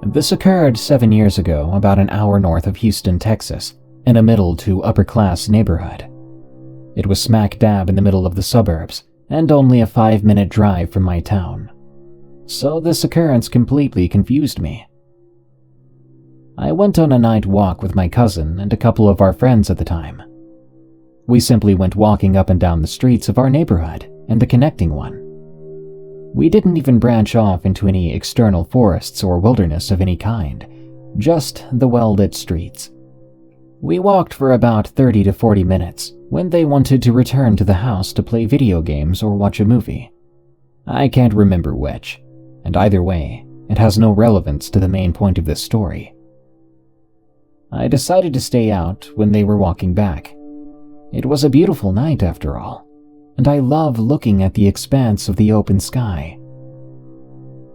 This occurred 7 years ago, about an hour north of Houston, Texas, in a middle to upper-class neighborhood. It was smack dab in the middle of the suburbs, and only a 5-minute drive from my town. So this occurrence completely confused me. I went on a night walk with my cousin and a couple of our friends at the time. We simply went walking up and down the streets of our neighborhood and the connecting one. We didn't even branch off into any external forests or wilderness of any kind, just the well-lit streets. We walked for about 30 to 40 minutes when they wanted to return to the house to play video games or watch a movie. I can't remember which, and either way, it has no relevance to the main point of this story. I decided to stay out when they were walking back. It was a beautiful night after all, and I love looking at the expanse of the open sky.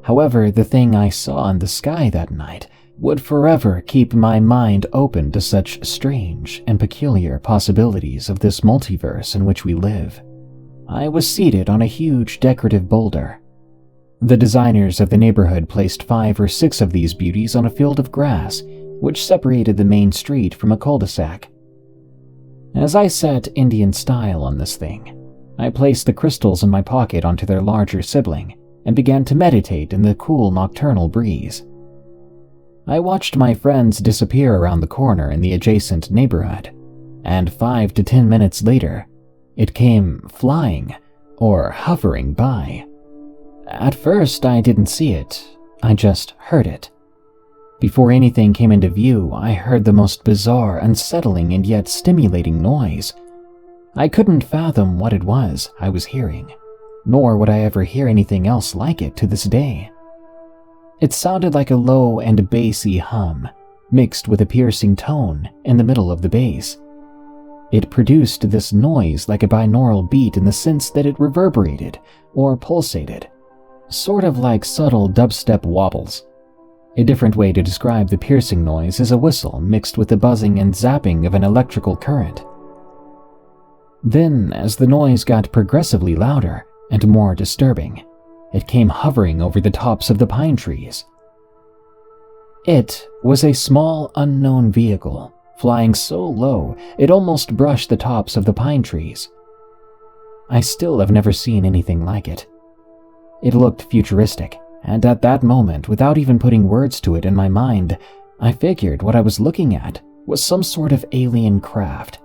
However, the thing I saw in the sky that night would forever keep my mind open to such strange and peculiar possibilities of this multiverse in which we live. I was seated on a huge decorative boulder. The designers of the neighborhood placed 5 or 6 of these beauties on a field of grass, which separated the main street from a cul-de-sac. As I sat Indian style on this thing, I placed the crystals in my pocket onto their larger sibling and began to meditate in the cool nocturnal breeze. I watched my friends disappear around the corner in the adjacent neighborhood, and 5 to 10 minutes later, it came flying or hovering by. At first, I didn't see it, I just heard it. Before anything came into view, I heard the most bizarre, unsettling, and yet stimulating noise. I couldn't fathom what it was I was hearing, nor would I ever hear anything else like it to this day. It sounded like a low and bassy hum, mixed with a piercing tone in the middle of the bass. It produced this noise like a binaural beat in the sense that it reverberated or pulsated, sort of like subtle dubstep wobbles. A different way to describe the piercing noise is a whistle mixed with the buzzing and zapping of an electrical current. Then, as the noise got progressively louder and more disturbing, it came hovering over the tops of the pine trees. It was a small, unknown vehicle, flying so low it almost brushed the tops of the pine trees. I still have never seen anything like it. It looked futuristic, and at that moment, without even putting words to it in my mind, I figured what I was looking at was some sort of alien craft.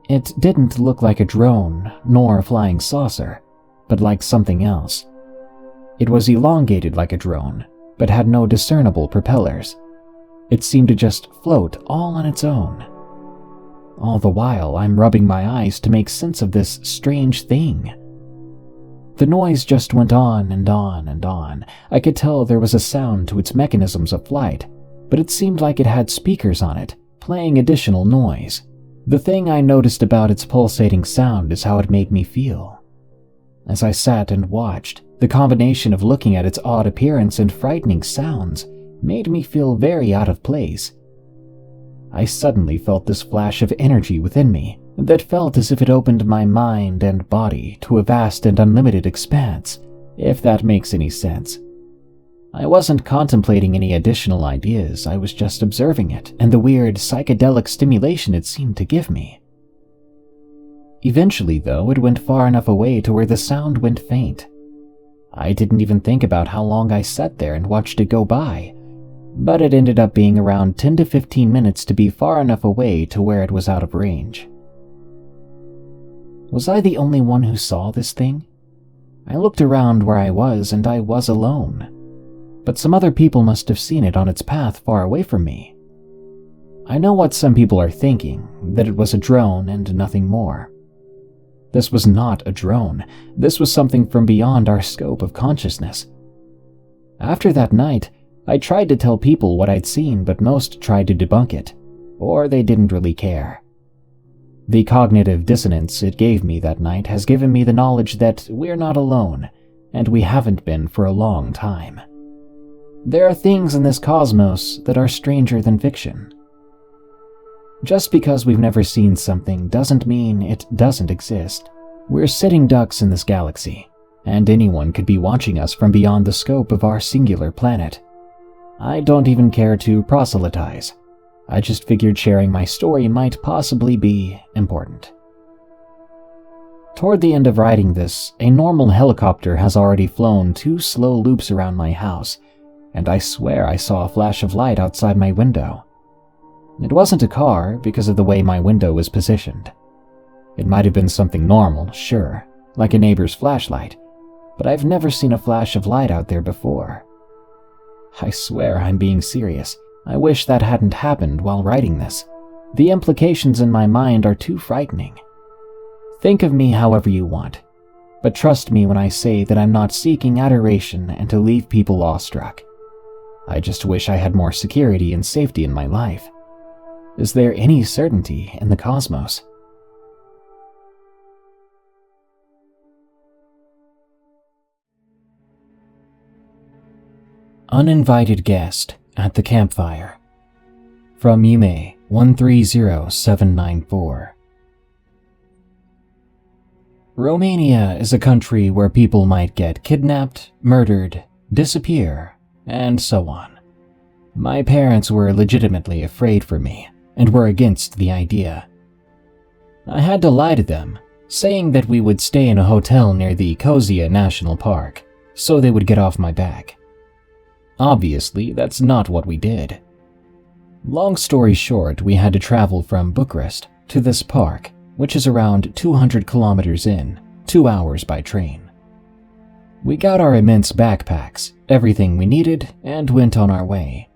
It didn't look like a drone, nor a flying saucer, but like something else. It was elongated like a drone, but had no discernible propellers. It seemed to just float all on its own. All the while, I'm rubbing my eyes to make sense of this strange thing. The noise just went on and on and on. I could tell there was a sound to its mechanisms of flight, but it seemed like it had speakers on it, playing additional noise. The thing I noticed about its pulsating sound is how it made me feel. As I sat and watched, the combination of looking at its odd appearance and frightening sounds made me feel very out of place. I suddenly felt this flash of energy within me that felt as if it opened my mind and body to a vast and unlimited expanse, if that makes any sense. I wasn't contemplating any additional ideas, I was just observing it and the weird psychedelic stimulation it seemed to give me. Eventually, though, it went far enough away to where the sound went faint. I didn't even think about how long I sat there and watched it go by, but it ended up being around 10 to 15 minutes to be far enough away to where it was out of range. Was I the only one who saw this thing? I looked around where I was and I was alone, but some other people must have seen it on its path far away from me. I know what some people are thinking, that it was a drone and nothing more. This was not a drone. This was something from beyond our scope of consciousness. After that night, I tried to tell people what I'd seen, but most tried to debunk it, or they didn't really care. The cognitive dissonance it gave me that night has given me the knowledge that we're not alone, and we haven't been for a long time. There are things in this cosmos that are stranger than fiction. Just because we've never seen something doesn't mean it doesn't exist. We're sitting ducks in this galaxy, and anyone could be watching us from beyond the scope of our singular planet. I don't even care to proselytize. I just figured sharing my story might possibly be important. Toward the end of writing this, a normal helicopter has already flown 2 slow loops around my house, and I swear I saw a flash of light outside my window. It wasn't a car because of the way my window was positioned. It might have been something normal, sure, like a neighbor's flashlight, but I've never seen a flash of light out there before. I swear I'm being serious. I wish that hadn't happened while writing this. The implications in my mind are too frightening. Think of me however you want, but trust me when I say that I'm not seeking adoration and to leave people awestruck. I just wish I had more security and safety in my life. Is there any certainty in the cosmos? Uninvited guest at the campfire. From Yume 130794. Romania is a country where people might get kidnapped, murdered, disappear, and so on. My parents were legitimately afraid for me and were against the idea. I had to lie to them, saying that we would stay in a hotel near the Kozia National Park, so they would get off my back. Obviously, that's not what we did. Long story short, we had to travel from Bucharest to this park, which is around 200 kilometers in, 2 hours by train. We got our immense backpacks, everything we needed, and went on our way.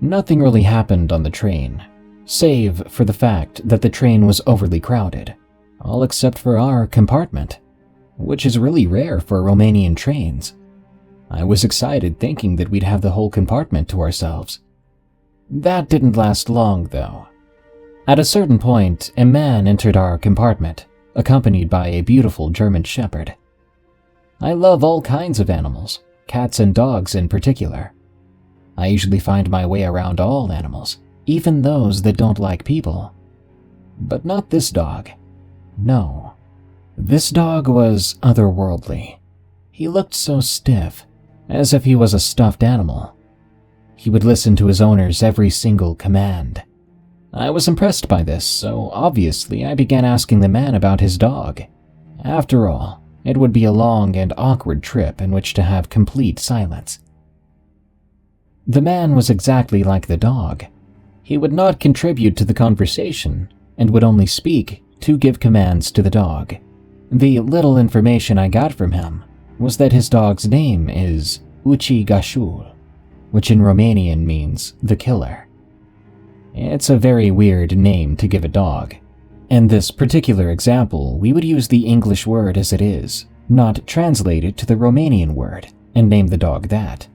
Nothing really happened on the train, save for the fact that the train was overly crowded, all except for our compartment, which is really rare for Romanian trains. I was excited thinking that we'd have the whole compartment to ourselves. That didn't last long, though. At a certain point, a man entered our compartment, accompanied by a beautiful German shepherd. I love all kinds of animals, cats and dogs in particular. I usually find my way around all animals, even those that don't like people. But not this dog. No. This dog was otherworldly. He looked so stiff, as if he was a stuffed animal. He would listen to his owner's every single command. I was impressed by this, so obviously I began asking the man about his dog. After all, it would be a long and awkward trip in which to have complete silence. The man was exactly like the dog. He would not contribute to the conversation and would only speak to give commands to the dog. The little information I got from him was that his dog's name is Uci Gashul, which in Romanian means the killer. It's a very weird name to give a dog. In this particular example, we would use the English word as it is, not translate it to the Romanian word, and name the dog that.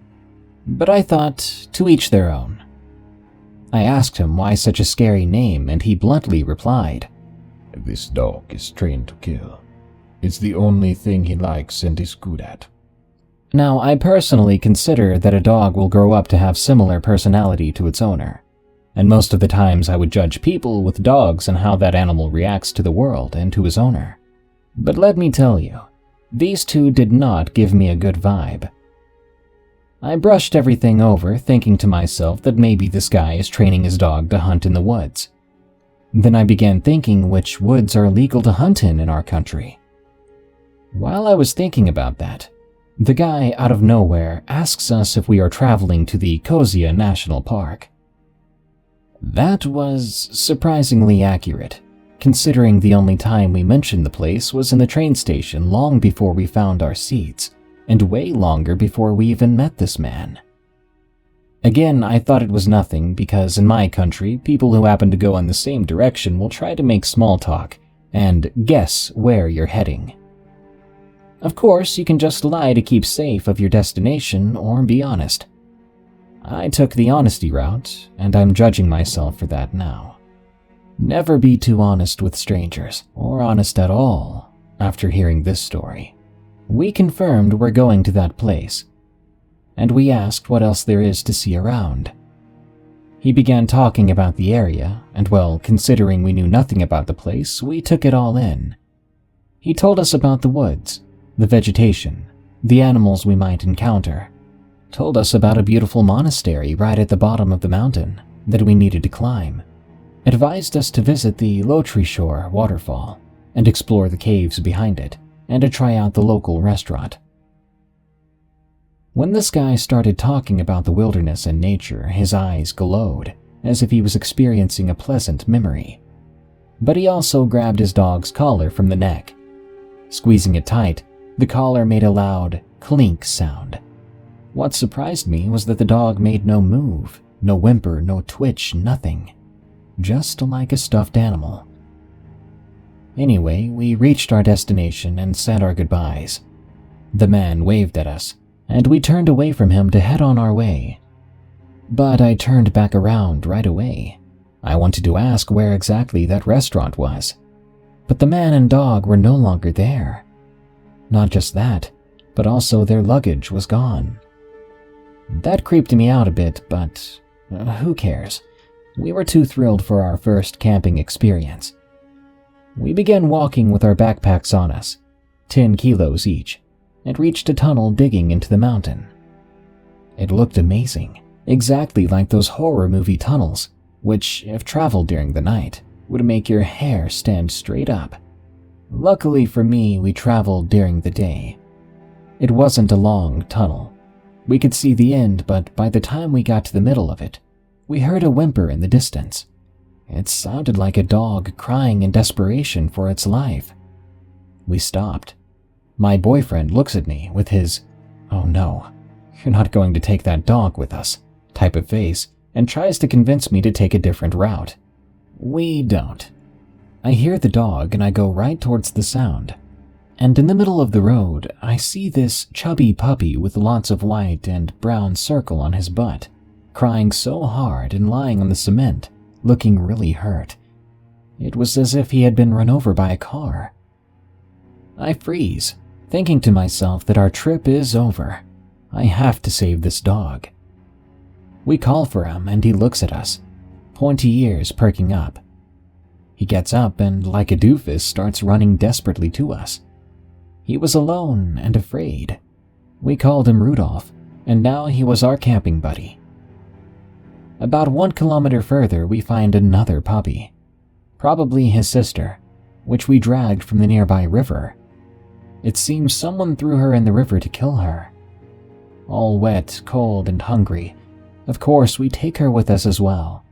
But I thought, to each their own. I asked him why such a scary name, and he bluntly replied, "This dog is trained to kill. It's the only thing he likes and is good at." Now, I personally consider that a dog will grow up to have similar personality to its owner, and most of the times I would judge people with dogs and how that animal reacts to the world and to his owner. But let me tell you, these two did not give me a good vibe. I brushed everything over, thinking to myself that maybe this guy is training his dog to hunt in the woods. Then I began thinking which woods are legal to hunt in our country. While I was thinking about that, the guy out of nowhere asks us if we are traveling to the Kozia National Park. That was surprisingly accurate, considering the only time we mentioned the place was in the train station long before we found our seats, and way longer before we even met this man. Again, I thought it was nothing because in my country, people who happen to go in the same direction will try to make small talk and guess where you're heading. Of course, you can just lie to keep safe of your destination or be honest. I took the honesty route, and I'm judging myself for that now. Never be too honest with strangers, or honest at all, after hearing this story. We confirmed we're going to that place, and we asked what else there is to see around. He began talking about the area, and well, considering we knew nothing about the place, we took it all in. He told us about the woods, the vegetation, the animals we might encounter, told us about a beautiful monastery right at the bottom of the mountain that we needed to climb, advised us to visit the Lotri Shore waterfall and explore the caves behind it, and to try out the local restaurant. When this guy started talking about the wilderness and nature, his eyes glowed, as if he was experiencing a pleasant memory. But he also grabbed his dog's collar from the neck. Squeezing it tight, the collar made a loud clink sound. What surprised me was that the dog made no move, no whimper, no twitch, nothing. Just like a stuffed animal. Anyway, we reached our destination and said our goodbyes. The man waved at us, and we turned away from him to head on our way. But I turned back around right away. I wanted to ask where exactly that restaurant was. But the man and dog were no longer there. Not just that, but also their luggage was gone. That creeped me out a bit, but who cares? We were too thrilled for our first camping experience. We began walking with our backpacks on us, 10 kilos each, and reached a tunnel digging into the mountain. It looked amazing, exactly like those horror movie tunnels, which, if traveled during the night, would make your hair stand straight up. Luckily for me, we traveled during the day. It wasn't a long tunnel. We could see the end, but by the time we got to the middle of it, we heard a whimper in the distance. It sounded like a dog crying in desperation for its life. We stopped. My boyfriend looks at me with his, "Oh no, you're not going to take that dog with us," type of face, and tries to convince me to take a different route. We don't. I hear the dog and I go right towards the sound. And in the middle of the road, I see this chubby puppy with lots of white and brown circle on his butt, crying so hard and lying on the cement, looking really hurt. It was as if he had been run over by a car. I freeze, thinking to myself that our trip is over. I have to save this dog. We call for him and he looks at us, pointy ears perking up. He gets up and, like a doofus, starts running desperately to us. He was alone and afraid. We called him Rudolph, and now he was our camping buddy. About 1 kilometer further, we find another puppy, probably his sister, which we dragged from the nearby river. It seems someone threw her in the river to kill her. All wet, cold, and hungry, of course we take her with us as well.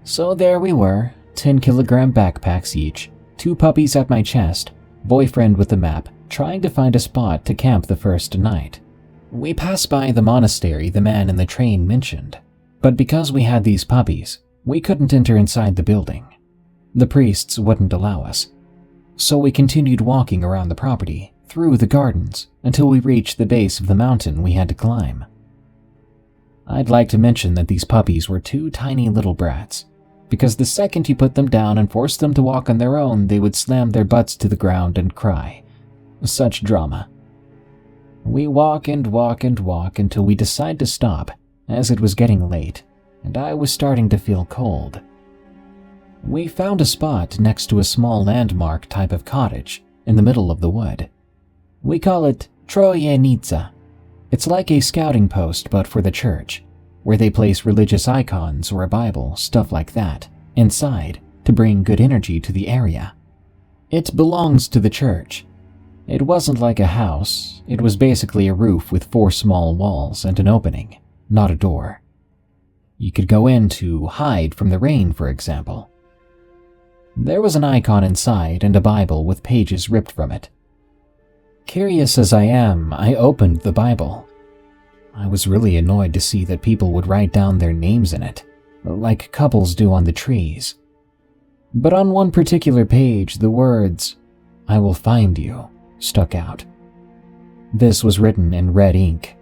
So there we were, 10-kilogram backpacks each, 2 puppies at my chest, boyfriend with the map, trying to find a spot to camp the first night. We passed by the monastery the man in the train mentioned, but because we had these puppies, we couldn't enter inside the building. The priests wouldn't allow us. So we continued walking around the property, through the gardens, until we reached the base of the mountain we had to climb. I'd like to mention that these puppies were 2 tiny little brats, because the second you put them down and forced them to walk on their own, they would slam their butts to the ground and cry. Such drama. We walk and walk and walk until we decide to stop, as it was getting late, and I was starting to feel cold. We found a spot next to a small landmark type of cottage in the middle of the wood. We call it Trojenica. It's like a scouting post but for the church, where they place religious icons or a Bible, stuff like that, inside to bring good energy to the area. It belongs to the church. It wasn't like a house, it was basically a roof with 4 small walls and an opening, not a door. You could go in to hide from the rain, for example. There was an icon inside and a Bible with pages ripped from it. Curious as I am, I opened the Bible. I was really annoyed to see that people would write down their names in it, like couples do on the trees. But on one particular page, the words, "I will find you," stuck out. This was written in red ink.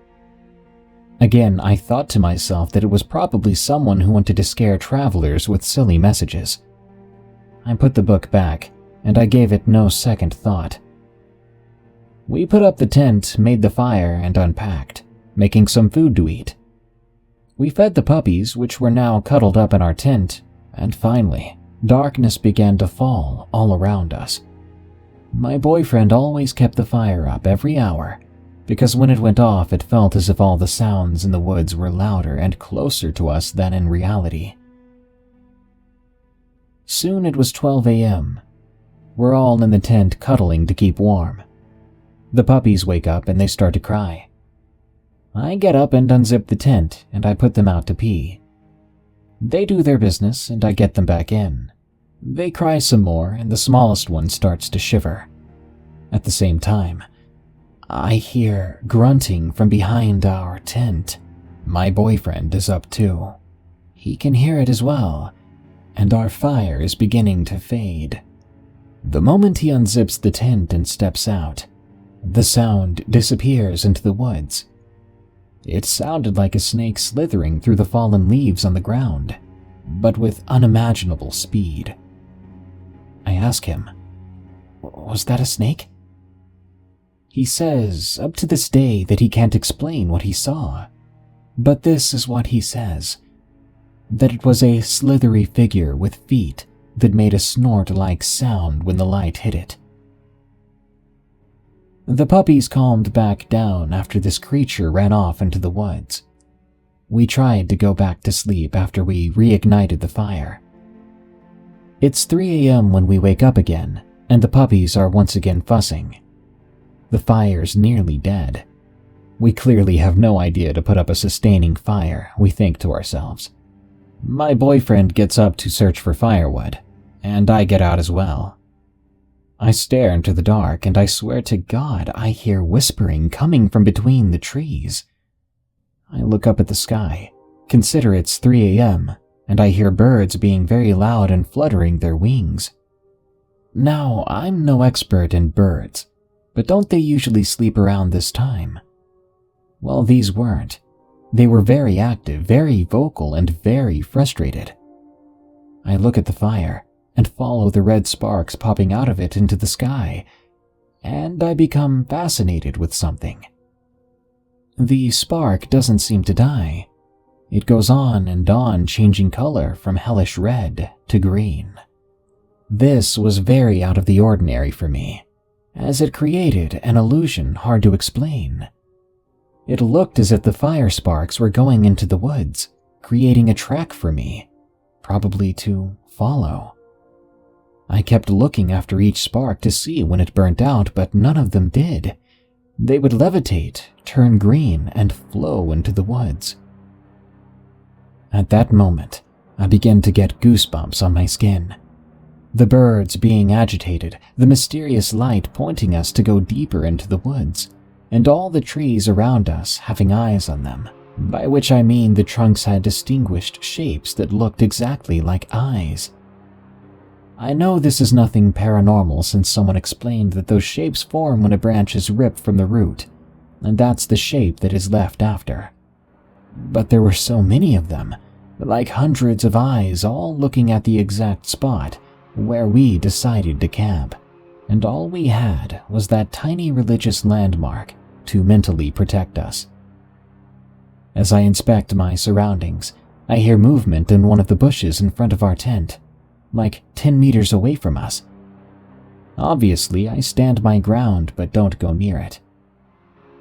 Again, I thought to myself that it was probably someone who wanted to scare travelers with silly messages. I put the book back, and I gave it no second thought. We put up the tent, made the fire, and unpacked, making some food to eat. We fed the puppies, which were now cuddled up in our tent, and finally, darkness began to fall all around us. My boyfriend always kept the fire up every hour, because when it went off it felt as if all the sounds in the woods were louder and closer to us than in reality. Soon it was 12 a.m. We're all in the tent cuddling to keep warm. The puppies wake up and they start to cry. I get up and unzip the tent and I put them out to pee. They do their business and I get them back in. They cry some more and the smallest one starts to shiver. At the same time, I hear grunting from behind our tent. My boyfriend is up too. He can hear it as well, and our fire is beginning to fade. The moment he unzips the tent and steps out, the sound disappears into the woods. It sounded like a snake slithering through the fallen leaves on the ground, but with unimaginable speed. I ask him, "Was that a snake?" He says, up to this day, that he can't explain what he saw. But this is what he says: that it was a slithery figure with feet that made a snort-like sound when the light hit it. The puppies calmed back down after this creature ran off into the woods. We tried to go back to sleep after we reignited the fire. It's 3 a.m. when we wake up again, and the puppies are once again fussing. The fire's nearly dead. We clearly have no idea to put up a sustaining fire, we think to ourselves. My boyfriend gets up to search for firewood, and I get out as well. I stare into the dark, and I swear to God I hear whispering coming from between the trees. I look up at the sky, consider it's 3 a.m., and I hear birds being very loud and fluttering their wings. Now, I'm no expert in birds, but don't they usually sleep around this time? Well, these weren't. They were very active, very vocal, and very frustrated. I look at the fire and follow the red sparks popping out of it into the sky, and I become fascinated with something. The spark doesn't seem to die. It goes on and on, changing color from hellish red to green. This was very out of the ordinary for me, as it created an illusion hard to explain. It looked as if the fire sparks were going into the woods, creating a track for me, probably to follow. I kept looking after each spark to see when it burnt out, but none of them did. They would levitate, turn green, and flow into the woods. At that moment, I began to get goosebumps on my skin. The birds being agitated, the mysterious light pointing us to go deeper into the woods, and all the trees around us having eyes on them, by which I mean the trunks had distinguished shapes that looked exactly like eyes. I know this is nothing paranormal since someone explained that those shapes form when a branch is ripped from the root, and that's the shape that is left after. But there were so many of them, like hundreds of eyes all looking at the exact spot where we decided to camp, and all we had was that tiny religious landmark to mentally protect us. As I inspect my surroundings, I hear movement in one of the bushes in front of our tent, like 10 meters away from us. Obviously, I stand my ground but don't go near it.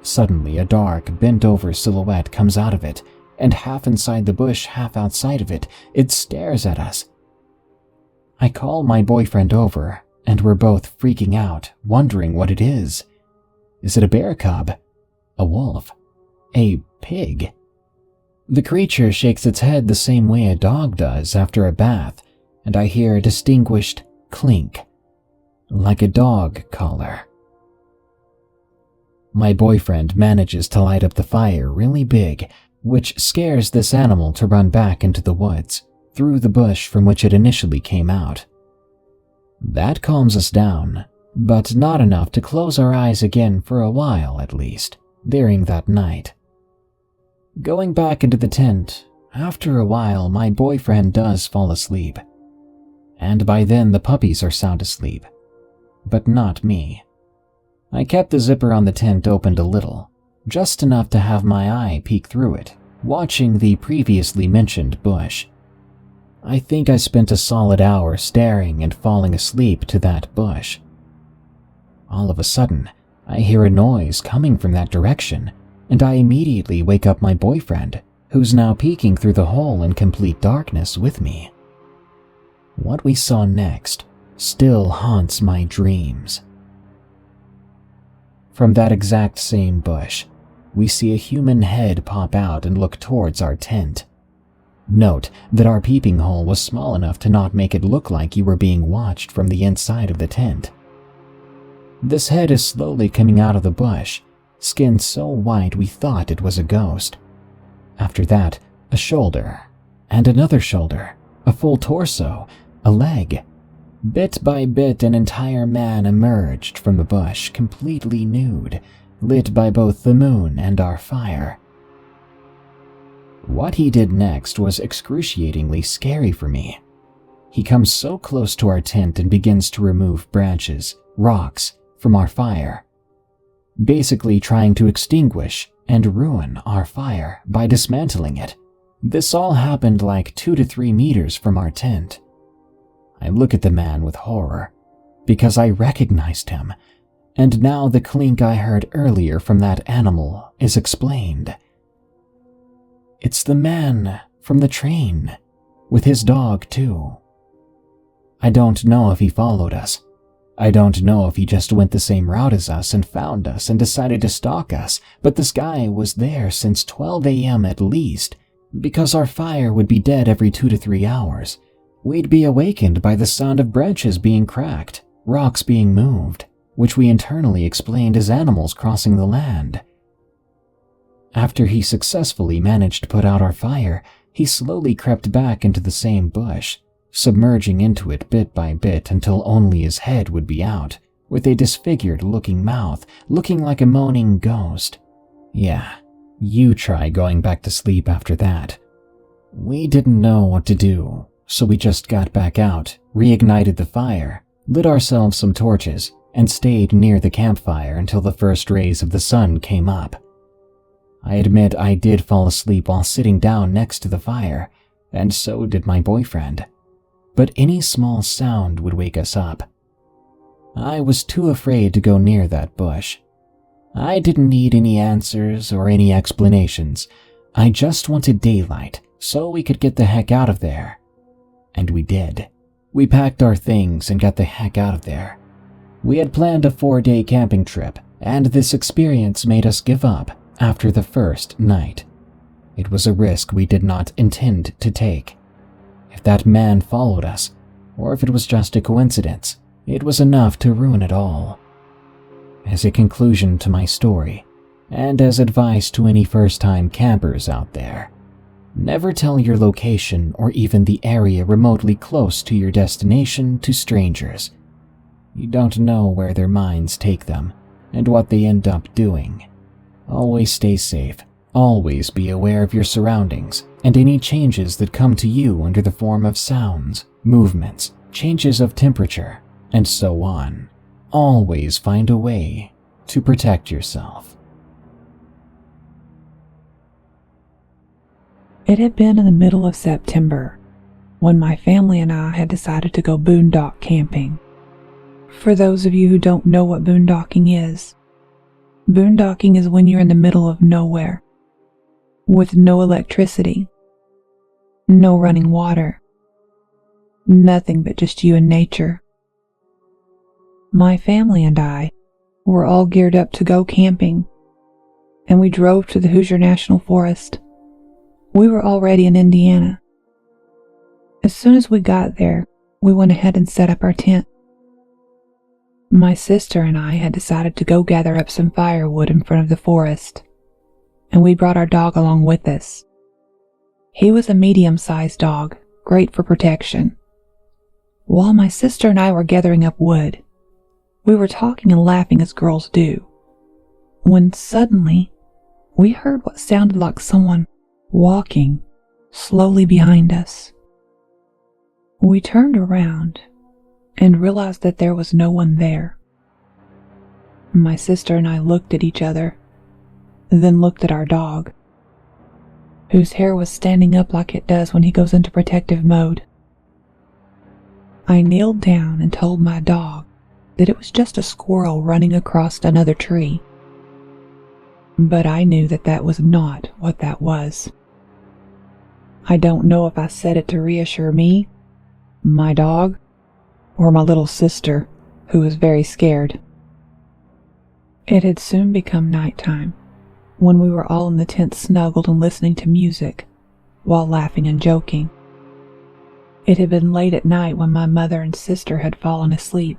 Suddenly, a dark, bent-over silhouette comes out of it, and half inside the bush, half outside of it, it stares at us. I call my boyfriend over, and we're both freaking out, wondering what it is. Is it a bear cub? A wolf? A pig? The creature shakes its head the same way a dog does after a bath, and I hear a distinguished clink, like a dog collar. My boyfriend manages to light up the fire really big, which scares this animal to run back into the woods, through the bush from which it initially came out. That calms us down, but not enough to close our eyes again for a while at least, during that night. Going back into the tent, after a while my boyfriend does fall asleep. And by then the puppies are sound asleep. But not me. I kept the zipper on the tent opened a little, just enough to have my eye peek through it, watching the previously mentioned bush. I think I spent a solid hour staring and falling asleep to that bush. All of a sudden, I hear a noise coming from that direction, and I immediately wake up my boyfriend, who's now peeking through the hole in complete darkness with me. What we saw next still haunts my dreams. From that exact same bush, we see a human head pop out and look towards our tent. Note that our peeping hole was small enough to not make it look like you were being watched from the inside of the tent. This head is slowly coming out of the bush, skin so white we thought it was a ghost. After that, a shoulder, and another shoulder, a full torso, a leg. Bit by bit, an entire man emerged from the bush, completely nude, lit by both the moon and our fire. What he did next was excruciatingly scary for me. He comes so close to our tent and begins to remove branches, rocks, from our fire, basically trying to extinguish and ruin our fire by dismantling it. This all happened like 2 to 3 meters from our tent. I look at the man with horror, because I recognized him, and now the clink I heard earlier from that animal is explained. It's the man from the train, with his dog too. I don't know if he followed us. I don't know if he just went the same route as us and found us and decided to stalk us, but this guy was there since 12 a.m. at least, because our fire would be dead every 2 to 3 hours. We'd be awakened by the sound of branches being cracked, rocks being moved, which we internally explained as animals crossing the land. After he successfully managed to put out our fire, he slowly crept back into the same bush, submerging into it bit by bit until only his head would be out, with a disfigured-looking mouth, looking like a moaning ghost. Yeah, you try going back to sleep after that. We didn't know what to do, so we just got back out, reignited the fire, lit ourselves some torches, and stayed near the campfire until the first rays of the sun came up. I admit I did fall asleep while sitting down next to the fire, and so did my boyfriend. But any small sound would wake us up. I was too afraid to go near that bush. I didn't need any answers or any explanations. I just wanted daylight so we could get the heck out of there. And we did. We packed our things and got the heck out of there. We had planned a 4-day camping trip, and this experience made us give up after the first night. It was a risk we did not intend to take. If that man followed us, or if it was just a coincidence, it was enough to ruin it all. As a conclusion to my story, and as advice to any first-time campers out there, never tell your location or even the area remotely close to your destination to strangers. You don't know where their minds take them, and what they end up doing. Always stay safe. Always be aware of your surroundings and any changes that come to you under the form of sounds, movements, changes of temperature, and so on. Always find a way to protect yourself. It had been in the middle of September when my family and I had decided to go boondock camping. For those of you who don't know what boondocking is when you're in the middle of nowhere, with no electricity, no running water, nothing but just you and nature. My family and I were all geared up to go camping, and we drove to the Hoosier National Forest. We were already in Indiana. As soon as we got there, we went ahead and set up our tent. My sister and I had decided to go gather up some firewood in front of the forest, and we brought our dog along with us. He was a medium-sized dog, great for protection. While my sister and I were gathering up wood, we were talking and laughing as girls do, when suddenly we heard what sounded like someone walking slowly behind us. We turned around and realized that there was no one there. My sister and I looked at each other, then looked at our dog, whose hair was standing up like it does when he goes into protective mode. I kneeled down and told my dog that it was just a squirrel running across another tree. But I knew that that was not what that was. I don't know if I said it to reassure me, my dog, or my little sister, who was very scared. It had soon become nighttime, when we were all in the tent snuggled and listening to music, while laughing and joking. It had been late at night when my mother and sister had fallen asleep,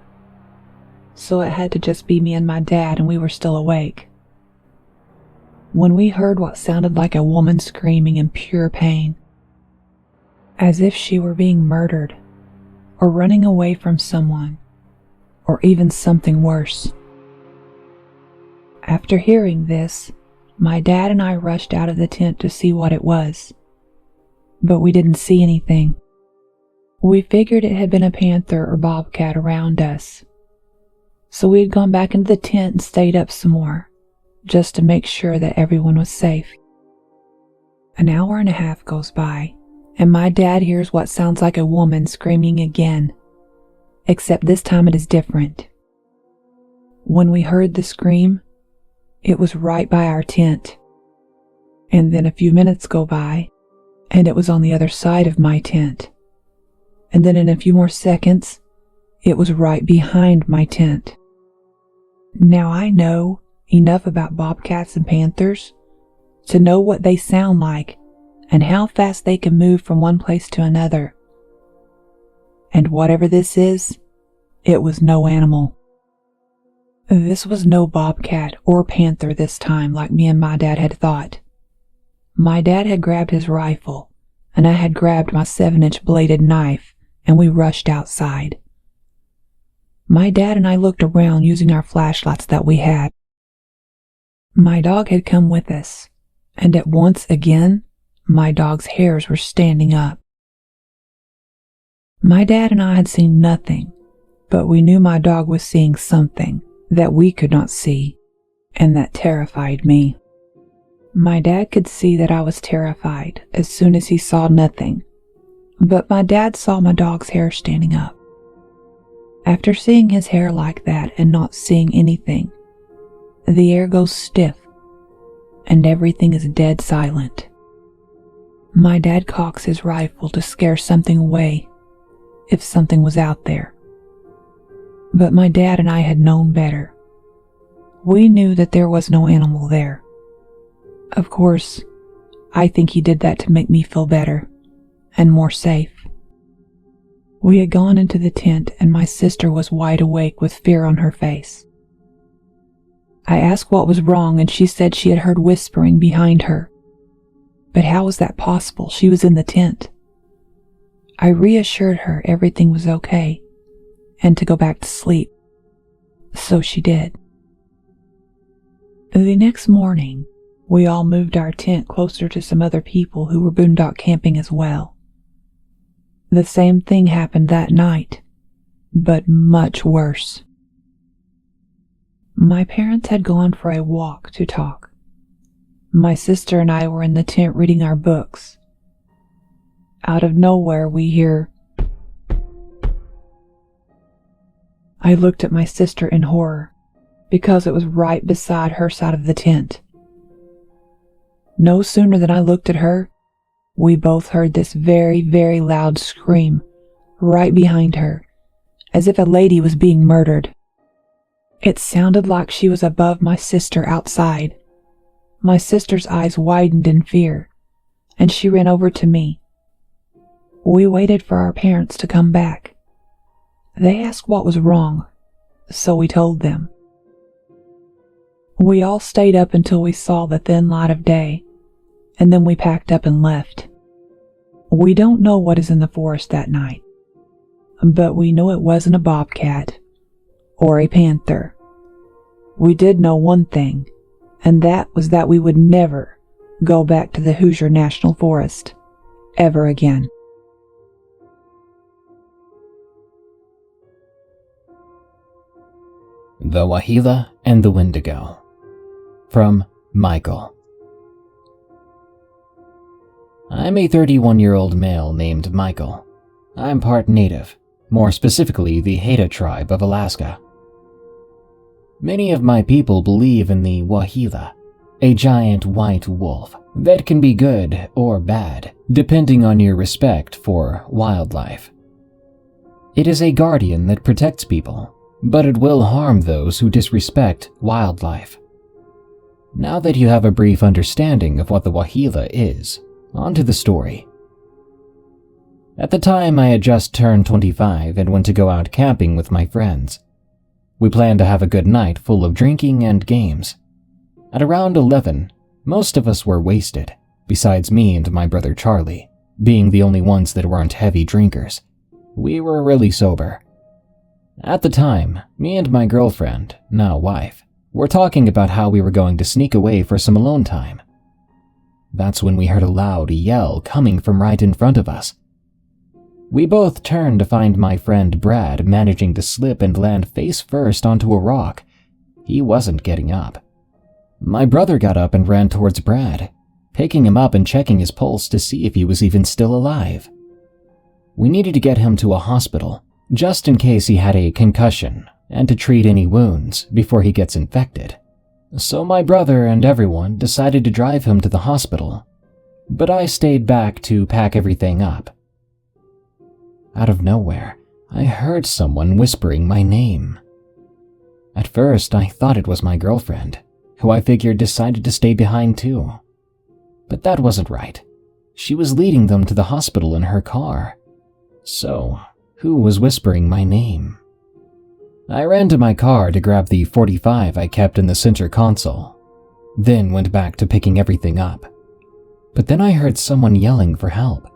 so it had to just be me and my dad, and we were still awake. When we heard what sounded like a woman screaming in pure pain, as if she were being murdered, or running away from someone, or even something worse. After hearing this, my dad and I rushed out of the tent to see what it was, but we didn't see anything. We figured it had been a panther or bobcat around us, so we had gone back into the tent and stayed up some more, just to make sure that everyone was safe. An hour and a half goes by, and my dad hears what sounds like a woman screaming again, except this time it is different. When we heard the scream, it was right by our tent, and then a few minutes go by, and it was on the other side of my tent, and then in a few more seconds, it was right behind my tent. Now I know enough about bobcats and panthers to know what they sound like and how fast they can move from one place to another. And whatever this is, it was no animal. This was no bobcat or panther this time like me and my dad had thought. My dad had grabbed his rifle, and I had grabbed my 7-inch bladed knife, and we rushed outside. My dad and I looked around using our flashlights that we had. My dog had come with us, and at once again, my dog's hairs were standing up. My dad and I had seen nothing, but we knew my dog was seeing something that we could not see, and that terrified me. My dad could see that I was terrified as soon as he saw nothing, but my dad saw my dog's hair standing up. After seeing his hair like that and not seeing anything, the air goes stiff, and everything is dead silent. My dad cocks his rifle to scare something away, if something was out there. But my dad and I had known better. We knew that there was no animal there. Of course, I think he did that to make me feel better and more safe. We had gone into the tent and my sister was wide awake with fear on her face. I asked what was wrong and she said she had heard whispering behind her. But how was that possible? She was in the tent. I reassured her everything was okay and to go back to sleep. So she did. The next morning, we all moved our tent closer to some other people who were boondock camping as well. The same thing happened that night, but much worse. My parents had gone for a walk to talk. My sister and I were in the tent reading our books. Out of nowhere, we hear. I looked at my sister in horror, because it was right beside her side of the tent. No sooner than I looked at her, we both heard this very, very loud scream right behind her, as if a lady was being murdered. It sounded like she was above my sister outside. My sister's eyes widened in fear, and she ran over to me. We waited for our parents to come back. They asked what was wrong, so we told them. We all stayed up until we saw the thin light of day, and then we packed up and left. We don't know what is in the forest that night, but we know it wasn't a bobcat or a panther. We did know one thing, and that was that we would never go back to the Hoosier National Forest ever again. The Wahila and the Wendigo. From Michael. I'm a 31-year-old male named Michael. I'm part native, more specifically the Haida tribe of Alaska. Many of my people believe in the Wahila, a giant white wolf that can be good or bad, depending on your respect for wildlife. It is a guardian that protects people, but it will harm those who disrespect wildlife. Now that you have a brief understanding of what the Wahila is, on to the story. At the time, I had just turned 25 and went to go out camping with my friends. We planned to have a good night full of drinking and games. At around 11, most of us were wasted, besides me and my brother Charlie, being the only ones that weren't heavy drinkers. We were really sober. At the time, me and my girlfriend, now wife, were talking about how we were going to sneak away for some alone time. That's when we heard a loud yell coming from right in front of us. We both turned to find my friend Brad managing to slip and land face first onto a rock. He wasn't getting up. My brother got up and ran towards Brad, picking him up and checking his pulse to see if he was even still alive. We needed to get him to a hospital, just in case he had a concussion, and to treat any wounds before he gets infected. So my brother and everyone decided to drive him to the hospital, but I stayed back to pack everything up. Out of nowhere, I heard someone whispering my name. At first, I thought it was my girlfriend, who I figured decided to stay behind too. But that wasn't right. She was leading them to the hospital in her car. So, who was whispering my name? I ran to my car to grab the .45 I kept in the center console, then went back to picking everything up. But then I heard someone yelling for help.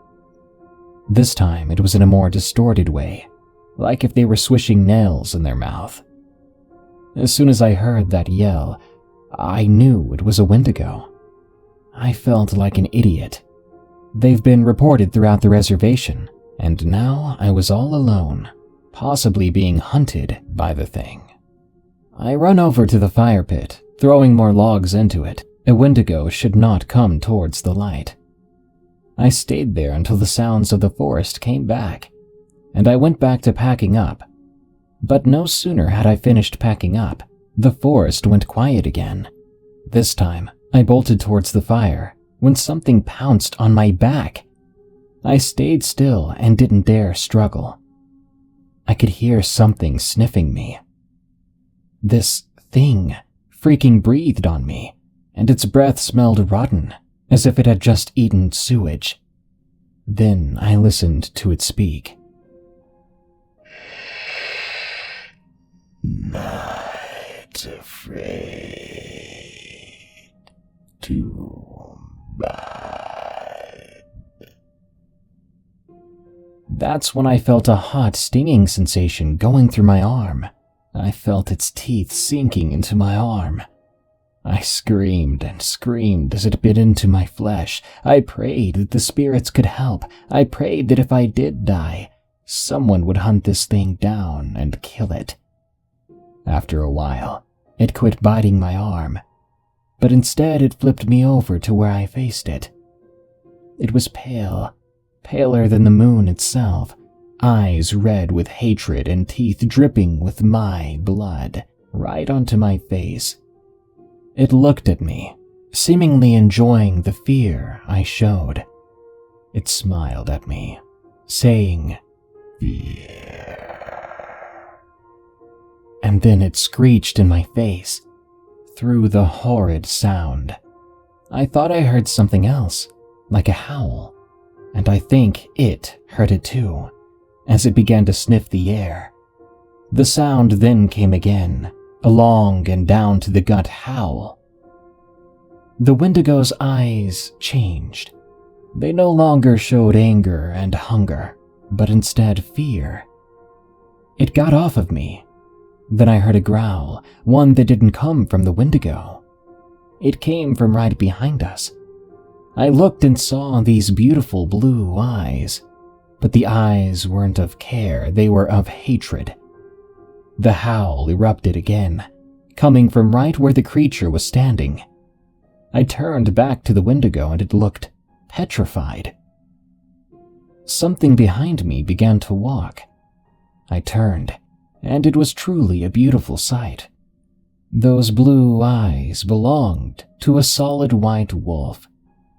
This time it was in a more distorted way, like if they were swishing nails in their mouth. As soon as I heard that yell, I knew it was a Wendigo. I felt like an idiot. They've been reported throughout the reservation, and now I was all alone, possibly being hunted by the thing. I run over to the fire pit, throwing more logs into it. A Wendigo should not come towards the light. I stayed there until the sounds of the forest came back, and I went back to packing up. But no sooner had I finished packing up, the forest went quiet again. This time, I bolted towards the fire when something pounced on my back. I stayed still and didn't dare struggle. I could hear something sniffing me. This thing freaking breathed on me, and its breath smelled rotten, as if it had just eaten sewage. Then I listened to it speak. Not afraid. Too bad. That's when I felt a hot stinging sensation going through my arm. I felt its teeth sinking into my arm. I screamed and screamed as it bit into my flesh. I prayed that the spirits could help. I prayed that if I did die, someone would hunt this thing down and kill it. After a while, it quit biting my arm, but instead it flipped me over to where I faced it. It was pale, paler than the moon itself, eyes red with hatred and teeth dripping with my blood right onto my face. It looked at me, seemingly enjoying the fear I showed. It smiled at me, saying, Fear. And then it screeched in my face, through the horrid sound. I thought I heard something else, like a howl, and I think it heard it too, as it began to sniff the air. The sound then came again, a long and down to the gut howl. The Wendigo's eyes changed. They no longer showed anger and hunger, but instead fear. It got off of me. Then I heard a growl, one that didn't come from the Wendigo. It came from right behind us. I looked and saw these beautiful blue eyes, but the eyes weren't of care, they were of hatred. The howl erupted again, coming from right where the creature was standing. I turned back to the Wendigo and it looked petrified. Something behind me began to walk. I turned, and it was truly a beautiful sight. Those blue eyes belonged to a solid white wolf,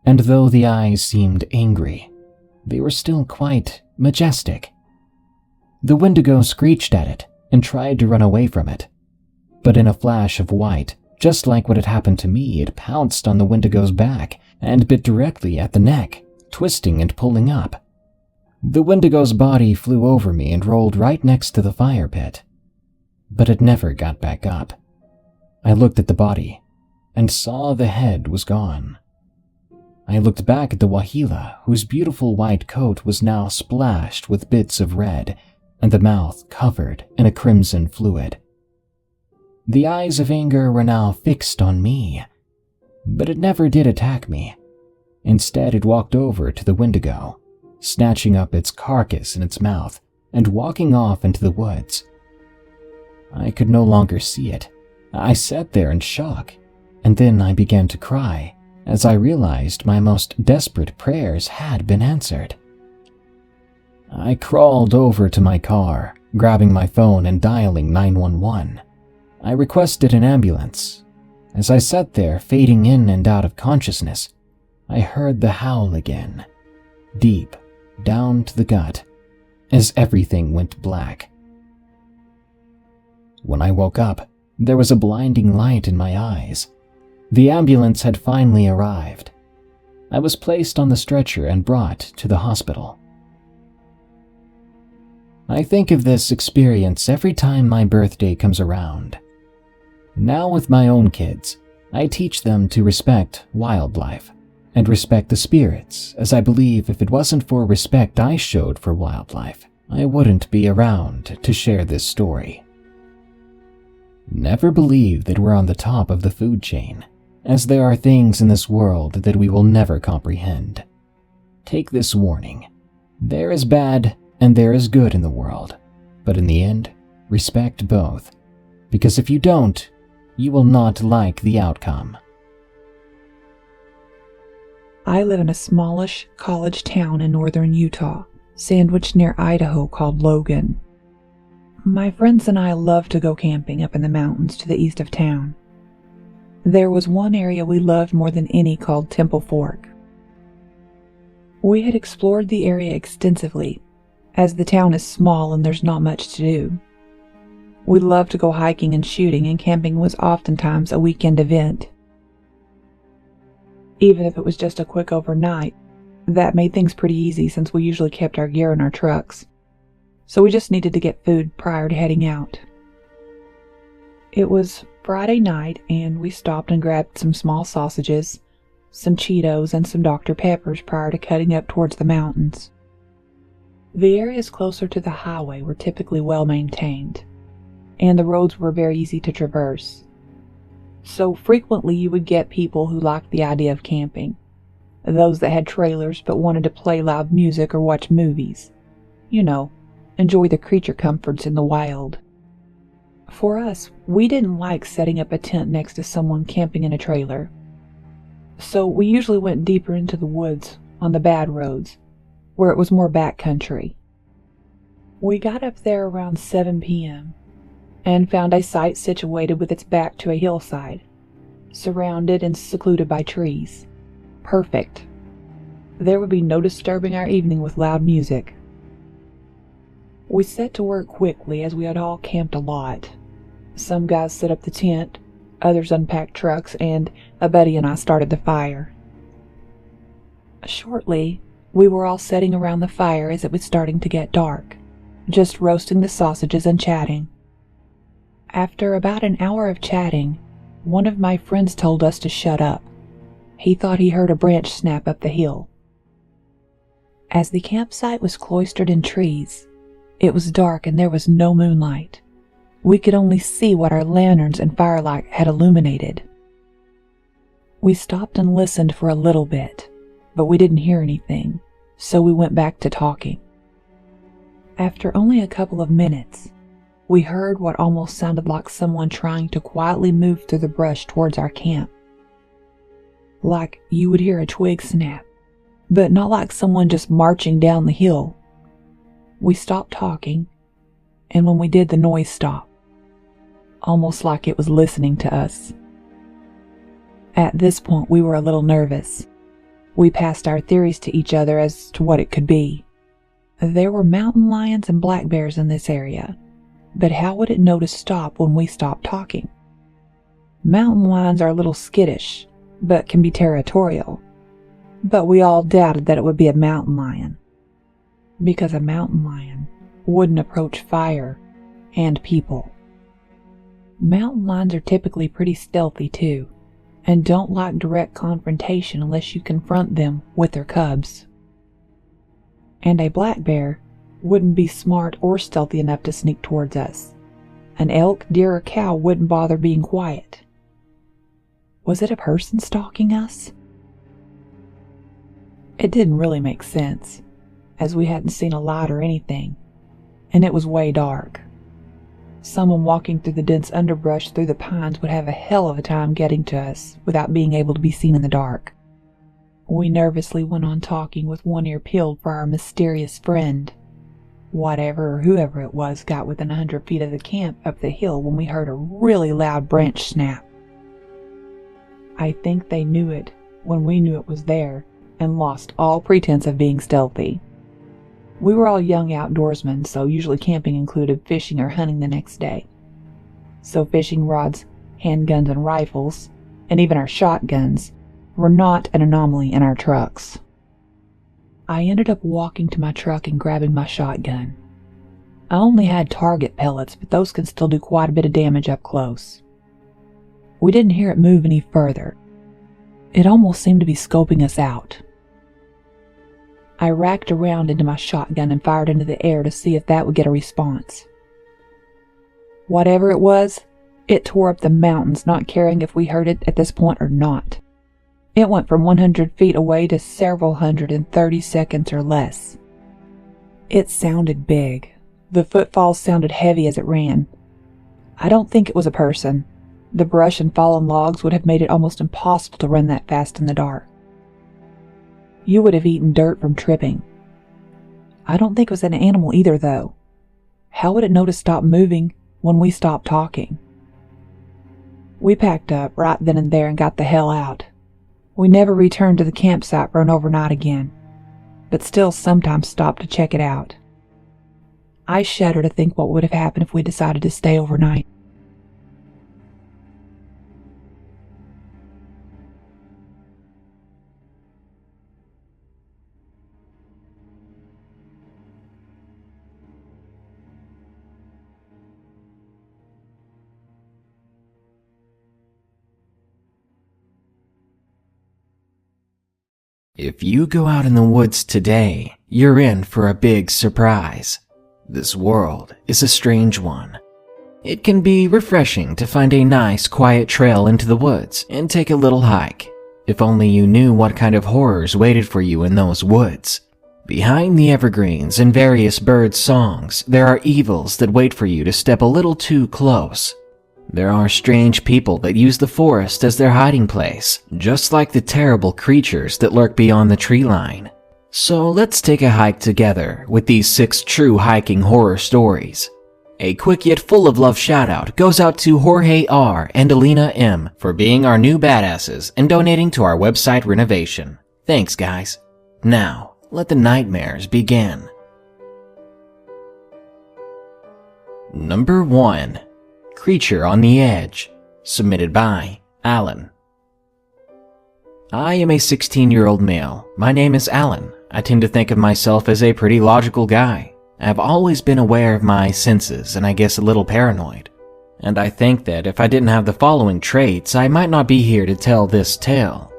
and though the eyes seemed angry, they were still quite majestic. The Wendigo screeched at it and tried to run away from it, but in a flash of white, just like what had happened to me, it pounced on the Wendigo's back and bit directly at the neck, twisting and pulling up. The Wendigo's body flew over me and rolled right next to the fire pit, but it never got back up. I looked at the body and saw the head was gone. I looked back at the Wahila, whose beautiful white coat was now splashed with bits of red and the mouth covered in a crimson fluid. The eyes of anger were now fixed on me, but it never did attack me. Instead, it walked over to the Wendigo, snatching up its carcass in its mouth and walking off into the woods. I could no longer see it. I sat there in shock, and then I began to cry as I realized my most desperate prayers had been answered. I crawled over to my car, grabbing my phone and dialing 911. I requested an ambulance. As I sat there, fading in and out of consciousness, I heard the howl again, deep down to the gut, as everything went black. When I woke up, there was a blinding light in my eyes. The ambulance had finally arrived. I was placed on the stretcher and brought to the hospital. I think of this experience every time my birthday comes around. Now with my own kids, I teach them to respect wildlife and respect the spirits, as I believe if it wasn't for respect I showed for wildlife, I wouldn't be around to share this story. Never believe that we're on the top of the food chain, as there are things in this world that we will never comprehend. Take this warning. There is bad and there is good in the world, but in the end, respect both, because if you don't, you will not like the outcome. I live in a smallish college town in northern Utah, sandwiched near Idaho called Logan. My friends and I love to go camping up in the mountains to the east of town. There was one area we loved more than any called Temple Fork. We had explored the area extensively, as the town is small and there's not much to do. We loved to go hiking and shooting, and camping was oftentimes a weekend event. Even if it was just a quick overnight, that made things pretty easy since we usually kept our gear in our trucks. So we just needed to get food prior to heading out. It was Friday night, and we stopped and grabbed some small sausages, some Cheetos, and some Dr. Peppers prior to cutting up towards the mountains. The areas closer to the highway were typically well maintained, and the roads were very easy to traverse. So frequently you would get people who liked the idea of camping, those that had trailers but wanted to play loud music or watch movies. You know, enjoy the creature comforts in the wild. For us, we didn't like setting up a tent next to someone camping in a trailer. So we usually went deeper into the woods on the bad roads, where it was more backcountry. We got up there around 7 p.m. and found a site situated with its back to a hillside, surrounded and secluded by trees. Perfect. There would be no disturbing our evening with loud music. We set to work quickly as we had all camped a lot. Some guys set up the tent, others unpacked trucks, and a buddy and I started the fire. Shortly, we were all sitting around the fire as it was starting to get dark, just roasting the sausages and chatting. After about an hour of chatting, one of my friends told us to shut up. He thought he heard a branch snap up the hill. As the campsite was cloistered in trees, it was dark and there was no moonlight. We could only see what our lanterns and firelight had illuminated. We stopped and listened for a little bit, but we didn't hear anything, so we went back to talking. After only a couple of minutes, we heard what almost sounded like someone trying to quietly move through the brush towards our camp. Like you would hear a twig snap, but not like someone just marching down the hill. We stopped talking, and when we did, the noise stopped, almost like it was listening to us. At this point, we were a little nervous. We passed our theories to each other as to what it could be. There were mountain lions and black bears in this area, but how would it know to stop when we stopped talking? Mountain lions are a little skittish, but can be territorial. But we all doubted that it would be a mountain lion, because a mountain lion wouldn't approach fire and people. Mountain lions are typically pretty stealthy too, and don't like direct confrontation unless you confront them with their cubs. And a black bear wouldn't be smart or stealthy enough to sneak towards us. An elk, deer, or cow wouldn't bother being quiet. Was it a person stalking us? It didn't really make sense, as we hadn't seen a light or anything, and it was way dark. Someone walking through the dense underbrush through the pines would have a hell of a time getting to us without being able to be seen in the dark. We nervously went on talking with one ear peeled for our mysterious friend. Whatever or whoever it was got within 100 feet of the camp up the hill when we heard a really loud branch snap. I think they knew it when we knew it was there and lost all pretense of being stealthy. We were all young outdoorsmen, so usually camping included fishing or hunting the next day. So fishing rods, handguns, and rifles, and even our shotguns, were not an anomaly in our trucks. I ended up walking to my truck and grabbing my shotgun. I only had target pellets, but those can still do quite a bit of damage up close. We didn't hear it move any further. It almost seemed to be scoping us out. I racked around into my shotgun and fired into the air to see if that would get a response. Whatever it was, it tore up the mountains, not caring if we heard it at this point or not. It went from 100 feet away to several hundred in 30 seconds or less. It sounded big. The footfalls sounded heavy as it ran. I don't think it was a person. The brush and fallen logs would have made it almost impossible to run that fast in the dark. You would have eaten dirt from tripping. I don't think it was an animal either, though. How would it know to stop moving when we stopped talking? We packed up right then and there and got the hell out. We never returned to the campsite for an overnight again, but still sometimes stopped to check it out. I shudder to think what would have happened if we decided to stay overnight. If you go out in the woods today, you're in for a big surprise. This world is a strange one. It can be refreshing to find a nice, quiet trail into the woods and take a little hike. If only you knew what kind of horrors waited for you in those woods. Behind the evergreens and various bird songs, there are evils that wait for you to step a little too close. There are strange people that use the forest as their hiding place, just like the terrible creatures that lurk beyond the tree line. So let's take a hike together with these 6 true hiking horror stories. A quick yet full of love shout out goes out to Jorge R. and Alina M. for being our new badasses and donating to our website renovation. Thanks, guys. Now, let the nightmares begin. Number 1. Creature on the Edge, submitted by Alan. I am a 16-year-old male. My name is Alan. I tend to think of myself as a pretty logical guy. I've always been aware of my senses and I guess a little paranoid. And I think that if I didn't have the following traits, I might not be here to tell this tale.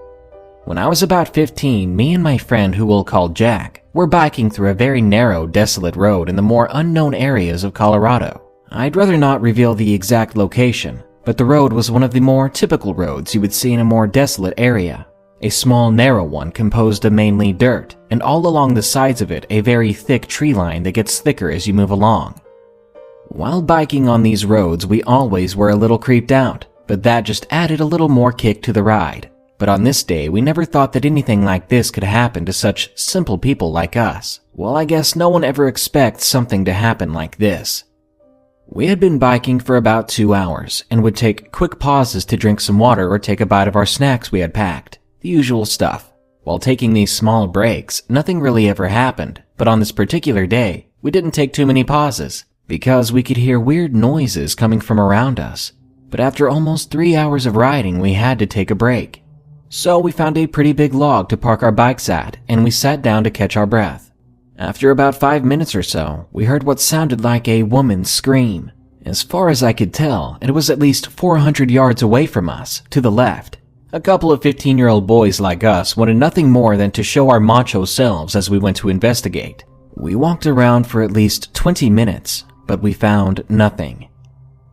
When I was about 15, me and my friend, who we'll call Jack, were biking through a very narrow, desolate road in the more unknown areas of Colorado. I'd rather not reveal the exact location, but the road was one of the more typical roads you would see in a more desolate area. A small, narrow one composed of mainly dirt, and all along the sides of it a very thick tree line that gets thicker as you move along. While biking on these roads, we always were a little creeped out, but that just added a little more kick to the ride. But on this day, we never thought that anything like this could happen to such simple people like us. Well, I guess no one ever expects something to happen like this. We had been biking for about 2 hours, and would take quick pauses to drink some water or take a bite of our snacks we had packed. The usual stuff. While taking these small breaks, nothing really ever happened, but on this particular day, we didn't take too many pauses, because we could hear weird noises coming from around us. But after almost 3 hours of riding, we had to take a break. So we found a pretty big log to park our bikes at, and we sat down to catch our breath. After about 5 minutes or so, we heard what sounded like a woman's scream. As far as I could tell, it was at least 400 yards away from us, to the left. A couple of 15-year-old boys like us wanted nothing more than to show our macho selves as we went to investigate. We walked around for at least 20 minutes, but we found nothing.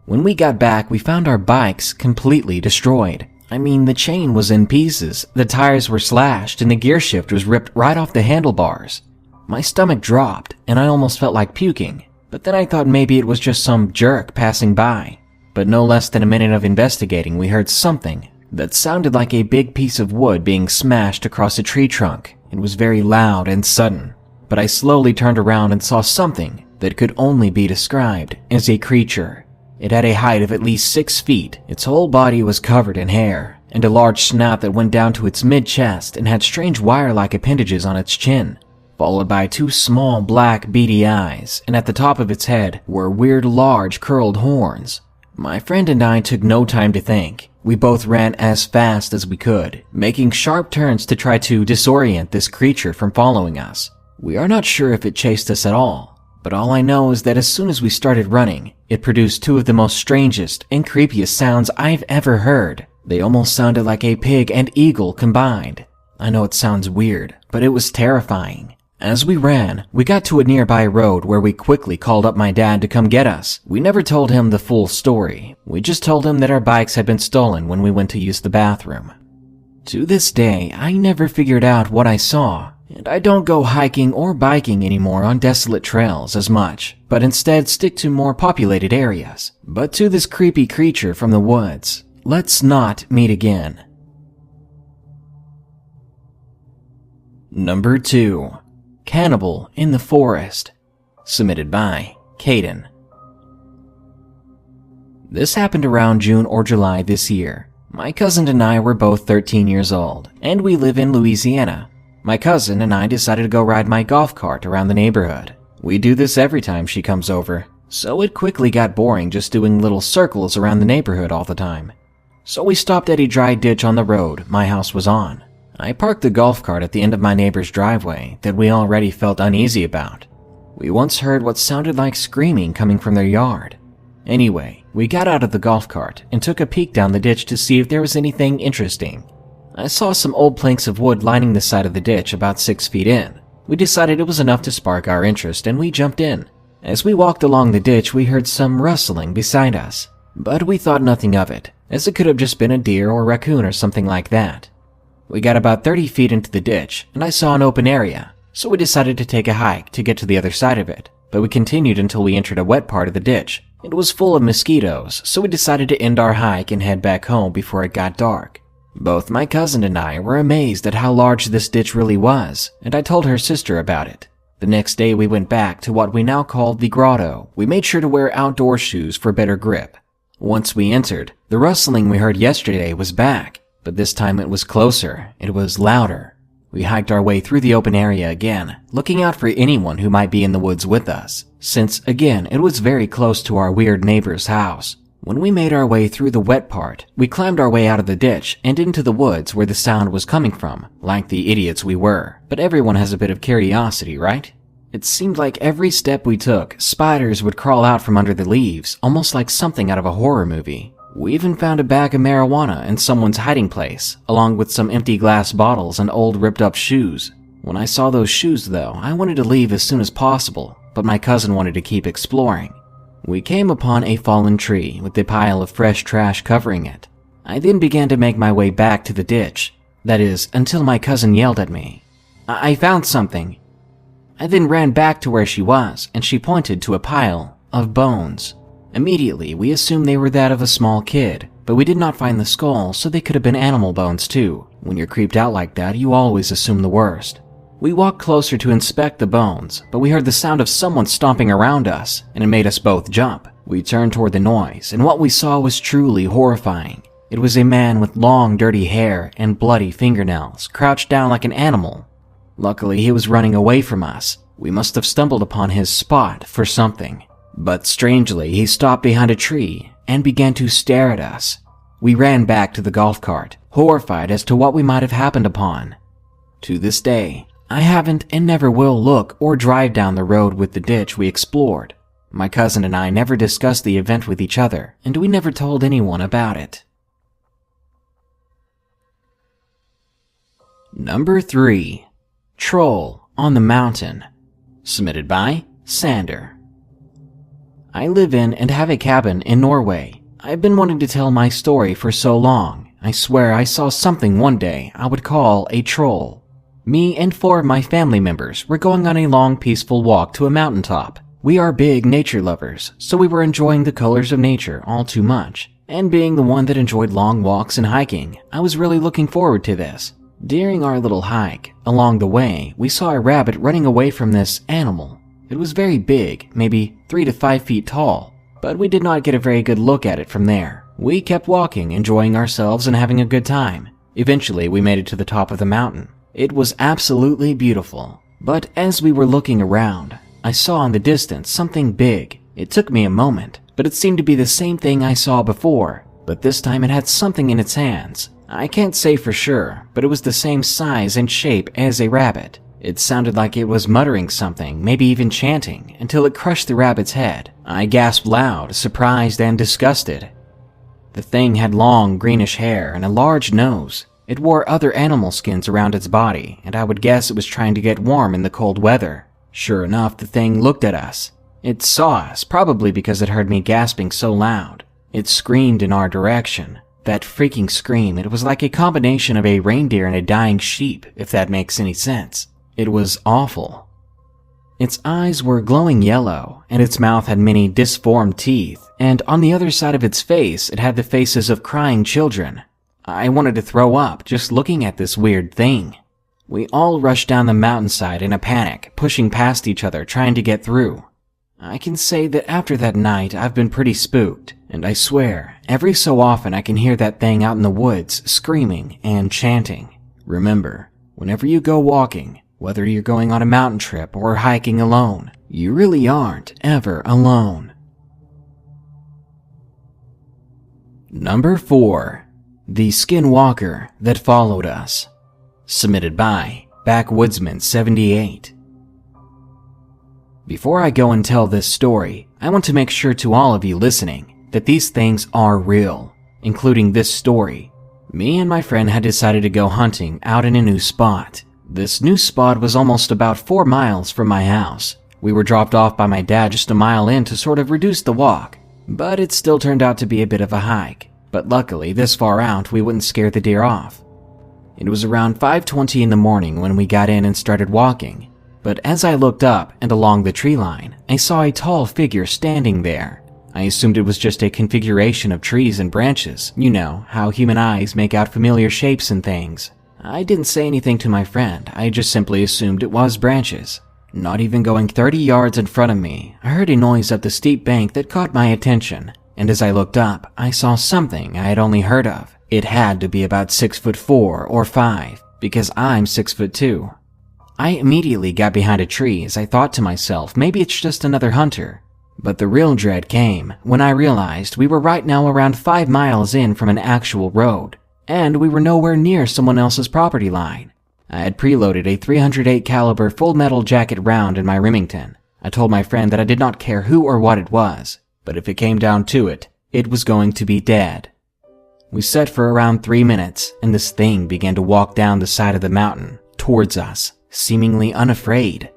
When we got back, we found our bikes completely destroyed. I mean, the chain was in pieces, the tires were slashed, and the gear shift was ripped right off the handlebars. My stomach dropped, and I almost felt like puking, but then I thought maybe it was just some jerk passing by. But no less than a minute of investigating, we heard something that sounded like a big piece of wood being smashed across a tree trunk. It was very loud and sudden, but I slowly turned around and saw something that could only be described as a creature. It had a height of at least 6 feet, its whole body was covered in hair, and a large snout that went down to its mid-chest and had strange wire-like appendages on its chin, followed by 2 small black beady eyes, and at the top of its head were weird large curled horns. My friend and I took no time to think. We both ran as fast as we could, making sharp turns to try to disorient this creature from following us. We are not sure if it chased us at all, but all I know is that as soon as we started running, it produced 2 of the most strangest and creepiest sounds I've ever heard. They almost sounded like a pig and eagle combined. I know it sounds weird, but it was terrifying. As we ran, we got to a nearby road where we quickly called up my dad to come get us. We never told him the full story. We just told him that our bikes had been stolen when we went to use the bathroom. To this day, I never figured out what I saw, and I don't go hiking or biking anymore on desolate trails as much, but instead stick to more populated areas. But to this creepy creature from the woods, let's not meet again. Number 2. Cannibal in the Forest. Submitted by Caden. This happened around June or July this year. My cousin and I were both 13 years old, and we live in Louisiana. My cousin and I decided to go ride my golf cart around the neighborhood. We do this every time she comes over, so it quickly got boring just doing little circles around the neighborhood all the time. So we stopped at a dry ditch on the road my house was on. I parked the golf cart at the end of my neighbor's driveway that we already felt uneasy about. We once heard what sounded like screaming coming from their yard. Anyway, we got out of the golf cart and took a peek down the ditch to see if there was anything interesting. I saw some old planks of wood lining the side of the ditch about 6 feet in. We decided it was enough to spark our interest and we jumped in. As we walked along the ditch, we heard some rustling beside us, but we thought nothing of it, as it could have just been a deer or raccoon or something like that. We got about 30 feet into the ditch, and I saw an open area, so we decided to take a hike to get to the other side of it, but we continued until we entered a wet part of the ditch. It was full of mosquitoes, so we decided to end our hike and head back home before it got dark. Both my cousin and I were amazed at how large this ditch really was, and I told her sister about it. The next day we went back to what we now called the grotto. We made sure to wear outdoor shoes for better grip. Once we entered, the rustling we heard yesterday was back. But this time it was closer, it was louder. We hiked our way through the open area again, looking out for anyone who might be in the woods with us, since again it was very close to our weird neighbor's house. When we made our way through the wet part, we climbed our way out of the ditch and into the woods where the sound was coming from, like the idiots we were. But everyone has a bit of curiosity, right? It seemed like every step we took, spiders would crawl out from under the leaves, almost like something out of a horror movie. We even found a bag of marijuana in someone's hiding place, along with some empty glass bottles and old ripped-up shoes. When I saw those shoes, though, I wanted to leave as soon as possible, but my cousin wanted to keep exploring. We came upon a fallen tree with a pile of fresh trash covering it. I then began to make my way back to the ditch. That is, until my cousin yelled at me. I found something. I then ran back to where she was, and she pointed to a pile of bones. Immediately, we assumed they were that of a small kid, but we did not find the skull, so they could have been animal bones too. When you're creeped out like that, you always assume the worst. We walked closer to inspect the bones, but we heard the sound of someone stomping around us, and it made us both jump. We turned toward the noise, and what we saw was truly horrifying. It was a man with long, dirty hair and bloody fingernails, crouched down like an animal. Luckily, he was running away from us. We must have stumbled upon his spot for something. But strangely, he stopped behind a tree and began to stare at us. We ran back to the golf cart, horrified as to what we might have happened upon. To this day, I haven't and never will look or drive down the road with the ditch we explored. My cousin and I never discussed the event with each other, and we never told anyone about it. Number 3. Troll on the Mountain. Submitted by Sander. I live in and have a cabin in Norway. I've been wanting to tell my story for so long. I swear I saw something one day I would call a troll. Me and 4 of my family members were going on a long, peaceful walk to a mountaintop. We are big nature lovers, so we were enjoying the colors of nature all too much. And being the one that enjoyed long walks and hiking, I was really looking forward to this. During our little hike, along the way, we saw a rabbit running away from this animal. It was very big, maybe 3 to 5 feet tall, but we did not get a very good look at it from there. We kept walking, enjoying ourselves and having a good time. Eventually, we made it to the top of the mountain. It was absolutely beautiful, but as we were looking around, I saw in the distance something big. It took me a moment, but it seemed to be the same thing I saw before, but this time it had something in its hands. I can't say for sure, but it was the same size and shape as a rabbit. It sounded like it was muttering something, maybe even chanting, until it crushed the rabbit's head. I gasped loud, surprised and disgusted. The thing had long, greenish hair and a large nose. It wore other animal skins around its body, and I would guess it was trying to get warm in the cold weather. Sure enough, the thing looked at us. It saw us, probably because it heard me gasping so loud. It screamed in our direction. That freaking scream, it was like a combination of a reindeer and a dying sheep, if that makes any sense. It was awful. Its eyes were glowing yellow, and its mouth had many disformed teeth, and on the other side of its face, it had the faces of crying children. I wanted to throw up just looking at this weird thing. We all rushed down the mountainside in a panic, pushing past each other, trying to get through. I can say that after that night, I've been pretty spooked, and I swear, every so often I can hear that thing out in the woods screaming and chanting. Remember, whenever you go walking, whether you're going on a mountain trip or hiking alone, you really aren't ever alone. Number 4. The Skinwalker That Followed Us. Submitted by Backwoodsman78. Before I go and tell this story, I want to make sure to all of you listening that these things are real, including this story. Me and my friend had decided to go hunting out in a new spot. This new spot was almost about 4 miles from my house. We were dropped off by my dad just a mile in to sort of reduce the walk, but it still turned out to be a bit of a hike. But luckily, this far out, we wouldn't scare the deer off. It was around 5:20 in the morning when we got in and started walking. But as I looked up and along the tree line, I saw a tall figure standing there. I assumed it was just a configuration of trees and branches. You know, how human eyes make out familiar shapes and things. I didn't say anything to my friend, I just simply assumed it was branches. Not even going 30 yards in front of me, I heard a noise up the steep bank that caught my attention, and as I looked up, I saw something I had only heard of. It had to be about 6'4" or 5, because I'm 6'2". I immediately got behind a tree as I thought to myself, maybe it's just another hunter. But the real dread came when I realized we were right now around 5 miles in from an actual road, and we were nowhere near someone else's property line. I had preloaded a .308 caliber full metal jacket round in my Remington. I told my friend that I did not care who or what it was, but if it came down to it, it was going to be dead. We sat for around 3 minutes, and this thing began to walk down the side of the mountain towards us, seemingly unafraid.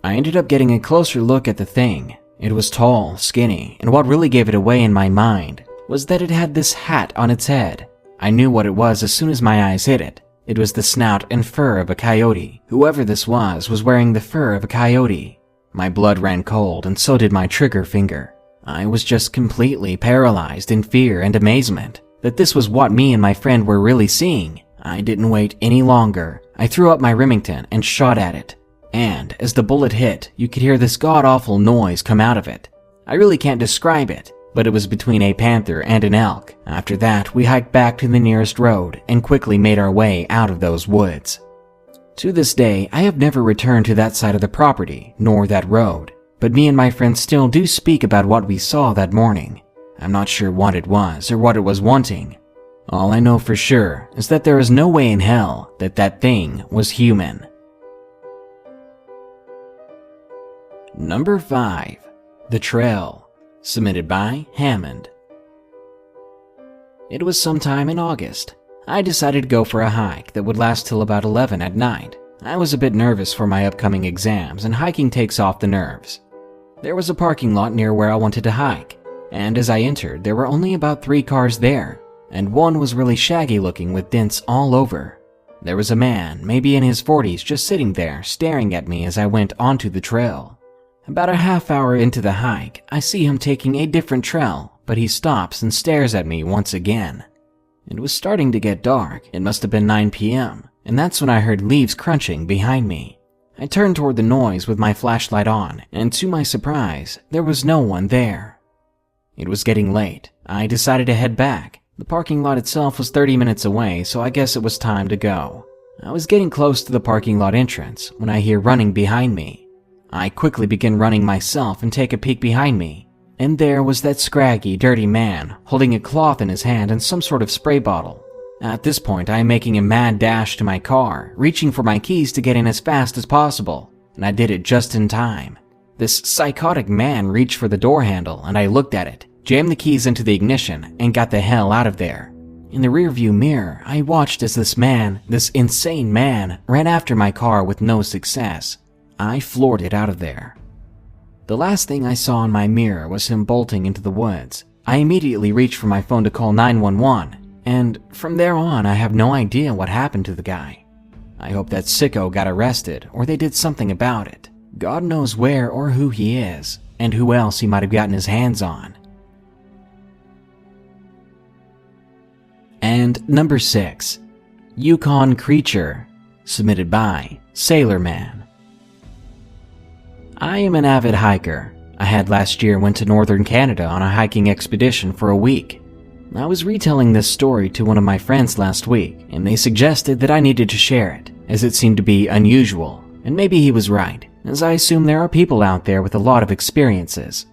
I ended up getting a closer look at the thing. It was tall, skinny, and what really gave it away in my mind was that it had this hat on its head. I knew what it was as soon as my eyes hit it. It was the snout and fur of a coyote. Whoever this was wearing the fur of a coyote. My blood ran cold, and so did my trigger finger. I was just completely paralyzed in fear and amazement that this was what me and my friend were really seeing. I didn't wait any longer. I threw up my Remington and shot at it. And as the bullet hit, you could hear this god-awful noise come out of it. I really can't describe it, but it was between a panther and an elk. After that, we hiked back to the nearest road and quickly made our way out of those woods. To this day, I have never returned to that side of the property, nor that road, but me and my friends still do speak about what we saw that morning. I'm not sure what it was or what it was wanting. All I know for sure is that there is no way in hell that that thing was human. Number 5. The Trail, submitted by Hammond. It was sometime in August. I decided to go for a hike that would last till about 11 at night. I was a bit nervous for my upcoming exams, and hiking takes off the nerves. There was a parking lot near where I wanted to hike, and as I entered, there were only about 3 cars there, and one was really shaggy looking with dents all over. There was a man, maybe in his 40s, just sitting there staring at me as I went onto the trail. About a half hour into the hike, I see him taking a different trail, but he stops and stares at me once again. It was starting to get dark. It must have been 9 p.m., and that's when I heard leaves crunching behind me. I turned toward the noise with my flashlight on, and to my surprise, there was no one there. It was getting late. I decided to head back. The parking lot itself was 30 minutes away, so I guess it was time to go. I was getting close to the parking lot entrance when I hear running behind me. I quickly begin running myself and take a peek behind me, and there was that scraggy, dirty man holding a cloth in his hand and some sort of spray bottle. At this point, I am making a mad dash to my car, reaching for my keys to get in as fast as possible, and I did it just in time. This psychotic man reached for the door handle, and I looked at it, jammed the keys into the ignition, and got the hell out of there. In the rearview mirror, I watched as this insane man, ran after my car with no success. I floored it out of there. The last thing I saw in my mirror was him bolting into the woods. I immediately reached for my phone to call 911, and from there on I have no idea what happened to the guy. I hope that sicko got arrested or they did something about it. God knows where or who he is, and who else he might have gotten his hands on. And number 6. Yukon Creature, submitted by Sailor Man. I am an avid hiker. I had last year went to northern Canada on a hiking expedition for a week. I was retelling this story to one of my friends last week, and they suggested that I needed to share it, as it seemed to be unusual, and maybe he was right, as I assume there are people out there with a lot of experiences.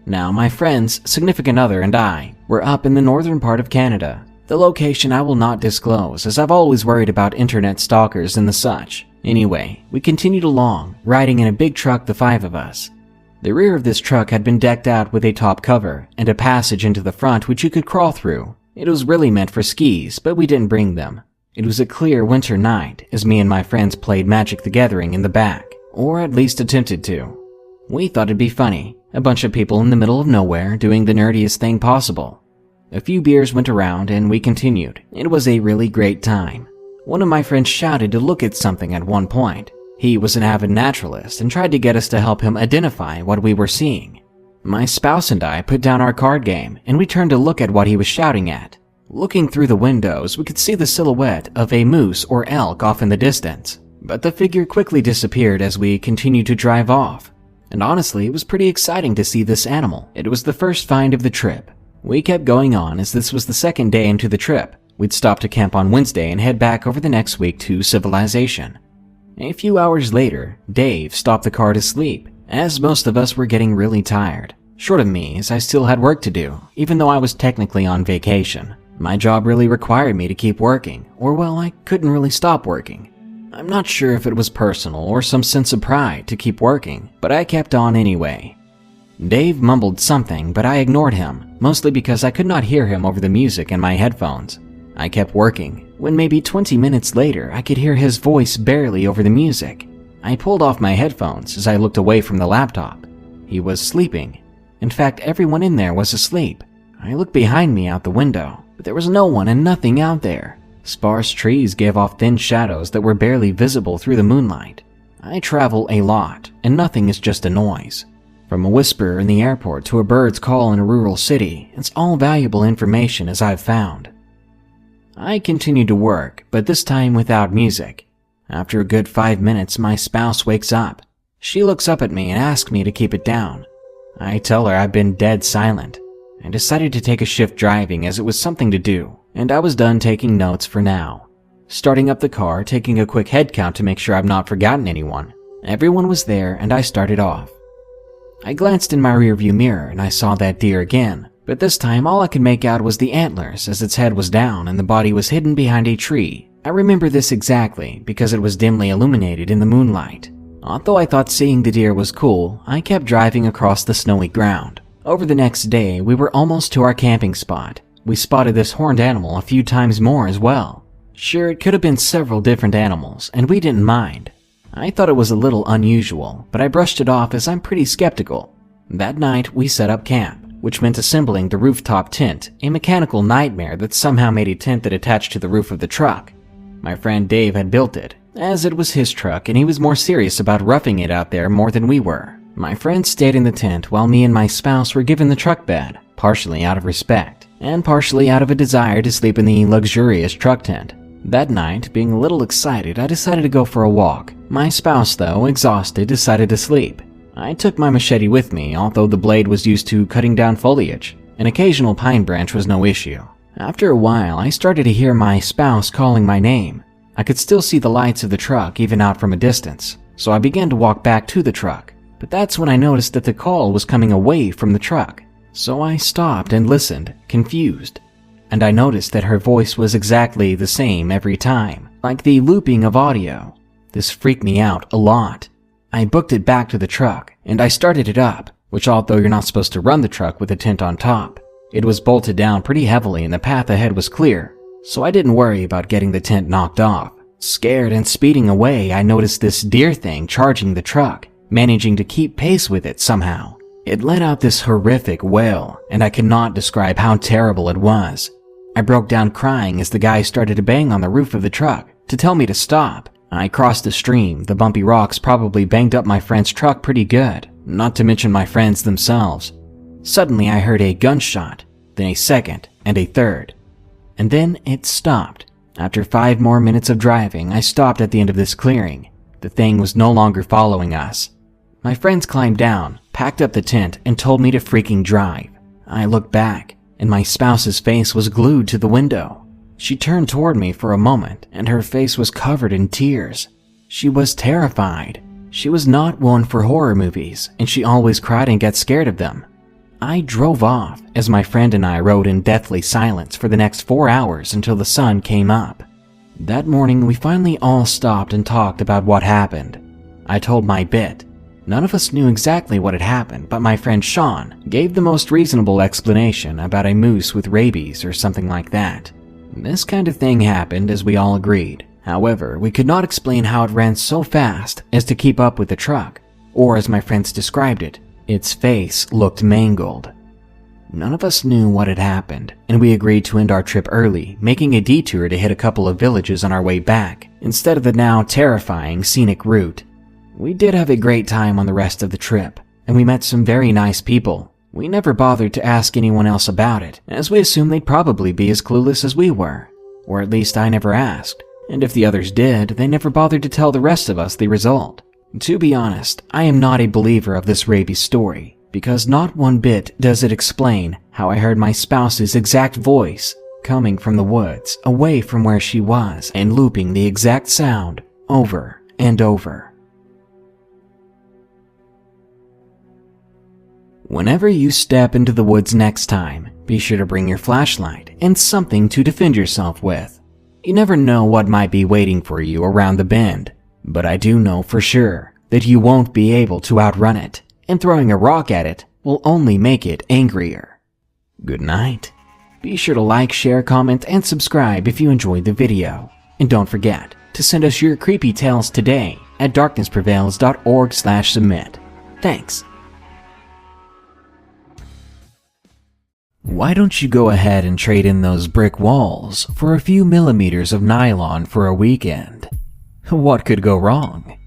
Now, my friend's significant other and I were up in the northern part of Canada. The location I will not disclose, as I've always worried about internet stalkers and the such. Anyway, we continued along, riding in a big truck, the 5 of us. The rear of this truck had been decked out with a top cover and a passage into the front which you could crawl through. It was really meant for skis, but we didn't bring them. It was a clear winter night, as me and my friends played Magic the Gathering in the back, or at least attempted to. We thought it'd be funny, a bunch of people in the middle of nowhere doing the nerdiest thing possible. A few beers went around and we continued. It was a really great time. One of my friends shouted to look at something at one point. He was an avid naturalist and tried to get us to help him identify what we were seeing. My spouse and I put down our card game and we turned to look at what he was shouting at. Looking through the windows, we could see the silhouette of a moose or elk off in the distance, but the figure quickly disappeared as we continued to drive off. And honestly, it was pretty exciting to see this animal. It was the first find of the trip. We kept going on as this was the second day into the trip. We'd stop to camp on Wednesday and head back over the next week to civilization. A few hours later, Dave stopped the car to sleep, as most of us were getting really tired. Short of me, as I still had work to do, even though I was technically on vacation. My job really required me to keep working, or well, I couldn't really stop working. I'm not sure if it was personal or some sense of pride to keep working, but I kept on anyway. Dave mumbled something, but I ignored him, mostly because I could not hear him over the music in my headphones. I kept working, when maybe 20 minutes later I could hear his voice barely over the music. I pulled off my headphones as I looked away from the laptop. He was sleeping. In fact, everyone in there was asleep. I looked behind me out the window, but there was no one and nothing out there. Sparse trees gave off thin shadows that were barely visible through the moonlight. I travel a lot, and nothing is just a noise. From a whisper in the airport to a bird's call in a rural city, it's all valuable information as I've found. I continued to work, but this time without music. After a good 5 minutes, my spouse wakes up. She looks up at me and asks me to keep it down. I tell her I've been dead silent. I decided to take a shift driving as it was something to do, and I was done taking notes for now. Starting up the car, taking a quick head count to make sure I've not forgotten anyone. Everyone was there and I started off. I glanced in my rearview mirror and I saw that deer again, but this time all I could make out was the antlers as its head was down and the body was hidden behind a tree. I remember this exactly because it was dimly illuminated in the moonlight. Although I thought seeing the deer was cool, I kept driving across the snowy ground. Over the next day, we were almost to our camping spot. We spotted this horned animal a few times more as well. Sure, it could have been several different animals, and we didn't mind. I thought it was a little unusual, but I brushed it off as I'm pretty skeptical. That night, we set up camp, which meant assembling the rooftop tent, a mechanical nightmare that somehow made a tent that attached to the roof of the truck. My friend Dave had built it, as it was his truck and he was more serious about roughing it out there more than we were. My friend stayed in the tent while me and my spouse were given the truck bed, partially out of respect, and partially out of a desire to sleep in the luxurious truck tent. That night, being a little excited, I decided to go for a walk. My spouse, though, exhausted, decided to sleep. I took my machete with me, although the blade was used to cutting down foliage. An occasional pine branch was no issue. After a while, I started to hear my spouse calling my name. I could still see the lights of the truck even out from a distance, so I began to walk back to the truck. But that's when I noticed that the call was coming away from the truck. So I stopped and listened, confused. And I noticed that her voice was exactly the same every time, like the looping of audio. This freaked me out a lot. I booked it back to the truck, and I started it up, which although you're not supposed to run the truck with a tent on top, it was bolted down pretty heavily and the path ahead was clear, so I didn't worry about getting the tent knocked off. Scared and speeding away, I noticed this deer thing charging the truck, managing to keep pace with it somehow. It let out this horrific wail, and I cannot describe how terrible it was. I broke down crying as the guy started to bang on the roof of the truck to tell me to stop. I crossed the stream. The bumpy rocks probably banged up my friend's truck pretty good, not to mention my friends themselves. Suddenly I heard a gunshot, then a second, and a third. And then it stopped. After 5 more minutes of driving, I stopped at the end of this clearing. The thing was no longer following us. My friends climbed down, packed up the tent, and told me to freaking drive. I looked back, and my spouse's face was glued to the window. She turned toward me for a moment, and her face was covered in tears. She was terrified. She was not one for horror movies, and she always cried and got scared of them. I drove off as my friend and I rode in deathly silence for the next 4 hours until the sun came up. That morning, we finally all stopped and talked about what happened. I told my bit. None of us knew exactly what had happened, but my friend Sean gave the most reasonable explanation about a moose with rabies or something like that. This kind of thing happened, as we all agreed. However, we could not explain how it ran so fast as to keep up with the truck, or as my friends described it, its face looked mangled. None of us knew what had happened, and we agreed to end our trip early, making a detour to hit a couple of villages on our way back, instead of the now terrifying scenic route. We did have a great time on the rest of the trip, and we met some very nice people. We never bothered to ask anyone else about it, as we assumed they'd probably be as clueless as we were. Or at least I never asked, and if the others did, they never bothered to tell the rest of us the result. To be honest, I am not a believer of this rabies story, because not one bit does it explain how I heard my spouse's exact voice coming from the woods away from where she was and looping the exact sound over and over. Whenever you step into the woods next time, be sure to bring your flashlight and something to defend yourself with. You never know what might be waiting for you around the bend, but I do know for sure that you won't be able to outrun it, and throwing a rock at it will only make it angrier. Good night. Be sure to like, share, comment, and subscribe if you enjoyed the video. And don't forget to send us your creepy tales today at darknessprevails.org/submit. Thanks. Why don't you go ahead and trade in those brick walls for a few millimeters of nylon for a weekend? What could go wrong?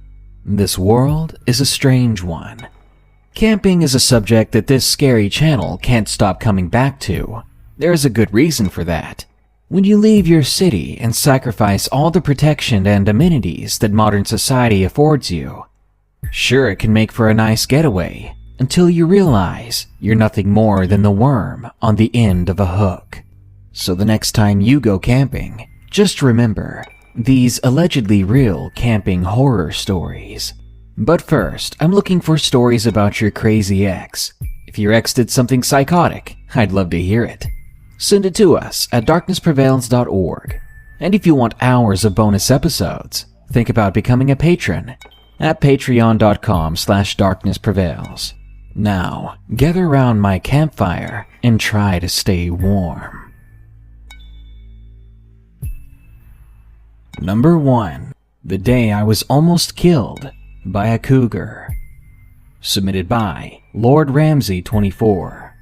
This world is a strange one. Camping is a subject that this scary channel can't stop coming back to. There's a good reason for that. When you leave your city and sacrifice all the protection and amenities that modern society affords you, sure, it can make for a nice getaway, until you realize you're nothing more than the worm on the end of a hook. So the next time you go camping, just remember these allegedly real camping horror stories. But first, I'm looking for stories about your crazy ex. If your ex did something psychotic, I'd love to hear it. Send it to us at darknessprevails.org. And if you want hours of bonus episodes, think about becoming a patron at patreon.com/darknessprevails. Now, gather around my campfire and try to stay warm. Number 1. The day I was almost killed by a cougar. Submitted by Lord Ramsey 24.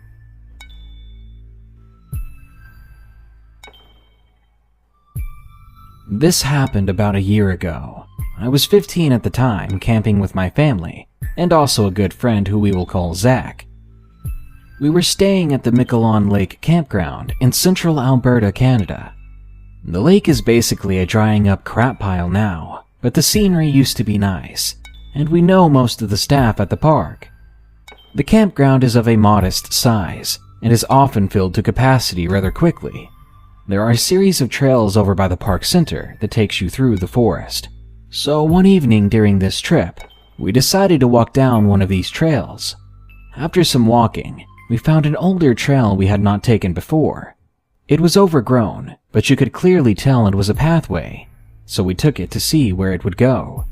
This happened about a year ago. I was 15 at the time, camping with my family, and also a good friend who we will call Zach. We were staying at the Miquelon Lake campground in central Alberta, Canada. The lake is basically a drying up crap pile now, but the scenery used to be nice, and we know most of the staff at the park. The campground is of a modest size, and is often filled to capacity rather quickly. There are a series of trails over by the park center that takes you through the forest. So one evening during this trip, we decided to walk down one of these trails. After some walking, we found an older trail we had not taken before. It was overgrown, but you could clearly tell it was a pathway, so we took it to see where it would go.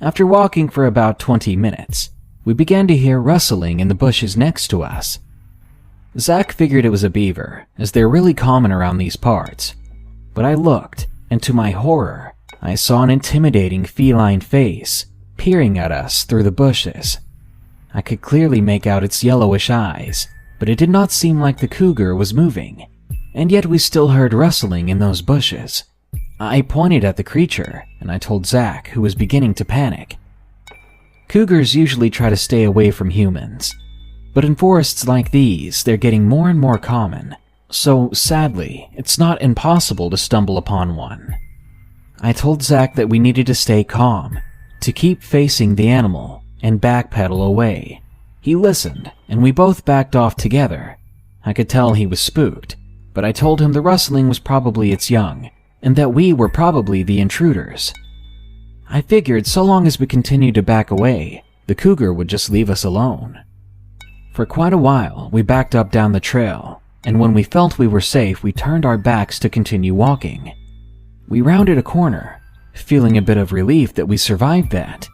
After walking for about 20 minutes, we began to hear rustling in the bushes next to us. Zach figured it was a beaver, as they're really common around these parts. But I looked, and to my horror, I saw an intimidating feline face peering at us through the bushes. I could clearly make out its yellowish eyes, but it did not seem like the cougar was moving, and yet we still heard rustling in those bushes. I pointed at the creature, and I told Zach, who was beginning to panic. Cougars usually try to stay away from humans, but in forests like these, they're getting more and more common, so sadly, it's not impossible to stumble upon one. I told Zach that we needed to stay calm, to keep facing the animal, and backpedal away. He listened, and we both backed off together. I could tell he was spooked, but I told him the rustling was probably its young, and that we were probably the intruders. I figured so long as we continued to back away, the cougar would just leave us alone. For quite a while, we backed up down the trail, and when we felt we were safe, we turned our backs to continue walking. We rounded a corner, feeling a bit of relief that we survived that,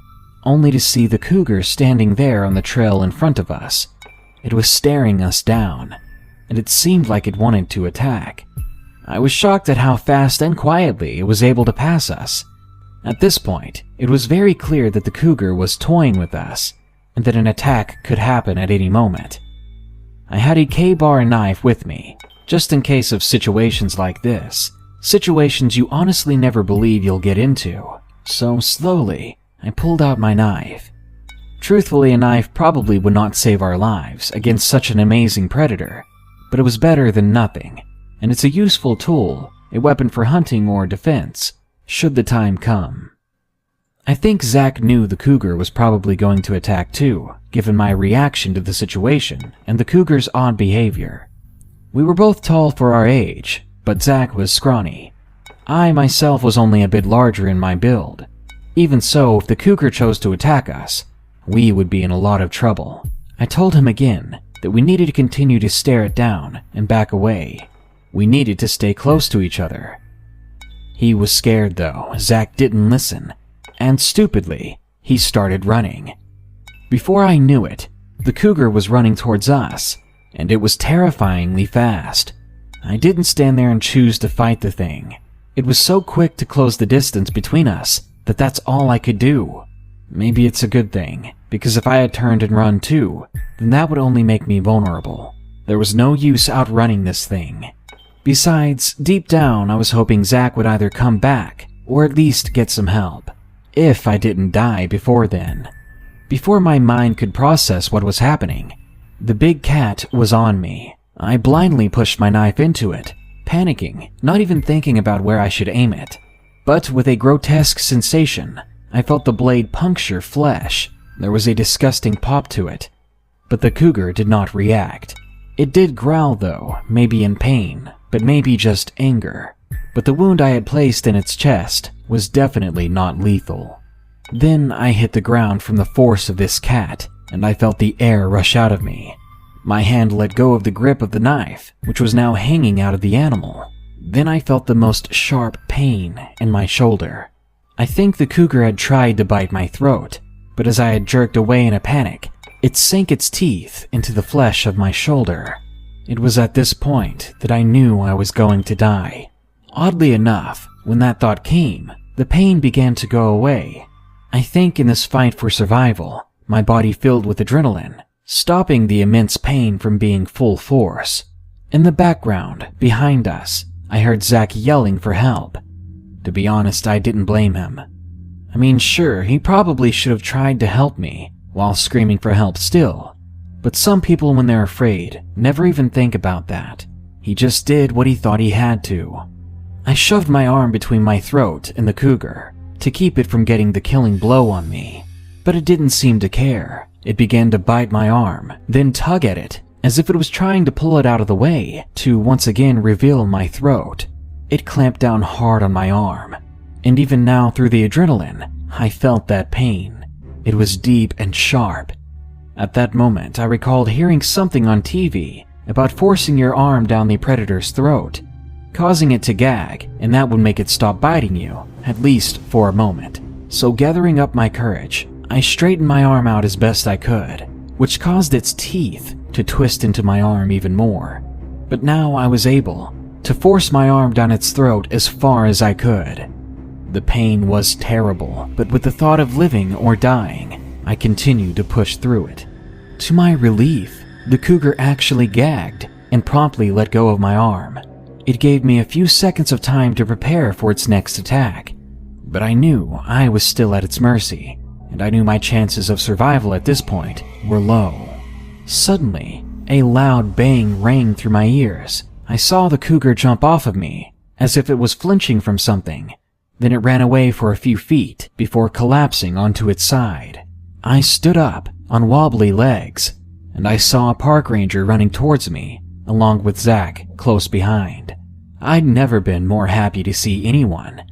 only to see the cougar standing there on the trail in front of us. It was staring us down, and it seemed like it wanted to attack. I was shocked at how fast and quietly it was able to pass us. At this point, it was very clear that the cougar was toying with us, and that an attack could happen at any moment. I had a K-bar knife with me, just in case of situations like this, situations you honestly never believe you'll get into. So slowly, I pulled out my knife. Truthfully, a knife probably would not save our lives against such an amazing predator, but it was better than nothing, and it's a useful tool, a weapon for hunting or defense, should the time come. I think Zach knew the cougar was probably going to attack too, given my reaction to the situation and the cougar's odd behavior. We were both tall for our age, but Zach was scrawny. I myself was only a bit larger in my build. Even so, if the cougar chose to attack us, we would be in a lot of trouble. I told him again that we needed to continue to stare it down and back away. We needed to stay close to each other. He was scared though. Zach didn't listen, and stupidly, he started running. Before I knew it, the cougar was running towards us, and it was terrifyingly fast. I didn't stand there and choose to fight the thing. It was so quick to close the distance between us that that's all I could do. Maybe it's a good thing, because if I had turned and run too, then that would only make me vulnerable. There was no use outrunning this thing. Besides, deep down, I was hoping Zach would either come back or at least get some help, if I didn't die before then. Before my mind could process what was happening, the big cat was on me. I blindly pushed my knife into it, panicking, not even thinking about where I should aim it. But with a grotesque sensation, I felt the blade puncture flesh. There was a disgusting pop to it. But the cougar did not react. It did growl though, maybe in pain, but maybe just anger. But the wound I had placed in its chest was definitely not lethal. Then I hit the ground from the force of this cat, and I felt the air rush out of me. My hand let go of the grip of the knife, which was now hanging out of the animal. Then I felt the most sharp pain in my shoulder. I think the cougar had tried to bite my throat, but as I had jerked away in a panic, it sank its teeth into the flesh of my shoulder. It was at this point that I knew I was going to die. Oddly enough, when that thought came, the pain began to go away. I think in this fight for survival, my body filled with adrenaline, stopping the immense pain from being full force. In the background, behind us, I heard Zach yelling for help. To be honest, I didn't blame him. I mean, sure, he probably should have tried to help me while screaming for help still, but some people when they're afraid never even think about that. He just did what he thought he had to. I shoved my arm between my throat and the cougar to keep it from getting the killing blow on me, but it didn't seem to care. It began to bite my arm, then tug at it as if it was trying to pull it out of the way to once again reveal my throat. It clamped down hard on my arm, and even now through the adrenaline, I felt that pain. It was deep and sharp. At that moment, I recalled hearing something on TV about forcing your arm down the predator's throat, causing it to gag, and that would make it stop biting you, at least for a moment. So gathering up my courage, I straightened my arm out as best I could, which caused its teeth to twist into my arm even more. But now I was able to force my arm down its throat as far as I could. The pain was terrible, but with the thought of living or dying, I continued to push through it. To my relief, the cougar actually gagged and promptly let go of my arm. It gave me a few seconds of time to prepare for its next attack, but I knew I was still at its mercy, and I knew my chances of survival at this point were low. Suddenly, a loud bang rang through my ears. I saw the cougar jump off of me, as if it was flinching from something. Then it ran away for a few feet before collapsing onto its side. I stood up on wobbly legs, and I saw a park ranger running towards me, along with Zach close behind. I'd never been more happy to see anyone.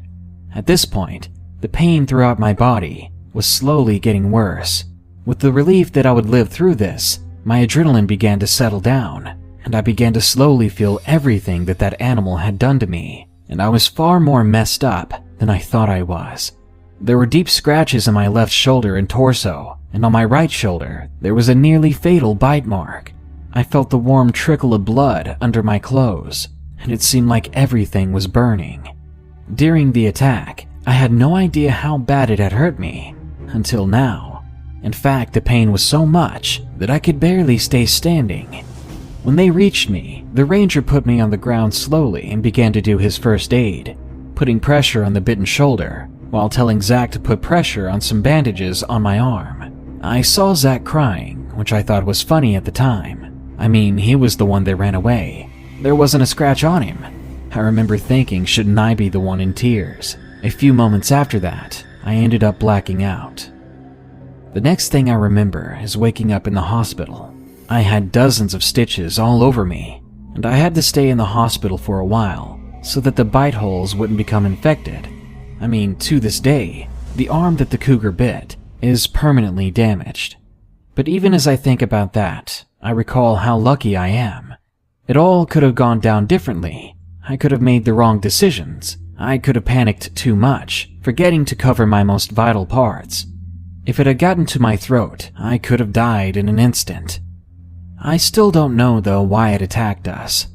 At this point, the pain throughout my body was slowly getting worse. With the relief that I would live through this, my adrenaline began to settle down, and I began to slowly feel everything that that animal had done to me, and I was far more messed up than I thought I was. There were deep scratches on my left shoulder and torso, and on my right shoulder, there was a nearly fatal bite mark. I felt the warm trickle of blood under my clothes, and it seemed like everything was burning. During the attack, I had no idea how bad it had hurt me, until now. In fact, the pain was so much that I could barely stay standing. When they reached me, the ranger put me on the ground slowly and began to do his first aid, putting pressure on the bitten shoulder, while telling Zach to put pressure on some bandages on my arm. I saw Zach crying, which I thought was funny at the time. I mean, he was the one that ran away. There wasn't a scratch on him. I remember thinking, shouldn't I be the one in tears? A few moments after that, I ended up blacking out. The next thing I remember is waking up in the hospital. I had dozens of stitches all over me, and I had to stay in the hospital for a while so that the bite holes wouldn't become infected. I mean, to this day, the arm that the cougar bit is permanently damaged. But even as I think about that, I recall how lucky I am. It all could have gone down differently. I could have made the wrong decisions. I could have panicked too much, forgetting to cover my most vital parts. If it had gotten to my throat, I could have died in an instant. I still don't know, though, why it attacked us.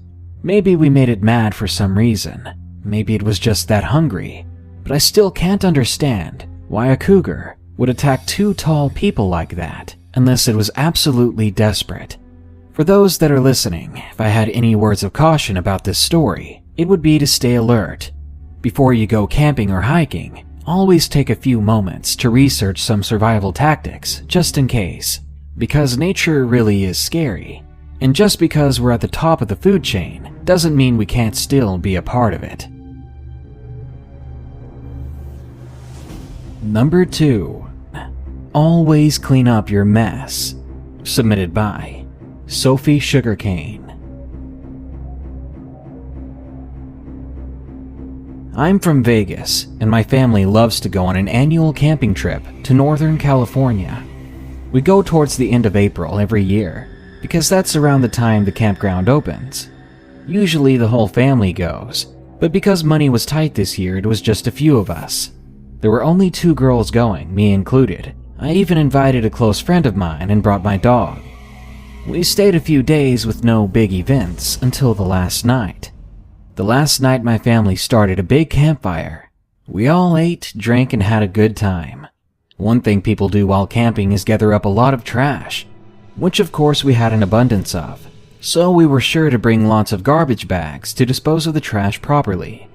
Maybe we made it mad for some reason. Maybe it was just that hungry. But I still can't understand why a cougar would attack two tall people like that, unless it was absolutely desperate. For those that are listening, if I had any words of caution about this story, it would be to stay alert. Before you go camping or hiking, always take a few moments to research some survival tactics, just in case. Because nature really is scary. And just because we're at the top of the food chain, doesn't mean we can't still be a part of it. Number 2. Always clean up your mess. Submitted by Sophie Sugarcane. I'm from Vegas, and my family loves to go on an annual camping trip to Northern California. We go towards the end of April every year, because that's around the time the campground opens. Usually the whole family goes, but because money was tight this year, it was just a few of us. There were only 2 girls going, me included. I even invited a close friend of mine and brought my dog. We stayed a few days with no big events until the last night. The last night my family started a big campfire. We all ate, drank, and had a good time. One thing people do while camping is gather up a lot of trash, which of course we had an abundance of. So we were sure to bring lots of garbage bags to dispose of the trash properly.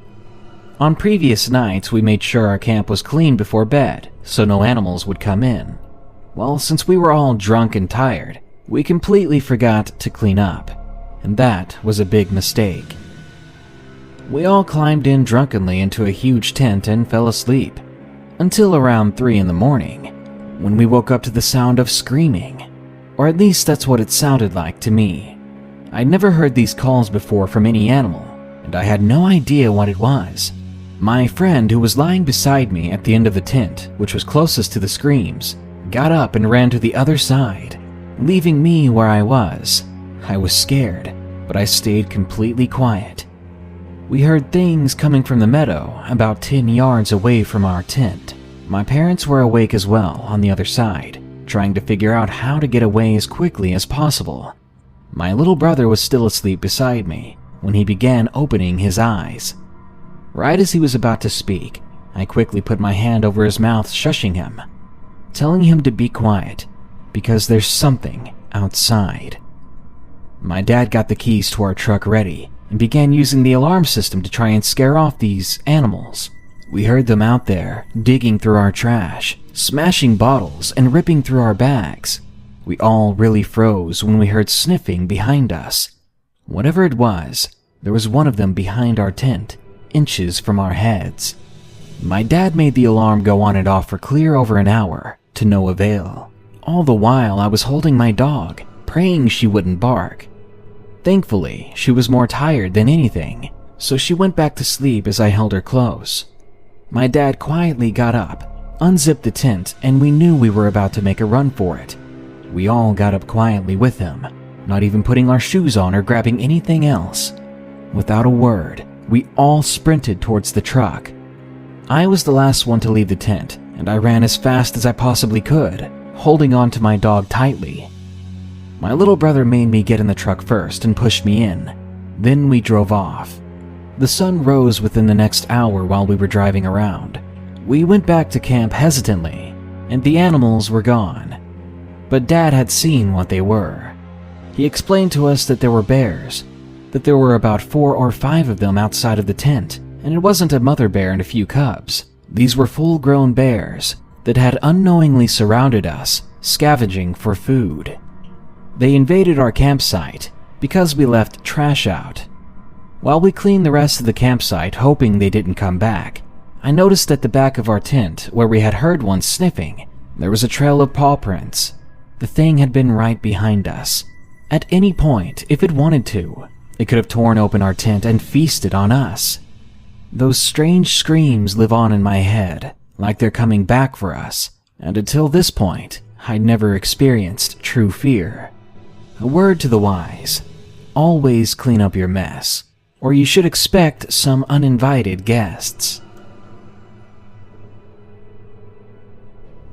On previous nights we made sure our camp was clean before bed, so no animals would come in. Well, since we were all drunk and tired, we completely forgot to clean up, and that was a big mistake. We all climbed in drunkenly into a huge tent and fell asleep, until around 3 in the morning, when we woke up to the sound of screaming, or at least that's what it sounded like to me. I'd never heard these calls before from any animal, and I had no idea what it was. My friend, who was lying beside me at the end of the tent, which was closest to the screams, got up and ran to the other side, leaving me where I was. I was scared, but I stayed completely quiet. We heard things coming from the meadow about 10 yards away from our tent. My parents were awake as well on the other side, trying to figure out how to get away as quickly as possible. My little brother was still asleep beside me when he began opening his eyes. Right as he was about to speak, I quickly put my hand over his mouth, shushing him, telling him to be quiet, because there's something outside. My dad got the keys to our truck ready and began using the alarm system to try and scare off these animals. We heard them out there, digging through our trash, smashing bottles, and ripping through our bags. We all really froze when we heard sniffing behind us. Whatever it was, there was one of them behind our tent, inches from our heads. My dad made the alarm go on and off for clear over an hour, to no avail. All the while I was holding my dog, praying she wouldn't bark. Thankfully, she was more tired than anything, so she went back to sleep as I held her close. My dad quietly got up, unzipped the tent, and we knew we were about to make a run for it. We all got up quietly with him, not even putting our shoes on or grabbing anything else. Without a word, we all sprinted towards the truck. I was the last one to leave the tent, and I ran as fast as I possibly could, holding on to my dog tightly. My little brother made me get in the truck first and pushed me in. Then we drove off. The sun rose within the next hour while we were driving around. We went back to camp hesitantly, and the animals were gone. But Dad had seen what they were. He explained to us that there were bears, that there were about 4 or 5 of them outside of the tent, and it wasn't a mother bear and a few cubs. These were full-grown bears that had unknowingly surrounded us, scavenging for food. They invaded our campsite because we left trash out. While we cleaned the rest of the campsite, hoping they didn't come back, I noticed at the back of our tent, where we had heard one sniffing, there was a trail of paw prints. The thing had been right behind us. At any point, if it wanted to, it could have torn open our tent and feasted on us. Those strange screams live on in my head, like they're coming back for us, and until this point, I'd never experienced true fear. A word to the wise: always clean up your mess, or you should expect some uninvited guests.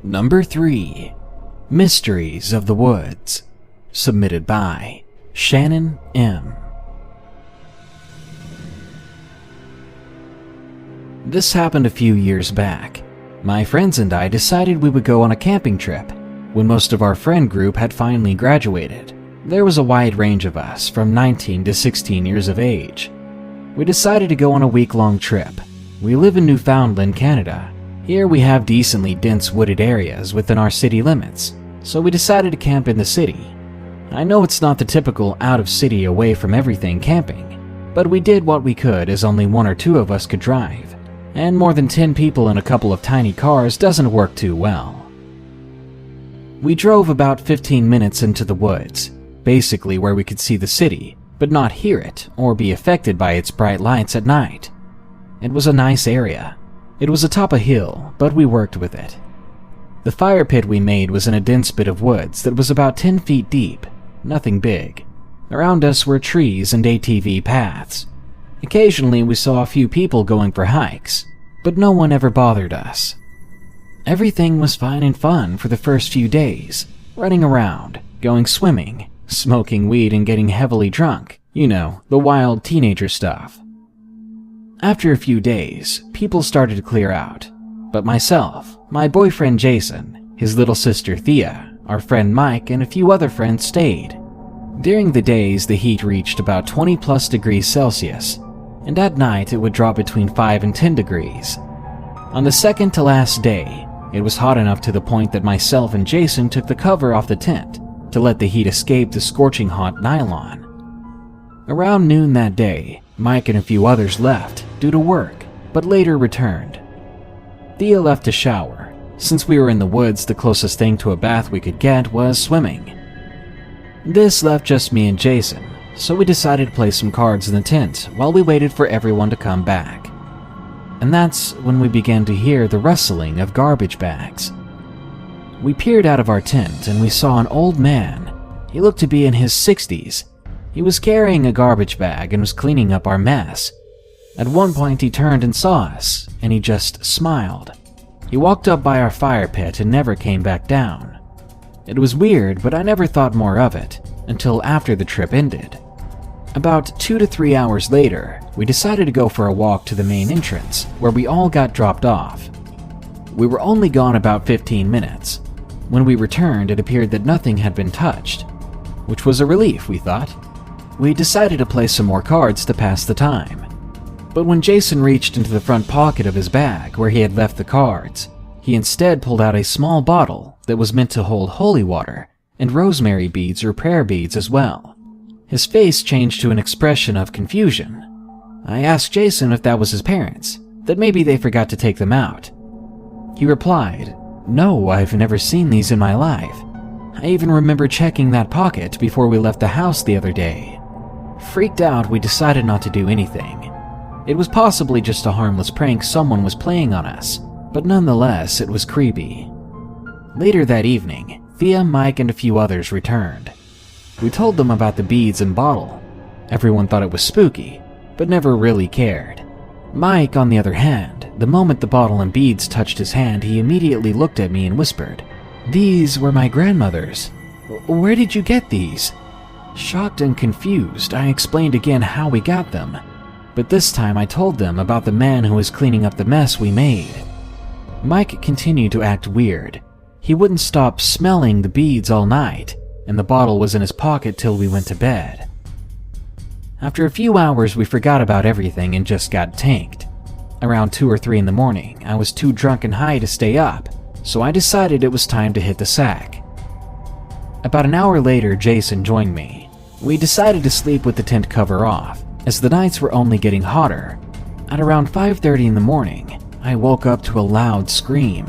Number 3. Mysteries of the Woods. Submitted by Shannon M. This happened a few years back. My friends and I decided we would go on a camping trip when most of our friend group had finally graduated. There was a wide range of us, from 19 to 16 years of age. We decided to go on a week-long trip. We live in Newfoundland, Canada. Here we have decently dense wooded areas within our city limits, so we decided to camp in the city. I know it's not the typical out-of-city away from everything camping, but we did what we could as only one or two of us could drive, and more than 10 people in a couple of tiny cars doesn't work too well. We drove about 15 minutes into the woods, basically where we could see the city, but not hear it or be affected by its bright lights at night. It was a nice area. It was atop a hill, but we worked with it. The fire pit we made was in a dense bit of woods that was about 10 feet deep, nothing big. Around us were trees and ATV paths. Occasionally we saw a few people going for hikes, but no one ever bothered us. Everything was fine and fun for the first few days, running around, going swimming, smoking weed and getting heavily drunk, you know, the wild teenager stuff. After a few days, people started to clear out, but myself, my boyfriend Jason, his little sister Thea, our friend Mike, and a few other friends stayed. During the days, the heat reached about 20+ degrees Celsius, and at night it would drop between 5 and 10 degrees. On the second to last day, it was hot enough to the point that myself and Jason took the cover off the tent to let the heat escape the scorching hot nylon. Around noon that day, Mike and a few others left due to work, but later returned. Thea left to shower. Since we were in the woods, the closest thing to a bath we could get was swimming. This left just me and Jason, so we decided to play some cards in the tent while we waited for everyone to come back. And that's when we began to hear the rustling of garbage bags. We peered out of our tent and we saw an old man. He looked to be in his 60s. He was carrying a garbage bag and was cleaning up our mess. At one point he turned and saw us, and he just smiled. He walked up by our fire pit and never came back down. It was weird, but I never thought more of it until after the trip ended. About 2 to 3 hours later, we decided to go for a walk to the main entrance, where we all got dropped off. We were only gone about 15 minutes. When we returned, it appeared that nothing had been touched, which was a relief, we thought. We decided to play some more cards to pass the time. But when Jason reached into the front pocket of his bag where he had left the cards, he instead pulled out a small bottle that was meant to hold holy water and rosemary beads or prayer beads as well. His face changed to an expression of confusion. I asked Jason if that was his parents, that maybe they forgot to take them out. He replied, "No, I've never seen these in my life. I even remember checking that pocket before we left the house the other day." Freaked out, we decided not to do anything. It was possibly just a harmless prank someone was playing on us, but nonetheless, it was creepy. Later that evening, Thea, Mike, and a few others returned. We told them about the beads and bottle. Everyone thought it was spooky, but never really cared. Mike, on the other hand, the moment the bottle and beads touched his hand, he immediately looked at me and whispered, "These were my grandmother's. Where did you get these?" Shocked and confused, I explained again how we got them, but this time I told them about the man who was cleaning up the mess we made. Mike continued to act weird. He wouldn't stop smelling the beads all night, and the bottle was in his pocket till we went to bed. After a few hours, we forgot about everything and just got tanked. Around 2 or 3 in the morning, I was too drunk and high to stay up, so I decided it was time to hit the sack. About an hour later, Jason joined me. We decided to sleep with the tent cover off, as the nights were only getting hotter. At around 5:30 in the morning, I woke up to a loud scream.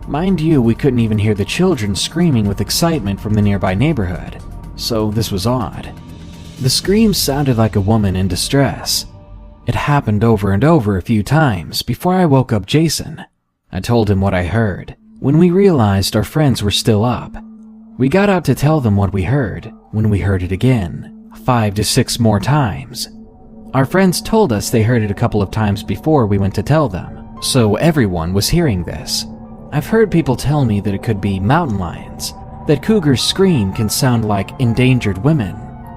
Mind you, we couldn't even hear the children screaming with excitement from the nearby neighborhood, so this was odd. The scream sounded like a woman in distress. It happened over and over a few times before I woke up Jason. I told him what I heard. When we realized our friends were still up, we got out to tell them what we heard when we heard it again, 5 to 6 more times. Our friends told us they heard it a couple of times before we went to tell them, so everyone was hearing this. I've heard people tell me that it could be mountain lions, that cougars' scream can sound like endangered women,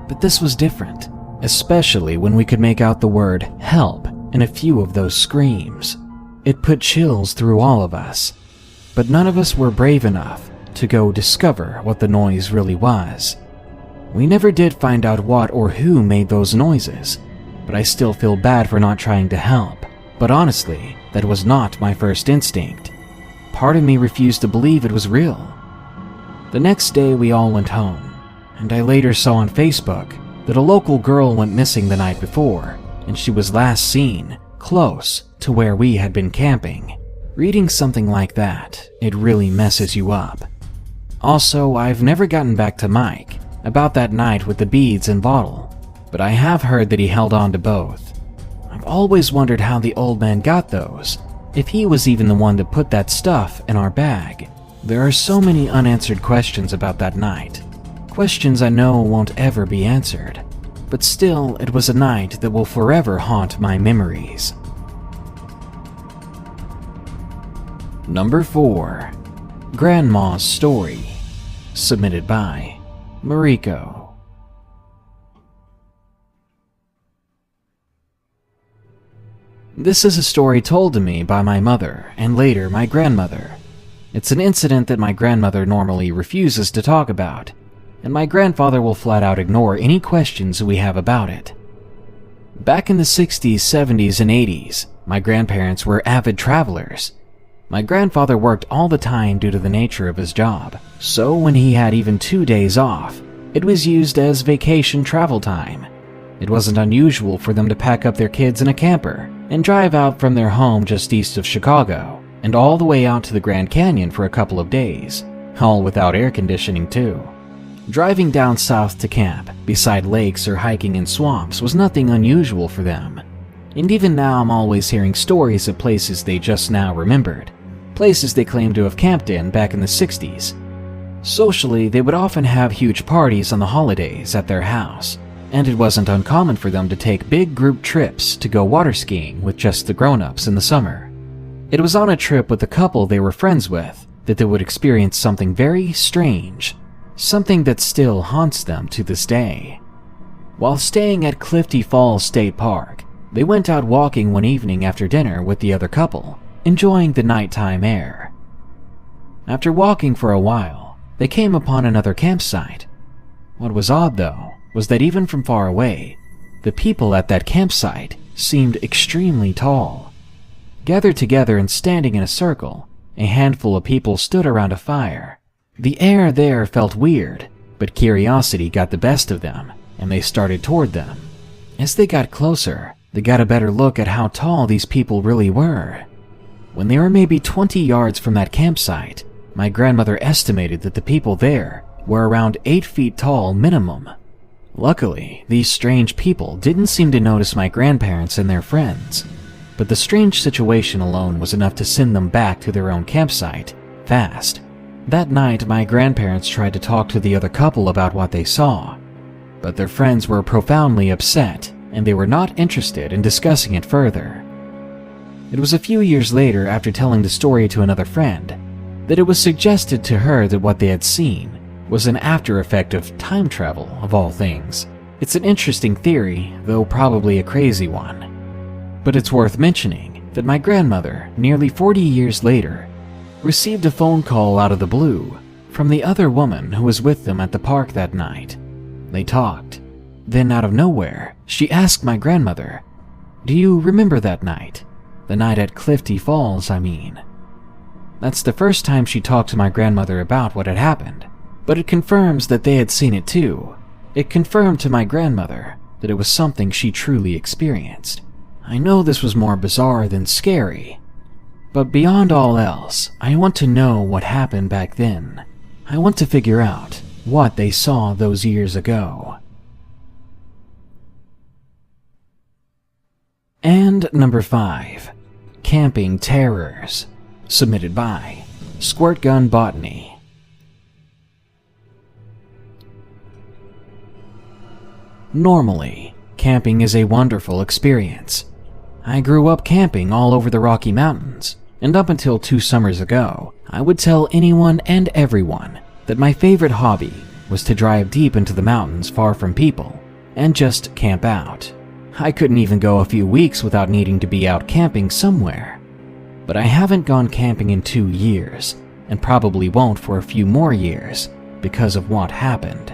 but this was different, especially when we could make out the word help in a few of those screams. It put chills through all of us, but none of us were brave enough to go discover what the noise really was. We never did find out what or who made those noises, but I still feel bad for not trying to help. But honestly, that was not my first instinct. Part of me refused to believe it was real. The next day we all went home, and I later saw on Facebook that a local girl went missing the night before, and she was last seen close to where we had been camping. Reading something like that, it really messes you up. Also, I've never gotten back to Mike about that night with the beads and bottle, but I have heard that he held on to both. I've always wondered how the old man got those, if he was even the one to put that stuff in our bag. There are so many unanswered questions about that night. Questions I know won't ever be answered. But still, it was a night that will forever haunt my memories. Number 4. Grandma's Story. Submitted by Mariko. This is a story told to me by my mother and later my grandmother. It's an incident that my grandmother normally refuses to talk about, and my grandfather will flat out ignore any questions we have about it. Back in the 60s, 70s, and 80s, my grandparents were avid travelers. My grandfather worked all the time due to the nature of his job, so when he had even 2 days off, it was used as vacation travel time. It wasn't unusual for them to pack up their kids in a camper and drive out from their home just east of Chicago and all the way out to the Grand Canyon for a couple of days, all without air conditioning too. Driving down south to camp beside lakes or hiking in swamps was nothing unusual for them. And even now I'm always hearing stories of places they just now remembered, places they claimed to have camped in back in the 60s. Socially, they would often have huge parties on the holidays at their house, and it wasn't uncommon for them to take big group trips to go water skiing with just the grown-ups in the summer. It was on a trip with a couple they were friends with that they would experience something very strange, something that still haunts them to this day. While staying at Clifty Falls State Park, they went out walking one evening after dinner with the other couple, enjoying the nighttime air. After walking for a while, they came upon another campsite. What was odd, though, was that even from far away, the people at that campsite seemed extremely tall. Gathered together and standing in a circle, a handful of people stood around a fire. The air there felt weird, but curiosity got the best of them, and they started toward them. As they got closer, they got a better look at how tall these people really were. When they were maybe 20 yards from that campsite, my grandmother estimated that the people there were around 8 feet tall minimum. Luckily, these strange people didn't seem to notice my grandparents and their friends, but the strange situation alone was enough to send them back to their own campsite fast. That night, my grandparents tried to talk to the other couple about what they saw, but their friends were profoundly upset and they were not interested in discussing it further. It was a few years later, after telling the story to another friend, that it was suggested to her that what they had seen was an after effect of time travel, of all things. It's an interesting theory, though probably a crazy one. But it's worth mentioning that my grandmother, nearly 40 years later, received a phone call out of the blue from the other woman who was with them at the park that night. They talked. Then out of nowhere, she asked my grandmother, "Do you remember that night? The night at Clifty Falls, I mean." That's the first time she talked to my grandmother about what had happened, but it confirms that they had seen it too. It confirmed to my grandmother that it was something she truly experienced. I know this was more bizarre than scary, but beyond all else, I want to know what happened back then. I want to figure out what they saw those years ago. And number 5, Camping Terrors, submitted by Squirt Gun Botany. Normally, camping is a wonderful experience. I grew up camping all over the Rocky Mountains, and up until 2 summers ago, I would tell anyone and everyone that my favorite hobby was to drive deep into the mountains far from people and just camp out. I couldn't even go a few weeks without needing to be out camping somewhere. But I haven't gone camping in 2 years, and probably won't for a few more years because of what happened.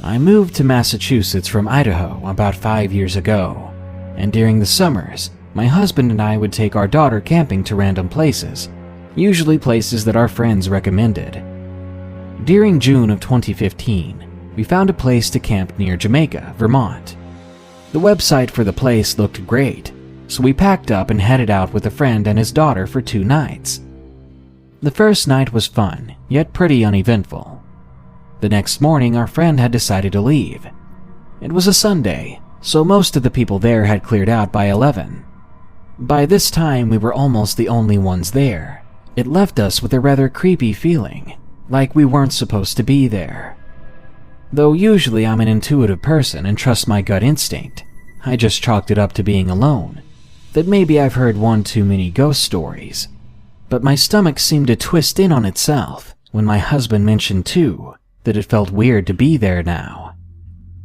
I moved to Massachusetts from Idaho about 5 years ago, and during the summers, my husband and I would take our daughter camping to random places, usually places that our friends recommended. During June of 2015, we found a place to camp near Jamaica, Vermont. The website for the place looked great, so we packed up and headed out with a friend and his daughter for 2 nights. The first night was fun, yet pretty uneventful. The next morning, our friend had decided to leave. It was a Sunday, so most of the people there had cleared out by 11. By this time, we were almost the only ones there. It left us with a rather creepy feeling, like we weren't supposed to be there. Though usually I'm an intuitive person and trust my gut instinct, I just chalked it up to being alone, that maybe I've heard one too many ghost stories. But my stomach seemed to twist in on itself when my husband mentioned too that it felt weird to be there now.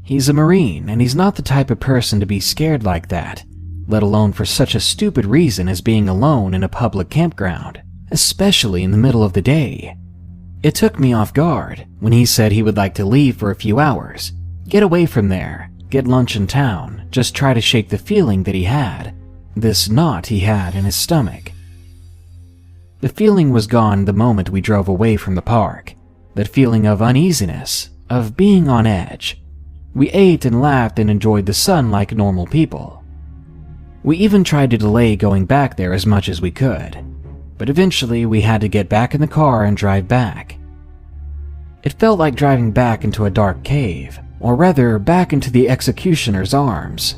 He's a Marine and he's not the type of person to be scared like that, let alone for such a stupid reason as being alone in a public campground, especially in the middle of the day. It took me off guard when he said he would like to leave for a few hours, get away from there, get lunch in town, just try to shake the feeling that he had, this knot he had in his stomach. The feeling was gone the moment we drove away from the park, that feeling of uneasiness, of being on edge. We ate and laughed and enjoyed the sun like normal people. We even tried to delay going back there as much as we could, but eventually we had to get back in the car and drive back. It felt like driving back into a dark cave, or rather back into the executioner's arms.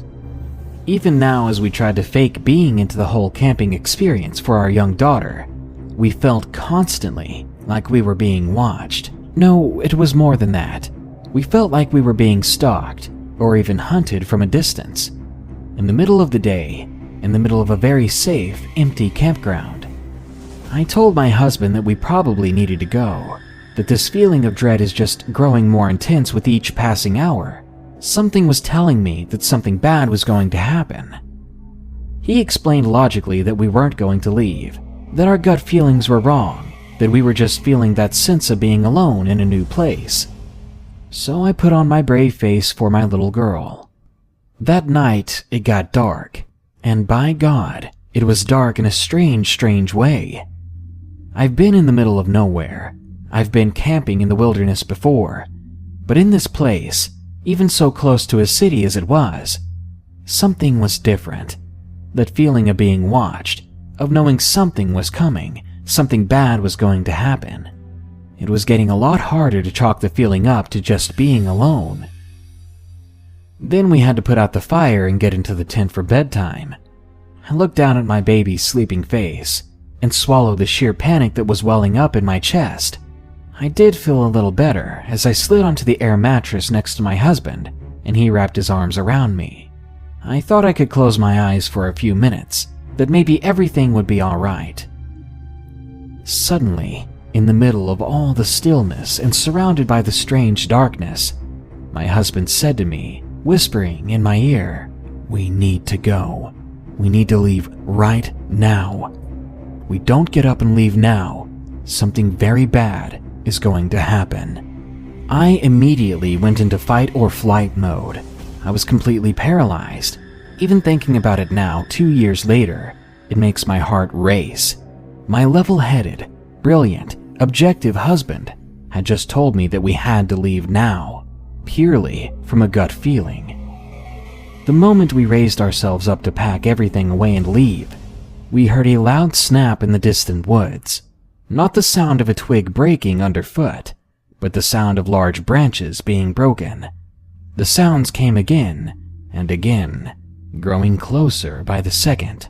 Even now, as we tried to fake being into the whole camping experience for our young daughter, we felt constantly like we were being watched. No, it was more than that. We felt like we were being stalked, or even hunted from a distance. In the middle of the day, in the middle of a very safe, empty campground. I told my husband that we probably needed to go, that this feeling of dread is just growing more intense with each passing hour. Something was telling me that something bad was going to happen. He explained logically that we weren't going to leave, that our gut feelings were wrong, that we were just feeling that sense of being alone in a new place. So I put on my brave face for my little girl. That night, it got dark, and by God, it was dark in a strange way. I've been in the middle of nowhere. I've been camping in the wilderness before, but in this place, even so close to a city as it was, something was different. That feeling of being watched, of knowing something was coming, something bad was going to happen. It was getting a lot harder to chalk the feeling up to just being alone. Then we had to put out the fire and get into the tent for bedtime. I looked down at my baby's sleeping face and swallowed the sheer panic that was welling up in my chest. I did feel a little better as I slid onto the air mattress next to my husband and he wrapped his arms around me. I thought I could close my eyes for a few minutes, that maybe everything would be all right. Suddenly, in the middle of all the stillness and surrounded by the strange darkness, my husband said to me, whispering in my ear, "We need to go. We need to leave right now. We don't get up and leave now, something very bad is going to happen." I immediately went into fight or flight mode. I was completely paralyzed. Even thinking about it now, 2 years later, it makes my heart race. My level-headed, brilliant, objective husband had just told me that we had to leave now, purely from a gut feeling. The moment we raised ourselves up to pack everything away and leave, we heard a loud snap in the distant woods. Not the sound of a twig breaking underfoot, but the sound of large branches being broken. The sounds came again and again, growing closer by the second.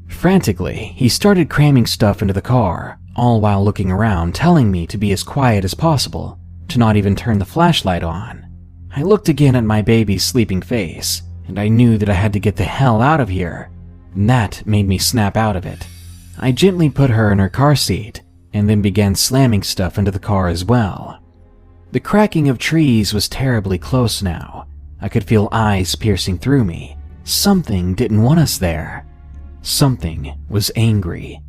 Frantically, he started cramming stuff into the car, all while looking around, telling me to be as quiet as possible, to not even turn the flashlight on. I looked again at my baby's sleeping face, and I knew that I had to get the hell out of here, and that made me snap out of it. I gently put her in her car seat, and then began slamming stuff into the car as well. The cracking of trees was terribly close now. I could feel eyes piercing through me. Something didn't want us there. Something was angry.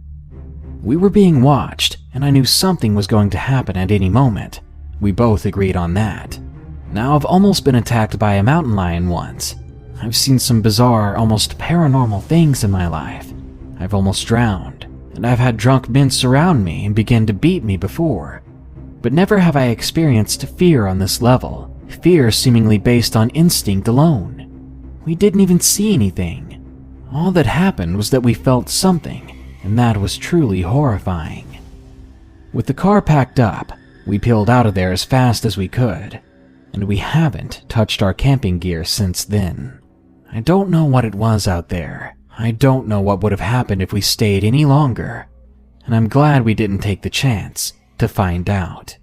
We were being watched, and I knew something was going to happen at any moment. We both agreed on that. Now, I've almost been attacked by a mountain lion once. I've seen some bizarre, almost paranormal things in my life. I've almost drowned, and I've had drunk men surround me and begin to beat me before. But never have I experienced fear on this level, fear seemingly based on instinct alone. We didn't even see anything. All that happened was that we felt something, and that was truly horrifying. With the car packed up, we peeled out of there as fast as we could, and we haven't touched our camping gear since then. I don't know what it was out there. I don't know what would have happened if we stayed any longer, and I'm glad we didn't take the chance to find out.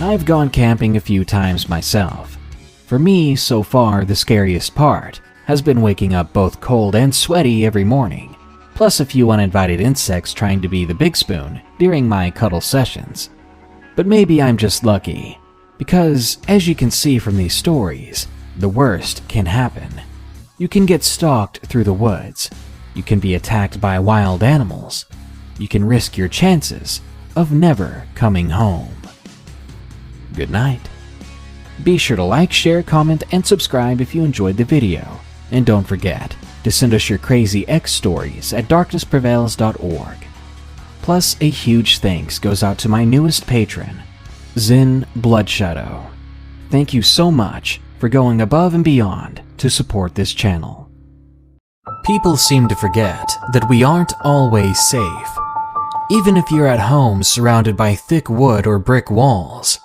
I've gone camping a few times myself. For me, so far, the scariest part has been waking up both cold and sweaty every morning, plus a few uninvited insects trying to be the big spoon during my cuddle sessions. But maybe I'm just lucky, because as you can see from these stories, the worst can happen. You can get stalked through the woods, you can be attacked by wild animals, you can risk your chances of never coming home. Good night. Be sure to like, share, comment, and subscribe if you enjoyed the video. And don't forget to send us your crazy X stories at darknessprevails.org. Plus, a huge thanks goes out to my newest patron, Zen Bloodshadow. Thank you so much for going above and beyond to support this channel. People seem to forget that we aren't always safe. Even if you're at home surrounded by thick wood or brick walls,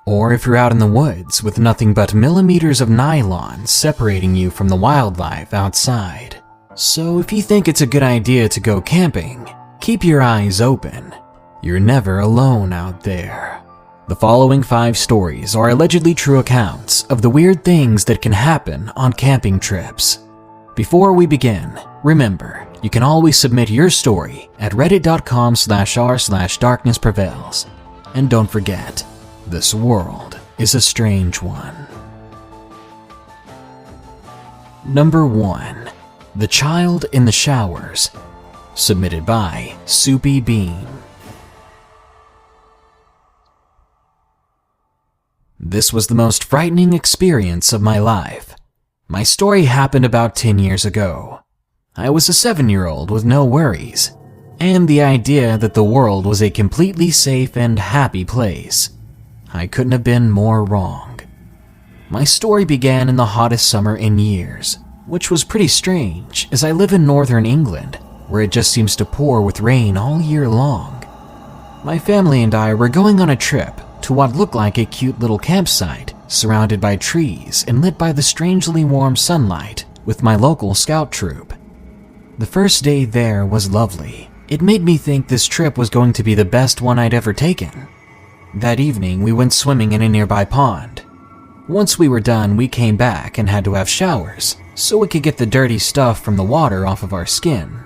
or if you're out in the woods with nothing but millimeters of nylon separating you from the wildlife outside. So if you think it's a good idea to go camping, keep your eyes open. You're never alone out there. The following 5 stories are allegedly true accounts of the weird things that can happen on camping trips. Before we begin, remember, you can always submit your story at reddit.com/r/darknessprevails. And don't forget, this world is a strange one. Number 1. The Child in the Showers. Submitted by Soupy Bean. This was the most frightening experience of my life. My story happened about 10 years ago. I was a 7-year-old with no worries, and the idea that the world was a completely safe and happy place. I couldn't have been more wrong. My story began in the hottest summer in years, which was pretty strange as I live in northern England, where it just seems to pour with rain all year long. My family and I were going on a trip to what looked like a cute little campsite surrounded by trees and lit by the strangely warm sunlight with my local scout troop. The first day there was lovely. It made me think this trip was going to be the best one I'd ever taken. That evening, we went swimming in a nearby pond. Once we were done, we came back and had to have showers, so we could get the dirty stuff from the water off of our skin.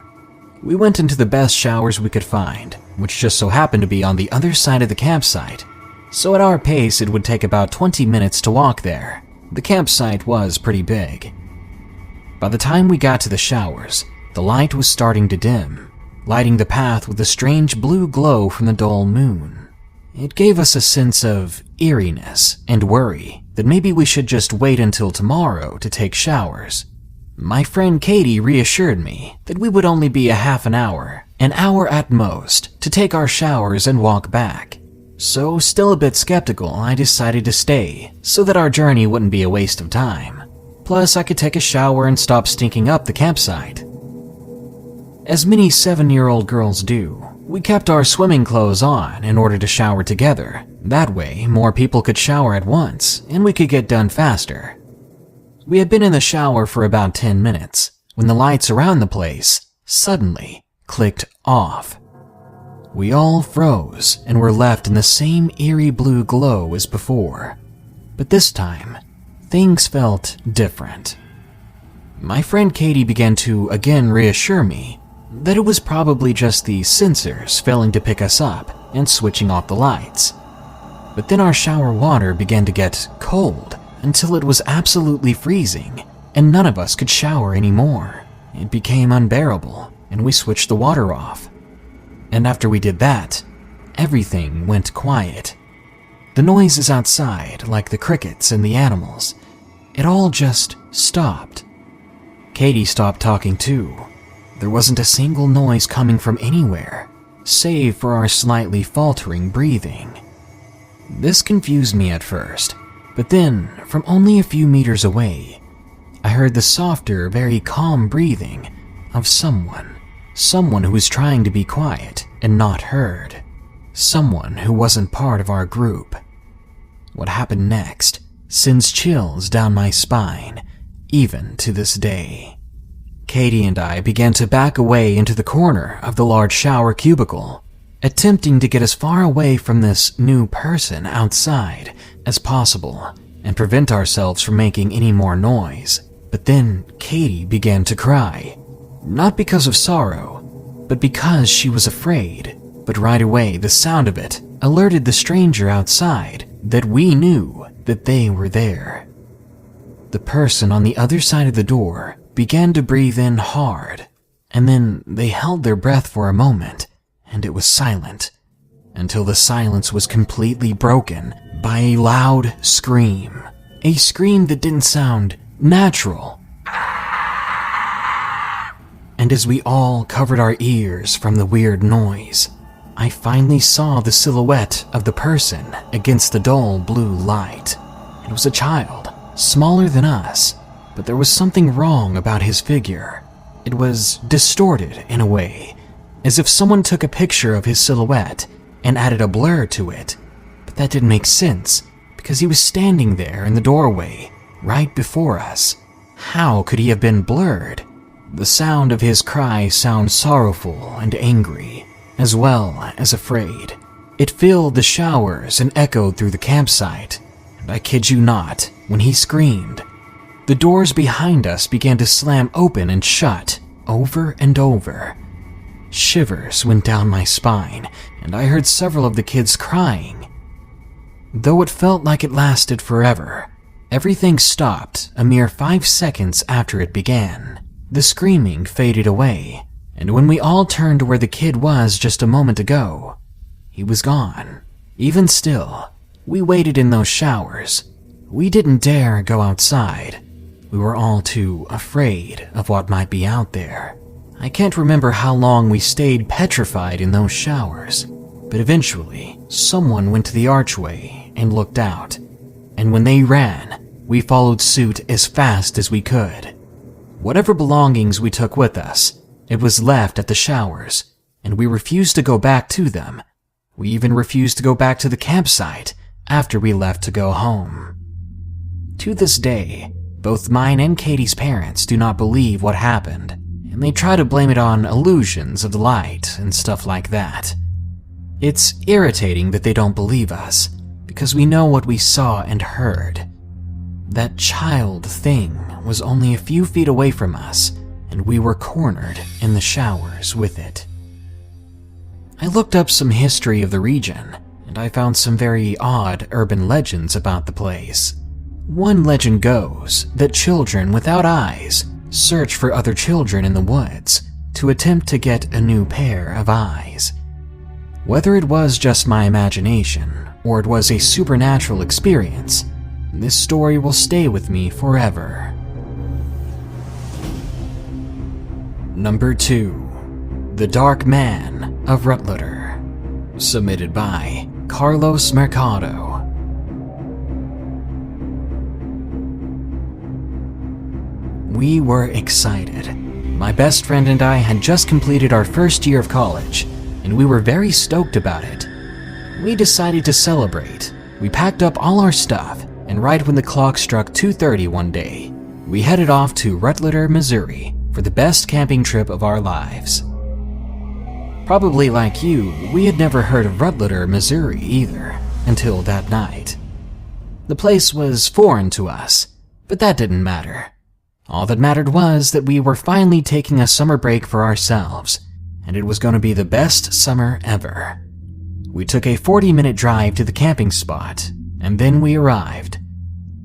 We went into the best showers we could find, which just so happened to be on the other side of the campsite, so at our pace it would take about 20 minutes to walk there. The campsite was pretty big. By the time we got to the showers, the light was starting to dim, lighting the path with a strange blue glow from the dull moon. It gave us a sense of eeriness and worry that maybe we should just wait until tomorrow to take showers. My friend Katie reassured me that we would only be a half an hour at most, to take our showers and walk back. So, still a bit skeptical, I decided to stay so that our journey wouldn't be a waste of time. Plus, I could take a shower and stop stinking up the campsite. As many 7-year-old girls do, we kept our swimming clothes on in order to shower together. That way, more people could shower at once, and we could get done faster. We had been in the shower for about 10 minutes, when the lights around the place suddenly clicked off. We all froze and were left in the same eerie blue glow as before. But this time, things felt different. My friend Katie began to again reassure me that it was probably just the sensors failing to pick us up and switching off the lights. But then our shower water began to get cold until it was absolutely freezing, and none of us could shower anymore. It became unbearable, and we switched the water off. And after we did that, everything went quiet. The noises outside, like the crickets and the animals, it all just stopped. Katie stopped talking too. There wasn't a single noise coming from anywhere, save for our slightly faltering breathing. This confused me at first, but then, from only a few meters away, I heard the softer, very calm breathing of someone who was trying to be quiet and not heard. Someone who wasn't part of our group. What happened next sends chills down my spine, even to this day. Katie and I began to back away into the corner of the large shower cubicle, attempting to get as far away from this new person outside as possible and prevent ourselves from making any more noise. But then Katie began to cry, not because of sorrow, but because she was afraid. But right away, the sound of it alerted the stranger outside that we knew that they were there. The person on the other side of the door began to breathe in hard, and then they held their breath for a moment, and it was silent, until the silence was completely broken by a loud scream. A scream that didn't sound natural. And as we all covered our ears from the weird noise, I finally saw the silhouette of the person against the dull blue light. It was a child, smaller than us, but there was something wrong about his figure. It was distorted in a way, as if someone took a picture of his silhouette and added a blur to it. But that didn't make sense, because he was standing there in the doorway, right before us. How could he have been blurred? The sound of his cry sounded sorrowful and angry, as well as afraid. It filled the showers and echoed through the campsite, and I kid you not, when he screamed, the doors behind us began to slam open and shut, over and over. Shivers went down my spine, and I heard several of the kids crying. Though it felt like it lasted forever, everything stopped a mere 5 seconds after it began. The screaming faded away, and when we all turned to where the kid was just a moment ago, he was gone. Even still, we waited in those showers. We didn't dare go outside. We were all too afraid of what might be out there. I can't remember how long we stayed petrified in those showers, but eventually, someone went to the archway and looked out, and when they ran, we followed suit as fast as we could. Whatever belongings we took with us, it was left at the showers, and we refused to go back to them. We even refused to go back to the campsite after we left to go home. To this day, both mine and Katie's parents do not believe what happened, and they try to blame it on illusions of the light and stuff like that. It's irritating that they don't believe us, because we know what we saw and heard. That child thing was only a few feet away from us, and we were cornered in the showers with it. I looked up some history of the region, and I found some very odd urban legends about the place. One legend goes that children without eyes search for other children in the woods to attempt to get a new pair of eyes. Whether it was just my imagination or it was a supernatural experience, this story will stay with me forever. Number 2. The Dark Man of Rutledder. Submitted by Carlos Mercado. We were excited. My best friend and I had just completed our first year of college, and we were very stoked about it. We decided to celebrate. We packed up all our stuff, and right when the clock struck 2:30 one day, we headed off to Rutledder, Missouri for the best camping trip of our lives. Probably like you, we had never heard of Rutledder, Missouri either, until that night. The place was foreign to us, but that didn't matter. All that mattered was that we were finally taking a summer break for ourselves, and it was going to be the best summer ever. We took a 40-minute drive to the camping spot, and then we arrived.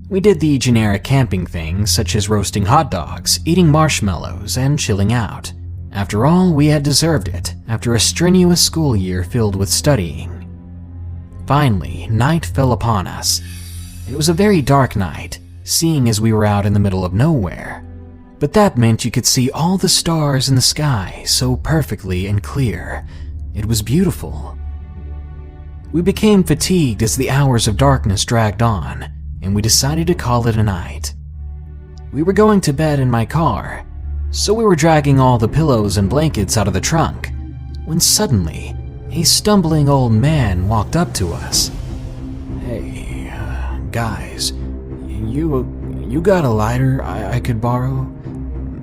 We did the generic camping things such as roasting hot dogs, eating marshmallows, and chilling out, After all, we had deserved it after a strenuous school year filled with studying. Finally, night fell upon us. It was a very dark night, seeing as we were out in the middle of nowhere. But that meant you could see all the stars in the sky so perfectly and clear. It was beautiful. We became fatigued as the hours of darkness dragged on, and we decided to call it a night. We were going to bed in my car, so we were dragging all the pillows and blankets out of the trunk, when suddenly, a stumbling old man walked up to us. "Hey, guys, you got a lighter I could borrow?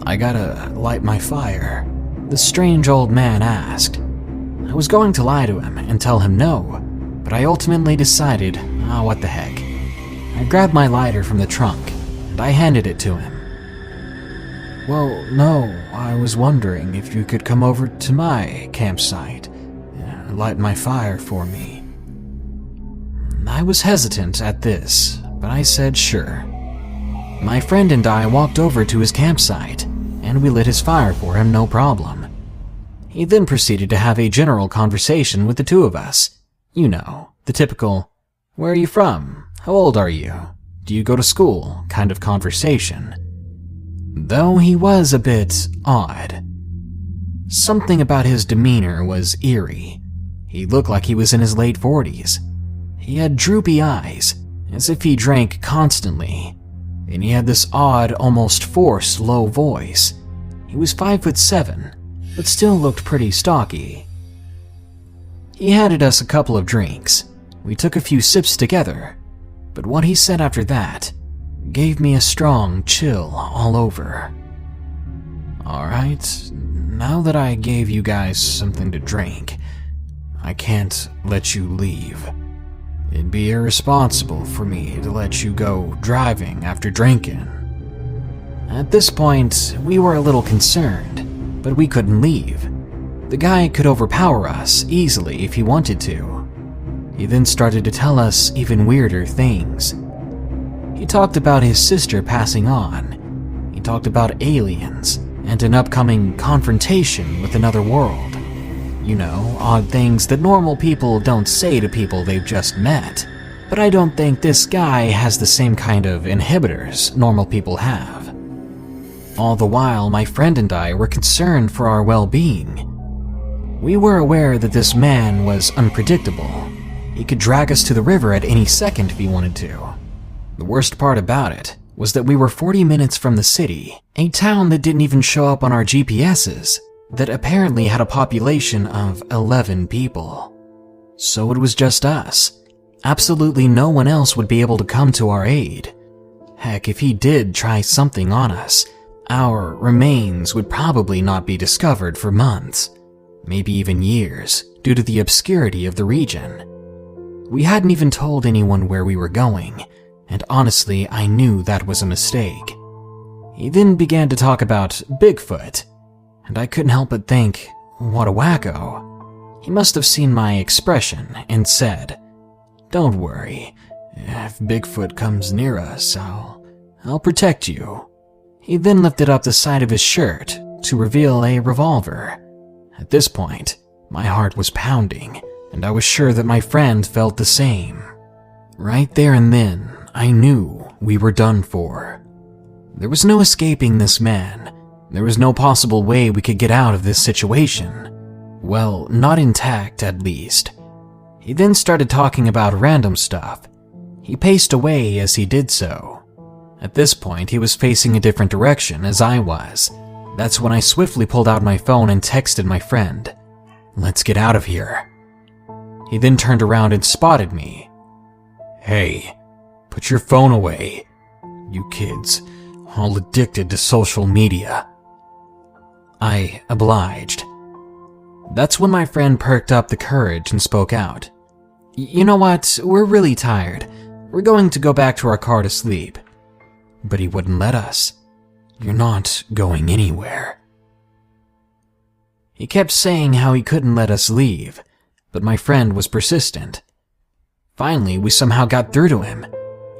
I gotta light my fire," the strange old man asked. I was going to lie to him and tell him no, but I ultimately decided, what the heck. I grabbed my lighter from the trunk, and I handed it to him. "Well, no, I was wondering if you could come over to my campsite, light my fire for me." I was hesitant at this, but I said sure. My friend and I walked over to his campsite, and we lit his fire for him no problem. He then proceeded to have a general conversation with the two of us. You know, the typical, "Where are you from? How old are you? Do you go to school?" kind of conversation. Though he was a bit odd. Something about his demeanor was eerie. He looked like he was in his late 40s. He had droopy eyes, as if he drank constantly, and he had this odd, almost forced low voice. He was 5'7", but still looked pretty stocky. He handed us a couple of drinks. We took a few sips together, but what he said after that gave me a strong chill all over. "Alright, now that I gave you guys something to drink, I can't let you leave. It'd be irresponsible for me to let you go driving after drinking." At this point, we were a little concerned, but we couldn't leave. The guy could overpower us easily if he wanted to. He then started to tell us even weirder things. He talked about his sister passing on. He talked about aliens and an upcoming confrontation with another world. You know, odd things that normal people don't say to people they've just met. But I don't think this guy has the same kind of inhibitors normal people have. All the while, my friend and I were concerned for our well-being. We were aware that this man was unpredictable. He could drag us to the river at any second if he wanted to. The worst part about it was that we were 40 minutes from the city, a town that didn't even show up on our GPSs, that apparently had a population of 11 people. So it was just us. Absolutely no one else would be able to come to our aid. Heck, if he did try something on us, our remains would probably not be discovered for months, maybe even years, due to the obscurity of the region. We hadn't even told anyone where we were going, and honestly, I knew that was a mistake. He then began to talk about Bigfoot, and I couldn't help but think, what a wacko. He must have seen my expression and said, "Don't worry, if Bigfoot comes near us, I'll protect you." He then lifted up the side of his shirt to reveal a revolver. At this point, my heart was pounding, and I was sure that my friend felt the same. Right there and then, I knew we were done for. There was no escaping this man. There was no possible way we could get out of this situation. Well, not intact, at least. He then started talking about random stuff. He paced away as he did so. At this point, he was facing a different direction as I was. That's when I swiftly pulled out my phone and texted my friend, "Let's get out of here." He then turned around and spotted me. "Hey, put your phone away. You kids, all addicted to social media." I obliged. That's when my friend perked up the courage and spoke out. "You know what? We're really tired. We're going to go back to our car to sleep." But he wouldn't let us. "You're not going anywhere." He kept saying how he couldn't let us leave, but my friend was persistent. Finally, we somehow got through to him.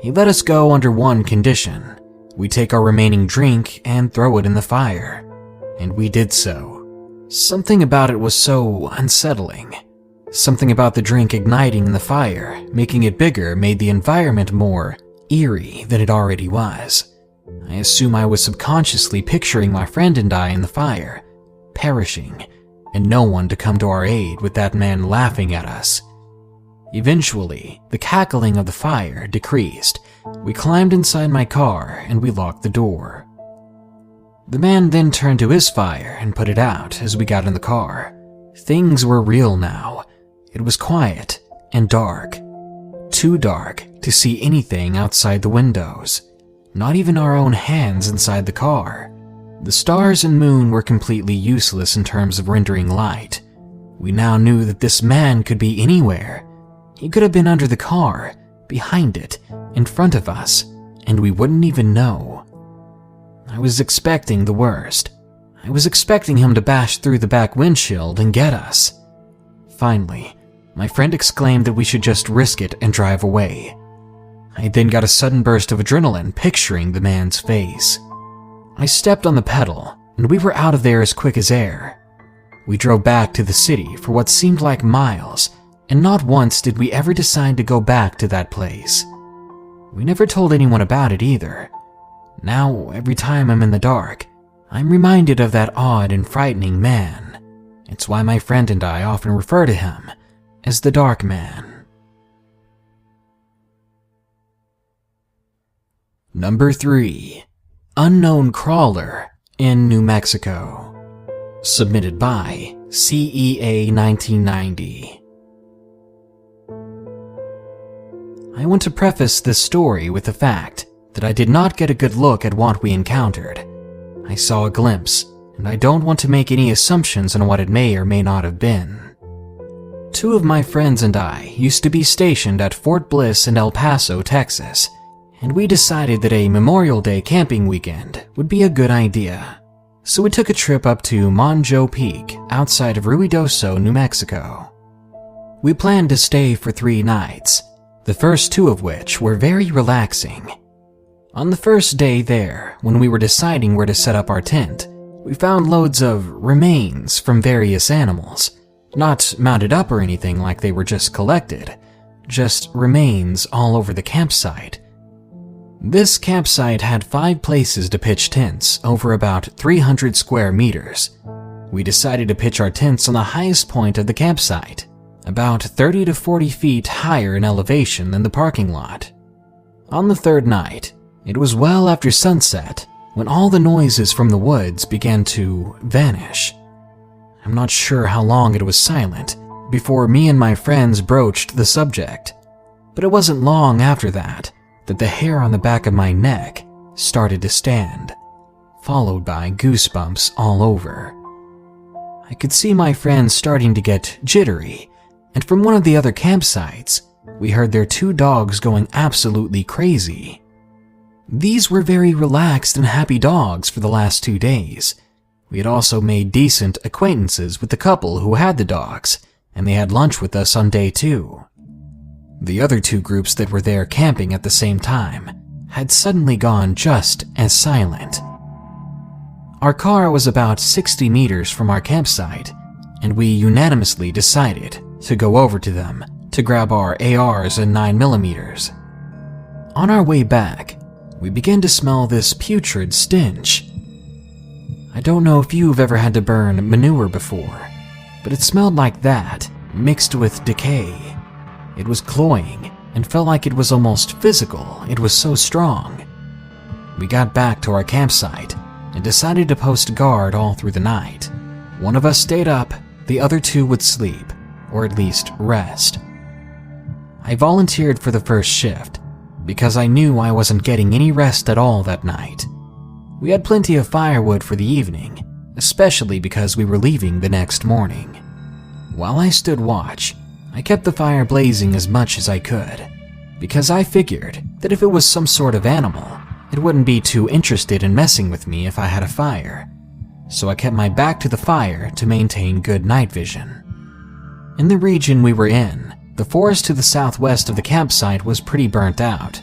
He let us go under one condition. We take our remaining drink and throw it in the fire. And we did so. Something about it was so unsettling. Something about the drink igniting in the fire, making it bigger, made the environment more eerie than it already was. I assume I was subconsciously picturing my friend and I in the fire, perishing, and no one to come to our aid with that man laughing at us. Eventually, the cackling of the fire decreased. We climbed inside my car and we locked the door. The man then turned to his fire and put it out as we got in the car. Things were real now. It was quiet and dark. Too dark to see anything outside the windows. Not even our own hands inside the car. The stars and moon were completely useless in terms of rendering light. We now knew that this man could be anywhere. He could have been under the car, behind it, in front of us, and we wouldn't even know. I was expecting the worst. I was expecting him to bash through the back windshield and get us. Finally, my friend exclaimed that we should just risk it and drive away. I then got a sudden burst of adrenaline picturing the man's face. I stepped on the pedal, and we were out of there as quick as air. We drove back to the city for what seemed like miles, and not once did we ever decide to go back to that place. We never told anyone about it either. Now, every time I'm in the dark, I'm reminded of that odd and frightening man. It's why my friend and I often refer to him as the Dark Man. Number 3. Unknown Crawler in New Mexico. Submitted by CEA 1990. I want to preface this story with the fact that I did not get a good look at what we encountered. I saw a glimpse, and I don't want to make any assumptions on what it may or may not have been. 2 of my friends and I used to be stationed at Fort Bliss in El Paso, Texas, and we decided that a Memorial Day camping weekend would be a good idea. So we took a trip up to Monjo Peak outside of Ruidoso, New Mexico. We planned to stay for 3 nights, the first 2 of which were very relaxing. On the first day there, when we were deciding where to set up our tent, we found loads of remains from various animals, not mounted up or anything like they were just collected, just remains all over the campsite. This campsite had 5 places to pitch tents over about 300 square meters. We decided to pitch our tents on the highest point of the campsite, about 30 to 40 feet higher in elevation than the parking lot. On the 3rd night, it was well after sunset when all the noises from the woods began to vanish. I'm not sure how long it was silent before me and my friends broached the subject, but it wasn't long after that the hair on the back of my neck started to stand, followed by goosebumps all over. I could see my friends starting to get jittery, and from one of the other campsites, we heard their 2 dogs going absolutely crazy. These were very relaxed and happy dogs for the last 2 days. We had also made decent acquaintances with the couple who had the dogs, and they had lunch with us on day 2. The other 2 groups that were there camping at the same time had suddenly gone just as silent. Our car was about 60 meters from our campsite, and we unanimously decided to go over to them to grab our ARs and 9mm. On our way back, we began to smell this putrid stench. I don't know if you've ever had to burn manure before, but it smelled like that, mixed with decay. It was cloying and felt like it was almost physical. It was so strong. We got back to our campsite and decided to post guard all through the night. One of us stayed up, the other 2 would sleep, or at least rest. I volunteered for the first shift because I knew I wasn't getting any rest at all that night. We had plenty of firewood for the evening, especially because we were leaving the next morning. While I stood watch, I kept the fire blazing as much as I could, because I figured that if it was some sort of animal, it wouldn't be too interested in messing with me if I had a fire. So I kept my back to the fire to maintain good night vision. In the region we were in, the forest to the southwest of the campsite was pretty burnt out,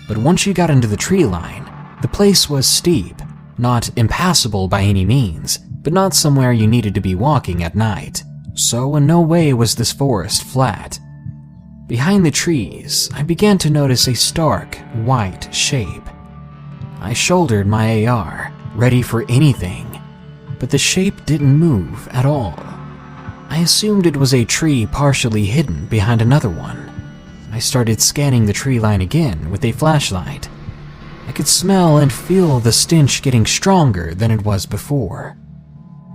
but once you got into the tree line, the place was steep, not impassable by any means, but not somewhere you needed to be walking at night, so in no way was this forest flat. Behind the trees, I began to notice a stark, white shape. I shouldered my AR, ready for anything, but the shape didn't move at all. I assumed it was a tree partially hidden behind another one. I started scanning the tree line again with a flashlight. I could smell and feel the stench getting stronger than it was before.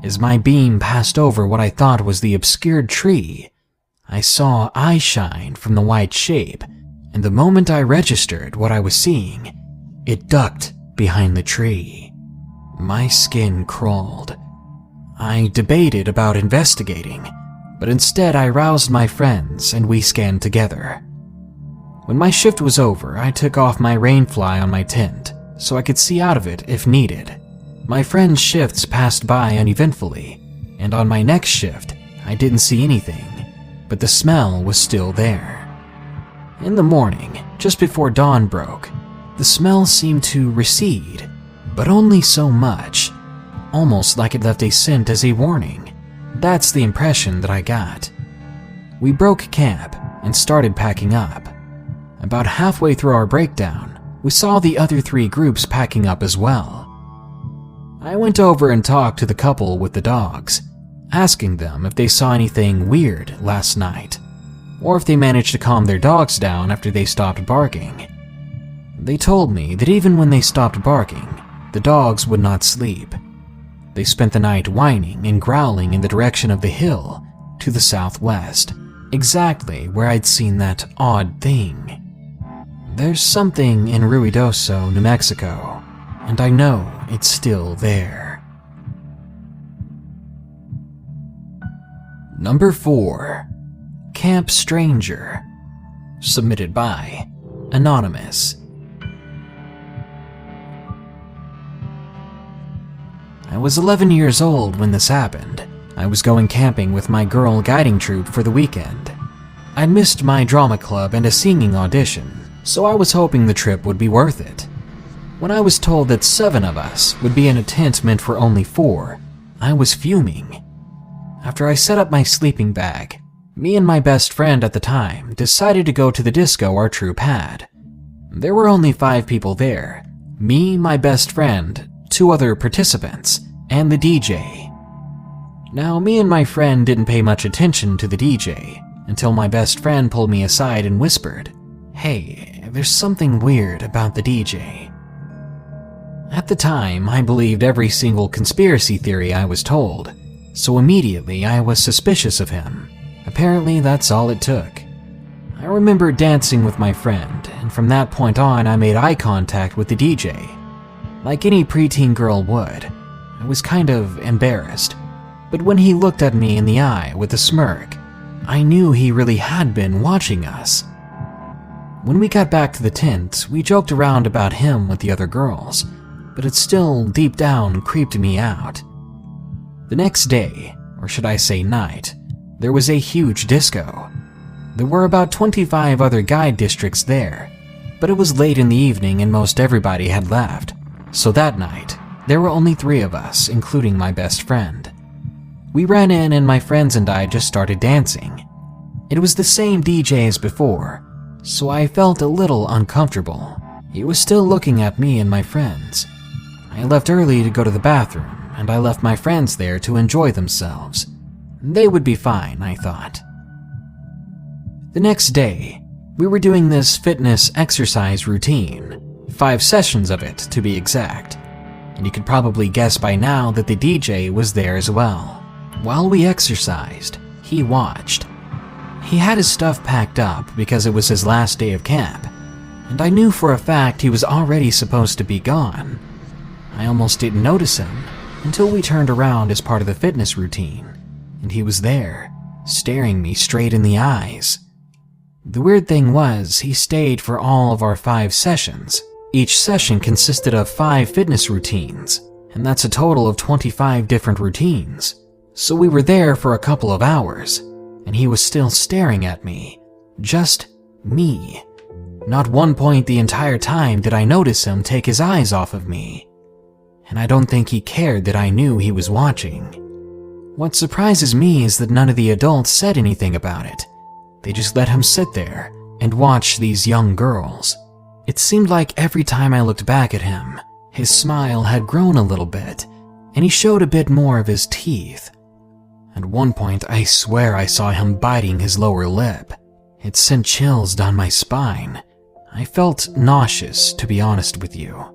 As my beam passed over what I thought was the obscured tree, I saw eye shine from the white shape, and the moment I registered what I was seeing, it ducked behind the tree. My skin crawled. I debated about investigating, but instead I roused my friends and we scanned together. When my shift was over, I took off my rainfly on my tent so I could see out of it if needed. My friends' shifts passed by uneventfully, and on my next shift, I didn't see anything, but the smell was still there. In the morning, just before dawn broke, the smell seemed to recede, but only so much, almost like it left a scent as a warning. That's the impression that I got. We broke camp and started packing up. About halfway through our breakdown, we saw the other 3 groups packing up as well. I went over and talked to the couple with the dogs, asking them if they saw anything weird last night, or if they managed to calm their dogs down after they stopped barking. They told me that even when they stopped barking, the dogs would not sleep. They spent the night whining and growling in the direction of the hill to the southwest, exactly where I'd seen that odd thing. There's something in Ruidoso, New Mexico, and I know it's still there. Number 4. Camp Stranger. Submitted by Anonymous. I was 11 years old when this happened. I was going camping with my girl guiding troop for the weekend. I'd missed my drama club and a singing audition, so I was hoping the trip would be worth it. When I was told that 7 of us would be in a tent meant for only 4, I was fuming. After I set up my sleeping bag, me and my best friend at the time decided to go to the disco our troop had. There were only 5 people there: me, my best friend, 2 other participants, and the DJ. Now, me and my friend didn't pay much attention to the DJ until my best friend pulled me aside and whispered, "Hey, there's something weird about the DJ." At the time, I believed every single conspiracy theory I was told, so immediately I was suspicious of him. Apparently, that's all it took. I remember dancing with my friend, and from that point on, I made eye contact with the DJ. Like any preteen girl would, I was kind of embarrassed, but when he looked at me in the eye with a smirk, I knew he really had been watching us. When we got back to the tent, we joked around about him with the other girls, but it still deep down creeped me out. The next day, or should I say night, there was a huge disco. There were about 25 other guide districts there, but it was late in the evening and most everybody had left, so that night, there were only 3 of us, including my best friend. We ran in and my friends and I just started dancing. It was the same DJ as before, so I felt a little uncomfortable. He was still looking at me and my friends. I left early to go to the bathroom, and I left my friends there to enjoy themselves. They would be fine, I thought. The next day, we were doing this fitness exercise routine, 5 sessions of it to be exact, and you could probably guess by now that the DJ was there as well. While we exercised, he watched. He had his stuff packed up because it was his last day of camp, and I knew for a fact he was already supposed to be gone. I almost didn't notice him until we turned around as part of the fitness routine, and he was there, staring me straight in the eyes. The weird thing was, he stayed for all of our 5 sessions. Each session consisted of 5 fitness routines, and that's a total of 25 different routines. So we were there for a couple of hours, and he was still staring at me. Just me. Not one point the entire time did I notice him take his eyes off of me. and I don't think he cared that I knew he was watching. What surprises me is that none of the adults said anything about it. They just let him sit there and watch these young girls. It seemed like every time I looked back at him, his smile had grown a little bit, and he showed a bit more of his teeth. At one point, I swear I saw him biting his lower lip. It sent chills down my spine. I felt nauseous, to be honest with you.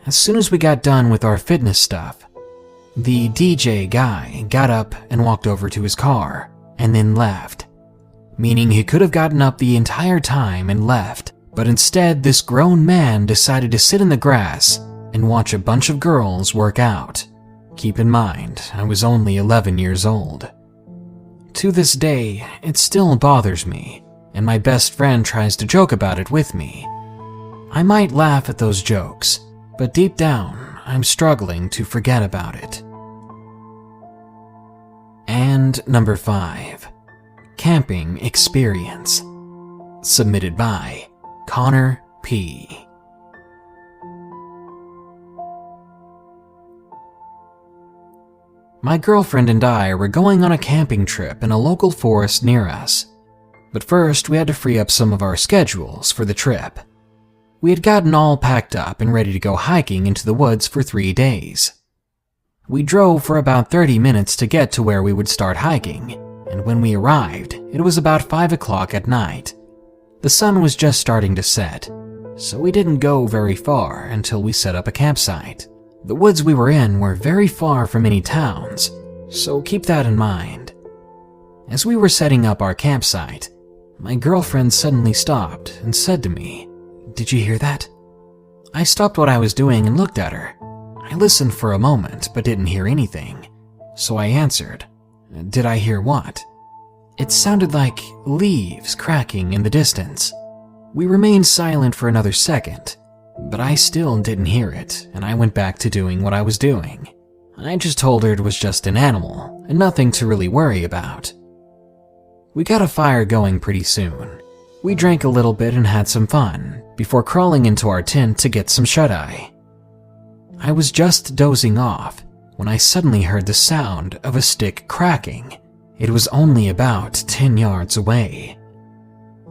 As soon as we got done with our fitness stuff, the DJ guy got up and walked over to his car, and then left. Meaning he could have gotten up the entire time and left, but instead this grown man decided to sit in the grass and watch a bunch of girls work out. Keep in mind, I was only 11 years old. To this day, it still bothers me, and my best friend tries to joke about it with me. I might laugh at those jokes, but deep down, I'm struggling to forget about it. And number 5, Camping Experience. Submitted by Connor P. My girlfriend and I were going on a camping trip in a local forest near us. But first, we had to free up some of our schedules for the trip. We had gotten all packed up and ready to go hiking into the woods for 3 days. We drove for about 30 minutes to get to where we would start hiking, and when we arrived, it was about 5 o'clock at night. The sun was just starting to set, so we didn't go very far until we set up a campsite. The woods we were in were very far from any towns, so keep that in mind. As we were setting up our campsite, my girlfriend suddenly stopped and said to me, "Did you hear that?" I stopped what I was doing and looked at her. I listened for a moment but didn't hear anything, so I answered, "Did I hear what?" It sounded like leaves cracking in the distance. We remained silent for another second, but I still didn't hear it, and I went back to doing what I was doing. I just told her it was just an animal and nothing to really worry about. We got a fire going pretty soon. We drank a little bit and had some fun before crawling into our tent to get some shut-eye. I was just dozing off when I suddenly heard the sound of a stick cracking. It was only about 10 yards away.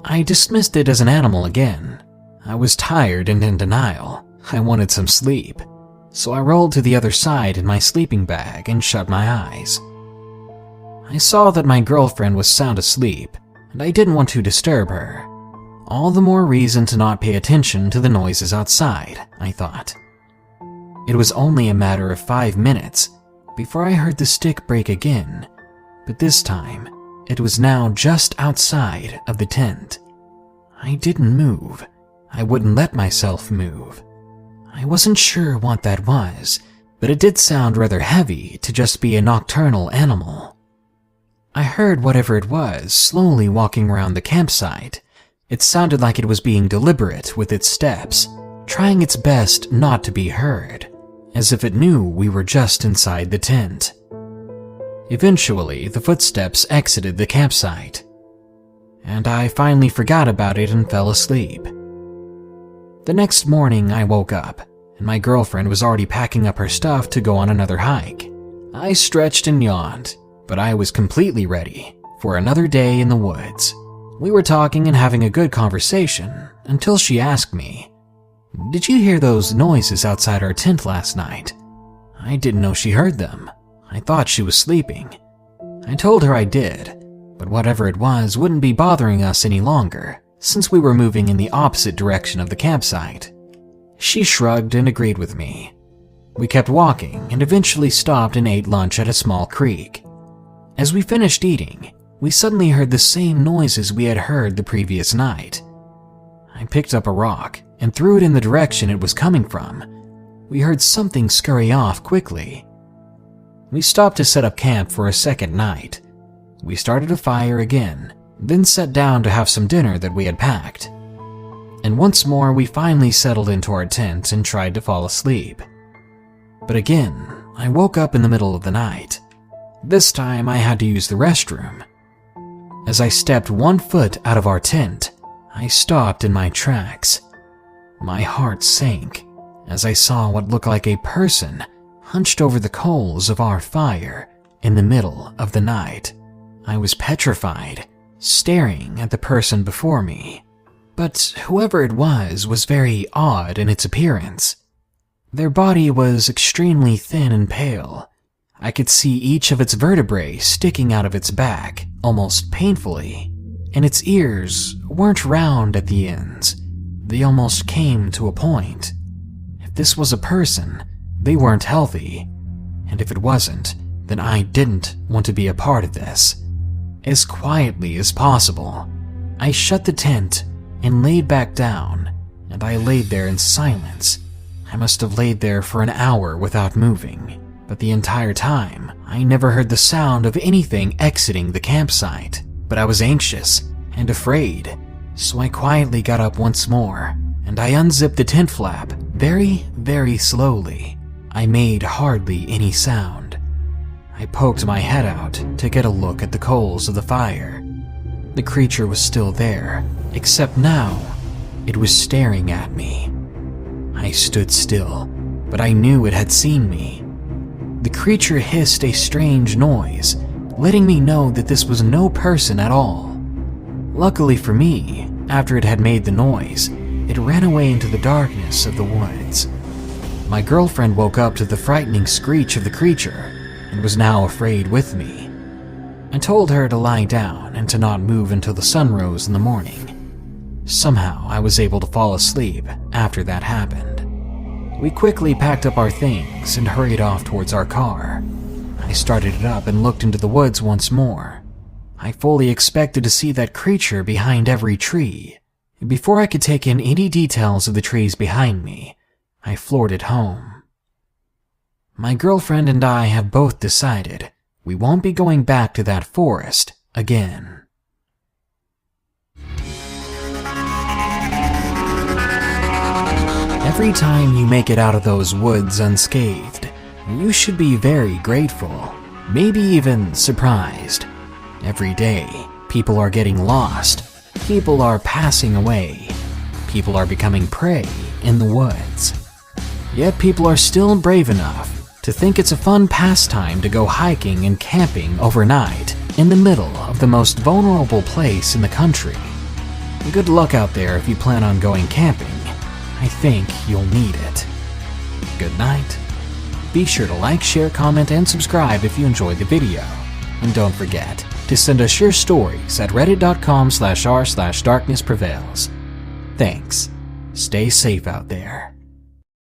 I dismissed it as an animal again. I was tired and in denial. I wanted some sleep, so I rolled to the other side in my sleeping bag and shut my eyes. I saw that my girlfriend was sound asleep, and I didn't want to disturb her. All the more reason to not pay attention to the noises outside, I thought. It was only a matter of 5 minutes before I heard the stick break again, but this time, it was now just outside of the tent. I didn't move. I wouldn't let myself move. I wasn't sure what that was, but it did sound rather heavy to just be a nocturnal animal. I heard whatever it was slowly walking around the campsite. It sounded like it was being deliberate with its steps, trying its best not to be heard, as if it knew we were just inside the tent. Eventually, the footsteps exited the campsite, and I finally forgot about it and fell asleep. The next morning, I woke up, and my girlfriend was already packing up her stuff to go on another hike. I stretched and yawned, but I was completely ready for another day in the woods. We were talking and having a good conversation until she asked me, "Did you hear those noises outside our tent last night?" I didn't know she heard them. I thought she was sleeping. I told her I did, but whatever it was wouldn't be bothering us any longer, since we were moving in the opposite direction of the campsite. She shrugged and agreed with me. We kept walking and eventually stopped and ate lunch at a small creek. As we finished eating, we suddenly heard the same noises we had heard the previous night. I picked up a rock and threw it in the direction it was coming from. We heard something scurry off quickly. We stopped to set up camp for a second night. We started a fire again, then sat down to have some dinner that we had packed. And once more we finally settled into our tent and tried to fall asleep. But again, I woke up in the middle of the night. This time I had to use the restroom. As I stepped 1 foot out of our tent, I stopped in my tracks. My heart sank as I saw what looked like a person hunched over the coals of our fire in the middle of the night. I was petrified, staring at the person before me. But whoever it was very odd in its appearance. Their body was extremely thin and pale. I could see each of its vertebrae sticking out of its back, almost painfully, and its ears weren't round at the ends. They almost came to a point. If this was a person, they weren't healthy, and if it wasn't, then I didn't want to be a part of this. As quietly as possible, I shut the tent and laid back down, and I laid there in silence. I must have laid there for an hour without moving, but the entire time, I never heard the sound of anything exiting the campsite. But I was anxious and afraid, so I quietly got up once more, and I unzipped the tent flap very, very slowly. I made hardly any sound. I poked my head out to get a look at the coals of the fire. The creature was still there, except now it was staring at me. I stood still, but I knew it had seen me. The creature hissed a strange noise, letting me know that this was no person at all. Luckily for me, after it had made the noise, it ran away into the darkness of the woods. My girlfriend woke up to the frightening screech of the creature and was now afraid with me. I told her to lie down and to not move until the sun rose in the morning. Somehow I was able to fall asleep after that happened. We quickly packed up our things and hurried off towards our car. I started it up and looked into the woods once more. I fully expected to see that creature behind every tree. Before I could take in any details of the trees behind me, I floored it home. My girlfriend and I have both decided we won't be going back to that forest again. Every time you make it out of those woods unscathed, you should be very grateful, maybe even surprised. Every day, people are getting lost, people are passing away, people are becoming prey in the woods. Yet people are still brave enough to think it's a fun pastime to go hiking and camping overnight in the middle of the most vulnerable place in the country. Good luck out there if you plan on going camping. I think you'll need it. Good night. Be sure to like, share, comment, and subscribe if you enjoyed the video. And don't forget to send us your stories at reddit.com/r/darknessprevails. Thanks. Stay safe out there.